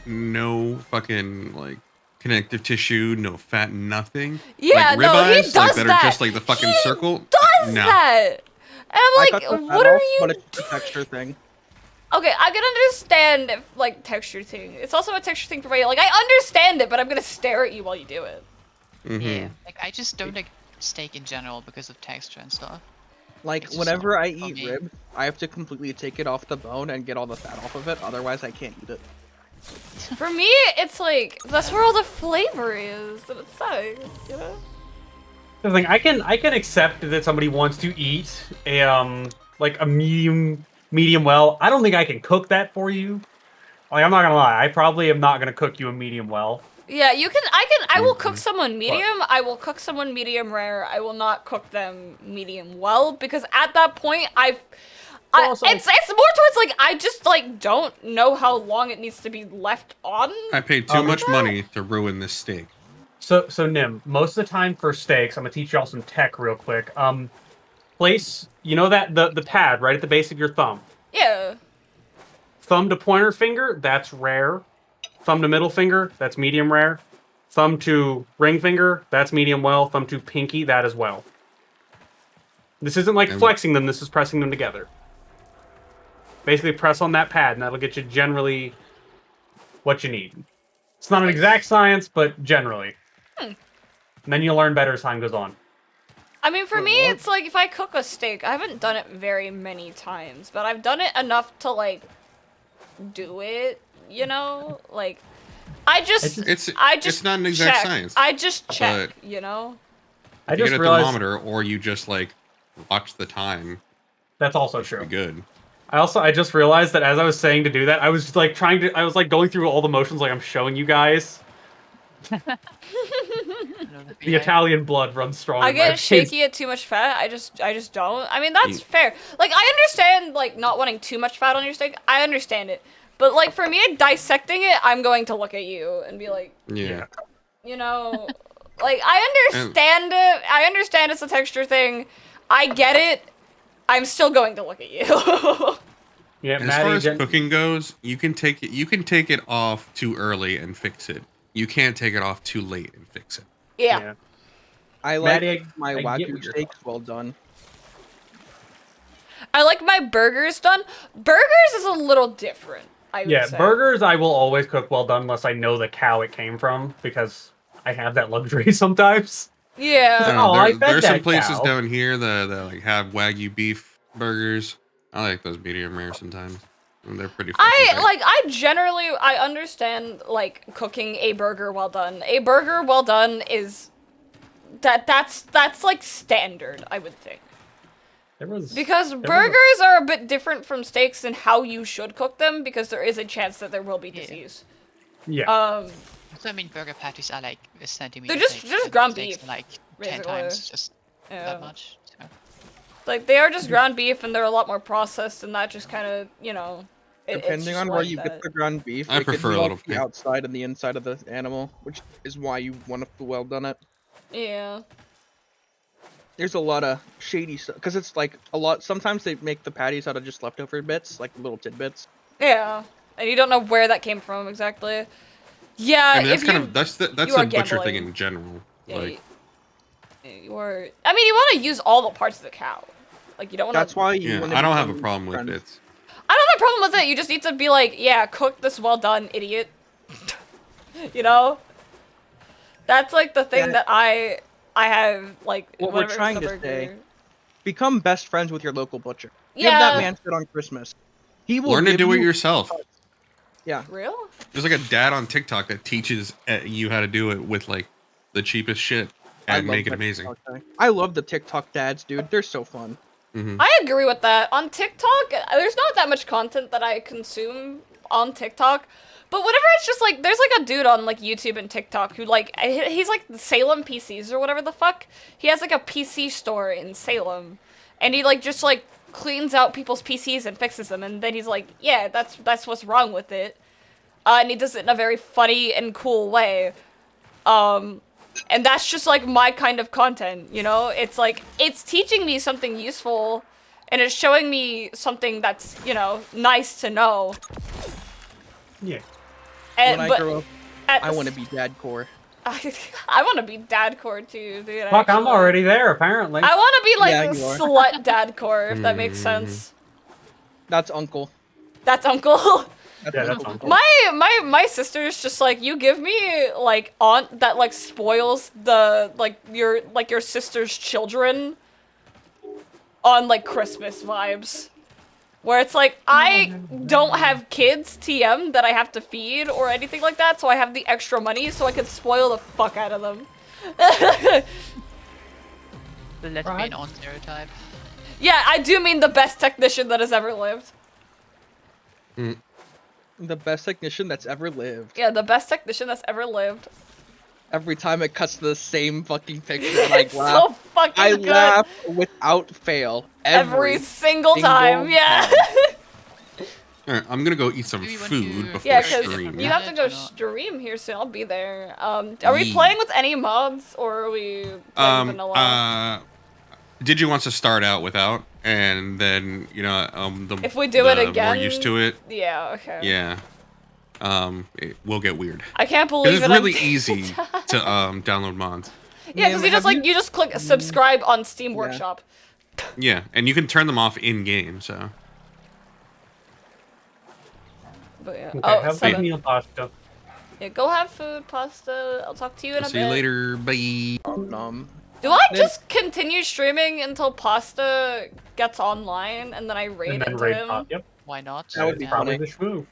no fucking like connective tissue, no fat, nothing. Yeah, like no, he ribeyes, does like that that. are just like the fucking He circle. does no. that? And I'm I like, cut the fat what are off, you But it's a texture thing. Okay, I can understand if, like, texture thing. It's also a texture thing for me. Like, I understand it, but I'm gonna stare at you while you do it. Mhm. Yeah, like I just don't like steak in general because of texture and stuff. Like It's just whenever not I for eat me. ribs, I have to completely take it off the bone and get all the fat off of it. Otherwise, I can't eat it. For me, it's like, that's where all the flavor is, and it sucks, you know? The thing I can accept that somebody wants to eat a like a medium well. I don't think I can cook that for you. Like I'm not gonna lie, I probably am not gonna cook you a medium well. Yeah, I will cook someone medium, I will cook someone medium rare, I will not cook them medium well, because at that point, Also- it's more towards, like, I just, like, don't know how long it needs to be left on. I paid too much money to ruin this steak. So Nim, most of the time for steaks, I'm gonna teach y'all some tech real quick. Place, you know that the pad right at the base of your thumb. Yeah. Thumb to pointer finger, that's rare. Thumb to middle finger, that's medium rare. Thumb to ring finger, that's medium well. Thumb to pinky, that as well. This isn't like And- flexing them, this is pressing them together. Basically, press on that pad, and that'll get you generally what you need. It's not an exact science, but generally. And then you'll learn better as time goes on. I mean, for Wait, me, what? it's like if I cook a steak, I haven't done it very many times, but I've done it enough to like do it. You know, like I just It's not an exact check. science. I just check. but- You know. I You just get a realized thermometer, or you just like watch the time. that's also true. Be good. I just realized that as I was saying to do that, I was just, like I was like going through all the motions like I'm showing you guys. The Italian blood runs strong. I in my get veins. shaky at too much fat. I just don't. I mean, that's fair. Like, I understand, like, not wanting too much fat on your steak. I understand it. But, like, for me, dissecting it, I'm going to look at you and be like, Yeah. you know, like, I understand it. I understand it's a texture thing. I get it. I'm still going to look at you. Yeah, And as far as Maddie, cooking goes, you can take it off too early and fix it. You can't take it off too late and fix it. Yeah. I like Maddie, my I get Wagyu what you're steaks well done. I like my burgers done. Burgers is a little different, I would yeah, say. burgers I will always cook well done unless I know the cow it came from because I have that luxury sometimes. I Yeah. don't know, Oh, I fed there's some that places cow. down here that like have Wagyu beef burgers. I like those medium rare sometimes. And they're pretty fucking great. I understand like cooking a burger well done. A burger well done is that's like standard, I would think. Because burgers are a bit different from steaks in how you should cook them because there is a chance that there will be disease. Yeah. So I mean, burger patties are like a centimeter. They're just thick, and ground steaks beef, are like 10 basically. times just Yeah. that much. So. Like they are just ground beef and they're a lot more processed and that just kind of, you know, it's Depending just on where like you that. get the ground beef, I it could prefer be a like little the pink. outside and the inside of the animal, which is why you want to well done it. Yeah. There's a lot of shady stuff because it's like a lot. Sometimes they make the patties out of just leftover bits, like little tidbits. Yeah. And you don't know where that came from exactly. Yeah, I mean, that's if kind you, of that's you a are butcher thing gambling. in general. Yeah, Like you are. I mean, you want to use all the parts of the cow. Like you don't want to. That's why you. yeah, wanna I don't be have a done problem with friends. bits. I don't have a problem with it. You just need to be like, yeah, cook this well done, idiot. You know. That's like the thing Yeah. that I have like. What we're whenever it's trying a to burger. say. Become best friends with your local butcher. Give Yeah. that man shit on Christmas. He will Learn to give do it you- yourself. Yeah. Real? There's like a dad on TikTok that teaches you how to do it with like the cheapest shit I and love make it that amazing. TikTok guy. I love the TikTok dads, dude. They're so fun. I agree with that. On TikTok, there's not that much content that I consume on TikTok. But whenever it's just like, there's like a dude on like YouTube and TikTok who like, he's like Salem PCs or whatever the fuck. He has like a PC store in Salem. And he like just like cleans out people's PCs and fixes them. And then he's like, yeah, that's what's wrong with it. And he does it in a very funny and cool way. And that's just like my kind of content, you know? It's like, it's teaching me something useful and it's showing me something that's, you know, nice to know. Yeah. And, When I but grow up, at I the want to s- be dadcore. I want to be dadcore too, dude. Fuck, I'm actually. already there, apparently. I want to be like Yeah, you are. slut dadcore, if that makes sense. That's uncle. That's uncle. That's Yeah, that's uncle. uncle. My sister's just like, you give me like aunt that like spoils the like your sister's children on like Christmas vibes. Where it's like, I don't have kids, TM, that I have to feed or anything like that, so I have the extra money so I can spoil the fuck out of them. The lesbian on stereotype. Yeah, I do mean the best technician that has ever lived. The best technician that's ever lived. Yeah, the best technician that's ever lived. Every time it cuts to the same fucking picture, and I It's so laugh. fucking I good. laugh without fail. Every single time, yeah. All right, I'm gonna go eat some Do you want food to- before Yeah, because stream. you have to go Or not? stream here soon. I'll be there. Are we Yee. playing with any mods or are we playing vanilla? Digi wants to start out without, and then the If we do it the again, more used to it, Yeah, okay. yeah, it will get weird. I can't 'Cause believe it's it. really easy to download mods. Yeah, because Ma'am, have you just click subscribe on Steam Workshop. Yeah, and you can turn them off in game. So But yeah. Okay, Oh, have a seven. big meal, pasta. Yeah, go have food, pasta. I'll talk to you in a See bit. you later. Bye. Do I Then- just continue streaming until pasta gets online and then I raid And then into raid him? pop. Yep, Why not? That would be Yeah. probably funny. the move.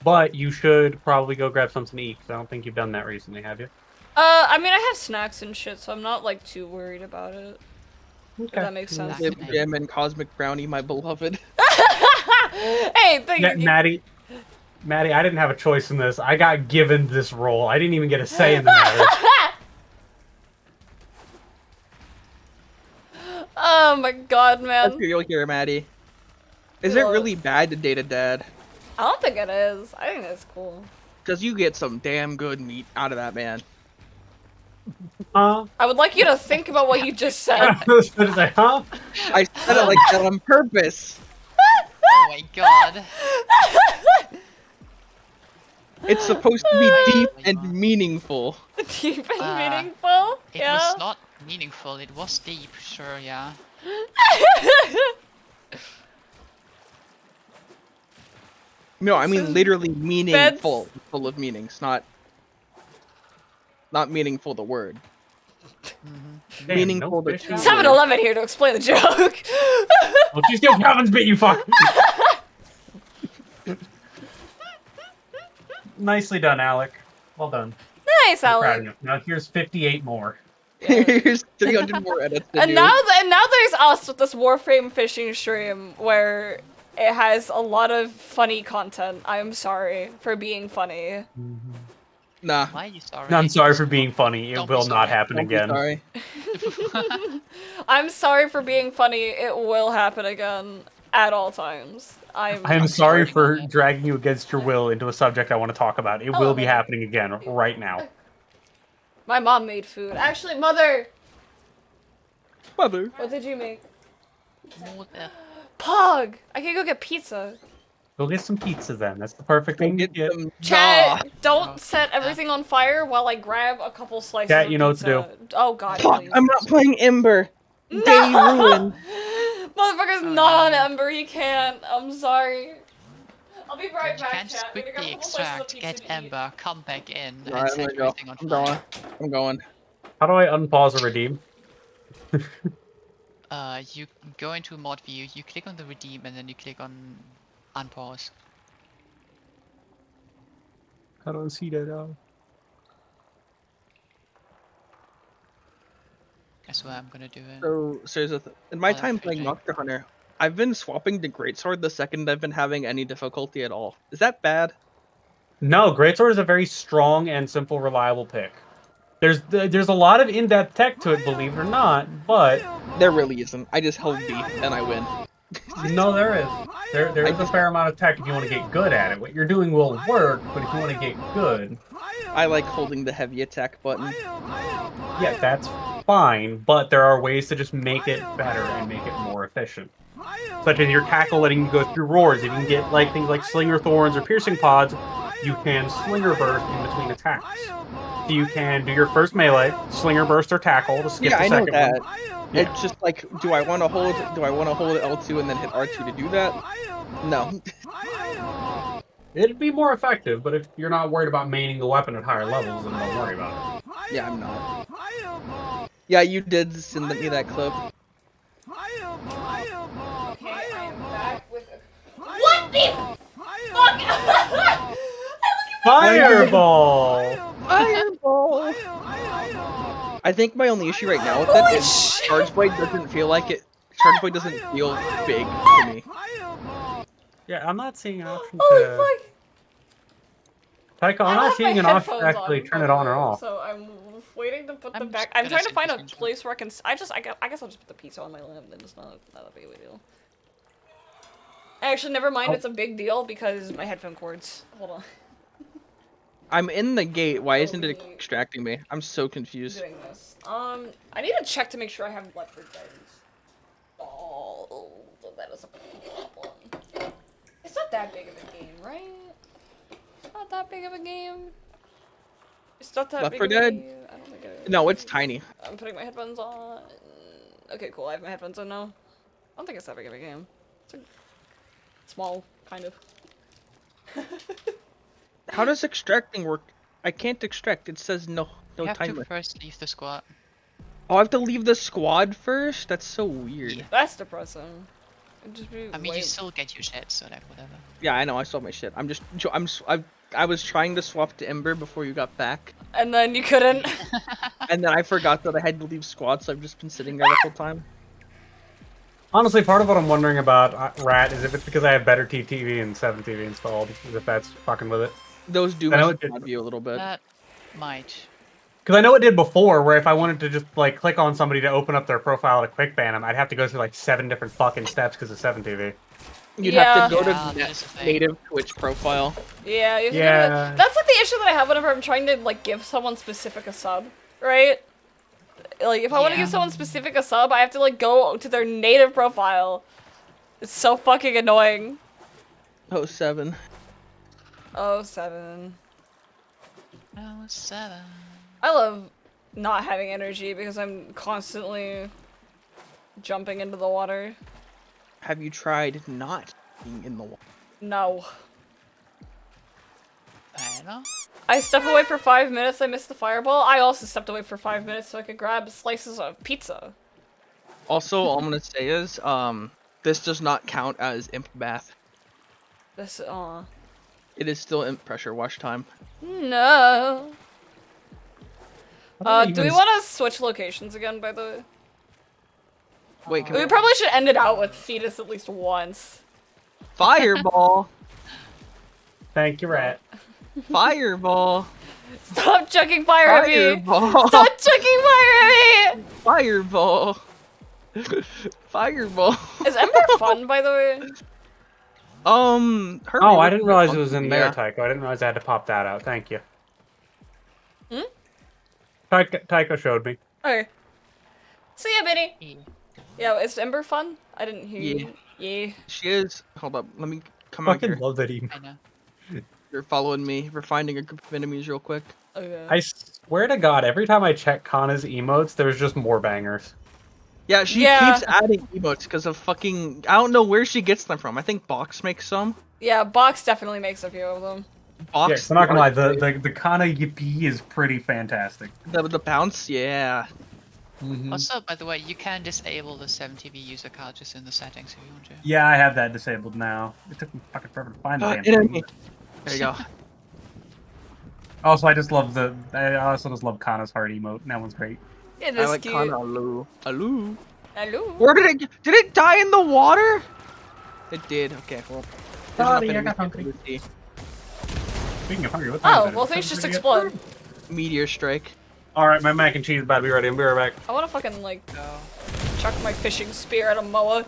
But you should probably go grab something to eat, because I don't think you've done that recently, have you? I mean, I have snacks and shit, so I'm not like too worried about it. If that makes sense. Yeah. Slim Jim and Cosmic Brownie, my beloved. Hey, Yeah, Maddie, I didn't have a choice in this. I got given this role. I didn't even get a say in the matter. Oh my god, That's man. real here, Maddie. Is Yeah. it really bad to date a dad? I don't think it is. I think that's cool. Because you get some damn good meat out of that man. Huh? I would like you to think about what you just said. I was going to say, huh? I said it like that on purpose. Oh my god. It's supposed to be deep and meaningful. Deep and Ah, meaningful? It Yeah. was not meaningful, it was deep, sure, yeah. No, I mean literally meaningful, Beds. full of meanings, not meaningful the word. Damn, Meaningful no the fish two out? 7-Eleven here to explain the joke. Well, you steal Calvin's bit, you fuck. Nicely done, Alec. Well done. Nice, I'm proud of Alec. you. Now here's 58 more. Here's 300 more edits to And do. now there's us with this Warframe fishing stream where it has a lot of funny content. I'm sorry for being funny. Nah, Why are you sorry? No, I'm sorry for being funny. It Don't be will not sorry. happen don't be again. sorry. I'm sorry for being funny. It will happen again at all times. I am I'm sorry sorry for about that. dragging you against your will into a subject I want to talk about. It will be Oh. happening again right now. My mom made food. Actually, Mother, Mother. what did you make? More the- Pog! I can go get pizza. Go get some pizza then. That's the perfect Go thing to get get. some Chat, nah. don't set everything on fire while I grab a couple slices Chat, of you know what to pizza. Oh god, Fuck, please. I'm not playing Ember. No! Day ruined. Motherfucker's Oh, not on no. Ember, he can't. I'm sorry. I'll be right You back, can't just chat. I'm gonna grab a quickly couple slices of extract, pizza get to eat. Ember, come back in, Alright, and I'm set gonna go. everything on I'm fire. going. I'm going. How do I unpause or redeem? You go into mod view, you click on the redeem, and then you click on unpause. I don't see that now. That's what I'm gonna do it. So there's in my Oh, that's time playing pretty. Monster Hunter, I've been swapping to Greatsword the second I've been having any difficulty at all. Is that bad? No, Greatsword is a very strong and simple, reliable pick. There's a lot of in-depth tech to it, believe it or not, but There really isn't. I just hold B and I win. no, there is. There is a fair amount of tech if you want to get good at it. What you're doing will work, but if you want to get good, I like holding the heavy attack button. yeah, that's fine. But there are ways to just make it better and make it more efficient. Such as your tackle letting you go through roars. If you can get like things like Slinger Thorns or Piercing Pods, you can Slinger Burst in between attacks. So you can do your first melee, Slinger Burst or Tackle to skip Yeah, the I know second that. one. Yeah. It's just like, do I want to hold L2 and then hit R2 to do that? No. It'd be more effective, but if you're not worried about maining the weapon at higher levels, then don't worry about it. Yeah, I'm not. Yeah, you did send me that clip. Okay, I am back with What the fuck? Fireball! Fireball! I think my only issue right now with it is Charge Blade doesn't feel like it. Charge Blade doesn't feel big to me. Yeah, I'm not seeing an option Holy to... fuck! Tycho, I'm I not have seeing my an option to headphones actually on, turn by it the on or way, off. So I'm waiting to put them I'm back. just I'm gonna trying to sit find a this instead. place where I can. I guess I'll just put the pizza on my lap. Then it's not a big of a deal. Actually, never mind. Oh. It's a big deal because my headphone cords. Hold on. I'm in the gate. Why isn't it Okay. extracting me? I'm so confused. Doing this. I need to check to make sure I have Leopard Dead. Oh, that is a problem. It's not that big of a game, right? It's not that big of a game. It's not that Left big 4 of a Dead? game. I don't think it is. No, it's tiny. I'm putting my headphones on. Okay, cool. I have my headphones on now. I don't think it's that big of a game. It's a small, kind of. How does extracting work? I can't extract. It says no You have timer. to first leave the squad. Oh, I have to leave the squad first? That's so weird. Yeah. That's depressing. It'd just be I mean, way- you still get your shit, so like whatever. Yeah, I know. I saw my shit. I'm just. I was trying to swap to Ember before you got back, And then you couldn't. and then I forgot that I had to leave squad, so I've just been sitting there the whole time. Honestly, part of what I'm wondering about Rat is if it's because I have better TTV and 7TV installed, if that's fucking with it. Those do I know mess it with did. squad view a little bit. That might. Because I know it did before, where if I wanted to just like click on somebody to open up their profile to quick ban them, I'd have to go through like 7 different fucking steps because of 7TV. You'd Yeah. have to go Yeah, to that is a thing. native Twitch profile. Yeah, you have to Yeah. give it that's like the issue that I have whenever I'm trying to like give someone specific a sub, right? Like if I want to Yeah. give someone specific a sub, I have to like go to their native profile. It's so fucking annoying. Oh, 7. Oh, 7. Oh, 7. I love not having energy because I'm constantly jumping into the water. Have you tried not being in the water? No. I don't know. I step away for 5 minutes, I miss the fireball. I also stepped away for 5 minutes so I could grab slices of pizza. Also, all I'm gonna say is, this does not count as imp bath. This, It is still imp pressure wash time. No. What Do we even- want to switch locations again, by the way? Wait, can We probably should end it out with Fetus at least once. Fireball! Thank you, Rat. Fireball! Stop chucking fire at me! Fireball! Stop chucking fire at me! Fireball! Fireball! Is Ember fun, by the way? Her Oh, I rework didn't realize it fun was to in me, there, yeah. Tycho. I didn't realize I had to pop that out. Thank you. Hmm? Tycho showed me. Okay. See ya, Benny. Yeah. Yeah, is Ember fun? I didn't hear Yeah. you. Yeah. She is. Hold up, let me come out Fucking here. love that email. I know. You're following me. We're finding a group of enemies real quick. Okay. I swear to God, every time I check Kana's emotes, there's just more bangers. Yeah, she Yeah. keeps adding emotes because of fucking. I don't know where she gets them from. I think Box makes some. Yeah, Box definitely makes a few of them. Box. Yeah, so I'm not gonna lie, the Kana Yippee is pretty fantastic. The bounce, yeah. Mhm. Also, by the way, you can disable the 7TV user card just in the settings if you want to. Yeah, I have that disabled now. It took me fucking forever to find the damn Enemy. thing. There you go. Also, I also just love Kana's heart emote. That one's great. It I is like cute. Kana. Aloo. Aloo. Hello. Where did it? Did it die in the water? It did. Okay, well. there's Sorry, enough I got enemies hungry. to see. Speaking of hungry, what time Oh, is it? well, It's things just 7:30 yet? explode. Meteor strike. Alright, my mac and cheese is about to be ready. I'll be right back. I wanna fucking, like, chuck my fishing spear at a moa.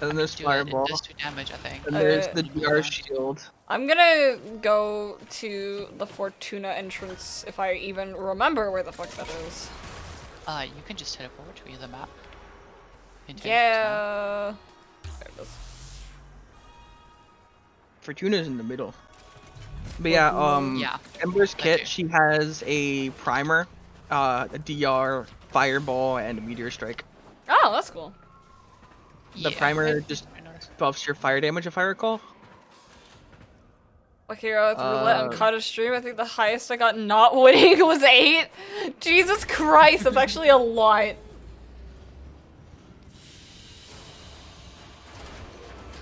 And then there's It fireball. does 2 damage, I think. And there's Uh, the GR shield. I'm gonna go to the Fortuna entrance if I even remember where the fuck that is. You can just teleport to the map. Into it, Yeah. There it is. Fortuna's in the middle. But yeah, Yeah. Ember's Okay. kit, she has a primer, a DR, fireball, and a meteor strike. Oh, that's cool. The Yeah, primer I- just I noticed. buffs your fire damage, if I recall. Like here with roulette and Uh, caught a stream, I think the highest I got not winning was 8. Jesus Christ, that's actually a lot.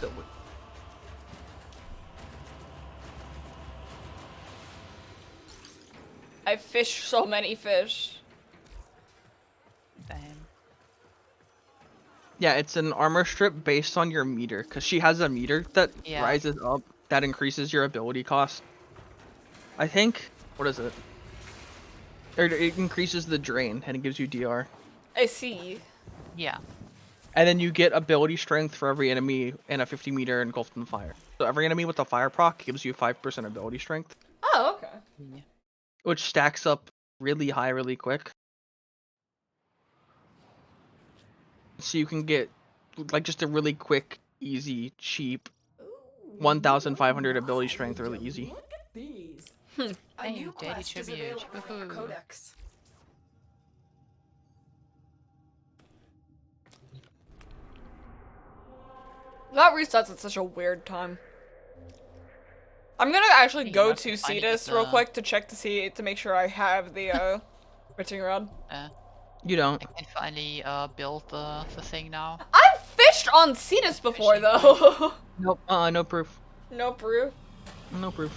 So, I fish so many fish. Damn. yeah, it's an armor strip based on your meter, because she has a meter that Yeah. rises up, that increases your ability cost. I think, what is it? Or it increases the drain, and it gives you DR. I see. Yeah. And then you get ability strength for every enemy in a 50 meter engulfed in fire. So every enemy with a fire proc gives you 5% ability strength, Oh, okay. Yeah. which stacks up really high really quick. So you can get like just a really quick, easy, cheap 1,500 ability strength really easy. Hey, daily tribute. Woohoo. That resets at such a weird time. I'm gonna actually Hey, go Mark, to I need Cetus the- real quick to check to make sure I have the fishing rod. You don't. I can finally build the thing now. I've fished on Cetus before Fishing though. Nope. No proof. No proof. No proof.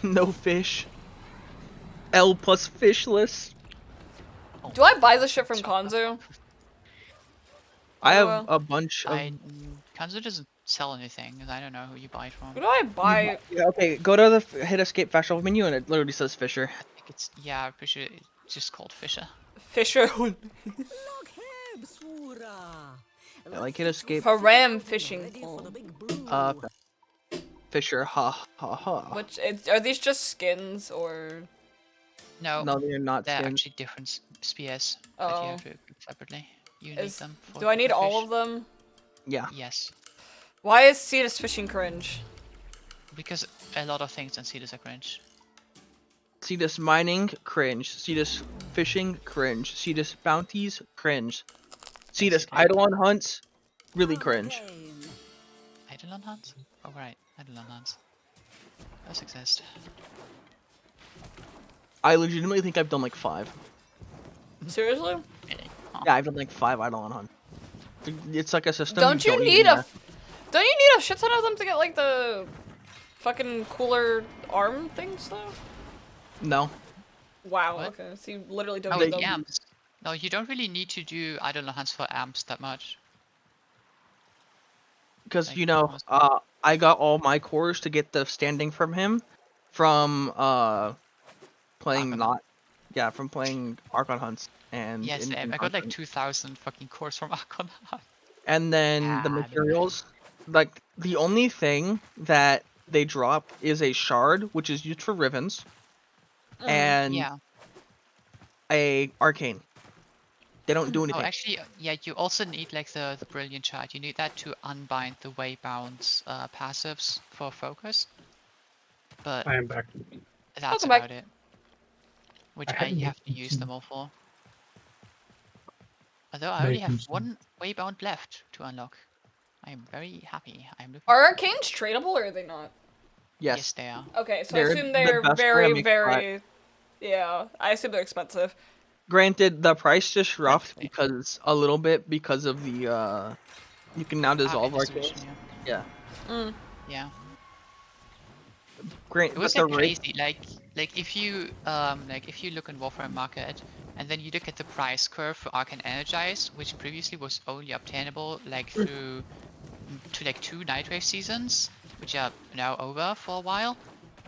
No fish. L plus fishless. Do I buy the shit from Shut up. Kanzu? I Oh, have a bunch of. Kanzu doesn't sell anything, 'cause I don't know who you buy it from. Who do I buy? Yeah, okay, go to the hit escape fast travel menu and it literally says Fisher. I think it's I'm pretty sure it's just called Fisher. Fisher. Yeah, like hit escape. Haram fishing pole. Fisher. Ha ha ha. Which are these just skins or? No, No, they're not they're skins. actually different spears that you Oh. have to equip separately. You need them. For Do I need the all fish. of them? Yeah. Yes, Why is Cetus fishing cringe? because a lot of things in Cetus are cringe. See this mining, cringe. See this fishing, cringe. See this bounties, cringe. See this Basically. Eidolon hunts, really cringe. Eidolon hunts? Oh right, Eidolon hunts. Those exist. I legitimately think I've done like 5. Seriously? Really? Huh. Yeah, I've done like 5 Eidolon hunts. It's like a system. Don't you need even a? Don't you need a shit ton of them to get like the fucking cooler arm things though? No. Wow. What? Okay. So you literally don't Oh, need the them. amps. No, you don't really need to do Eidolon hunts for amps that much. Because, Like, you know, most- I got all my cores to get the standing from him from playing Archon. not. Yeah, from playing Archon hunts. And Yes, in I got like Archon. 2,000 fucking cores from Archon. And then the God. materials, like the only thing that they drop is a shard, which is used for Rivens, and Yeah. a arcane. They don't do Oh, anything. actually, yeah, you also need like the brilliant shard. You need that to unbind the waybound passives for focus. But I am back. that's Welcome back. about it. Which I I haven't have to looked use into- them all for. Although I only have Making one waybound left to unlock. I am very happy. I'm looking. Are arcanes tradable or are they not? Yes. they are. Okay, so They're I assume the they're best way to very, make very. Yeah, I assume they're expensive. Granted, the price just dropped Frankly. because a little bit because of the you can now dissolve Arcane arcanes. distribution, Yeah. Mm. yeah. Great, It was but like the rate. crazy. Like if you look in Warframe Market and then you look at the price curve for Arcane Energize, which previously was only obtainable like through to like 2 Nightwave seasons, which are now over for a while,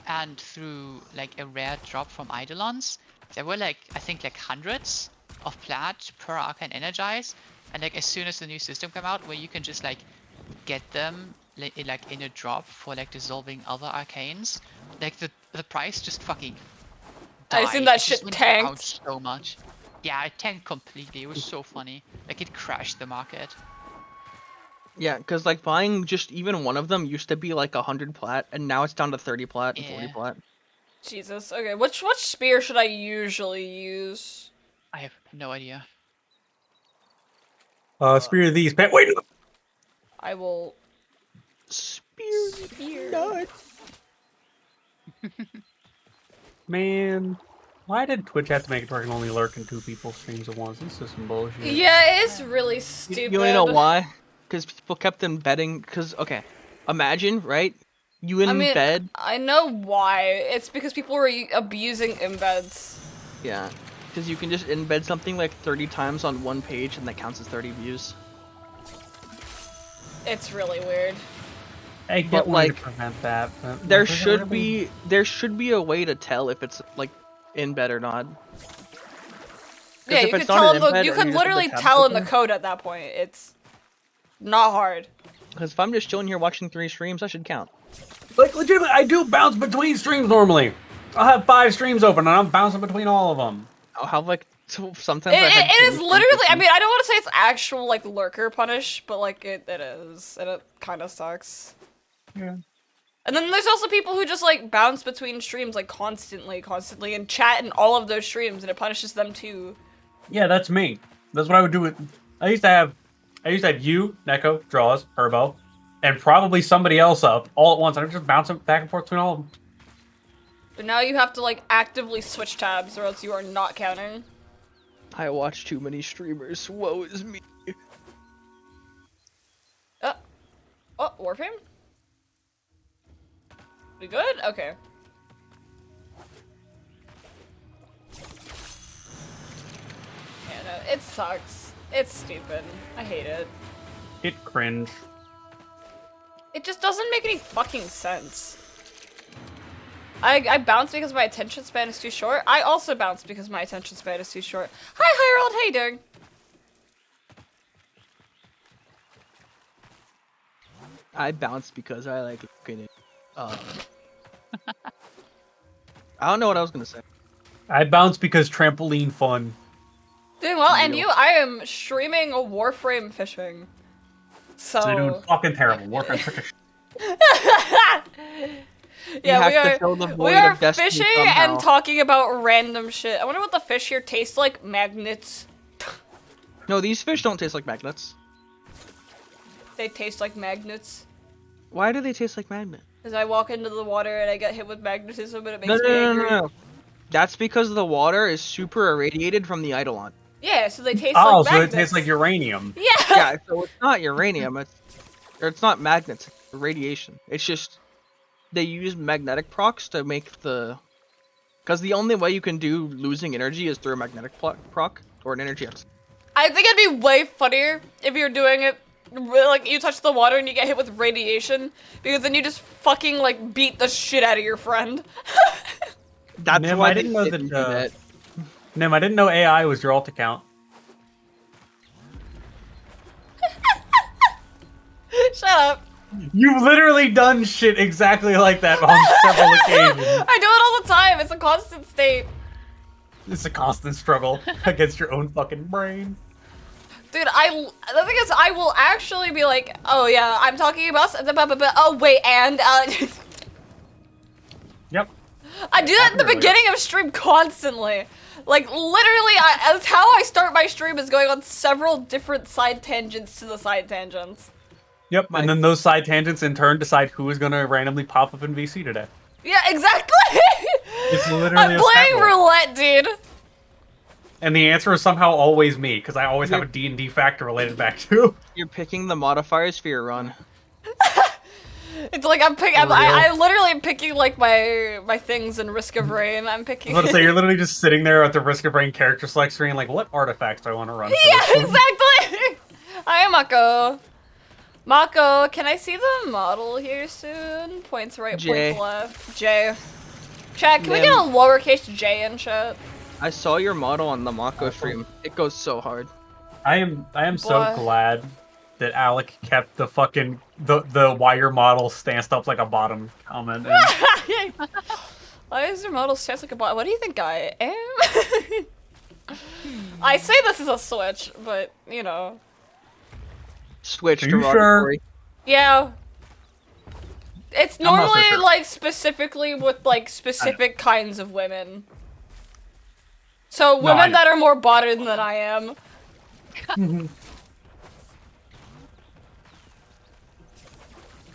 and through like a rare drop from Eidolons, there were like I think like hundreds of plat per Arcane Energize, and like as soon as the new system came out where you can just like get them like in a drop for like dissolving other arcanes, like the price just fucking I died. assume that It just shit went tanked. down so much. Yeah, it tanked completely. It was so funny. Like it crashed the market. Yeah, because like buying just even one of them used to be like 100 plat, and now it's down to 30 plat and 40 Yeah. plat. Jesus. Okay, which spear should I usually use? I have no idea. Spear of these. Wait. I will. Spear. Spear. Nuts. Man, why did Twitch have to make it where I can only lurk in 2 people's streams at once? This is some bullshit. Yeah, it's really You stupid. wanna know why? Because people kept embedding. Because okay, imagine right, you I mean, embed. I know why. It's because people were abusing embeds. Yeah, because you can just embed something like 30 times on one page, and that counts as 30 views. It's really weird. I get But, wanting to like, prevent that. But There like, should really- be a way to tell if it's like embed or not. 'Cause Yeah, if you it's could not tell an in the, embed you and could you just have the literally tabs tell in the open- code at that point. It's not hard. Because if I'm just chilling here watching 3 streams, I should count. Like, legitimately, I do bounce between streams normally. I'll have 5 streams open and I'm bouncing between all of them. I'll have like sometimes It, I've had it 20 is streams literally. this I week. mean, I don't want to say it's actual like lurker punish, but like it is, and it kind of sucks. Yeah. And then there's also people who just like bounce between streams like constantly, and chat in all of those streams, and it punishes them too. Yeah, that's me. That's what I would do with. I used to have you, Neko, Draws, Herbo, and probably somebody else up all at once. I'm just bouncing back and forth between all of them. But now you have to like actively switch tabs or else you are not counting. I watch too many streamers. Woe is me. Oh, Warframe? We good? Okay. Yeah, no, it sucks. It's stupid. I hate it. It cringe. It just doesn't make any fucking sense. I bounce because my attention span is too short. I also bounce because my attention span is too short. Hi, Harold. How you doing? I bounce because I like looking at. I don't know what I was gonna say. I bounce because trampoline fun. Doing well, and Real. you? I am streaming a Warframe fishing. So So you're doing fucking terrible. Warframe such a yeah, have we to are. fill the We void are of destiny fishing somehow. and talking about random shit. I wonder what the fish here taste like. Magnets. No, these fish don't taste like magnets. They taste like magnets. Why do they taste like magnets? As I walk into the water and I get hit with magnetism and it makes No, me no, no, angry. no, no. That's because the water is super irradiated from the Eidolon. Yeah, so they taste Oh, like so magnets. it tastes like uranium. Yeah. Yeah, so it's not uranium. It's not magnets. It's radiation. It's just they use magnetic procs to make the. Because the only way you can do losing energy is through a magnetic proc or an energy X. I think it'd be way funnier if you're doing it like you touch the water and you get hit with radiation, because then you just fucking like beat the shit out of your friend. That's Nim, why I they didn't know didn't do that. Nim, I didn't know AI was your alt account. Shut up. You've literally done shit exactly like that on several occasions. I do it all the time. It's a constant state. It's a constant struggle against your own fucking brain. Dude, the thing is, I will actually be like, oh yeah, I'm talking about, oh wait, and, Yep. I do that at the Really? beginning of stream constantly. Like, literally, that's how I start my stream, is going on several different side tangents to the side tangents. Yep, My- and then those side tangents in turn decide who is going to randomly pop up in VC today. Yeah, exactly! It's literally I'm a playing stat roll. roulette, dude. And the answer is somehow always me, because I always have a D&D factor related back to. You're picking the modifiers for your run. It's like I'm picking, For I literally am picking like my things in Risk of Rain. I'm I picking. was about to say, you're literally just sitting there at the Risk of Rain character select screen, like, what artifacts do I want to run? For Yeah, this one? exactly. Hi, Mako. Mako, can I see the model here soon? Points right, J. points left. J. Chat, can we Nim. get a lowercase J in chat? I saw your model on the Mako stream. It goes so hard. I am so Boy. glad that Alec kept the fucking the why your model stanced up like a bottom comment. in. Why is your model stance like a bot? What do you think I am? I say this is a switch, but you know. Switch Are to you sure? derogatory. Yeah. It's I'm not so normally sure. like specifically with like specific kinds of women. So I women know. that are more modern than I am.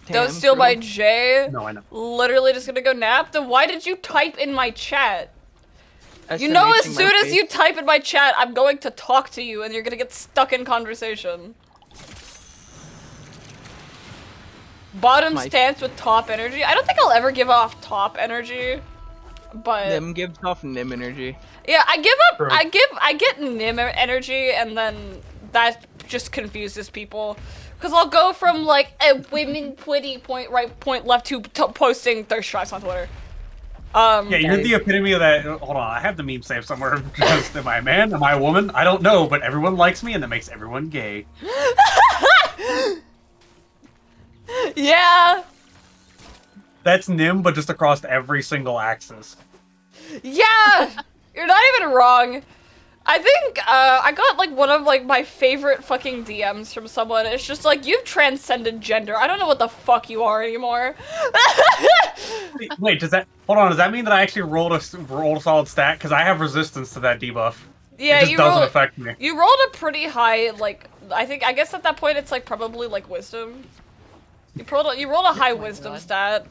Don't Damn, steal my bro. J. No, I know. Literally just gonna go nap. Then why did you type in my chat? You know, as SMHing my soon as face. you type in my chat, I'm going to talk to you and you're gonna get stuck in conversation. Bottom My- stance with top energy. I don't think I'll ever give off top energy. But Nim gives off Nim energy. yeah, I give up. True. I get Nim energy, and then that just confuses people. Cause I'll go from like a women pretty point right point left to posting thirst traps on Twitter. Yeah, you're the epitome of that. Hold on, I have the meme saved somewhere. Just, am I a man? Am I a woman? I don't know, but everyone likes me, and that makes everyone gay. Yeah, That's Nim, but just across every single axis. yeah, you're not even wrong. I think I got like one of like my favorite fucking DMs from someone. It's just like, you've transcended gender. I don't know what the fuck you are anymore. Wait, does that? Hold on, does that mean that I actually rolled a solid stat? Because I have resistance to that debuff. Yeah, it just you doesn't rolled. affect me. You rolled a pretty high, like, I guess at that point it's like probably like wisdom. You rolled a high Oh my wisdom God. stat.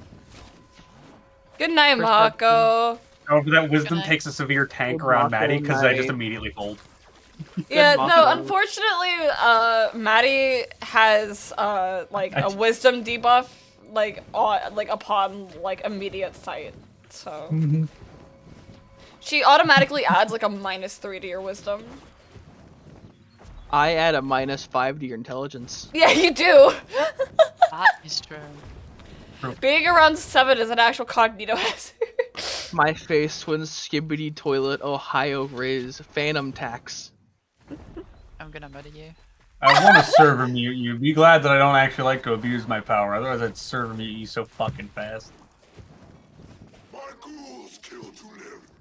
Good night, Perception. Mako. However, that wisdom Gonna- takes a severe tank Good around Mako Maddie because I just night. immediately fold. Yeah, no, Mako. unfortunately, Maddie has like a wisdom debuff upon like immediate sight. So she automatically adds like a -3 to your wisdom. I add a -5 to your intelligence. Yeah, you do. That is true. Being around 7 is an actual cognito hazard. My face when Skibbity Toilet Ohio Riz Phantom Tax. I'm gonna murder you. I want to server mute you. Be glad that I don't actually like to abuse my power. Otherwise, I'd server mute you so fucking fast.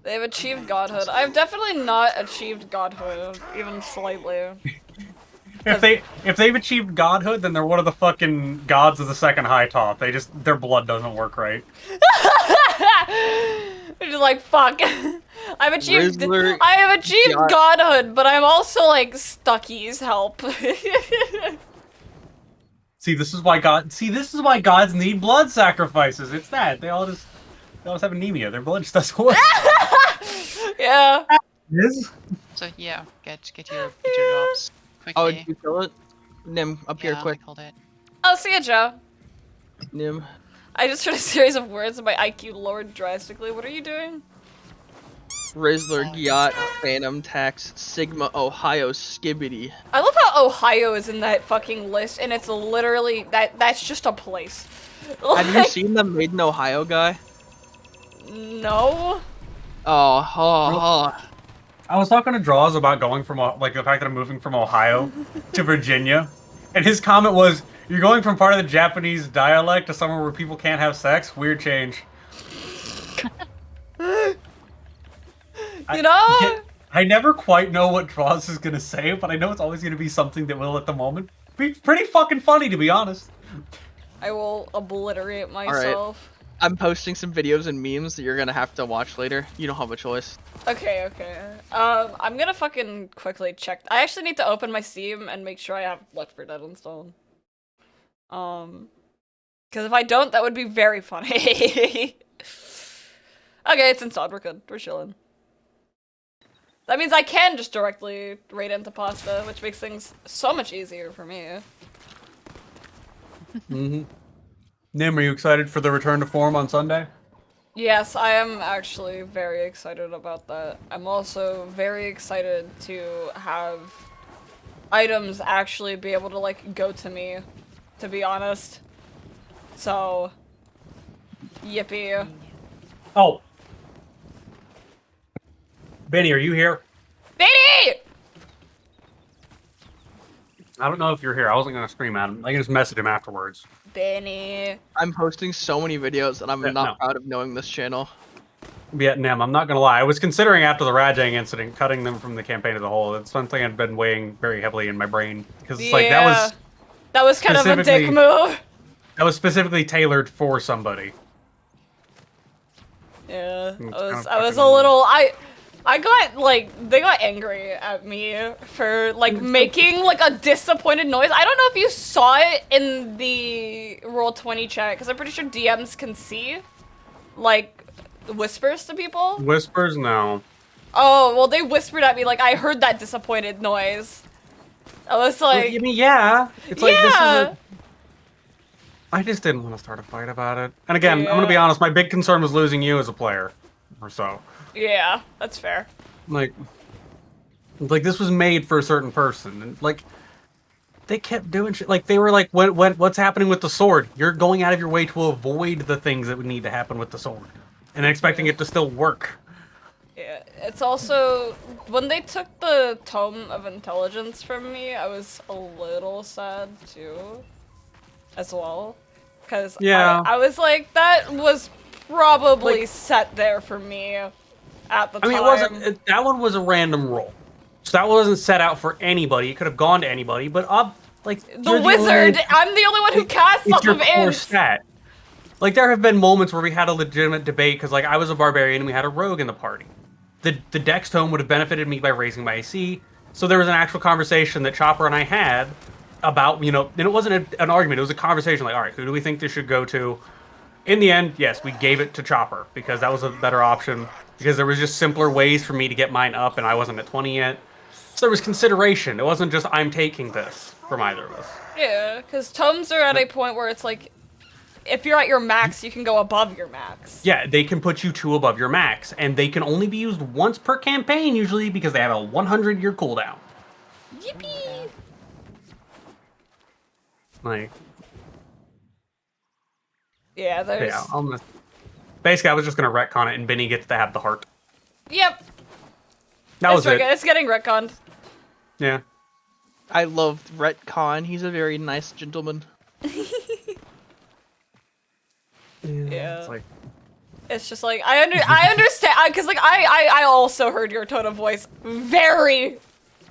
They've achieved godhood. I've definitely not achieved godhood, even slightly. If they've achieved godhood, then they're one of the fucking gods of the second high top. Their blood doesn't work right. They're just like, fuck. I've achieved Rizzler I have achieved got- godhood, but I'm also like Stucky's help. See, this is why gods need blood sacrifices. It's that they all just have anemia. Their blood just doesn't work. Yeah. So yeah, get your drops quickly. Oh, did you kill it? Nim, up here Yeah, quick. I called it. Oh, see ya, Joe. Nim. I just heard a series of words and my IQ lowered drastically. What are you doing? Rizzler Gyat Phantom Tax Sigma Ohio Skibbity. I love how Ohio is in that fucking list, and it's literally that's just a place. Have you Like, seen the Made in Ohio guy? No. Oh. I was talking to Draws about going from like the fact that I'm moving from Ohio to Virginia, and his comment was, "You're going from part of the Japanese dialect to somewhere where people can't have sex. Weird change." You know? I never quite know what Draws is gonna say, but I know it's always gonna be something that will at the moment be pretty fucking funny, to be honest. I will obliterate myself. I'm posting some videos and memes that you're gonna have to watch later. You don't have a choice. Okay. I'm gonna fucking quickly check. I actually need to open my Steam and make sure I have Left 4 Dead installed. Because if I don't, that would be very funny. Okay, it's installed. We're good. We're chilling. That means I can just directly raid into pasta, which makes things so much easier for me. Nim, are you excited for the return to form on Sunday? Yes, I am actually very excited about that. I'm also very excited to have items actually be able to, like, go to me, to be honest. So, yippee. Oh. Benny, are you here? Benny! I don't know if you're here. I wasn't gonna scream at him. I can just message him afterwards. Benny. I'm posting so many videos and I'm Yeah, not no. proud of knowing this channel. Vietnam, I'm not gonna lie. I was considering after the Rajang incident cutting them from the campaign as a whole. That's something I've been weighing very heavily in my brain because it's like That was kind of a dick specifically- move. that was specifically tailored for somebody. Yeah, It's kind of I was a fucking- little, I got, like, they got angry at me for, like, making, like, a disappointed noise. I don't know if you saw it in the Roll20 chat, because I'm pretty sure DMs can see, like, whispers to people. Whispers, no. Oh, well, they whispered at me, like, I heard that disappointed noise. I was like, I mean, yeah. It's like this is yeah. a... I just didn't want to start a fight about it. And again, I'm gonna be Yeah. honest. My big concern was losing you as a player, or so. Yeah, that's fair. Like this was made for a certain person, and like they kept doing shit. Like they were like, what's happening with the sword? You're going out of your way to avoid the things that would need to happen with the sword, and then expecting it to still work. Yeah, it's also, when they took the Tome of Intelligence from me, I was a little sad too, as well. Because Yeah. I was like, that was probably Like- set there for me at the I mean, time. it wasn't. That one was a random roll, so that wasn't set out for anybody. It could have gone to anybody, but The wizard! I'm the only one who casts It's off your of core ints! stat. Like there have been moments where we had a legitimate debate because like I was a barbarian and we had a rogue in the party. The Dex tome would have benefited me by raising my AC, so there was an actual conversation that Chopper and I had about, and it wasn't an argument. It was a conversation. Like, all right, who do we think this should go to? In the end, yes, we gave it to Chopper because that was a better option. Because there was just simpler ways for me to get mine up, and I wasn't at 20 yet. So there was consideration. It wasn't just I'm taking this from either of us. Yeah, because tomes are at a point where it's like, if you're at your max, you can go above your max. Yeah, they can put you 2 above your max, and they can only be used once per campaign usually because they have a 100-year cooldown. Yippee! Like, Yeah, there's. yeah, basically, I was just gonna retcon it, and Benny gets to have the heart. Yep. That was it. It's getting retconned. Yeah. I loved Retcon. He's a very nice gentleman. Yeah. It's like, It's just like I understand because like I also heard your tone of voice very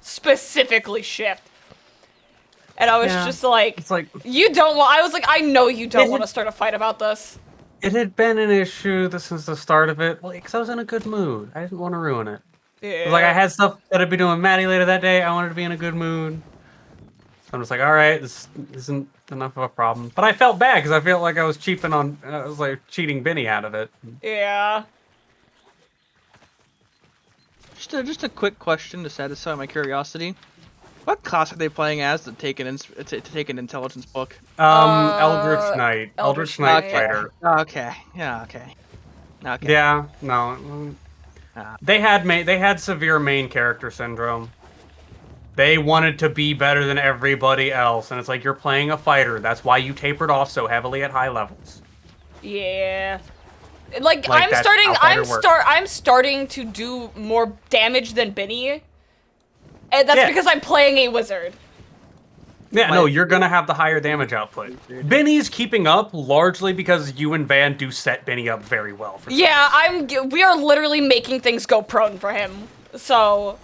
specifically shift, and I was Yeah. just like, it's like you don't want. I was like, I know you don't want to start a fight about this. it had been an issue since the start of it, because I was in a good mood. I didn't want to ruin it. Yeah. It was like I had stuff that I'd be doing with Maddie later that day. I wanted to be in a good mood. So I'm just like, all right, this isn't enough of a problem. But I felt bad because I felt like I was cheating Benny out of it. Yeah. Just a quick question to satisfy my curiosity. What class are they playing as to take an intelligence book? Eldritch Knight. Eldritch Eldritch Knight Knight. fighter. Okay. Yeah. Okay. Okay. Yeah, no. They had severe main character syndrome. They wanted to be better than everybody else, and it's like you're playing a fighter. That's why you tapered off so heavily at high levels. Yeah. Like Like, I'm that's starting how fighter works. I'm starting to do more damage than Benny. And that's Yeah. because I'm playing a wizard. Yeah, no, you're gonna have the higher damage output. Benny's keeping up largely because you and Van do set Benny up very well. For Yeah, we are literally making things go prone for him. So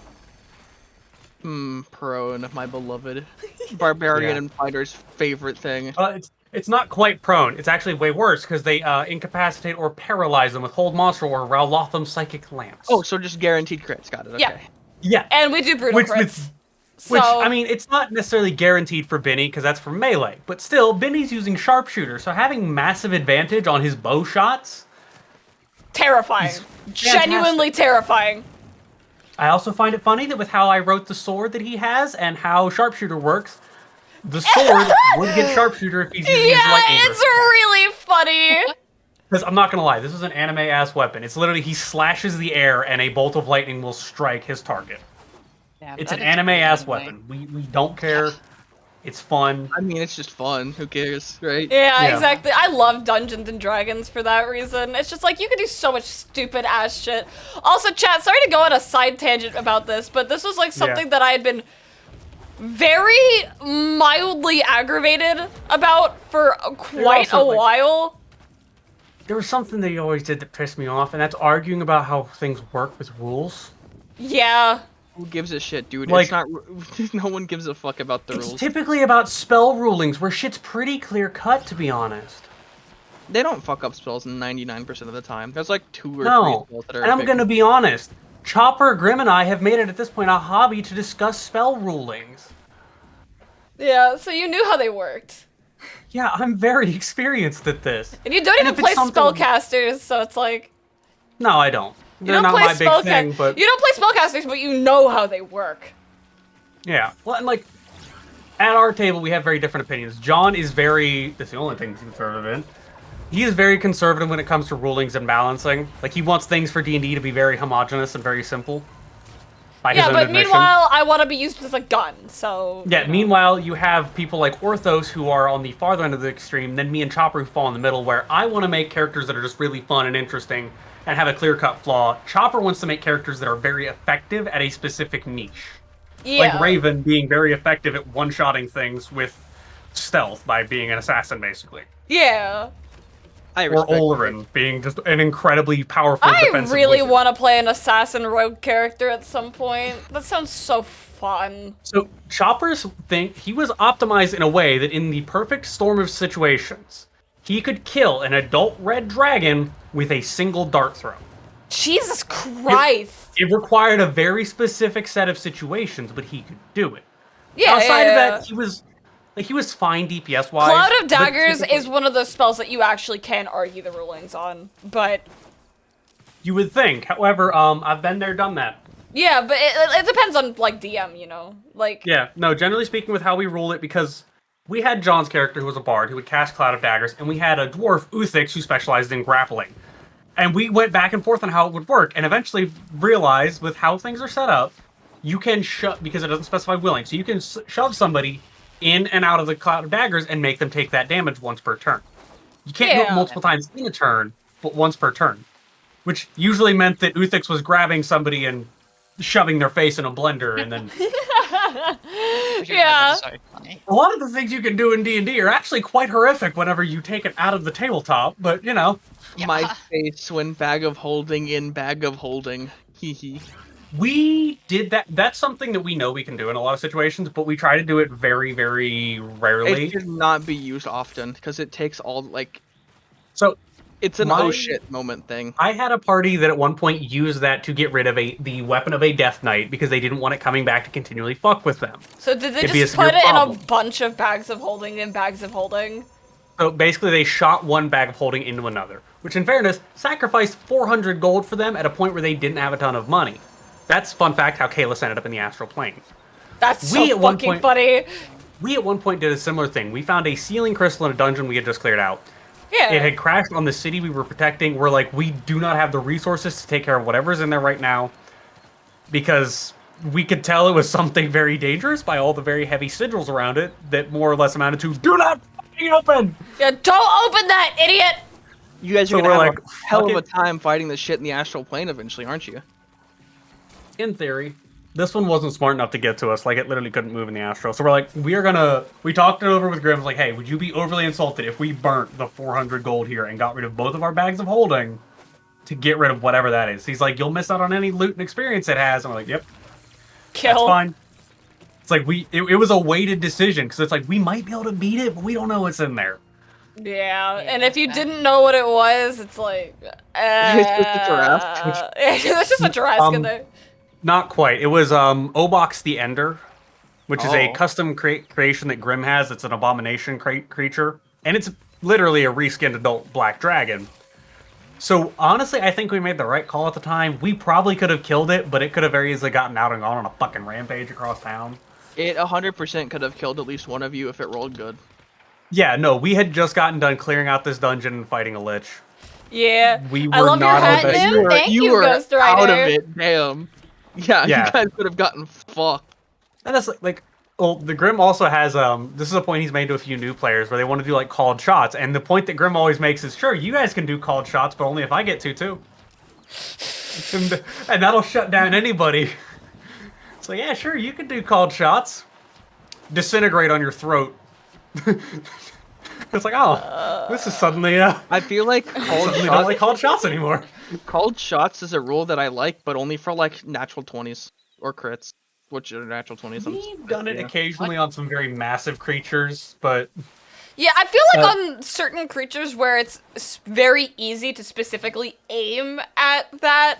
Prone, my beloved. Barbarian Yeah. and fighter's favorite thing. It's not quite prone. It's actually way worse because they incapacitate or paralyze them with Hold Monster or Rowlotham Psychic Lance. Oh, so just guaranteed crits. Got it. Okay. Yeah. yeah. and we do brutal Which- crits. Which, So I mean, it's not necessarily guaranteed for Benny, because that's for melee. But still, Benny's using Sharpshooter, so having massive advantage on his bow shots. terrifying. Genuinely terrifying. I also find it funny that with how I wrote the sword that he has and how Sharpshooter works, the sword would get Sharpshooter if he's using his Yeah, lightning. it's really funny. Because I'm not going to lie, this is an anime-ass weapon. It's literally, he slashes the air and a bolt of lightning will strike his target. Yeah, It's that an is pretty anime-ass anime. weapon. We don't care. It's fun. I mean, it's just fun. Who cares, right? Yeah, Yeah. exactly. I love Dungeons and Dragons for that reason. It's just like you can do so much stupid ass shit. Also, chat, sorry to go on a side tangent about this, but this was like something that I had been very mildly aggravated about for quite a also, like- while. There was something that he always did that pissed me off, and that's arguing about how things work with rules. Yeah. Who gives a shit, dude? Like- It's not. No one gives a fuck about the It's rules. typically about spell rulings, where shit's pretty clear cut, to be honest. They don't fuck up spells 99% of the time. There's like 2 or 3 No, spells that are. and I'm big. gonna be honest. Chopper, Grim, and I have made it at this point a hobby to discuss spell rulings. Yeah, so you knew how they worked. Yeah, I'm very experienced at this. And you don't And even if it's play something- spellcasters, so it's like No, I don't. you They're don't not play my big thing, but You don't play spellcasters, but you know how they work. yeah. Well, and like, at our table, we have very different opinions. John is that's the only thing he's conservative in. He is very conservative when it comes to rulings and balancing. Like, he wants things for D&D to be very homogenous and very simple. By his Yeah, own but admission. meanwhile, I want to be used as a gun, so... Yeah, you know. meanwhile, you have people like Orthos who are on the farther end of the extreme, then me and Chopper who fall in the middle, where I want to make characters that are just really fun and interesting and have a clear-cut flaw. Chopper wants to make characters that are very effective at a specific niche. Yeah. Like Raven being very effective at one-shotting things with stealth by being an assassin, basically. Yeah. I Or respect it. Olerin being just an incredibly powerful I defensive really wizard. want to play an assassin rogue character at some point. That sounds so fun. So Chopper's thing, he was optimized in a way that in the perfect storm of situations, he could kill an adult red dragon with a single dart throw. Jesus Christ. It required a very specific set of situations, but he could do it. Yeah, Outside yeah, of that, he was Like he was fine DPS wise. Cloud of Daggers is one of those spells that you actually can argue the rulings on, but you would think. However, I've been there, done that. yeah, but it depends on like DM, you know, like Yeah, no. Generally speaking, with how we rule it, because we had John's character who was a bard who would cast Cloud of Daggers, and we had a dwarf Uthix who specialized in grappling. And we went back and forth on how it would work, and eventually realized with how things are set up, you can shove, because it doesn't specify willing, so you can shove somebody in and out of the Cloud of Daggers and make them take that damage once per turn. You can't do it Yeah. multiple times in a turn, but once per turn. Which usually meant that Uthix was grabbing somebody and shoving their face in a blender, and then... Which is Yeah. so funny. A lot of the things you can do in D&D are actually quite horrific whenever you take it out of the tabletop, but, you know... My face when bag of holding in bag of holding. Hee hee. We did that. That's something that we know we can do in a lot of situations, but we try to do it very, very rarely. It should not be used often because it takes all like So it's an My- oh shit moment thing. I had a party that at one point used that to get rid of the weapon of a Death Knight because they didn't want it coming back to continually fuck with them. So did they It'd be a just put severe it in a problem. bunch of bags of holding and bags of holding? So basically, they shot one bag of holding into another, which in fairness sacrificed 400 gold for them at a point where they didn't have a ton of money. That's fun fact how Kalis ended up in the astral plane. That's We so at one fucking point- funny. We at one point did a similar thing. We found a sealing crystal in a dungeon we had just cleared out. Yeah. It had crashed on the city we were protecting. We're like, we do not have the resources to take care of whatever's in there right now, because we could tell it was something very dangerous by all the very heavy sigils around it that more or less amounted to, do not fucking open! Yeah, don't open that, idiot! You guys So are gonna we're have like, a hell fuck of a it. time fighting this shit in the astral plane eventually, aren't you? In theory. This one wasn't smart enough to get to us. Like, it literally couldn't move in the astral. So we're like, we talked it over with Grimm. Like, hey, would you be overly insulted if we burnt the 400 gold here and got rid of both of our bags of holding to get rid of whatever that is? He's like, you'll miss out on any loot and experience it has. And we're like, yep, that's Kill. fine. It's like, it was a weighted decision, because it's like, we might be able to beat it, but we don't know what's in there. Yeah, and if you didn't know what it was, it's like... It's just a giraffe. it's just a giraffe in there. Not quite. It was Obox the Ender, which is a Oh. custom creation that Grimm has. It's an abomination creature, and it's literally a reskinned adult black dragon. So honestly, I think we made the right call at the time. We probably could have killed it, but it could have very easily gotten out and gone on a fucking rampage across town. It 100% could have killed at least one of you if it rolled good. Yeah, no, we had just gotten done clearing out this dungeon and fighting a lich. Yeah. We I were love your not on hat, the best Nim. terms. Thank you, were Ghost out of Rider. it, damn. Yeah, Yeah. you guys could have gotten fucked. And that's like, well, the Grim also has this is a point he's made to a few new players where they want to do like called shots, and the point that Grim always makes is, sure, you guys can do called shots, but only if I get to too. and that'll shut down anybody. So yeah, sure, you can do called shots. Disintegrate on your throat. It's like, oh, this is suddenly I feel like called suddenly don't shots, like called shots anymore. called shots is a rule that I like, but only for like natural 20s or crits, which are natural 20s. We've done it yeah. occasionally on some very massive creatures, but Yeah, I feel like Uh, on certain creatures where it's very easy to specifically aim at that.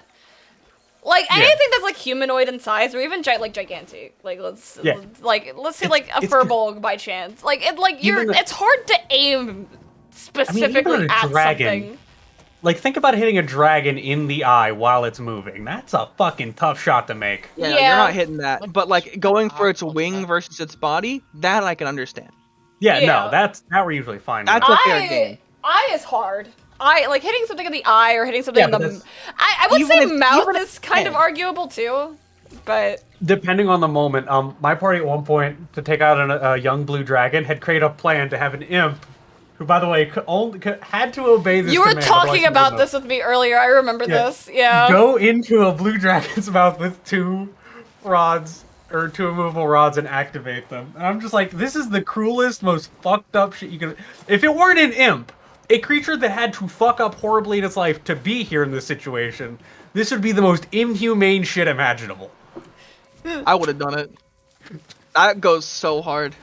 Like anything that's like humanoid in size, or even like gigantic. Like let's say like a it's- furbolg by chance. Like Even the- it's hard to aim specifically a at dragon, something. like, think about hitting a dragon in the eye while it's moving. That's a fucking tough shot to make. Yeah, Yeah. you're not hitting that. But like going for its wing versus its body, that I can understand. Yeah, Yeah. no, that we're usually fine with. That's a fair game. Eye is hard. Eye like hitting something in the eye or hitting something Yeah, in but the. that's- I would Even say if- mouth even if- is kind of yeah. arguable too, but Depending on the moment, my party at one point, to take out a young blue dragon, had created a plan to have an imp, who, by the way, had to obey this you were command, otherwise talking he would about not. this with me earlier. I remember Yeah. this. Yeah. Go into a blue dragon's mouth with two rods, or two immovable rods, and activate them. And I'm just like, this is the cruelest, most fucked up shit you could... If it weren't an imp, a creature that had to fuck up horribly in its life to be here in this situation, this would be the most inhumane shit imaginable. I would have done it. That goes so hard.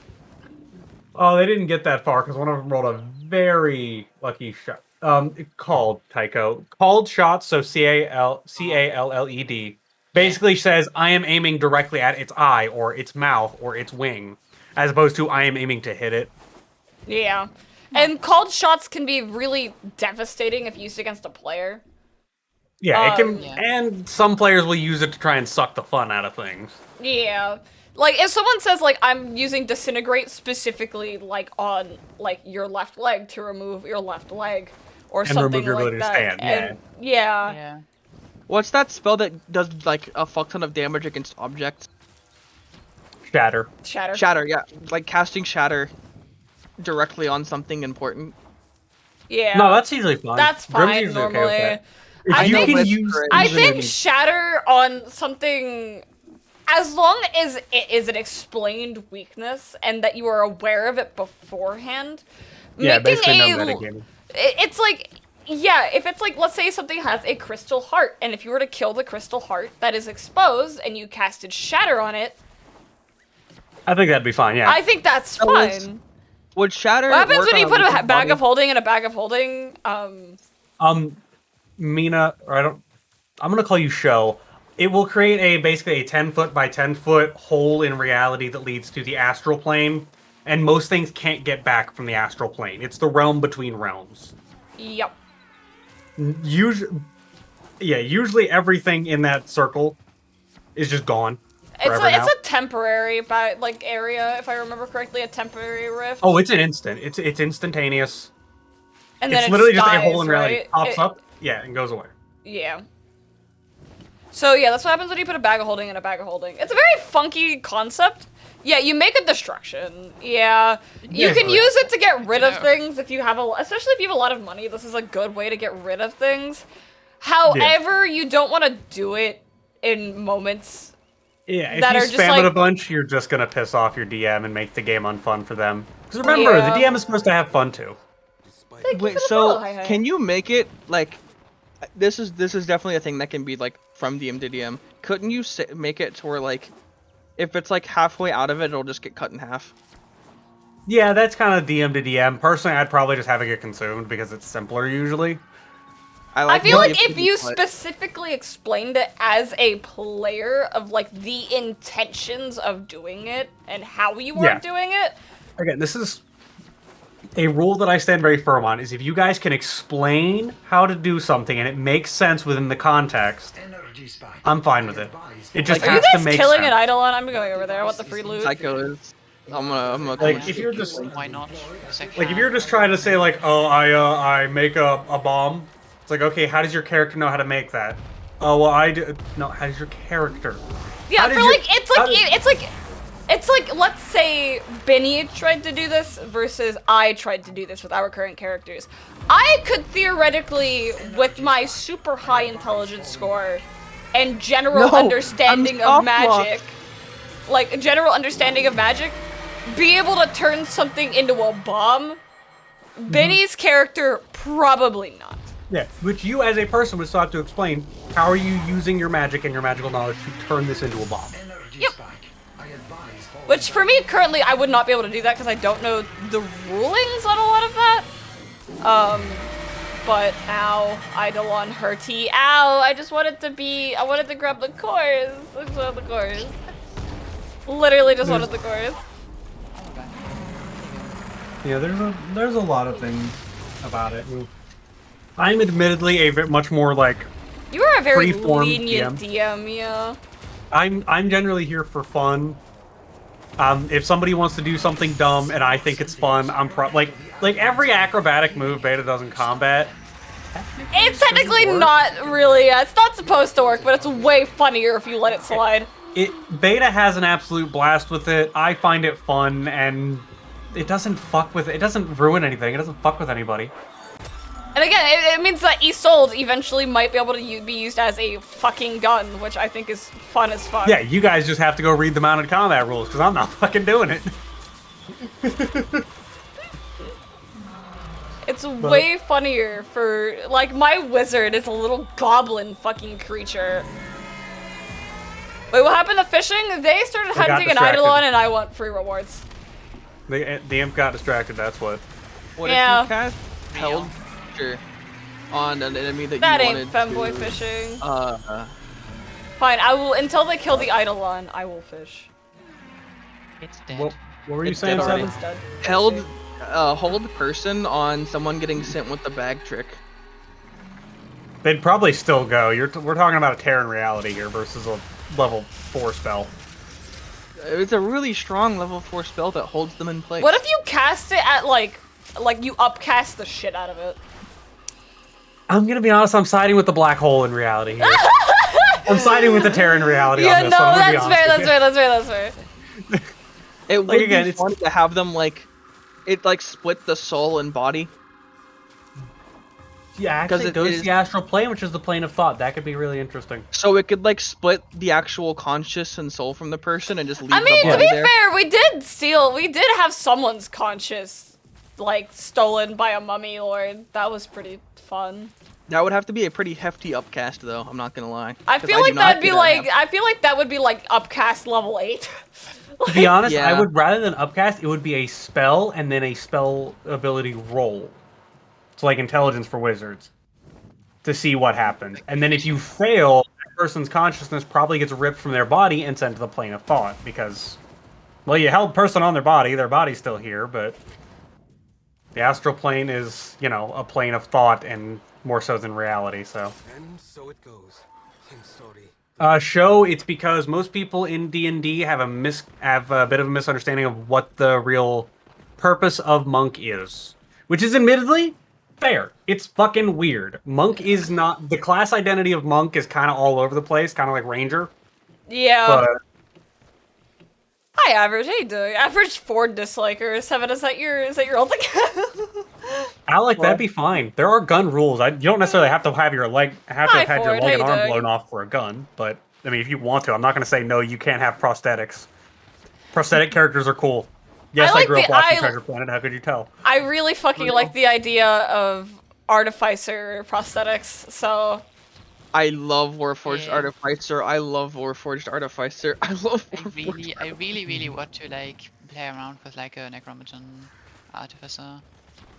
Oh, they didn't get that far because one of them rolled a very lucky shot. Called Tycho. Called shots, so CALLED. Basically says, I am aiming directly at its eye, or its mouth, or its wing. as opposed to I am aiming to hit it. Yeah. And called shots can be really devastating if used against a player. Yeah, it can, Yeah. and some players will use it to try and suck the fun out of things. Yeah. Like, if someone says, like, I'm using Disintegrate specifically, like, on, like, your left leg to remove your left leg, or And something remove your like ability to that. stand, And, yeah. Yeah. What's that spell that does like a fuck ton of damage against objects? Shatter. Shatter. Shatter, yeah, like casting shatter directly on something important. Yeah. No, that's usually fine. That's Grim's fine usually okay normally. with that. If I you think- can it's use, great. I use an think image- shatter on something, as long as it is an explained weakness and that you are aware of it beforehand, yeah, making basically no a metagaming. it's like, yeah, if it's like, let's say something has a crystal heart, and if you were to kill the crystal heart that is exposed and you casted shatter on it, I think that'd be fine. Yeah. I think that's That was- fine. Would shatter? What happens work when you on put a weakened bag body? of holding in a bag of holding? Mina, or I'm gonna call you Show. It will create basically a 10-foot by 10-foot hole in reality that leads to the astral plane, and most things can't get back from the astral plane. It's the realm between realms. Yep. Usually everything in that circle is just gone. Forever It's now. a temporary area, if I remember correctly, a temporary rift. Oh, it's an instant. It's instantaneous. and then It's it literally just a dies, hole in reality. right? Pops up, yeah, and goes away. Yeah. So yeah, that's what happens when you put a bag of holding in a bag of holding. It's a very funky concept. Yeah, you make a destruction. Yeah, you Yeah, can but- use it to get rid of Yeah. things if you have especially if you have a lot of money. This is a good way to get rid of things. However, you don't want to do it in moments. Yeah, if That you are just spam it a like- bunch, you're just gonna piss off your DM and make the game unfun for them. Because remember, Yeah. the DM is supposed to have fun too. Thank you Wait, for the so follow, hi, hi. can you make it like? This is definitely a thing that can be like from DM to DM. Couldn't you make it to where like, if it's like halfway out of it, it'll just get cut in half? Yeah, that's kind of DM to DM. Personally, I'd probably just have it get consumed because it's simpler usually. I feel the like if ability, you but- specifically explained it as a player of like the intentions of doing it and how you were Yeah. doing it. Again, this is a rule that I stand very firm on, is if you guys can explain how to do something and it makes sense within the context, I'm fine with it. It just Are you has to guys make killing sense. an Eidolon? I'm going over there. I want the free loot. Psycho is. I'm gonna Like, if you're just Why not? It's like if you're just trying to say like, oh, I make a bomb. It's like, okay, how does your character know how to make that? Oh, well, I do. No, how does your character? Yeah, How for did you- like how did- it's like let's say Benny tried to do this versus I tried to do this with our current characters. I could theoretically, with my super high intelligence score and general No, understanding I'm of soft locked. magic, like a general understanding of magic, be able to turn something into a bomb. Benny's character probably not. Yeah, which you as a person would still have to explain. How are you using your magic and your magical knowledge to turn this into a bomb? Yep. Which for me currently I would not be able to do that because I don't know the rulings on a lot of that. But ow, Eidolon hurty. Ow, I wanted to grab the cores. I just wanted the cores. Literally just wanted the cores. Yeah, there's a lot of things about it. I'm admittedly a much more like You are a very Freeform lenient DM, yeah. I'm generally here for fun. If somebody wants to do something dumb and I think it's fun, I'm like every acrobatic move Beta does in combat. It's technically not really, it's not supposed to work, but it's way funnier if you let it slide. Beta has an absolute blast with it. I find it fun, and it doesn't it doesn't ruin anything. It doesn't fuck with anybody. And again, it means that Isolde eventually might be able to be used as a fucking gun, which I think is fun as fuck. Yeah, you guys just have to go read the mounted combat rules, because I'm not fucking doing it. It's way funnier for, like, my wizard is a little goblin fucking creature. Wait, what happened to fishing? They started got hunting an distracted. Eidolon and I want free rewards. The imp got distracted, that's what. What Yeah. if you cast held creature on an enemy that That you ain't wanted femboy to, fishing. Uh, Fine, I will, until they kill the Eidolon, I will fish. It's dead. Well, What were you It's saying, dead already. Seven? Hold person on someone getting sent with the bag trick. They'd probably still go. We're talking about a Terran reality here versus a level 4 spell. It's a really strong level 4 spell that holds them in place. What if you cast it at like you upcast the shit out of it? I'm gonna be honest. I'm siding with the black hole in reality here. I'm siding with the Terran reality Yeah, on this no, one. I'm gonna be that's honest fair, with that's you. fair, that's fair, that's fair. It would Like, again, be it's- fun to have them it split the soul and body. Yeah, actually, it it goes is- to the astral plane, which is the plane of thought. That could be really interesting. So it could split the actual conscious and soul from the person and just leave I the mean, to body be there. fair, we did have someone's conscious, like, stolen by a mummy lord. That was pretty fun. That would have to be a pretty hefty upcast, though. I'm not gonna lie. I 'Cause feel do like not that'd be get a like, hef- I feel like that would be like upcast level 8. To be honest, I Yeah. would rather than upcast, it would be a spell and then a spell ability roll. So like intelligence for wizards. To see what happens. And then if you fail, that person's consciousness probably gets ripped from their body and sent to the plane of thought. Because, well, you held person on their body's still here, but the astral plane is, a plane of thought and more so than reality, so. And so it goes. I'm sorry. Show, it's because most people in D&D have a bit of a misunderstanding of what the real purpose of monk is, which is admittedly fair. It's fucking weird. Monk is not the class identity of monk is kind of all over the place, kind of like ranger. Yeah. But Hi, Average. How you doing? Average 4 dislikers. 7, is that your ult again? Alec, that'd be fine. There are gun rules. You don't necessarily have to have your leg have Hi, had your Ford. How leg and you arm doing? blown off for a gun. But I mean, if you want to, I'm not going to say no. You can't have prosthetics. Prosthetic characters are cool. Yes, I like grew up the- watching I- Treasure Planet. How could you tell? I really fucking like the idea of artificer prosthetics, so... I love Warforged Yeah. Artificer. I love Warforged Artificer. I love Warforged I really want to play around with like a Necromancer Artificer.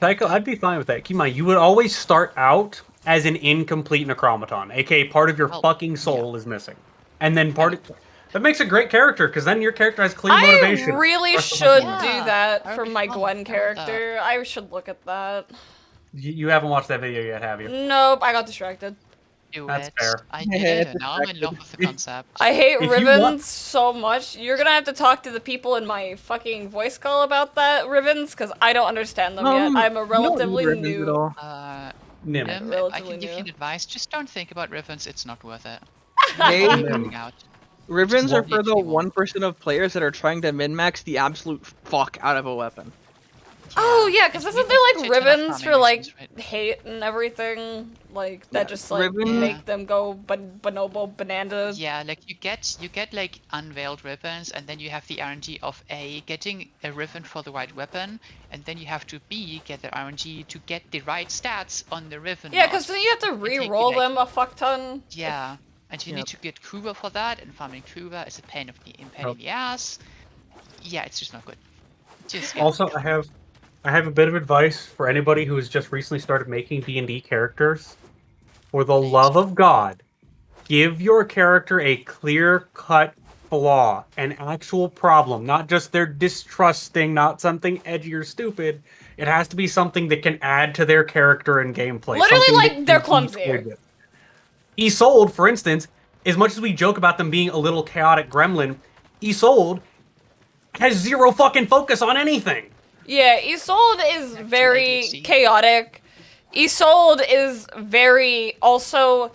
Tycho, I'd be fine with that. Keep in mind, you would always start out as an incomplete necromaton, aka part of your Oh, fucking soul is missing, and then that makes a great character because then your character has clear motivation. I really Rest of should my- do Yeah, that that for would be my fun. Gwen I love character. I should look at that. You haven't watched that video yet, have you? Nope, I got distracted. Do That's it. fair. I Yeah, did it. Now I'm in love with the concept. I hate If you ribbons want- so much. You're gonna have to talk to the people in my fucking voice call about that, ribbons, because I don't understand them yet. I'm a you don't need relatively ribbons at new... all. Nim. I Relatively can give you new. advice. Just don't think about ribbons. It's not worth it. Hey, Coming out. ribbons are for the Literally won't. 1% of players that are trying to min-max the absolute fuck out of a weapon. Oh yeah, because It's isn't really there like shit ton of ribbons for farming like reasons, right? hate and everything, like that Yeah, just like ribbon- make them go bonobo bananas. Yeah, like you get like unveiled ribbons, and then you have the RNG of A getting a ribbon for the right weapon, and then you have to B get the RNG to get the right stats on the ribbon. Yeah, mod. because then you have to take you, re-roll like- them a fuck ton. Yeah, and you Yep. need to get Kuba for that, and farming Kuba is a pain in the ass. Yeah, it's just not good. Just get Also, Kuba. I have a bit of advice for anybody who has just recently started making D&D characters. For the love of God, give your character a clear-cut flaw, an actual problem, not just they're distrusting, not something edgy or stupid. It has to be something that can add to their character and gameplay. Literally, something like, that they're can be clumsier. toyed with. Isolde, for instance, as much as we joke about them being a little chaotic gremlin, Isolde has zero fucking focus on anything. Yeah, Isolde is very ADHD. chaotic. Isolde is very also.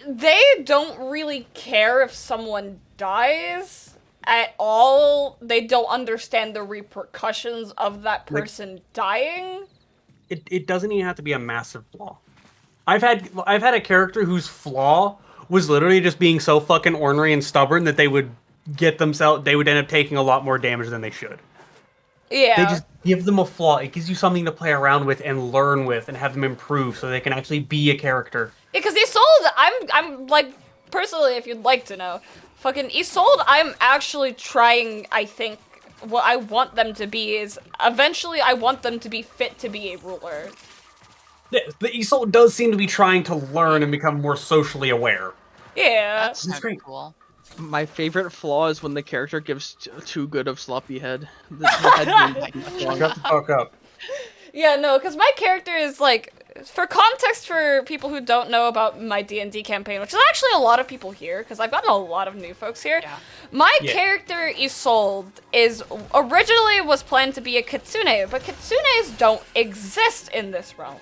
They don't really care if someone dies at all. They don't understand the repercussions of that person dying. It doesn't even have to be a massive flaw. I've had a character whose flaw was literally just being so fucking ornery and stubborn that they would end up taking a lot more damage than they should. Yeah. They just give them a flaw. It gives you something to play around with and learn with and have them improve so they can actually be a character. Because Isolde, I'm like, personally, if you'd like to know, fucking Isolde, I'm actually trying, I think, what I want them to be is, eventually I want them to be fit to be a ruler. The Isolde does seem to be trying to learn and become more socially aware. Yeah. That's not great. cool. My favorite flaw is when the character gives too good of sloppy head. The head being too strong. Shut the fuck up. Yeah, no, because my character is like, for context for people who don't know about my D&D campaign, which is actually a lot of people here, because I've gotten a lot of new folks here. Yeah. My Yeah. character Isolde is originally was planned to be a kitsune, but kitsunes don't exist in this realm.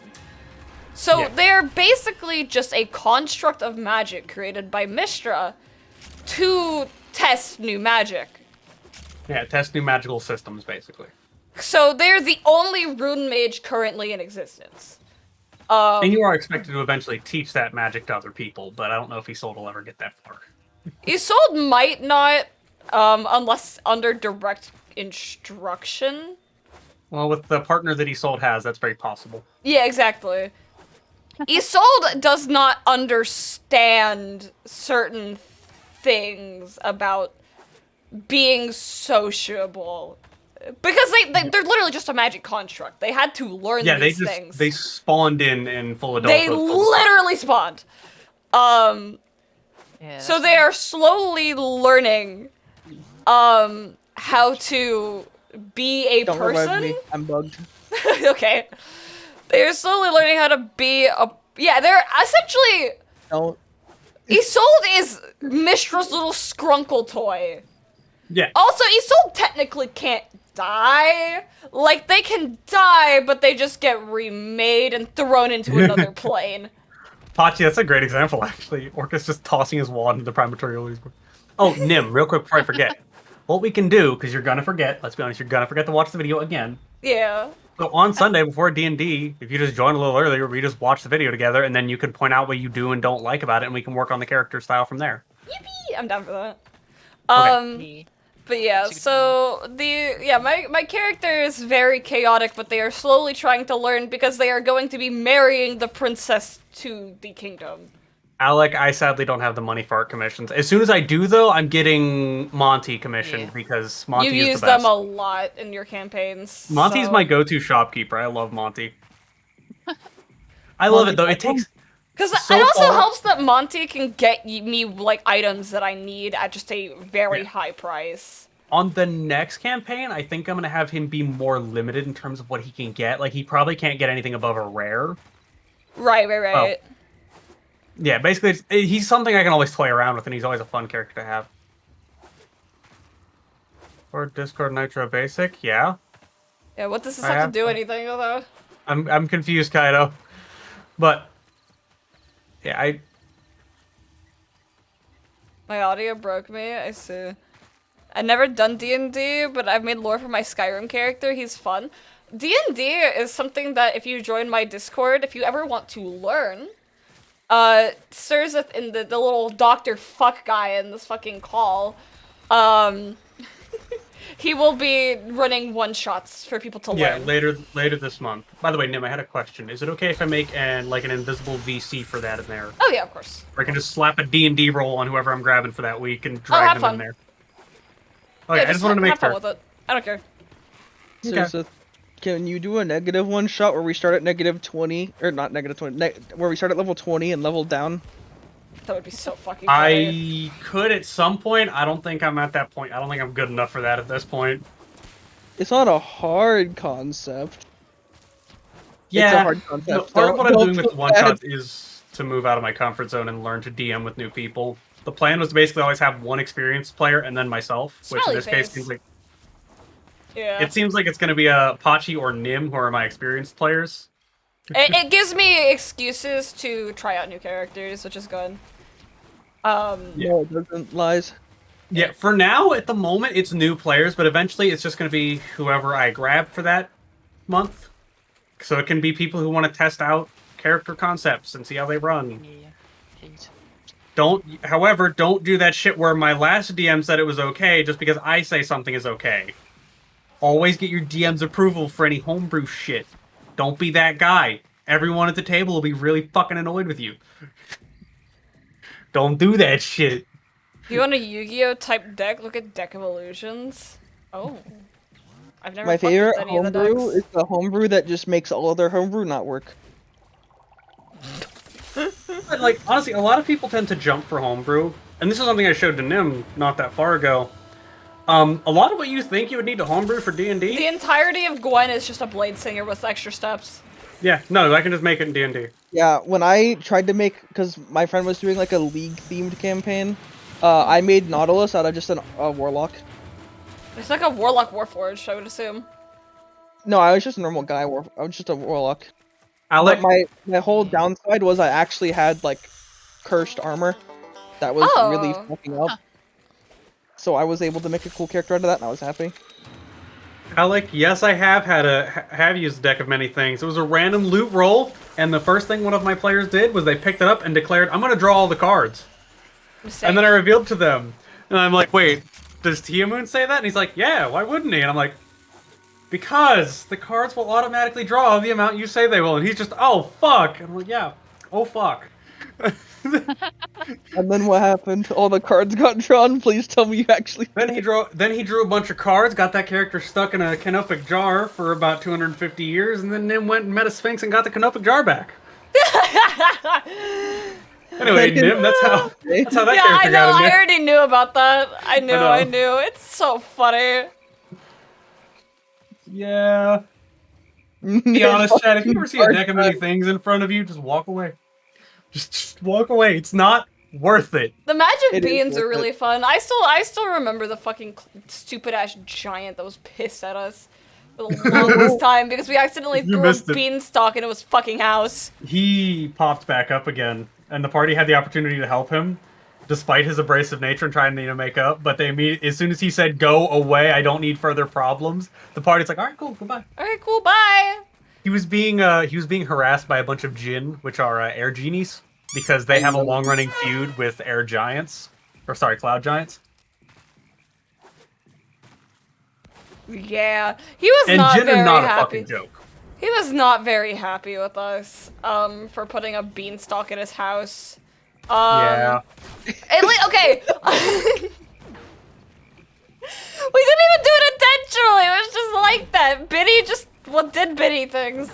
So Yeah. they're basically just a construct of magic created by Mistra to test new magic. Yeah, test new magical systems, basically. So they're the only rune mage currently in existence. And you are expected to eventually teach that magic to other people, but I don't know if Isolde will ever get that far. Isolde might not, unless under direct instruction. Well, with the partner that Isolde has, that's very possible. Yeah, exactly. Isolde does not understand certain things about being sociable. Because they're literally just a magic construct. They had to learn Yeah, these things. they spawned in full adulthood. They literally spawned. Yeah, So that's they are slowly learning how to be a Don't revive person. me. I'm bugged. Okay. They're slowly learning how to be a they're essentially Don't. Isolde is Mistra's little scrunkle toy. Yeah. Also, Isolde technically can't die. Like, they can die, but they just get remade and thrown into another plane. Pachi, that's a great example, actually. Orcus just tossing his wand into Primatorial. Oh, Nim, real quick before I forget. What we can do, because you're gonna forget, let's be honest, you're gonna forget to watch the video again. Yeah. So on Sunday before D&D, if you just join a little earlier, we just watch the video together, and then you can point out what you do and don't like about it, and we can work on the character style from there. Yippee! I'm down for that. me. But yeah, so my character is very chaotic, but they are slowly trying to learn because they are going to be marrying the princess to the kingdom. Alec, I sadly don't have the money for art commissions. As soon as I do, though, I'm getting Monty commissioned Yeah. because Monty You is use the best. them a lot in your campaigns. Monty's so- my go-to shopkeeper. I love Monty. I love it though. It takes Because So it also far- helps that Monty can get me like items that I need at just a very Yeah. high price. on the next campaign. I think I'm gonna have him be more limited in terms of what he can get. Like he probably can't get anything above a rare. Right. Yeah, basically, he's something I can always toy around with, and he's always a fun character to have. Or Discord Nitro Basic, yeah. Yeah, what does this I have to have- do anything with that? I'm confused, Kaido. But yeah, My audio broke me, I see. I've never done D&D, but I've made lore for my Skyrim character. He's fun. D&D is something that if you join my Discord, if you ever want to learn, Surzeth in the little Dr. Fuck guy in this fucking call, he will be running one-shots for people to yeah, learn. later this month. By the way, Nim, I had a question. Is it okay if I make an invisible VC for that in there? Oh yeah, of course. Or I can just slap a D&D roll on whoever I'm grabbing for that week and have drag them fun. in there. Okay, Yeah, I just wanted to make have fun sure. with it. I don't care. Okay. So, can you do a negative one shot where we start at negative 20, or not negative 20, where we start at level 20 and level down? That would be so fucking funny. I could at some point. I don't think I'm at that point. I don't think I'm good enough for that at this point. It's not a hard concept. Yeah, It's a hard concept. part of what I'm Don't doing with feel one bad. shots is to move out of my comfort zone and learn to DM with new people. The plan was to basically always have one experienced player and then myself, which in Smiley this case face. seems like Yeah. it seems like it's going to be Pachi or Nim who are my experienced players. It gives me excuses to try out new characters, which is good. Yeah. No, it doesn't, lies. Yeah, for now, at the moment, it's new players, but eventually it's just going to be whoever I grab for that month. So it can be people who want to test out character concepts and see how they run. Yeah. Hate. However, don't do that shit where my last DM said it was okay just because I say something is okay. Always get your DM's approval for any homebrew shit. Don't be that guy. Everyone at the table will be really fucking annoyed with you. Don't do that shit. If you want a Yu-Gi-Oh type deck, look at Deck of Illusions. Oh. I've never My fucked with favorite any of the homebrew decks. is the homebrew that just makes all other homebrew not work. But, like, honestly, a lot of people tend to jump for homebrew and this is something I showed to Nim not that far ago. A lot of what you think you would need to homebrew for The D&D, entirety of Gwen is just a blade singer with extra steps. yeah, no, I can just make it in D&D. Yeah, when I tried to make, because my friend was doing like a league-themed campaign, I made Nautilus out of just a warlock. It's like a warlock warforged, I would assume. No, I was just a normal guy. I was just a warlock. Alec, But my whole downside was I actually had like cursed armor that was really Oh. fucking up. So I was able to make a cool character out of that, and I was happy. Alec, yes, I have used a deck of many things. It was a random loot roll, and the first thing one of my players did was they picked it up and declared, "I'm gonna draw all the cards." And then I revealed to them, and I'm like, "Wait, does Tiamoon say that?" And he's like, "Yeah, why wouldn't he?" And I'm like, "Because the cards will automatically draw the amount you say they will." And he's just, "Oh fuck!" And I'm like, "Yeah, oh fuck." And then what happened? All the cards got drawn. Please tell me you actually. Then he drew a bunch of cards, got that character stuck in a canopic jar for about 250 years, and then Nim went and met a Sphinx and got the canopic jar back. Anyway, Nim, that's how that Yeah, character I know. got in I there. already knew about that. I know. knew. It's so funny. Yeah. Be honest, Chad. If you ever see a deck of many things in front of you, just walk away. Just walk away. It's not worth it. The magic It is beans are worth really it. fun. I still remember the fucking stupid ass giant that was pissed at us for the longest time because we accidentally You threw a missed it. beanstalk into his fucking house. He popped back up again, and the party had the opportunity to help him, despite his abrasive nature and trying to make up. But they as soon as he said, "Go away, I don't need further problems," the party's like, "All right, cool, goodbye." All right, cool, bye. He was being harassed by a bunch of Jinn, which are air genies, because they have a long-running feud with air giants, or sorry, cloud giants. Yeah, he was And not Jinn very are not a happy. fucking joke. He was not very happy with us for putting a beanstalk in his house. Yeah. Okay. We didn't even do it intentionally. It was just like that. Biddy just did Biddy things.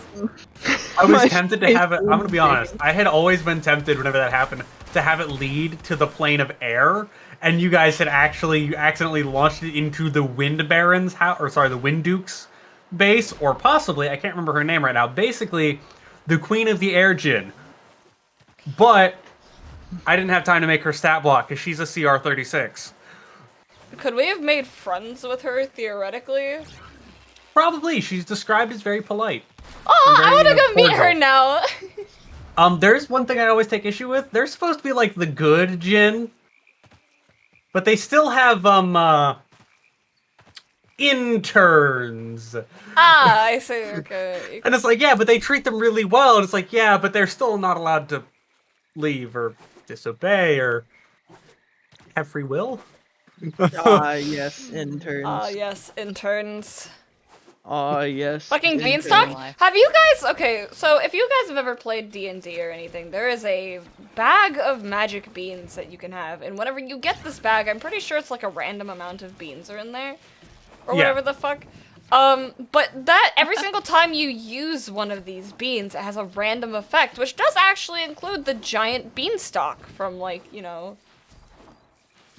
I was tempted to have it. I'm gonna be honest. I had always been tempted whenever that happened to have it lead to the plane of air, and you guys had you accidentally launched it into the Wind Baron's house, or sorry, the Wind Duke's base, or possibly I can't remember her name right now. Basically, the Queen of the Air Djinn. But I didn't have time to make her stat block because she's a CR 36. Could we have made friends with her theoretically? Probably. She's described as very polite. Oh, Very, I want to go meet cordial. her now. There's one thing I always take issue with. They're supposed to be like the good Jinn, but they still have interns. I see. Okay. And it's like, yeah, but they treat them really well. And it's like, yeah, but they're still not allowed to leave or disobey or have free will. Ah, yes, interns. Yes, interns. Ah, yes. Fucking interns. beanstalk. life. Have you guys? Okay, so if you guys have ever played D&D or anything, there is a bag of magic beans that you can have, and whenever you get this bag, I'm pretty sure it's like a random amount of beans are in there, or Yeah. whatever the fuck. But that every single time you use one of these beans, it has a random effect, which does actually include the giant beanstalk from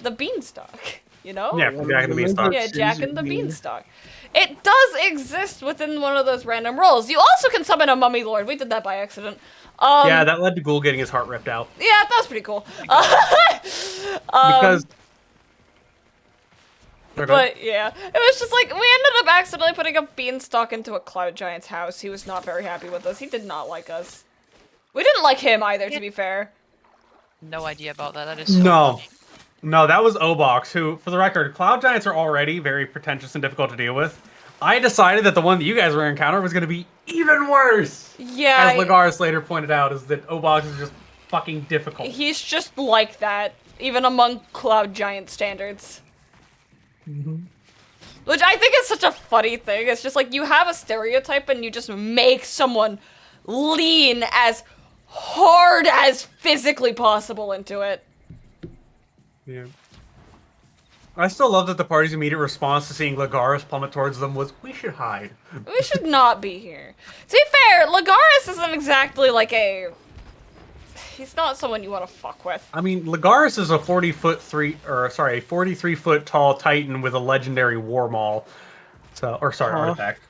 the beanstalk. You know? Yeah, from Jack and the Beanstalk. Yeah, Jack and the Beanstalk. It does exist within one of those random rolls. You also can summon a Mummy Lord. We did that by accident. Yeah, that led to Ghoul getting his heart ripped out. Yeah, that was pretty cool. Because... But yeah, it was just like, we ended up accidentally putting a beanstalk into a cloud giant's house. He was not very happy with us. He did not like us. We didn't like him either, to be fair. No idea about that. That is so No. funny. No, that was Obox, who, for the record, Cloud Giants are already very pretentious and difficult to deal with. I decided that the one that you guys were going to encounter was going to be even worse! Yeah. As Lagaris later pointed out, is that Obox is just fucking difficult. He's just like that, even among cloud giant standards. Which I think is such a funny thing. It's just like, you have a stereotype and you just make someone lean as hard as physically possible into it. Yeah. I still love that the party's immediate response to seeing Lagaris plummet towards them was, "We should hide." We should not be here. To be fair, Lagaris isn't exactly like a... he's not someone you want to fuck with. I mean, Legaris is a 43-foot tall Titan with a legendary war maul. Artifact.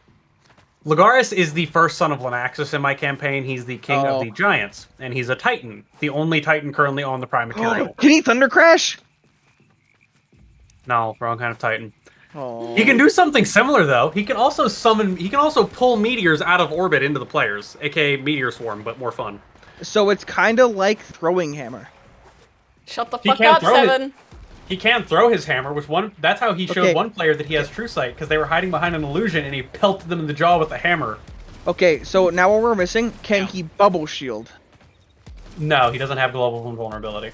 Legaris is the first son of Lenaxus in my campaign. He's the king of the giants, and he's a Titan, the only Titan currently on the Prime Material. Can he Thunder Crash? No, wrong kind of Titan. Oh. He can do something similar though. He can also pull meteors out of orbit into the players, aka Meteor Swarm, but more fun. So it's kind of like throwing hammer. Shut the He fuck can't up, throw it. Seven. He can throw his hammer, that's how he showed Okay. one player that he has true sight, because they were hiding behind an illusion and he pelted them in the jaw with the hammer. Okay, so now what we're missing, can he bubble shield? No, he doesn't have global invulnerability.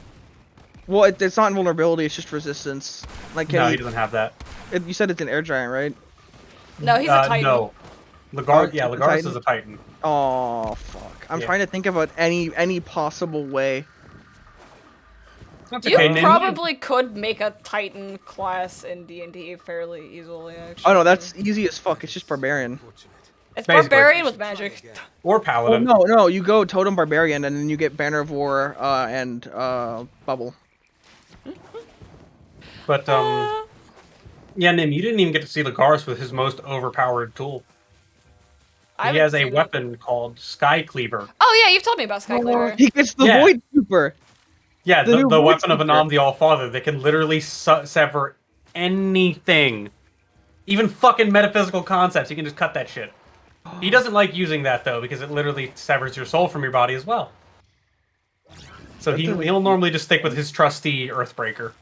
Well, it's not invulnerability, it's just resistance. Like, No, can he he, doesn't have that. you said it's an air giant, right? No, he's a Titan. No. Oh, Legaris it's a is Titan? a Titan. Oh, fuck. I'm Yeah. trying to think about any possible way. That's You okay, Nin. probably could make a Titan class in D&D fairly easily, actually. Oh no, that's easy as fuck, it's just barbarian. Fortunate. It's basically- barbarian with magic. Again. Or Oh Paladin. no, you go totem barbarian and then you get banner of war and bubble. But, yeah, Nim, you didn't even get to see Legaris with his most overpowered tool. I He haven't has a seen it. weapon called Sky Cleaver. Oh yeah, you've told me about Skycleaver. He gets the Yeah. void super. Yeah, The the new weapon of Void Anam the All-Father that can literally sever anything. Even fucking metaphysical concepts, you can just cut that shit. He doesn't like using that, though, because it literally severs your soul from your body as well. So he'll normally just stick with his trusty Earthbreaker.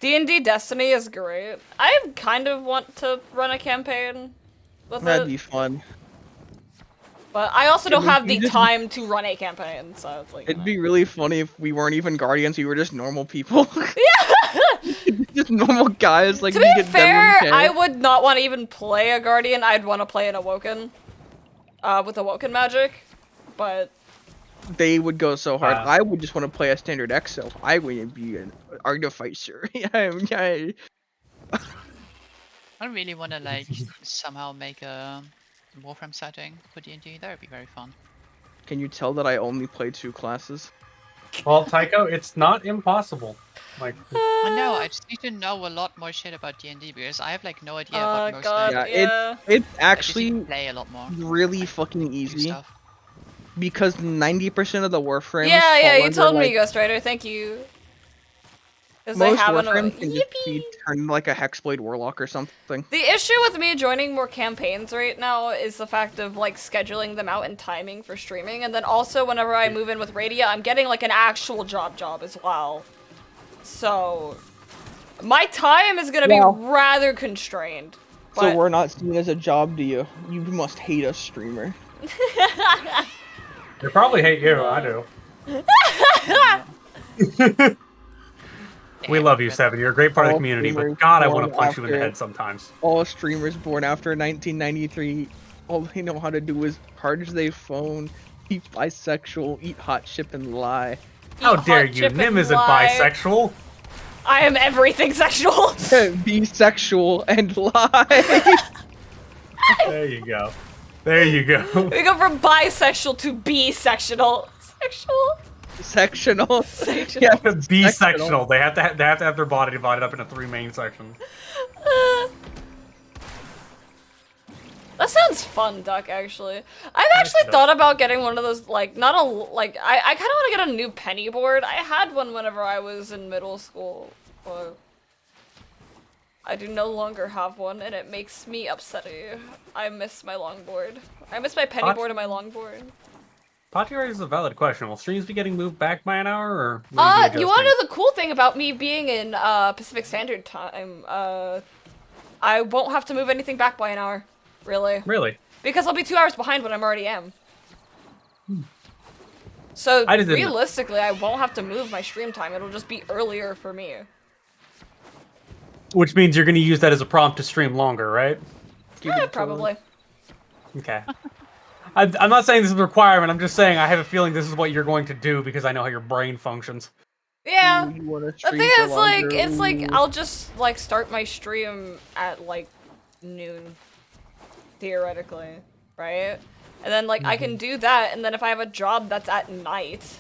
D&D Destiny is great. I kind of want to run a campaign with That'd it, be fun. but I also don't we have the just- time to run a campaign, so it's like... It'd be really funny if we weren't even guardians, we were just normal people. Just normal guys like To we be get fair, Devlin I K. would not want to even play a Guardian. I'd want to play an Awoken. With Awoken magic. But They would go so hard. Wow. I would just want to play a standard Exo. I wouldn't be an artificer. Yeah. I really want to like somehow make a Warframe setting for D&D. That would be very fun. Can you tell that I only play 2 classes? Well, Tycho, it's not impossible. Like, I know, I just need to know a lot more shit about D&D because I have like no idea oh about most god, of Yeah, yeah. It's I just need actually to play a lot more. really fucking Do easy stuff. because 90% of the Warframes Yeah, fall you under, told like, me, Ghost Rider. Thank you. 'Cause they most have an Warframes can just Yippee! be turned like a Hexblade Warlock or something. The issue with me joining more campaigns right now is the fact of like scheduling them out and timing for streaming, and then also whenever I move in with Radia, I'm getting like an actual job as well. So my time is gonna be Wow. rather constrained. So But we're not seen as a job to you. You must hate us, streamer. they probably hate you. I do. We love you, Seven. You're a great part of the All community, but streamers God, I want to born punch you in the after- head sometimes. All streamers born after 1993, all they know how to do is charge their phone, be bisexual, eat hot chip, and lie. How Eat dare hot you? chip Nim and isn't lie. bisexual. I am everything sexual. Be sexual and lie. There you go. There you go. We go from bisexual to bisexual. Sexual? Sectional. Sectional. Yeah, Bisexual. They have to have their body divided up into 3 main sections. That sounds fun, Duck, actually. I've actually does. thought about getting one of those, like, not a, like, I kind of want to get a new penny board. I had one whenever I was in middle school, but I do no longer have one, and it makes me upsetty. I miss my longboard. I miss my penny What? board and my longboard. Pachi raises a valid question. Will streams be getting moved back by an hour, or will you be You want to adjusting? know the cool thing about me being in, Pacific Standard Time? I won't have to move anything back by an hour. Really. Really? Because I'll be 2 hours behind when I'm already am. So I just didn't know. realistically, I won't have to move my stream time. It'll just be earlier for me. Which means you're going to use that as a prompt to stream longer, right? Yeah, probably. Okay. I'm not saying this is a requirement. I'm just saying I have a feeling this is what you're going to do because I know how your brain functions. Yeah. You wanna The stream thing for is, like, longer, it's like ooh. I'll just like start my stream at like noon, theoretically, right? And then like I can do that, and then if I have a job that's at night,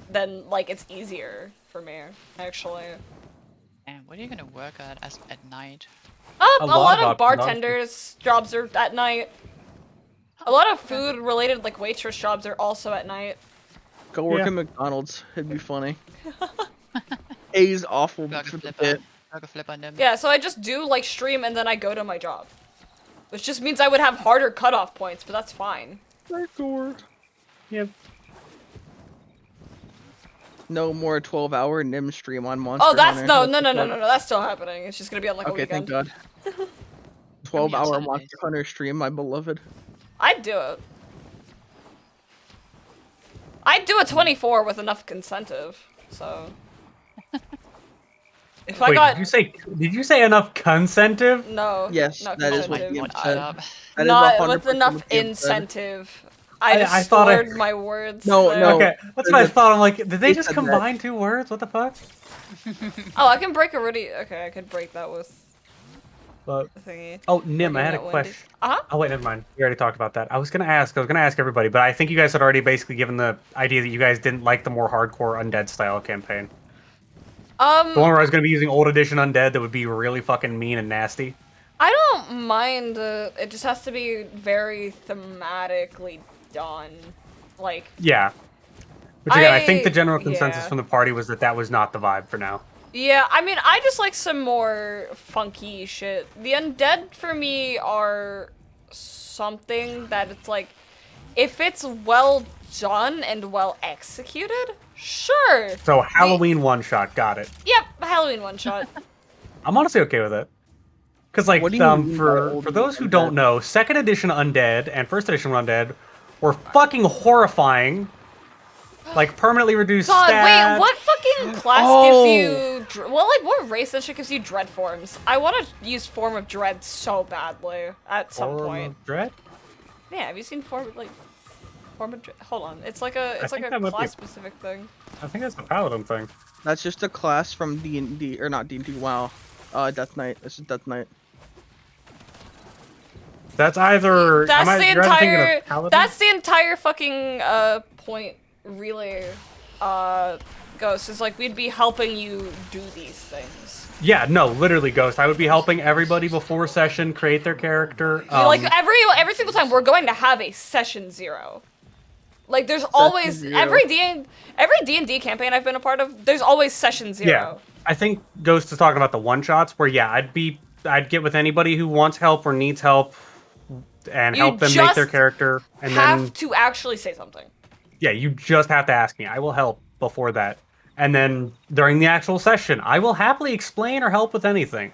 then like it's easier for me actually. And what are you gonna work at night? A lot of of bartenders jobs are at night. A lot of food related like waitress jobs are also at night. Go work Yeah. at McDonald's. It'd be funny. A's awful Burger for the flipper. bit. Burger flipper on them. Yeah, so I just do like stream and then I go to my job. Which just means I would have harder cutoff points, but that's fine. Hardcore. Yep. No more 12-hour NIM stream on Monster Oh, that's Hunter. no, that's still happening. It's just gonna be on like a Okay, weekend. thank God. 12-hour Saturdays. Monster Hunter stream, my beloved. I'd do it. I'd do a 24 with enough incentive, so. If I Wait, got did you say enough consentive? no, Yes, not that is what incentive. the What, said. shut up. That is Not 100% with enough what the said. incentive. I I thought I- slurred my words. No, there. no. Okay, that's what I thought. I'm like, did they They just said that. combine two words? What the fuck? Oh, I can break already. Okay, I could break that with But the thingy. oh, Nim, I had a That one did- question. Uh-huh. Oh wait, never mind. We already talked about that. I was gonna ask everybody, but I think you guys had already basically given the idea that you guys didn't like the more hardcore undead style campaign. The one where I was gonna be using old edition undead that would be really fucking mean and nasty. I don't mind. It just has to be very thematically done. Like, Yeah. Which again, I think the I- general consensus yeah. from the party was that was not the vibe for now. yeah, I mean, I just like some more funky shit. The undead for me are something that it's like, if it's well done and well executed, sure. So Halloween one shot, got it. Yep, Halloween one shot. I'm honestly okay with it. Because like What do you mean by for old those who undead? don't know, second edition undead and first edition undead were fucking horrifying. Like permanently reduced God, stat. wait, what fucking class Oh. gives you? Well, like, what race that shit gives you dread forms? I want to use form of dread so badly at some Form point. of Dread? Yeah, have you seen form of dread? Hold on, it's like a think that might be- class specific thing. I think that's the paladin thing. That's just a class from D&D, or not D&D, WoW. Death Knight. This is Death Knight. That's either That's the you're either thinking of entire. paladin? That's the entire fucking point. Really, Ghost is like we'd be helping you do these things. Yeah, no, literally, Ghost. I would be helping everybody before session create their character. Like every single time we're going to have a session 0. Like there's always zero. every D&D campaign I've been a part of. There's always session 0. Yeah, I think Ghost is talking about the one shots where I'd get with anybody who wants help or needs help, and You help them make their just character, and have then to actually say something. yeah, you just have to ask me. I will help before that, and then during the actual session, I will happily explain or help with anything.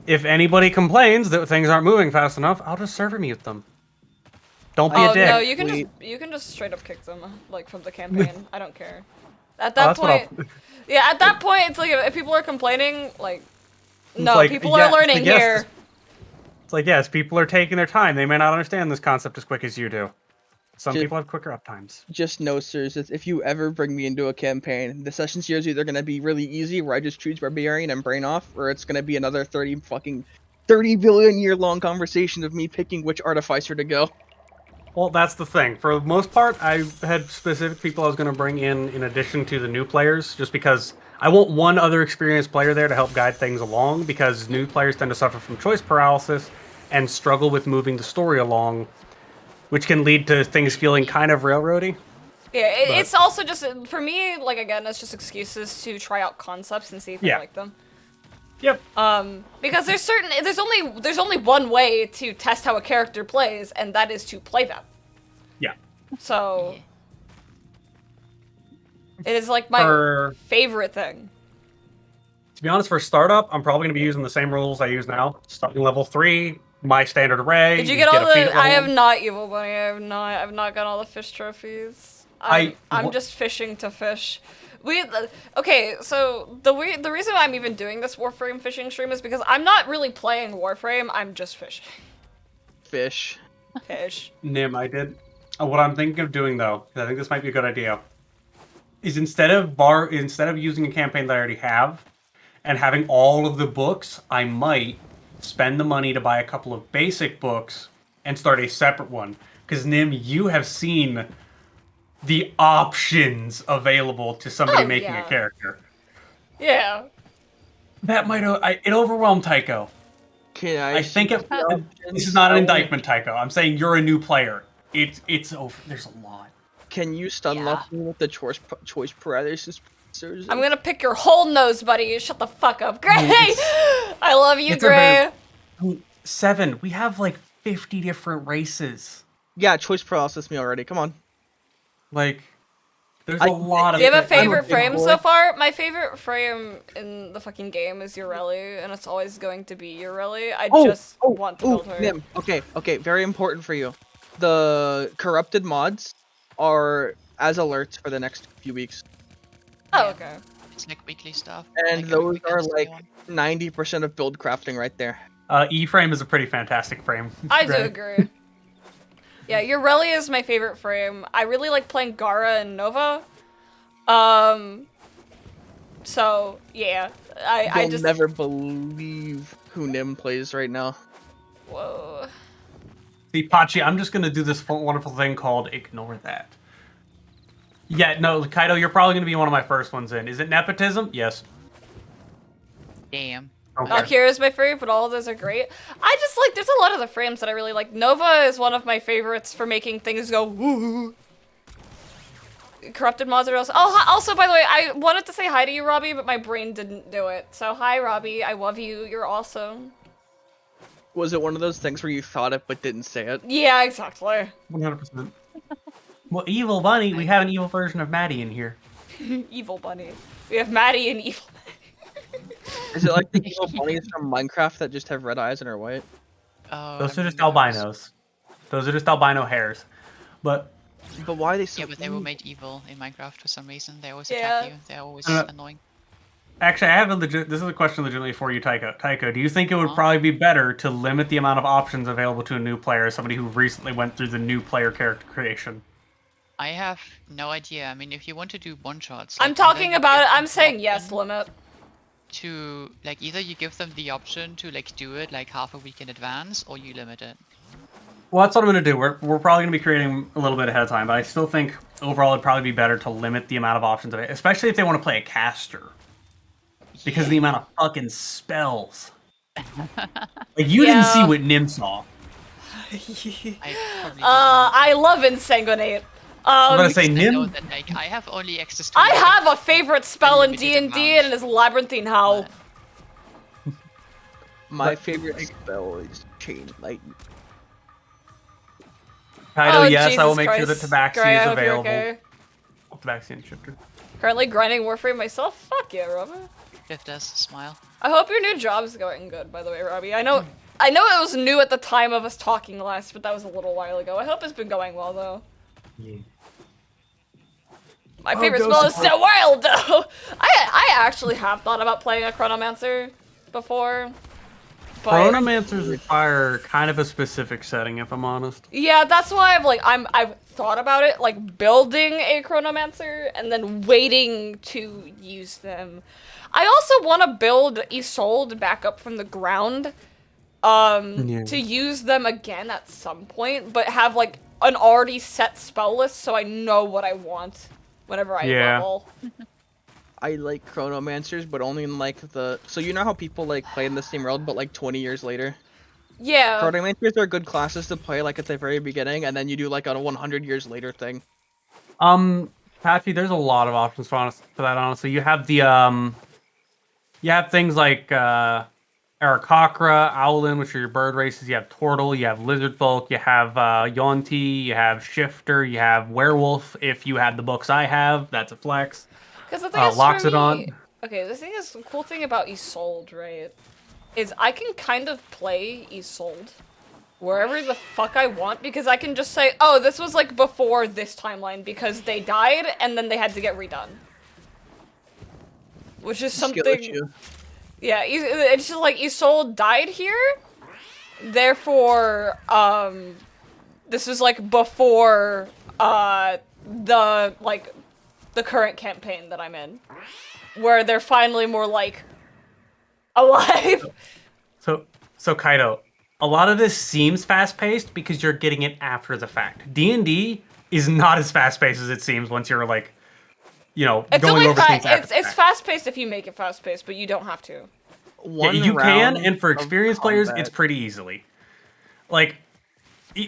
If anybody complains that things aren't moving fast enough, I'll just server mute them. Don't be a Oh dick. no, you Wait. can just straight up kick them like from the campaign. I don't care. At Oh, that that's what I'll- point, yeah, at that point, it's like if people are complaining, like, no, like, people yeah, are learning yes, here. It's like, yes, people are taking their time. They may not understand this concept as quick as you do. Some Ju- people have quicker up times. Just know, sirs, that if you ever bring me into a campaign, the session here is either going to be really easy, where I just choose Barbarian and Brain off, or it's going to be another 30 billion year long conversation of me picking which Artificer to go. Well, that's the thing. For the most part, I had specific people I was going to bring in addition to the new players, just because I want one other experienced player there to help guide things along, because new players tend to suffer from choice paralysis and struggle with moving the story along, which can lead to things feeling kind of railroady. Yeah, But- it's also just for me, like again, it's just excuses to try out concepts and see if Yeah. I like them. Yep. Because there's only one way to test how a character plays, and that is to play them. Yeah. So it is like my For- favorite thing. To be honest, for startup, I'm probably going to be using the same rules I use now. Starting level 3, my standard array. Did you get all a feat the? at I level have not, Evil Bunny. I've not got all the fish trophies. I'm just fishing to fish. Okay, so the reason I'm even doing this Warframe fishing stream is because I'm not really playing Warframe. I'm just fishing. Fish. Fish. Nim, I did. What I'm thinking of doing though, 'cause I think this might be a good idea, is instead of using a campaign that I already have and having all of the books, I might spend the money to buy a couple of basic books and start a separate one. Because Nim, you have seen the options available to somebody Oh, making yeah. a character. Yeah. That might it overwhelmed Tycho. Can I I think see it, the this is options? not an I indictment, Tycho. I'm saying you're a new player. It's over. There's a lot. Can you stun Yeah. lock me with the choice paralysis? I'm gonna pick your whole nose, buddy. Shut the fuck up, Gray. It's- I love you, it's a very- Gray. 7. We have like 50 different races. Yeah, choice paralysis me already. Come on. Like, there's I- a lot of. Do you have a I'm favorite big frame boy. so far? My favorite frame in the fucking game is Ureli, and it's always going to be Ureli. I just want to build her. Nim. Okay, very important for you. The corrupted mods are as alerts for the next few weeks, Oh, okay. It's like weekly stuff. and like every those weekend are and so like on. 90% of build crafting right there. E-frame is a pretty fantastic frame. I do Gray. agree. Yeah, Ureli is my favorite frame. I really like playing Gara and Nova. So yeah, I You'll just never believe who Nim plays right now. whoa. See, Pachi, I'm just gonna do this wonderful thing called ignore that. Yeah, no, Kaido, you're probably gonna be one of my first ones in. Is it nepotism? Yes. Damn. Okay. Akira's my favorite, but all of those are great. I just like, there's a lot of the frames that I really like. Nova is one of my favorites for making things go woo. Corrupted mods are also. Oh, also, by the way, I wanted to say hi to you, Robbie, but my brain didn't do it. So hi, Robbie. I love you. You're awesome. Was it one of those things where you thought it but didn't say it? Yeah, exactly. 100%. Well, evil bunny. We have an evil version of Maddie in here. Evil bunny. We have Maddie and evil. Is it like the evil bunnies from Minecraft that just have red eyes and are white? Oh, Those I are just remember those. albinos. Those are just albino hairs. But But why are they so Yeah, but they were evil? made evil in Minecraft for some reason. They always Yeah. attack you. They're always Uh, annoying. actually, I have a legit. This is a question legitimately for you, Tycho. Tycho, do you think it would Huh? probably be better to limit the amount of options available to a new player, as somebody who recently went through the new player character creation? I have no idea. I mean, if you want to do one shots, I'm talking about it. I'm saying yes, limit. To like either you give them the option to like do it like half a week in advance, or you limit it. Well, that's what I'm going to do. We're probably going to be creating a little bit ahead of time, but I still think overall it'd probably be better to limit the amount of options, especially if they want to play a caster. Because of the amount of fucking spells. Like, you didn't see Yeah. what Nim saw. I probably I love Insanguinate. I'm going to say don't know Nim. that like I have only access to. I like, have a favorite spell in Unlimited D&D, amount. and it is Labyrinthine Howl. My But- favorite spell is Chain Lightning. Kaido, Oh, yes, I Jesus will make sure Christ. that Tabaxi Gray, I is hope you're available. okay. Tabaxi and Shifter. Currently grinding Warframe myself? Fuck yeah, Robbie. If there's a smile. I hope your new job's going good, by the way, Robbie. I know it was new at the time of us talking last, but that was a little while ago. I hope it's been going well, though. Yeah. My Oh, favorite go spell is support. so wild, though! I actually have thought about playing a Chronomancer before. But Chronomancers require kind of a specific setting, if I'm honest. yeah, that's why I've thought about it, like building a Chronomancer and then waiting to use them. I also want to build Isolde back up from the ground, to use them again at some point, but have like an already set spell list so I know what I want whenever I Yeah. level. I like Chronomancers, but only in like the. So you know how people like play in the same world, but like 20 years later. Yeah. Chronomancers are good classes to play like at the very beginning, and then you do like a 100 years later thing. Patchy, there's a lot of options for that, honestly. You have the, you have things like, Aarakocra, Owlin, which are your bird races. You have Tortle, you have Lizard Folk, you have, Yonti, you have Shifter, you have Werewolf. If you had the books I have, that's a flex. Because the thing is, for Loxodon. me, okay, the thing is, the cool thing about Isolde, right, is I can kind of play Isolde wherever the fuck I want, because I can just say, oh, this was like before this timeline because they died and then they had to get redone. Which is Skill something. issue. Yeah, it's just like Isolde died here, therefore, this is like before, the current campaign that I'm in, where they're finally more like alive. So Kaido, a lot of this seems fast-paced because you're getting it after the fact. D&D is not as fast-paced as it seems once you're like, It's going only over things after the it's fact. fast-paced if you make it fast-paced, but you don't have to. Yeah, One you can, round and for of experienced players, combat. it's pretty easily. Like,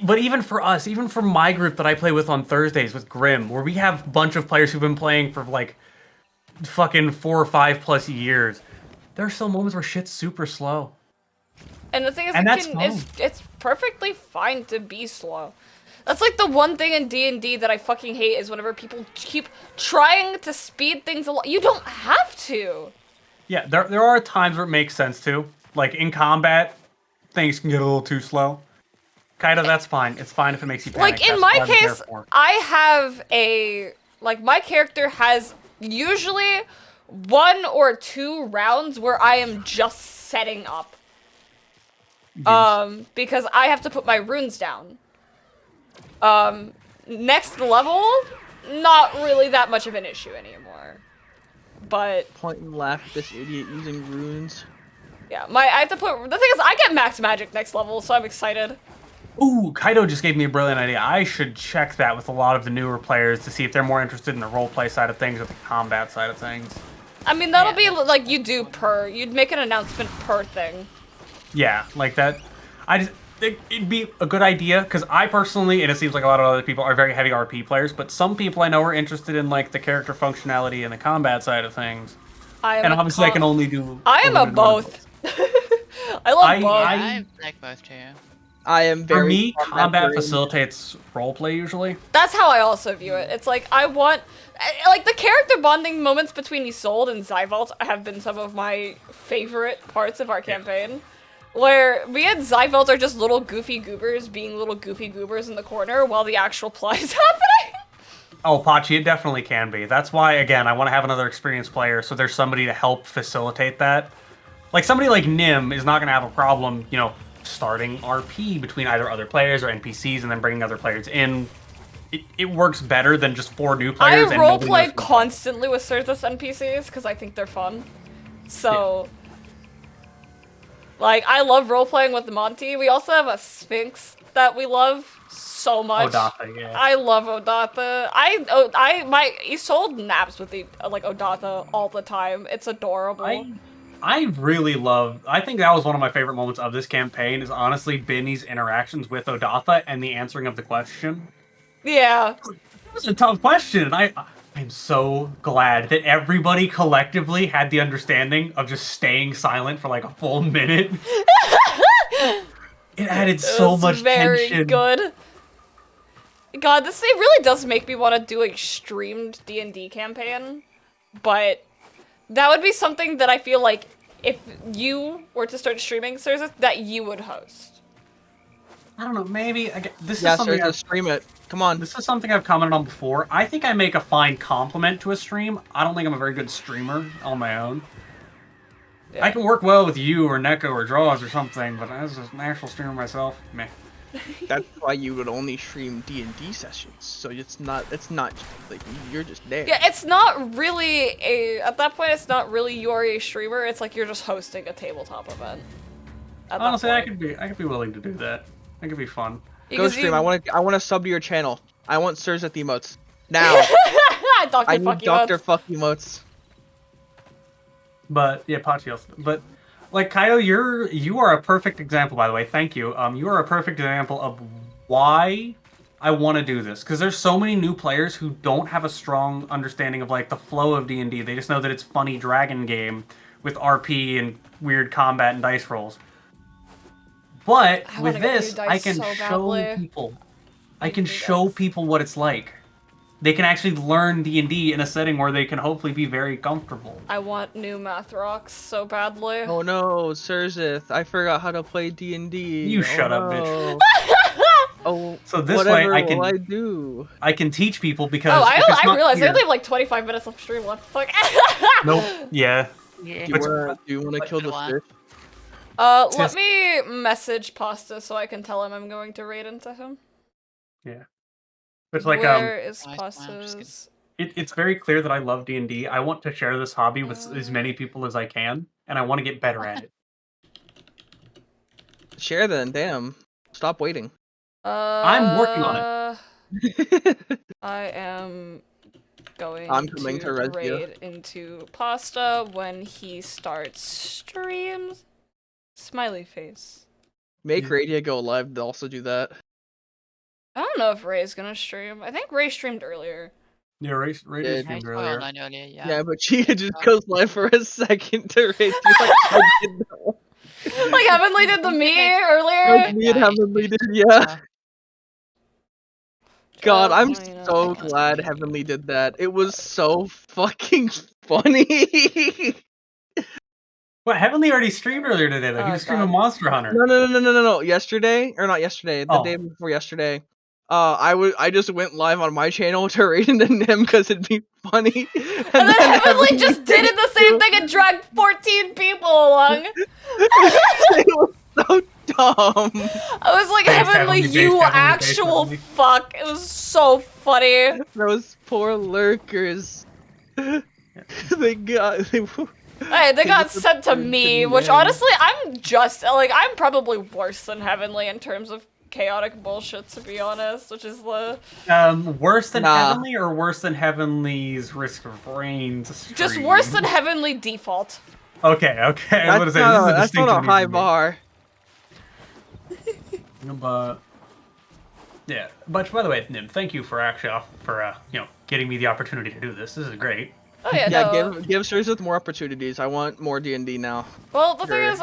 but even for us, even for my group that I play with on Thursdays with Grim, where we have a bunch of players who've been playing for like fucking 4 or 5+ years, there are still moments where shit's super slow. And the thing is, And that's fine. it's perfectly fine to be slow. That's like the one thing in D&D that I fucking hate is whenever people keep trying to speed things along. You don't have to. Yeah, there are times where it makes sense to. Like in combat, things can get a little too slow. Kinda, that's fine. It's fine if it makes you panic. Like in That's my what I'm there case, for. I have my character has usually 1 or 2 rounds where I am just setting up. Because I have to put my runes down. Next level, not really that much of an issue anymore. But Point and laugh at this idiot using runes. yeah, I have to put. The thing is, I get max magic next level, so I'm excited. Ooh, Kaido just gave me a brilliant idea. I should check that with a lot of the newer players to see if they're more interested in the roleplay side of things or the combat side of things. I mean, that'll be like you'd make an announcement per thing. Yeah, like that. It'd be a good idea because I personally, and it seems like a lot of other people, are very heavy RP players. But some people I know are interested in like the character functionality and the combat side of things. And obviously, I can only do. I am a both. I love both. I like both too. I am very. For me, combat trained. facilitates roleplay usually. That's how I also view it. It's like I want, like the character bonding moments between Isolde and Zyvault have been some of my favorite parts of our campaign. Where me and Zyvault are just little goofy goobers being little goofy goobers in the corner while the actual plot is happening. Oh, Pachi, it definitely can be. That's why, again, I want to have another experienced player so there's somebody to help facilitate that. Like, somebody like Nim is not going to have a problem, starting RP between either other players or NPCs and then bringing other players in. It works better than just 4 new players. I roleplay constantly with Certus NPCs because I think they're fun. So... Yeah. Like, I love role-playing with Monty. We also have a Sphinx that we love so much. Odatha, yeah. I love Odatha. My Isolde naps with the Odatha all the time. It's adorable. I really love... I think that was one of my favorite moments of this campaign is honestly Binny's interactions with Odatha and the answering of the question. Yeah. It was a tough question, and I'm so glad that everybody collectively had the understanding of just staying silent for like a full minute. It added so much very tension. Good. God, it really does make me want to do a streamed D&D campaign, but that would be something that I feel like if you were to start streaming services, that you would host. I don't know, maybe this is Yeah, something. sir, stream it. Come on. This is something I've commented on before. I think I make a fine compliment to a stream. I don't think I'm a very good streamer on my own. Yeah. I can work well with you or Neko or Draws or something, but as an actual streamer myself, meh. That's why you would only stream D&D sessions. So it's not like you're just there. Yeah, it's not really at that point it's not really you're a streamer, it's like you're just hosting a tabletop event. Honestly, I could be willing to do that. It could be fun. Go stream. I want to sub to your channel. I want Sirs at the emotes. Now. I need Dr. Fuck emotes. But yeah, Pachi. But like Kaido, you are a perfect example, by the way. Thank you. You are a perfect example of why I want to do this, because there's so many new players who don't have a strong understanding of like the flow of D&D. They just know that it's funny dragon game with RP and weird combat and dice rolls. But with this, I can show people. I can show people what it's like. They can actually learn D&D in a setting where they can hopefully be very comfortable. I want new math rocks so badly. Oh no, Sirzith, I forgot how to play D&D. You shut up, bitch. Oh, so this way I can teach people because I realized I only have like 25 minutes of stream left. Fuck. Nope. Yeah. Do you want to kill the fish? Let me message Pasta so I can tell him I'm going to raid into him. Yeah. It's like Where is Pasta's? It's very clear that I love D&D. I want to share this hobby with as many people as I can, and I want to get better at it. Share then, damn. Stop waiting. I'm working on it. I am going I'm coming to res you. raid into Pasta when he starts streams. Smiley face. Make Radio go live to also do that. I don't know if Ray's gonna stream. I think Ray streamed earlier. Yeah, Ray Yeah, just I streamed saw earlier. online earlier, yeah. Yeah, but she just goes live for a second to raid you. Like, I did know. Like Heavenly did the me Like earlier. me and Yeah, Heavenly did, yeah. God, I'm Just, you know, so glad Heavenly did that. It was so fucking funny. What, Heavenly already streamed earlier today, though. He Oh, was streaming God. Monster Hunter. No. Yesterday, or not yesterday, the Oh. day before yesterday. I just went live on my channel to raid into him because it'd be funny. And then Heavenly just did it the same thing and dragged 14 people along. It was so dumb. I was like, Thanks, Heavenly, Heavenly, you thanks, Heavenly, actual thanks, fuck. It was so funny. Those poor lurkers. They got. Hey, they got just sent to approved me, in which the end. honestly, I'm probably worse than Heavenly in terms of chaotic bullshit, to be honest, which is the... Worse than Nah. Heavenly or worse than Heavenly's Risk of Rain stream? Just worse than Heavenly default. Okay. I was gonna say, this is a That's not a distinction high we can bar. make. But yeah, but by the way, Nim, thank you for getting me the opportunity to do this. This is great. Oh yeah, Yeah, no. give Cersei more opportunities. I want more D&D now. Well, the thing Sure. is,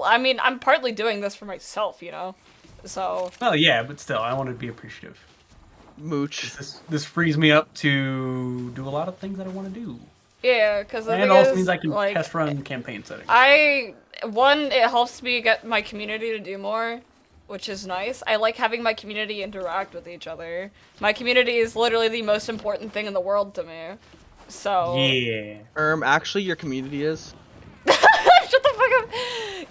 I mean, I'm partly doing this for myself, you know? So... Well, yeah, but still, I want to be appreciative. Mooch. This frees me up to do a lot of things that I want to do. Yeah, because the And thing it also is, means I can like, test run campaign settings. It helps me get my community to do more, which is nice. I like having my community interact with each other. My community is literally the most important thing in the world to me. So... Yeah. Actually, your community is. Shut the fuck up.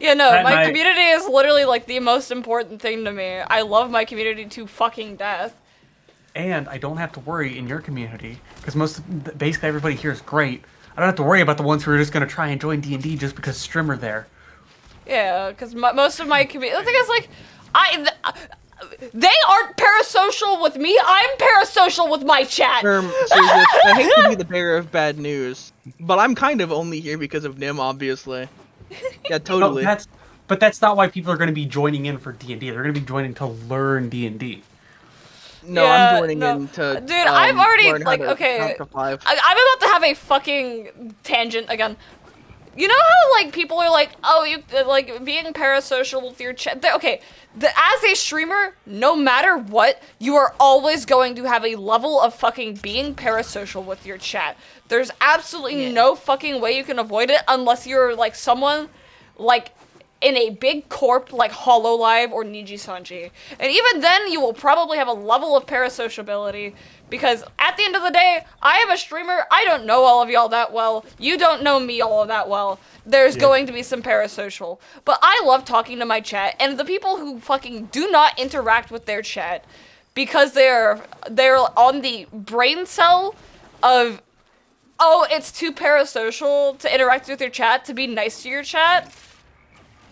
Yeah, no, That my night- community is literally, like, the most important thing to me. I love my community to fucking death. And I don't have to worry in your community, because basically everybody here is great. I don't have to worry about the ones who are just going to try and join D&D just because Strimmer there. Yeah, because most of my community... The thing is, like, they aren't parasocial with me. I'm parasocial with my chat. Sergius, I hate to be the bearer of bad news, but I'm kind of only here because of Nim, obviously. Yeah, totally. But that's not why people are going to be joining in for D&D. They're going to be joining to learn D&D. No, Yeah, I'm joining no. in to. Dude, I've already, learn how like, to okay, count to 5. I'm about to have a fucking tangent again. You know how, like, people are like, oh, you, like, being parasocial with your chat. Okay, as a streamer, no matter what, you are always going to have a level of fucking being parasocial with your chat. There's absolutely no fucking way you can avoid it unless you're, like, someone, like, in a big corp like HoloLive or Niji-Sanji. And even then, you will probably have a level of parasociability, because at the end of the day, I am a streamer, I don't know all of y'all that well, you don't know me all that well, there's going to be some parasocial. But I love talking to my chat, and the people who fucking do not interact with their chat, because they're on the brain cell of, oh, it's too parasocial to interact with your chat, to be nice to your chat,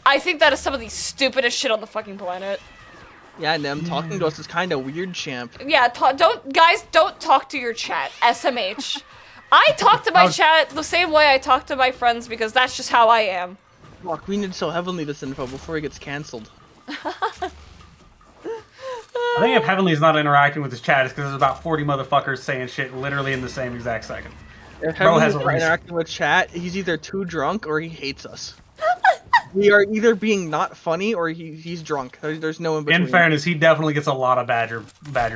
I think that is some of the stupidest shit on the fucking planet. Yeah, Nim, talking to us is kind of weird, champ. Yeah, don't talk to your chat. SMH. I talk to my chat the same way I talk to my friends because that's just how I am. Fuck, we need to tell Heavenly this info before he gets cancelled. I think if Heavenly's not interacting with his chat, it's because there's about 40 motherfuckers saying shit literally in the same exact second. If Bro Heavenly's has a not reason. interacting with chat, he's either too drunk or he hates us. We are either being not funny or he's drunk. There's no in between. In fairness, he definitely gets a lot of Badger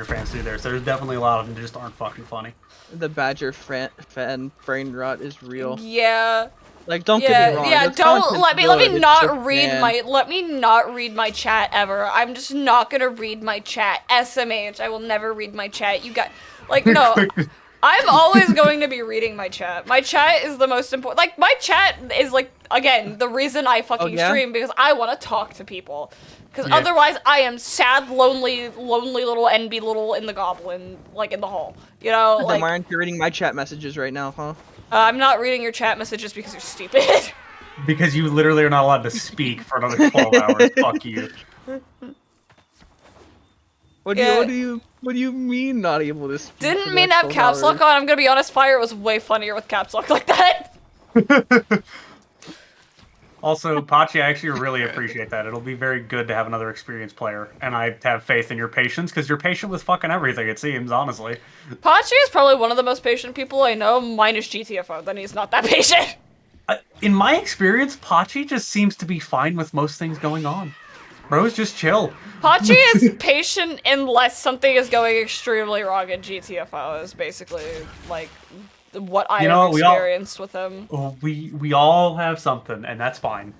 fans through there, so there's definitely a lot of them that just aren't fucking funny. The Badger fan brain rot is real. Yeah. Like, don't get me wrong. Yeah, this don't content's let me good, it's not just, read man. let me not read my chat ever. I'm just not gonna read my chat. SMH, I will never read my chat. You got, like, no. I'm always going to be reading my chat. My chat is the most important. Like, my chat is, like, again, the reason I fucking stream, because I want to talk to people. Because otherwise, I am sad, lonely little NB little in the goblin, like, in the hall. You know, Then why aren't you reading my chat messages right now, huh? I'm not reading your chat messages because you're stupid. Because you literally are not allowed to speak for another 12 hours. Fuck you. What Yeah. do you mean not able to speak? for Didn't the mean to next have 12 caps lock hours? on. I'm gonna be honest, Fire was way funnier with caps lock like that. Also, Pachi, I actually really appreciate that. It'll be very good to have another experienced player, and I have faith in your patience because you're patient with fucking everything. It seems, honestly. Pachi is probably one of the most patient people I know, minus GTFO. Then he's not that patient. In my experience, Pachi just seems to be fine with most things going on. Bro's just chill. Pachi is patient unless something is going extremely wrong in GTFO. Is basically like what I You know have what, we all- experienced with him. We all have something, and that's fine.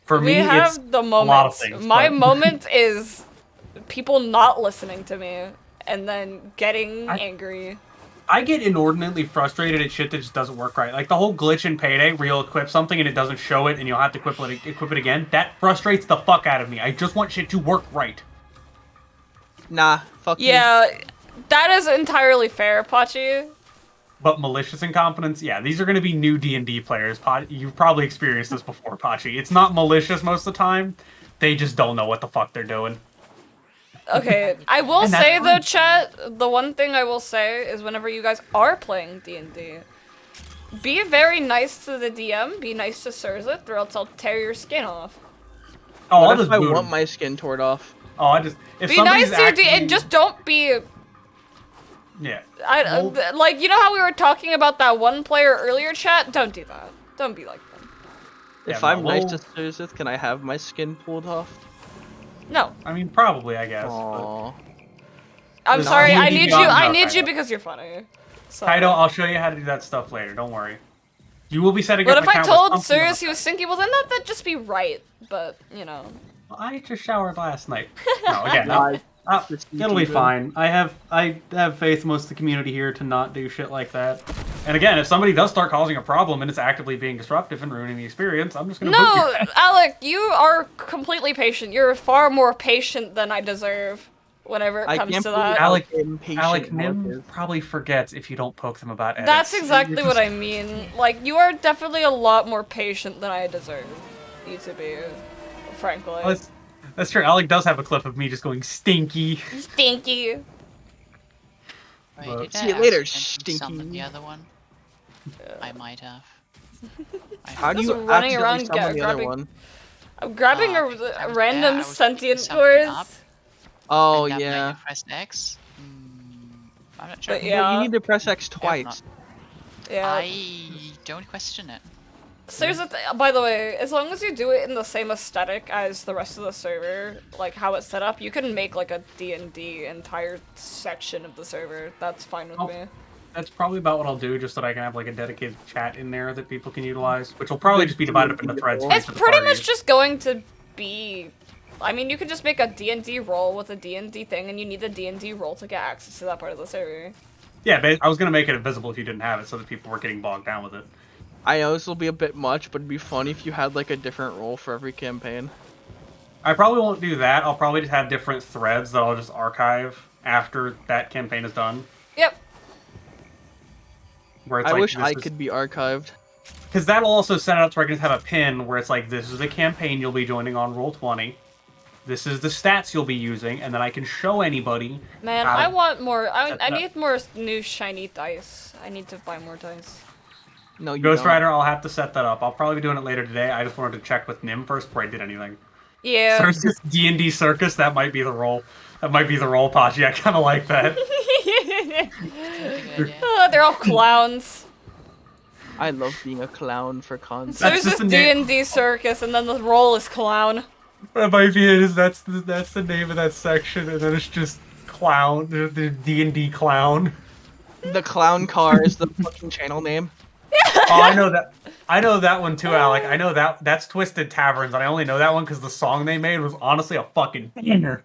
For We me, have it's the a lot of moments. things. My but- moment is people not listening to me and then getting angry. I get inordinately frustrated at shit that just doesn't work right. Like the whole glitch in Payday where you'll equip something and it doesn't show it and you'll have to equip it again. That frustrates the fuck out of me. I just want shit to work right. Nah, fuck you. Yeah, that is entirely fair, Pachi. But malicious incompetence, yeah, these are going to be new D&D players. You've probably experienced this before, Pachi. It's not malicious most of the time. They just don't know what the fuck they're doing. Okay, I will And that's say though, fine. chat, the one thing I will say is whenever you guys are playing D&D, be very nice to the DM, be nice to Surzith, or else I'll tear your skin off. Oh, I'll What just if I boot want him. my skin torn off? Oh, I just... If Be nice somebody's to your DM, actually- and just don't be... Yeah. Like, you know how we were talking about that one player earlier, chat? Don't do that. Don't be like them. Yeah, If no, I'm nice we'll- to Surzith, can I have my skin pulled off? No. I mean, probably, I guess. But... Aww. I'm No, sorry, I D&D need you, Beyond, I no, need you Kaido. because you're funny. So. Kaido, I'll show you how to do that stuff later. Don't worry. You will be setting What up if an I account with told something on Sirius the he was stinky? Well, then that'd just be right. But, you know. Well, I just showered last night. No, again, Nah, it'll be fine. I have faith in most of the community here to not do shit like that. And again, if somebody does start causing a problem and it's actively being disruptive and ruining the experience, I'm just gonna boot No, your ass. Alec, you are completely patient. You're far more patient than I deserve whenever it I comes can't to believe that. Alec, impatient Alec Mark Nim is. probably forgets if you don't poke them about edits. That's exactly You're what just- I mean. Like, you are definitely a lot more patient than I deserve you to be, frankly. That's true. Alec does have a clip of me just going stinky. Stinky. Wait, Well, did see I you later, accidentally summon stinky. the other one? I might have. How do Just you running accidentally around summon the other grabbing- one? I'm grabbing because I a was random there, I was sentient picking something up, course. Oh and then I yeah. press X. I'm not sure. But Well, yeah. you need to press X not. twice. Yeah. I don't question it. So here's the thing, by the way, as long as you do it in the same aesthetic as the rest of the server, like how it's set up, you can make like a D&D entire section of the server. That's fine with Oh. me. That's probably about what I'll do, just so that I can have like a dedicated chat in there that people can utilize, which will probably just be divided up into threads. for It's each of the pretty parties. much just going to be... I mean, you could just make a D&D role with a D&D thing, and you need the D&D role to get access to that part of the server. Yeah, but I was gonna make it invisible if you didn't have it, so that people were getting bogged down with it. I know this will be a bit much, but it'd be funny if you had like a different role for every campaign. I probably won't do that. I'll probably just have different threads that I'll just archive after that campaign is done. Yep. Where it's I like, wish this I is- could be archived. Because that'll also set it up so I can just have a pin where it's like, this is the campaign you'll be joining on Roll20. This is the stats you'll be using, and then I can show anybody. Man, how to- I want more... I set that up. need more new shiny dice. I need to buy more dice. No, you Ghost don't. Rider, I'll have to set that up. I'll probably be doing it later today. I just wanted to check with Nim first before I did anything. Yeah. So it's just D&D Circus, that might be the role. That might be the role, Pachi. I kind of like that. Good idea. Oh, they're all clowns. I love being a clown for content. So That's there's just this a name. D&D circus, and then the role is clown. That might be it. That's the name of that section, and then it's just clown, the D&D clown. The clown car is the fucking channel name. Oh, I know that. I know that one too, Alec. I know that's Twisted Taverns, and I only know that one because the song they made was honestly a fucking banger.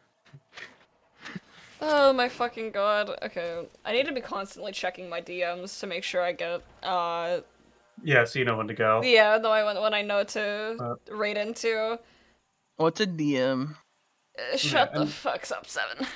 Oh my fucking god. Okay, I need to be constantly checking my DMs to make sure I get, Yeah, so you know when to go. yeah, when I know to raid into. What's a DM? Shut Yeah, the and- fuck up, 7. And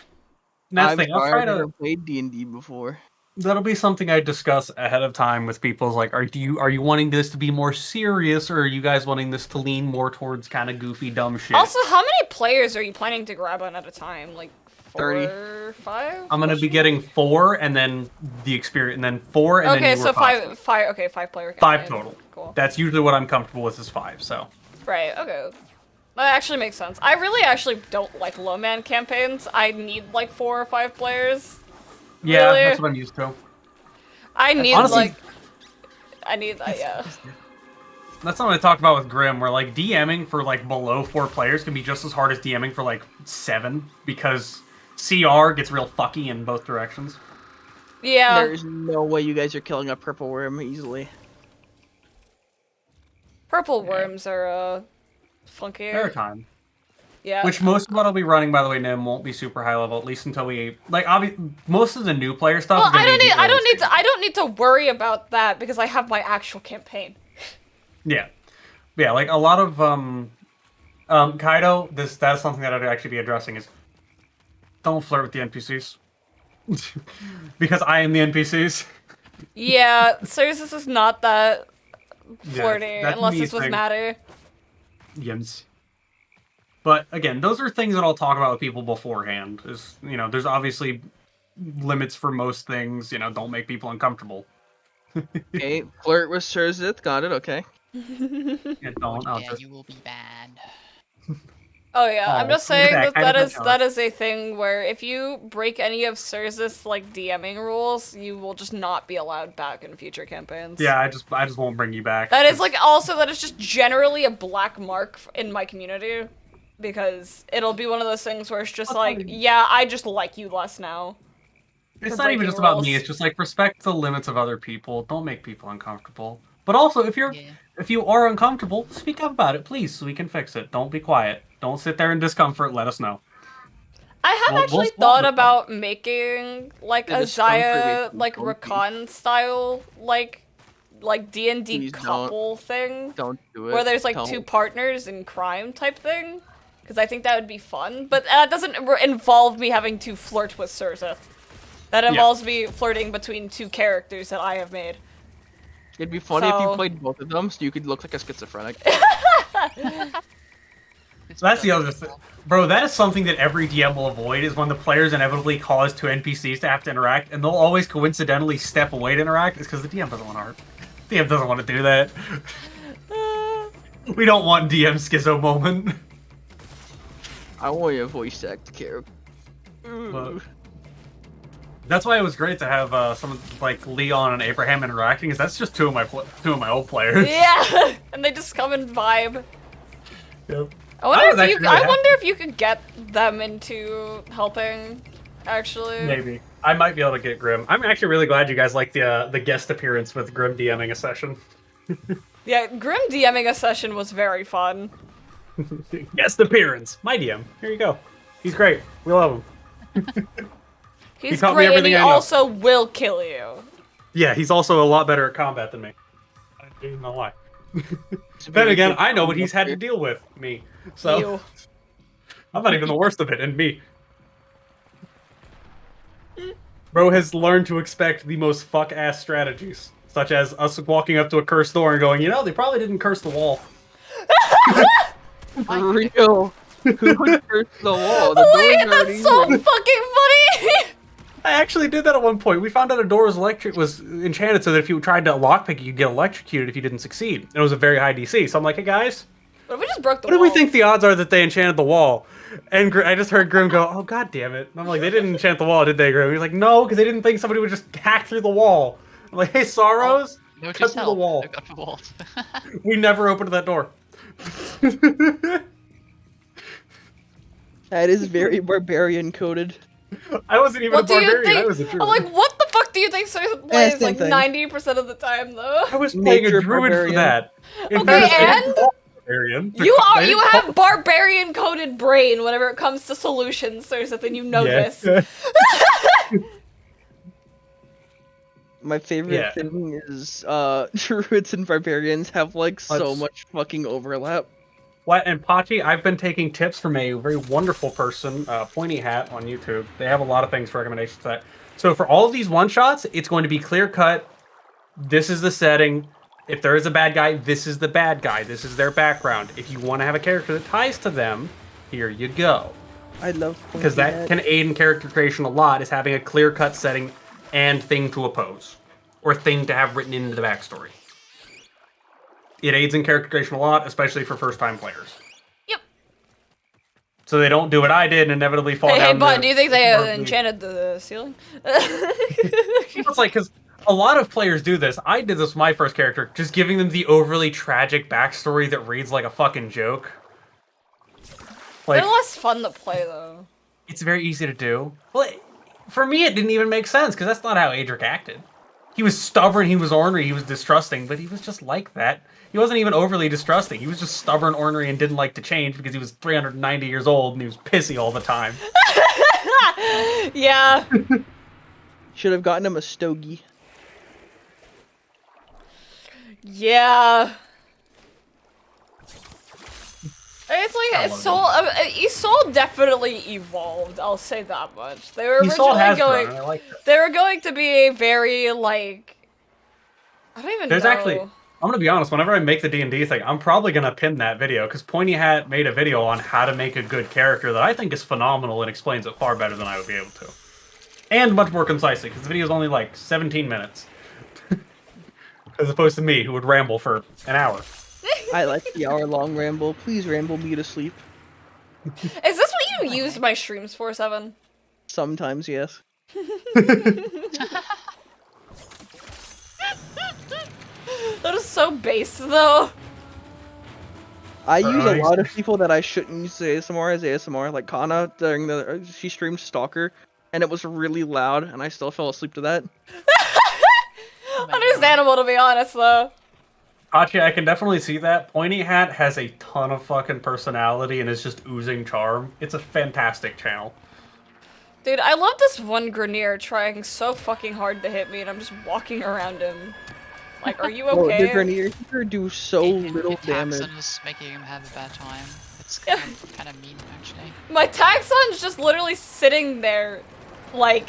that's I'm the thing. I'll sorry, try I've never to. played D&D before. That'll be something I discuss ahead of time with people. Is like, are you wanting this to be more serious, or are you guys wanting this to lean more towards kind of goofy, dumb shit? Also, how many players are you planning to grab on at a time? Like 30. 4, 5? I'm gonna be getting 4, and then the experience, and then 4, and then Okay, newer so content. 5. Okay, 5-player. 5 campaign. total. Cool. That's usually what I'm comfortable with is 5. So Right. Okay. That actually makes sense. I really actually don't like low man campaigns. I need like 4 or 5 players. yeah, Really? that's what I'm used to. I need Honestly- I need that. Yeah. That's something I talked about with Grim, where like DMing for like below 4 players can be just as hard as DMing for like 7 because CR gets real fucky in both directions. Yeah. There's no way you guys are killing a purple worm easily. Purple worms are funky. Airtime. Yeah. Which most of what I'll be running, by the way, Nim, won't be super high level, at least until we like most of the new player stuff. Well, is gonna be the I early don't need to worry about that because I have my actual campaign. Yeah, like a lot of Kaido. That's something that I'd actually be addressing is don't flirt with the NPCs because I am the NPCs. Yeah, Cersei is not that flirty that's unless me this was thing. Matter. Yes. But again, those are things that I'll talk about with people beforehand. Is there's obviously limits for most things. Don't make people uncomfortable. Okay, flirt with Surzith, got it, okay. Yeah, don't. I'll Yeah, just you will be banned. Oh yeah, I'm Oh, just look at saying that, that kind of that is a thing where if you break any of Cersei's like DMing rules, you will just not be allowed back in future campaigns. yeah. I just won't bring you back. That is like also that is just generally a black mark in my community because it'll be one of those things where it's just like, yeah, I just like you less now. It's for not even breaking just about rules. me. It's just like respect the limits of other people. Don't make people uncomfortable. But also, if you are uncomfortable, speak up about it, please, so we can fix it. Don't be quiet. Don't sit there in discomfort. Let us know. I have We'll actually solve thought it. about making like The a discomfort Zaya makes me like comfy. Rakan style like D&D Please don't. couple thing Don't do it. where there's like Don't. 2 partners in crime type thing because I think that would be fun, but that doesn't involve me having to flirt with Cersei. That involves me flirting between 2 characters that I have made. It'd be funny if you So- played both of them, so you could look like a schizophrenic. That's the other thing. Bro, that is something that every DM will avoid, is when the players inevitably cause 2 NPCs to have to interact, and they'll always coincidentally step away to interact. It's because the DM doesn't want to DM doesn't want to do that. We don't want DM schizo moment. I want a voice act character. But that's why it was great to have someone like Leon and Abraham interacting, because that's just two of my old players. Yeah, and they just come and vibe. Yep. I wonder was if you actually really happy. if you could get them into helping. Actually, Maybe I might be able to get Grim. I'm actually really glad you guys like the guest appearance with Grim DMing a session. Yeah, Grim DMing a session was very fun. Guest appearance, my DM. Here you go. He's great. We love him. He's taught me great, and everything he I know. also will kill you. Yeah, he's also a lot better at combat than me. I don't even know why. Then again, I know what he's had to deal with. Me. So You. I'm not even the worst of it, and me. Bro has learned to expect the most fuck-ass strategies, such as us walking up to a cursed door and going, they probably didn't curse the wall. For real. Who would curse the wall? The Oh door's my god, already that's so open. fucking funny! I actually did that at one point. We found out a door was enchanted so that if you tried to lockpick it, you'd get electrocuted if you didn't succeed. And it was a very high DC. So I'm like, hey guys, What if we just broke the what do wall? we think the odds are that they enchanted the wall? And I just heard Grim go, oh god damn it. And I'm like, they didn't enchant the wall, did they, Grim? He's like, no, because they didn't think somebody would just hack through the wall. I'm like, hey, Sorrows, Note cut through the yourself. wall. I got the walls. We never opened that door. That is very barbarian coded. I wasn't even What a do you barbarian. I think? was a druid. I'm like, what the fuck do you think Cersei plays same like thing. 90% of the time though? I was playing Nature a druid for barbarian. that. In Okay, fairness, I didn't and? call it barbarian. You I you didn't have barbarian coded brain whenever it comes to solutions, Cersei, and you know this. My favorite Yeah. thing is druids and barbarians have like so Let's- much fucking overlap. What and Pachi, I've been taking tips from a very wonderful person, Pointy Hat on YouTube. They have a lot of things for recommendations to that. So for all of these one shots, it's going to be clear cut. This is the setting. If there is a bad guy, this is the bad guy. This is their background. If you want to have a character that ties to them, here you go. I love Because that can aid in character creation a lot, is having a clear cut setting and thing to oppose. Or thing to have written into the backstory. It aids in character creation a lot, especially for first-time players. Yep. So they don't do what I did and inevitably fall Hey, down. but do you think they horribly- enchanted the ceiling? It's like, because a lot of players do this. I did this with my first character, just giving them the overly tragic backstory that reads like a fucking joke. Like, They're less fun to play though. it's very easy to do. Well, for me, it didn't even make sense, because that's not how Adric acted. He was stubborn, he was ornery, he was distrusting, but he was just like that. He wasn't even overly distrusting. He was just stubborn, ornery, and didn't like to change because he was 390 years old and he was pissy all the time. Yeah. Should have gotten him a stogie. Yeah. It's like I Isolde definitely evolved. I'll say that much. They were Isolde originally has going. grown, I like that. They were going to be a very like. I don't even There's know. actually, I'm gonna be honest. Whenever I make the D&D thing, I'm probably gonna pin that video because Pointy Hat made a video on how to make a good character that I think is phenomenal and explains it far better than I would be able to, and much more concisely because the video is only like 17 minutes, as opposed to me who would ramble for an hour. I like the hour-long ramble. Please ramble me to sleep. Is this what you use my streams for, Seven? Sometimes, yes. That is so base though. I use a Right. lot of people that I shouldn't use ASMR as ASMR. Like Kana, during she streamed Stalker, and it was really loud, and I still fell asleep to that. Understandable to be honest though. Hachi, I can definitely see that. Pointy Hat has a ton of fucking personality and is just oozing charm. It's a fantastic channel. Dude, I love this one Grenier trying so fucking hard to hit me, and I'm just walking around him. Like, are you Oh, the okay? Grenier here do so little damage. Taxon's making him have a bad time. It's kind of mean, actually. My Taxon's just literally sitting there, like,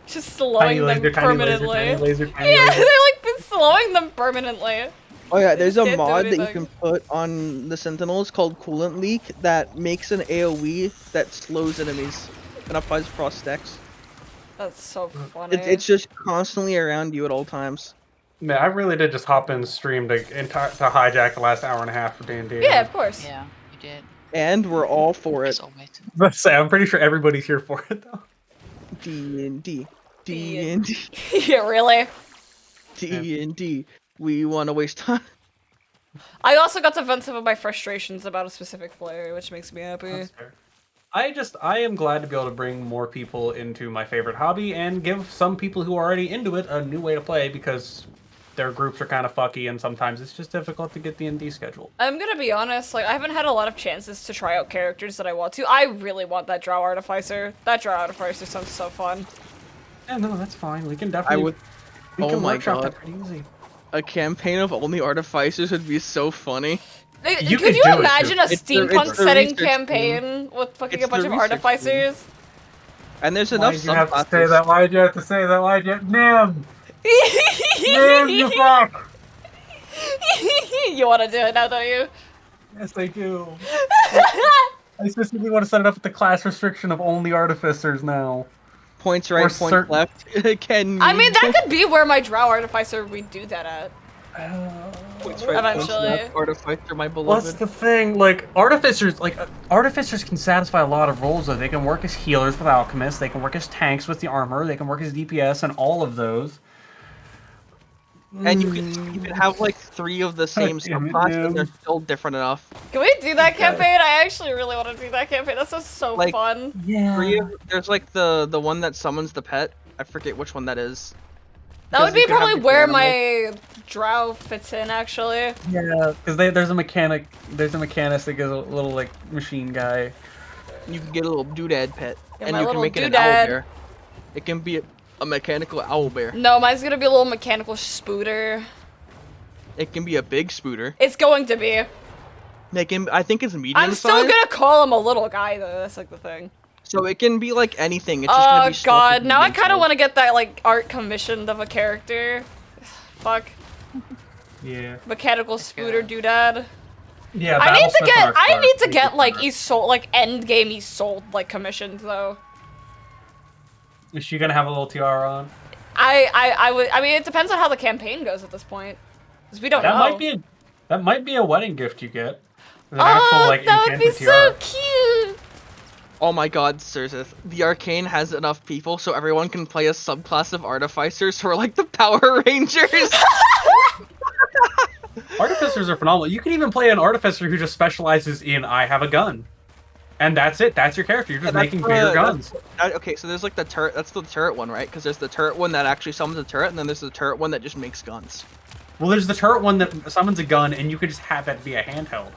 just slowing them permanently. Tiny laser, tiny Yeah, laser. they're like been slowing them permanently. Oh yeah, there's a Can't do mod that you anything. can put on the Sentinels called Coolant Leak that makes an AoE that slows enemies and applies frost stacks. That's so funny. It's just constantly around you at all times. Man, I really did just hop in the stream to hijack the last hour and a half for D&D. Yeah, of course. Yeah, you did. And we're all for it. As always. Let's say, I'm pretty sure everybody's here for it, though. D&D. D&D. Yeah, really. D&D. We want to waste time. I also got to vent some of my frustrations about a specific player, which makes me happy. That's fair. I am glad to be able to bring more people into my favorite hobby and give some people who are already into it a new way to play because their groups are kind of fucky and sometimes it's just difficult to get D&D scheduled. I'm gonna be honest, like, I haven't had a lot of chances to try out characters that I want to. I really want that Drow Artificer. That Drow Artificer sounds so fun. Yeah, no, that's fine. We can definitely. would- We oh can my workshop God. that pretty easy. A campaign of only artificers would be so funny. You Could could you do it, imagine a It's the- steampunk it's the setting research campaign with fucking It's a bunch the of research artificers? And there's Why enough did you have to say subclasses. that? Why'd you have to say that? Why'd you? Nim! Nim, you fuck! You want to do it now, don't you? Yes, I do. I specifically want to set it up with the class restriction of only artificers now. Points Or right, points certain- left. Can I mean, that could be where my Drow Artificer we do that at. points right, points eventually. left. Artificer, my What's beloved. the thing? Like artificers can satisfy a lot of roles. Though they can work as healers with alchemists. They can work as tanks with the armor. They can work as DPS and all of those. And you can have like 3 of the same Damn it, subclass, man. and they're still different enough. Can we do that campaign? I actually really want to do that campaign. That sounds so Like- fun. There's like the one that summons the pet. I forget which one that is. That would because you be can have probably different where animals. my Drow fits in, actually. Yeah, because there's a mechanic. There's a mechanist that gives a little like machine guy. You can get a little doodad pet, Yeah, and my you can little make it an doodad. owl bear. It can be a mechanical owl bear. No, mine's gonna be a little mechanical spooter. It can be a big spooter. It's going to be. I think it's medium I'm still size. gonna call him a little guy though. That's like the thing. So it can be like anything. It's just gonna Oh be god, now I medium kind of size. want to get that like art commissioned of a character. Fuck. Yeah. Mechanical spooter doodad. Yeah. I need to Battlesmith get. art I card need to would get be like better. Isolde, like end game Isolde, like commissioned though. Is she gonna have a little tiara on? I would. I mean, it depends on how the campaign goes at this point, because we don't That know. might be a wedding gift you get. An Oh, actual, like, that would be enchanted tiara. so cute. Oh my god, Sirzith. The Arcane has enough people so everyone can play a subclass of Artificers who are like the Power Rangers. Artificers are phenomenal. You can even play an artificer who just specializes in I have a gun. And that's it. That's your character. You're just making bigger guns. Okay, so there's like the turret. That's the turret one, right? Because there's the turret one that actually summons a turret, and then there's the turret one that just makes guns. Well, there's the turret one that summons a gun, and you could just have that be a handheld.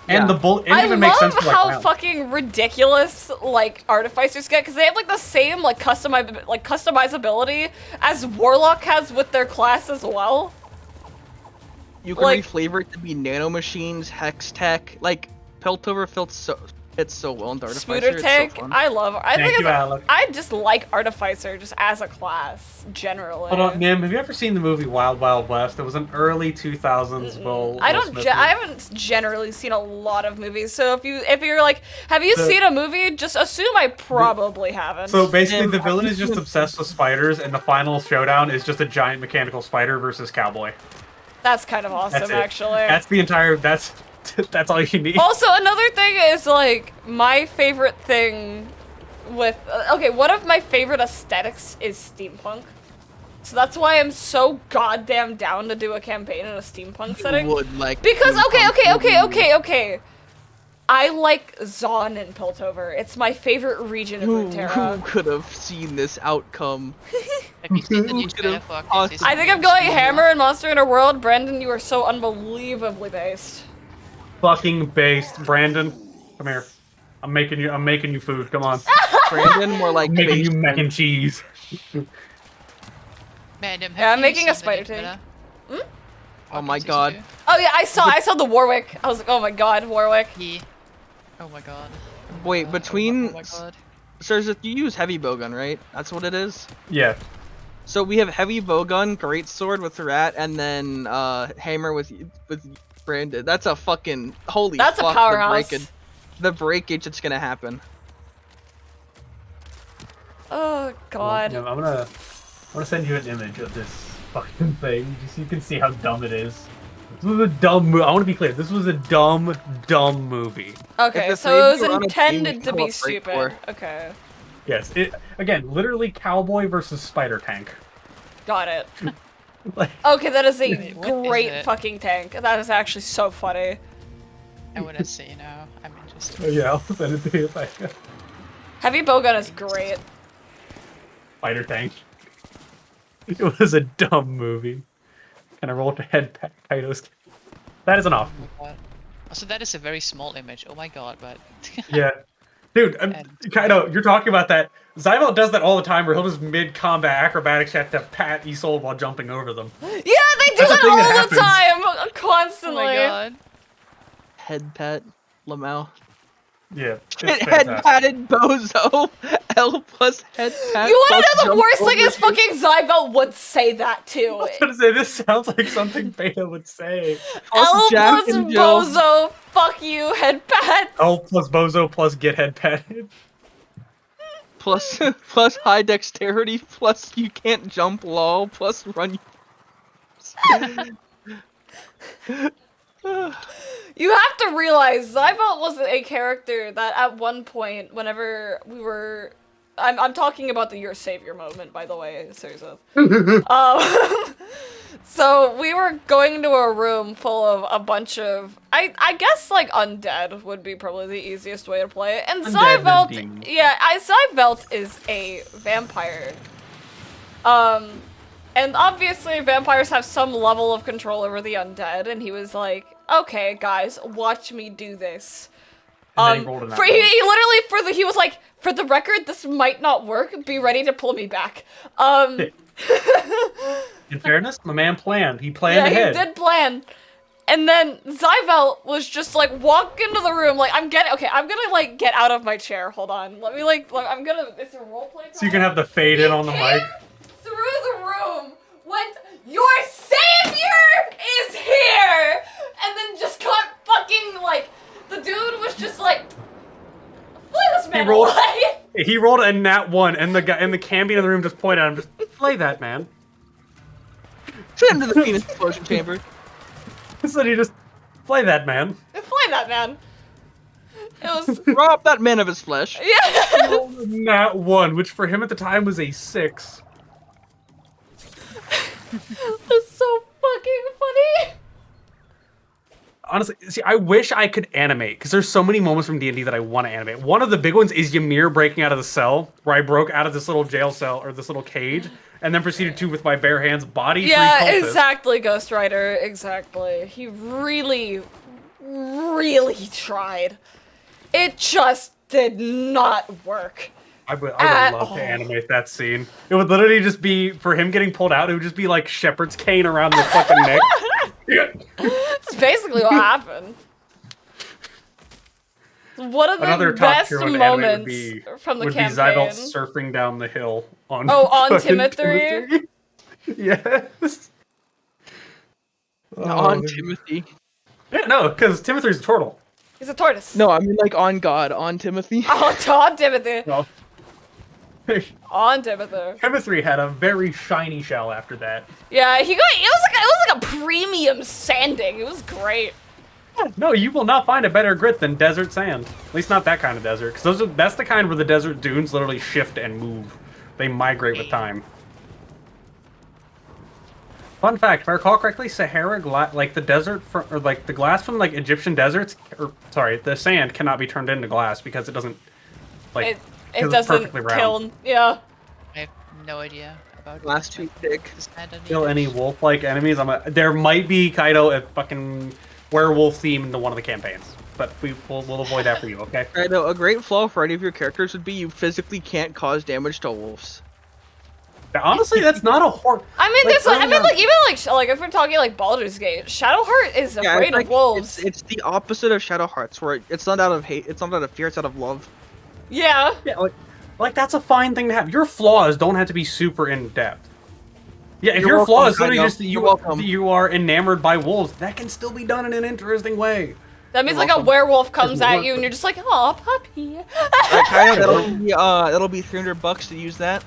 And Yeah. the bullet. It I even makes sense love for like how rounds. fucking ridiculous like artificers get because they have like the same like customizability as Warlock has with their class as well. You can Like- reflavor it to be nanomachines, hex tech. Like Piltover fits so well into Artificer. Spooter it's tank, so fun. I love. I Thank think you, Alec. I just like Artificer just as a class generally. Hold on, Nim. Have you ever seen the movie Wild Wild West? It was an early 2000s Will Smith I movie. haven't generally seen a lot of movies, so if you're like, have you The- seen a movie? Just assume I probably haven't. So basically, Nim, the have villain you is just seen- obsessed with spiders, and the final showdown is just a giant mechanical spider versus cowboy. that's kind of awesome, That's it. actually. That's the entire. That's all you need. Also, another thing is like my favorite thing with okay, one of my favorite aesthetics is steampunk. So that's why I'm so goddamn down to do a campaign in a steampunk setting. Would like Because steampunk movie. okay. I like Zon and Piltover. It's my favorite region of Who Runeterra. could have seen this outcome? Have you seen the new Could've trailer for possibly- Season I think I'm two? going Hammer and Monster Hunter World. Brandon, you are so unbelievably based. Fucking based, Brandon. Come here. I'm making you food. Come on. Brandon, more like I'm making you based mac in- and cheese. Madam, Yeah, I'm have you making a seen the new spider tank. trailer? Oh my Season god. two? Oh yeah, I saw the Warwick. I was like, oh my god, Warwick. Yeah. Oh my god. Wait, between Oh my god. Sirzith, you use heavy bowgun, right? That's what it is. Yeah. So we have heavy bowgun, great sword with Rat, and then hammer with Brandon. That's a fucking holy. That's a fuck, powerhouse. The breakage that's gonna happen. Oh god. Yeah, I'm gonna send you an image of this fucking thing, just so you can see how dumb it is. This was a dumb movie. I want to be clear. This was a dumb movie. Okay, the so three it of was you were on a intended team, to come be up right stupid. for- Okay, Yes. It again, literally cowboy versus spider tank. got it. Like, Okay, that is a Wait, what is great it? fucking tank. That is actually so funny. I wanna see now. I'm interested. oh yeah, I'll send it to you. Like, Heavy bowgun is great. spider tank. It was a dumb movie. And I rolled to head Kaido's. That is enough. Oh my god. Also, that is a very small image. Oh my god, but Yeah. Dude, And- Kaido, you're talking about that. Zyval does that all the time where he'll just mid-combat acrobatics have to pat Isolde while jumping over them. Yeah, they do That's a that thing that all the time, oh constantly. my god. Head pet, Lamau. Yeah. It's Head fantastic. patted bozo. L plus head pat. You wanna plus know the jump worst thing over is fucking Zyvel would say that too. I was gonna say, this sounds like something Beta would say. L Jack plus and Jill. bozo, fuck you, head pat. L plus Bozo plus get head patted. plus plus high dexterity plus you can't jump lol plus run. You have to realize Zyvelt was a character that at one point, whenever we were, I'm talking about the Your Savior moment, by the way, Sirzith. So we were going to a room full of a bunch of, I guess like undead would be probably the easiest way to play it. And Undead and Zyvelt, demons. yeah, Zyvelt is a vampire. And obviously vampires have some level of control over the undead, and he was like, okay, guys, watch me do this. And then he rolled a nat He literally, he was like, For the record, this might not work. Be ready to pull me back. In fairness, my man planned. He planned Yeah, ahead. he did plan. And then Zyvel was just like walk into the room like I'm gonna like get out of my chair. Hold on. Let me I'm gonna it's a roleplay. So you can have the fade in on the mic. Through the room went your savior is here, and then just got fucking like the dude was just like fly this man away. He rolled a nat 1, and the guy and the cambion in the room just pointed at him, just play that man. Send him to the penis explosion chamber. So he just play that man. Fly that man. It was Rob that man of his flesh. yeah. Nat 1, which for him at the time was a 6. That's so fucking funny. Honestly, see, I wish I could animate, because there's so many moments from D&D that I want to animate. One of the big ones is Ymir breaking out of the cell, where I broke out of this little jail cell, or this little cage, and then proceeded to, with my bare hands, body Yeah, three cultists. exactly, Ghost Rider. Exactly. He really, really tried. It just did not work. I would At love all. to animate that scene. It would literally just be, for him getting pulled out, it would just be like shepherd's cane around the fucking neck. That's basically what happened. One of the Another top best tier one to animate moments from the would campaign. be Zyvel surfing down the hill on On fucking Timothy? Yes. On Oh, Timothy. yeah, no, because Timothy's a turtle. He's a tortoise. No, I mean like on God, on Timothy. On Timothy. No. On Timothy. Timothy had a very shiny shell after that. Yeah, it was like a premium sanding. It was great. No, you will not find a better grit than desert sand. At least not that kind of desert, because that's the kind where the desert dunes literally shift and move. They migrate with time. Fun fact, if I recall correctly, Sahara like the desert or like the glass from like Egyptian deserts, or sorry, the sand cannot be turned into glass because it doesn't like It 'cause it's doesn't perfectly round. kill. Yeah. I have no idea about Last too thick. Kill any wolf-like enemies. There might be Kaido a fucking werewolf theme into one of the campaigns, but we'll avoid that for you, okay? Right, though, a great flaw for any of your characters would be you physically can't cause damage to wolves. Honestly, that's not a horror. I mean, Like, there's like, I early mean, on- like if we're talking like Baldur's Gate, Shadowheart is Yeah, afraid it's like, of wolves. It's the opposite of Shadow Hearts, where it's not out of hate, it's not out of fear, it's out of love. Yeah. Yeah, like that's a fine thing to have. Your flaws don't have to be super in depth. Yeah, if You're your welcome, flaw is literally Kaido. just that You're welcome. you are enamored by wolves, that can still be done in an interesting way. That means You're like a welcome. werewolf comes Doesn't at work, you and but- you're just like, oh, puppy. Alright, Kaya, that'll be $300 to use that.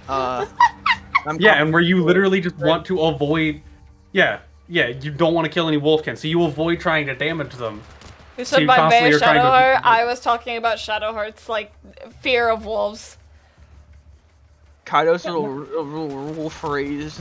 Yeah, and where you literally just want to avoid. Yeah, you don't want to kill any wolfkin, so you avoid trying to damage them. You So said you my constantly man are trying to- Shadowheart. I was talking about Shadowheart's like fear of wolves. Kaido's little rule phrase.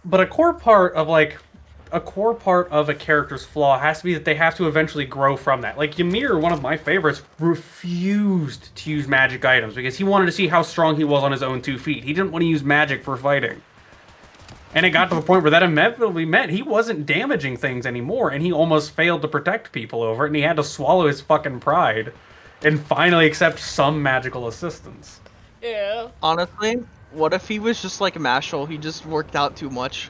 But a core part of a character's flaw has to be that they have to eventually grow from that. Like Ymir, one of my favorites, refused to use magic items because he wanted to see how strong he was on his own 2 feet. He didn't want to use magic for fighting. And it got to the point where that inevitably meant he wasn't damaging things anymore, and he almost failed to protect people over it, and he had to swallow his fucking pride and finally accept some magical assistance. Yeah. Honestly, what if he was just like Mashal? He just worked out too much.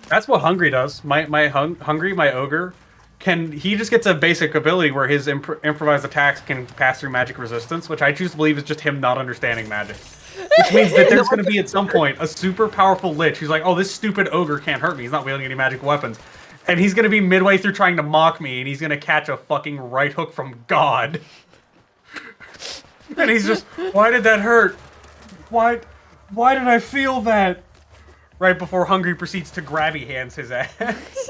That's what Hungry does. Hungry, my ogre, he just gets a basic ability where his improvised attacks can pass through magic resistance, which I choose to believe is just him not understanding magic. Which means that there's going to be at some point a super powerful lich who's like, oh, this stupid ogre can't hurt me. He's not wielding any magic weapons. And he's going to be midway through trying to mock me, and he's going to catch a fucking right hook from God. And he's just, why did that hurt? Why did I feel that? Right before Hungry proceeds to grabby hands his ass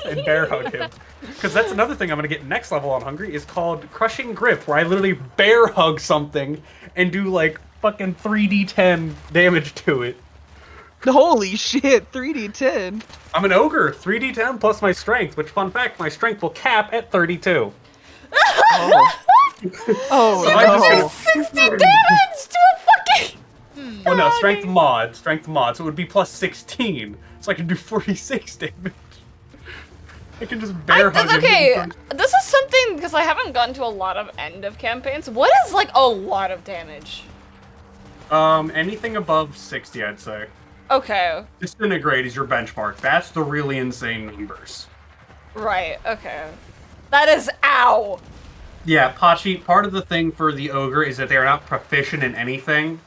and bear hug him. Because that's another thing I'm going to get next level on Hungry is called Crushing Grip, where I literally bear hug something and do like fucking 3d10 damage to it. Holy shit, 3d10. I'm an ogre, 3d10 plus my strength, which fun fact, my strength will cap at 32. Oh, So I'm just no. gonna- 60 damage to a fucking. Well, no, strength mod, so it would be plus 16, so I can do 46 damage. I can just bear hug him. Okay, this is something, because I haven't gotten to a lot of end of campaigns. What is, like, a lot of damage? Anything above 60, I'd say. Okay, Disintegrate is your benchmark. That's the really insane numbers. right, okay. That is ow! Yeah, Pachi, part of the thing for the ogre is that they're not proficient in anything,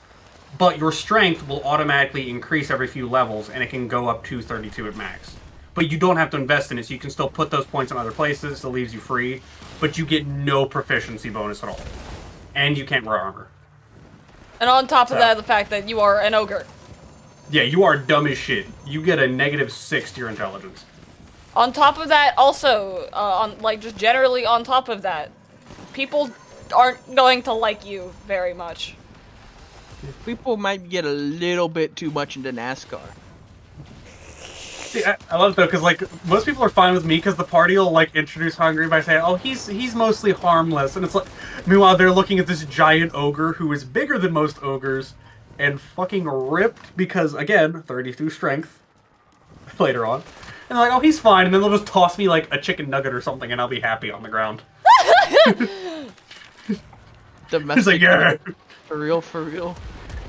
but your strength will automatically increase every few levels, and it can go up to 32 at max. But you don't have to invest in it, so you can still put those points in other places, so it leaves you free, but you get no proficiency bonus at all. And you can't wear armor. And on top of that, the fact that you are an ogre. Yeah, you are dumb as shit. You get a -6 to your intelligence. On top of that, also, just generally on top of that, people aren't going to like you very much. People might get a little bit too much into NASCAR. See, I love it though, because like most people are fine with me because the party will like introduce Hungry by saying, "Oh, he's mostly harmless," and it's like, meanwhile they're looking at this giant ogre who is bigger than most ogres and fucking ripped because again 32 strength later on, and they're like, "Oh, he's fine," and then they'll just toss me like a chicken nugget or something, and I'll be happy on the ground. Domestic. He's like, "Yeah." For real, for real.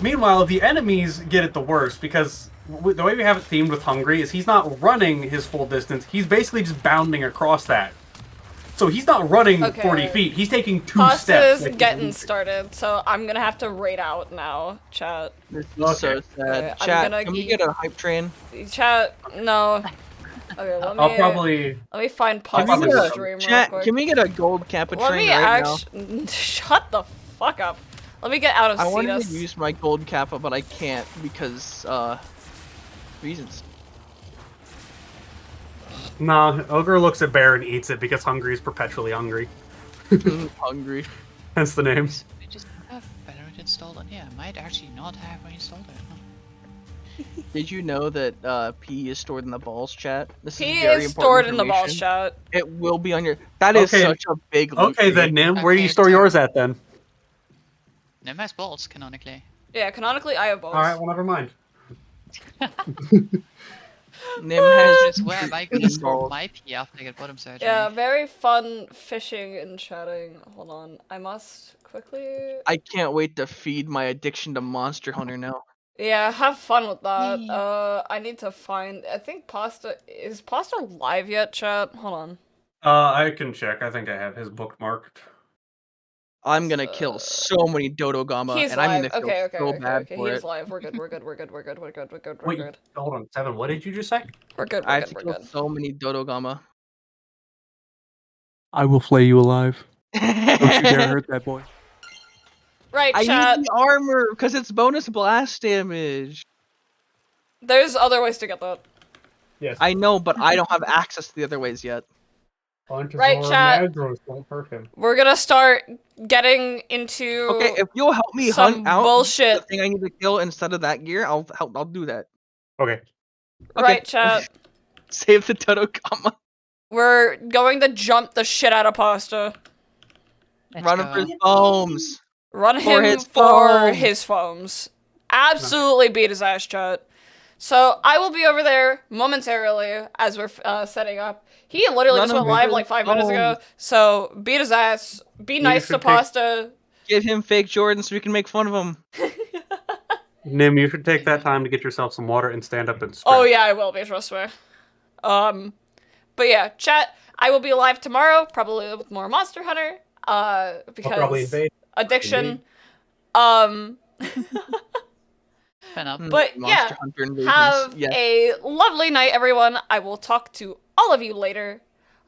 Meanwhile, the enemies get it the worst because the way we have it themed with Hungry is he's not running his full distance. He's basically just bounding across that. So he's not running 40 feet. He's taking 2 steps. Pasta's like getting started, so I'm gonna have to raid out now, chat. This is so sad. Okay, I'm Chat, gonna can we get a hype train? Chat, no. Okay, let me. I'll probably. Let me find I'll probably Pasta's get stream real Chat, quick. can we get a gold Kappa Let train me right now? shut the fuck up. Let me get out of I wanted to Cetus. use my gold Kappa, but I can't because, reasons. Nah, Ogre looks at bear and eats it because Hungry is perpetually hungry. Hungry. Hence the names. I just have Valorant installed on here. I might actually not have installed it. Huh? Did you know that P is stored in the balls, chat? This He very is important stored in the balls, information. chat. It will be on your. That is Okay. such a big. Loot Okay for then, you. Nim. Where do you Okay, store so- yours at then? No, my balls canonically. Yeah, canonically, I have balls. Alright, well, never mind. Nim has Just where am I gonna store my pee after I get bottom surgery? Yeah, very fun fishing and chatting. Hold on, I must quickly. I can't wait to feed my addiction to Monster Hunter now. Yeah, have fun with that. Yeah. I need to find. I think is Pasta live yet, chat? Hold on. I can check. I think I have his bookmarked. I'm gonna kill so many Dodogama, He's and I'm live. gonna feel Okay, so bad okay. for He's it. live. We're good. We're good. We're good. We're good. We're good. We're good. We're Wait, good. hold on, Seven. What did you just say? We're good. I We're have to good. kill We're good. so many Dodogama. I will flay you alive. Don't you dare I hurt that boy. Right, use chat. the armor because it's bonus blast damage. There's other ways to get that. Yes. I know, but I don't have access to the other ways yet. Right, chat. Madros won't hurt him. We're gonna start getting into Okay, if you'll help me some hunt out bullshit. the thing I need to kill instead of that gear, I'll do that. Okay. Right, chat. Save the Dodogama. We're going to jump the shit out of Pasta. Let's Run him go. for his bones. Run For him his for foams. his foams. Absolutely beat his ass, chat. So I will be over there momentarily as we're setting up. He literally Run just him went live for like his 5 minutes ago. foams. So beat his ass. Be nice to should take- Pasta. Give him fake Jordan so we can make fun of him. Nim, you should take that time to get yourself some water and stand up and stretch. Oh yeah, I will be, trust me. But yeah, chat. I will be live tomorrow, probably with more Monster Hunter. I'll probably Because invade. addiction. Fan up. But Monster yeah, Hunter invasions. have Yes. a lovely night, everyone. I will talk to all of you later.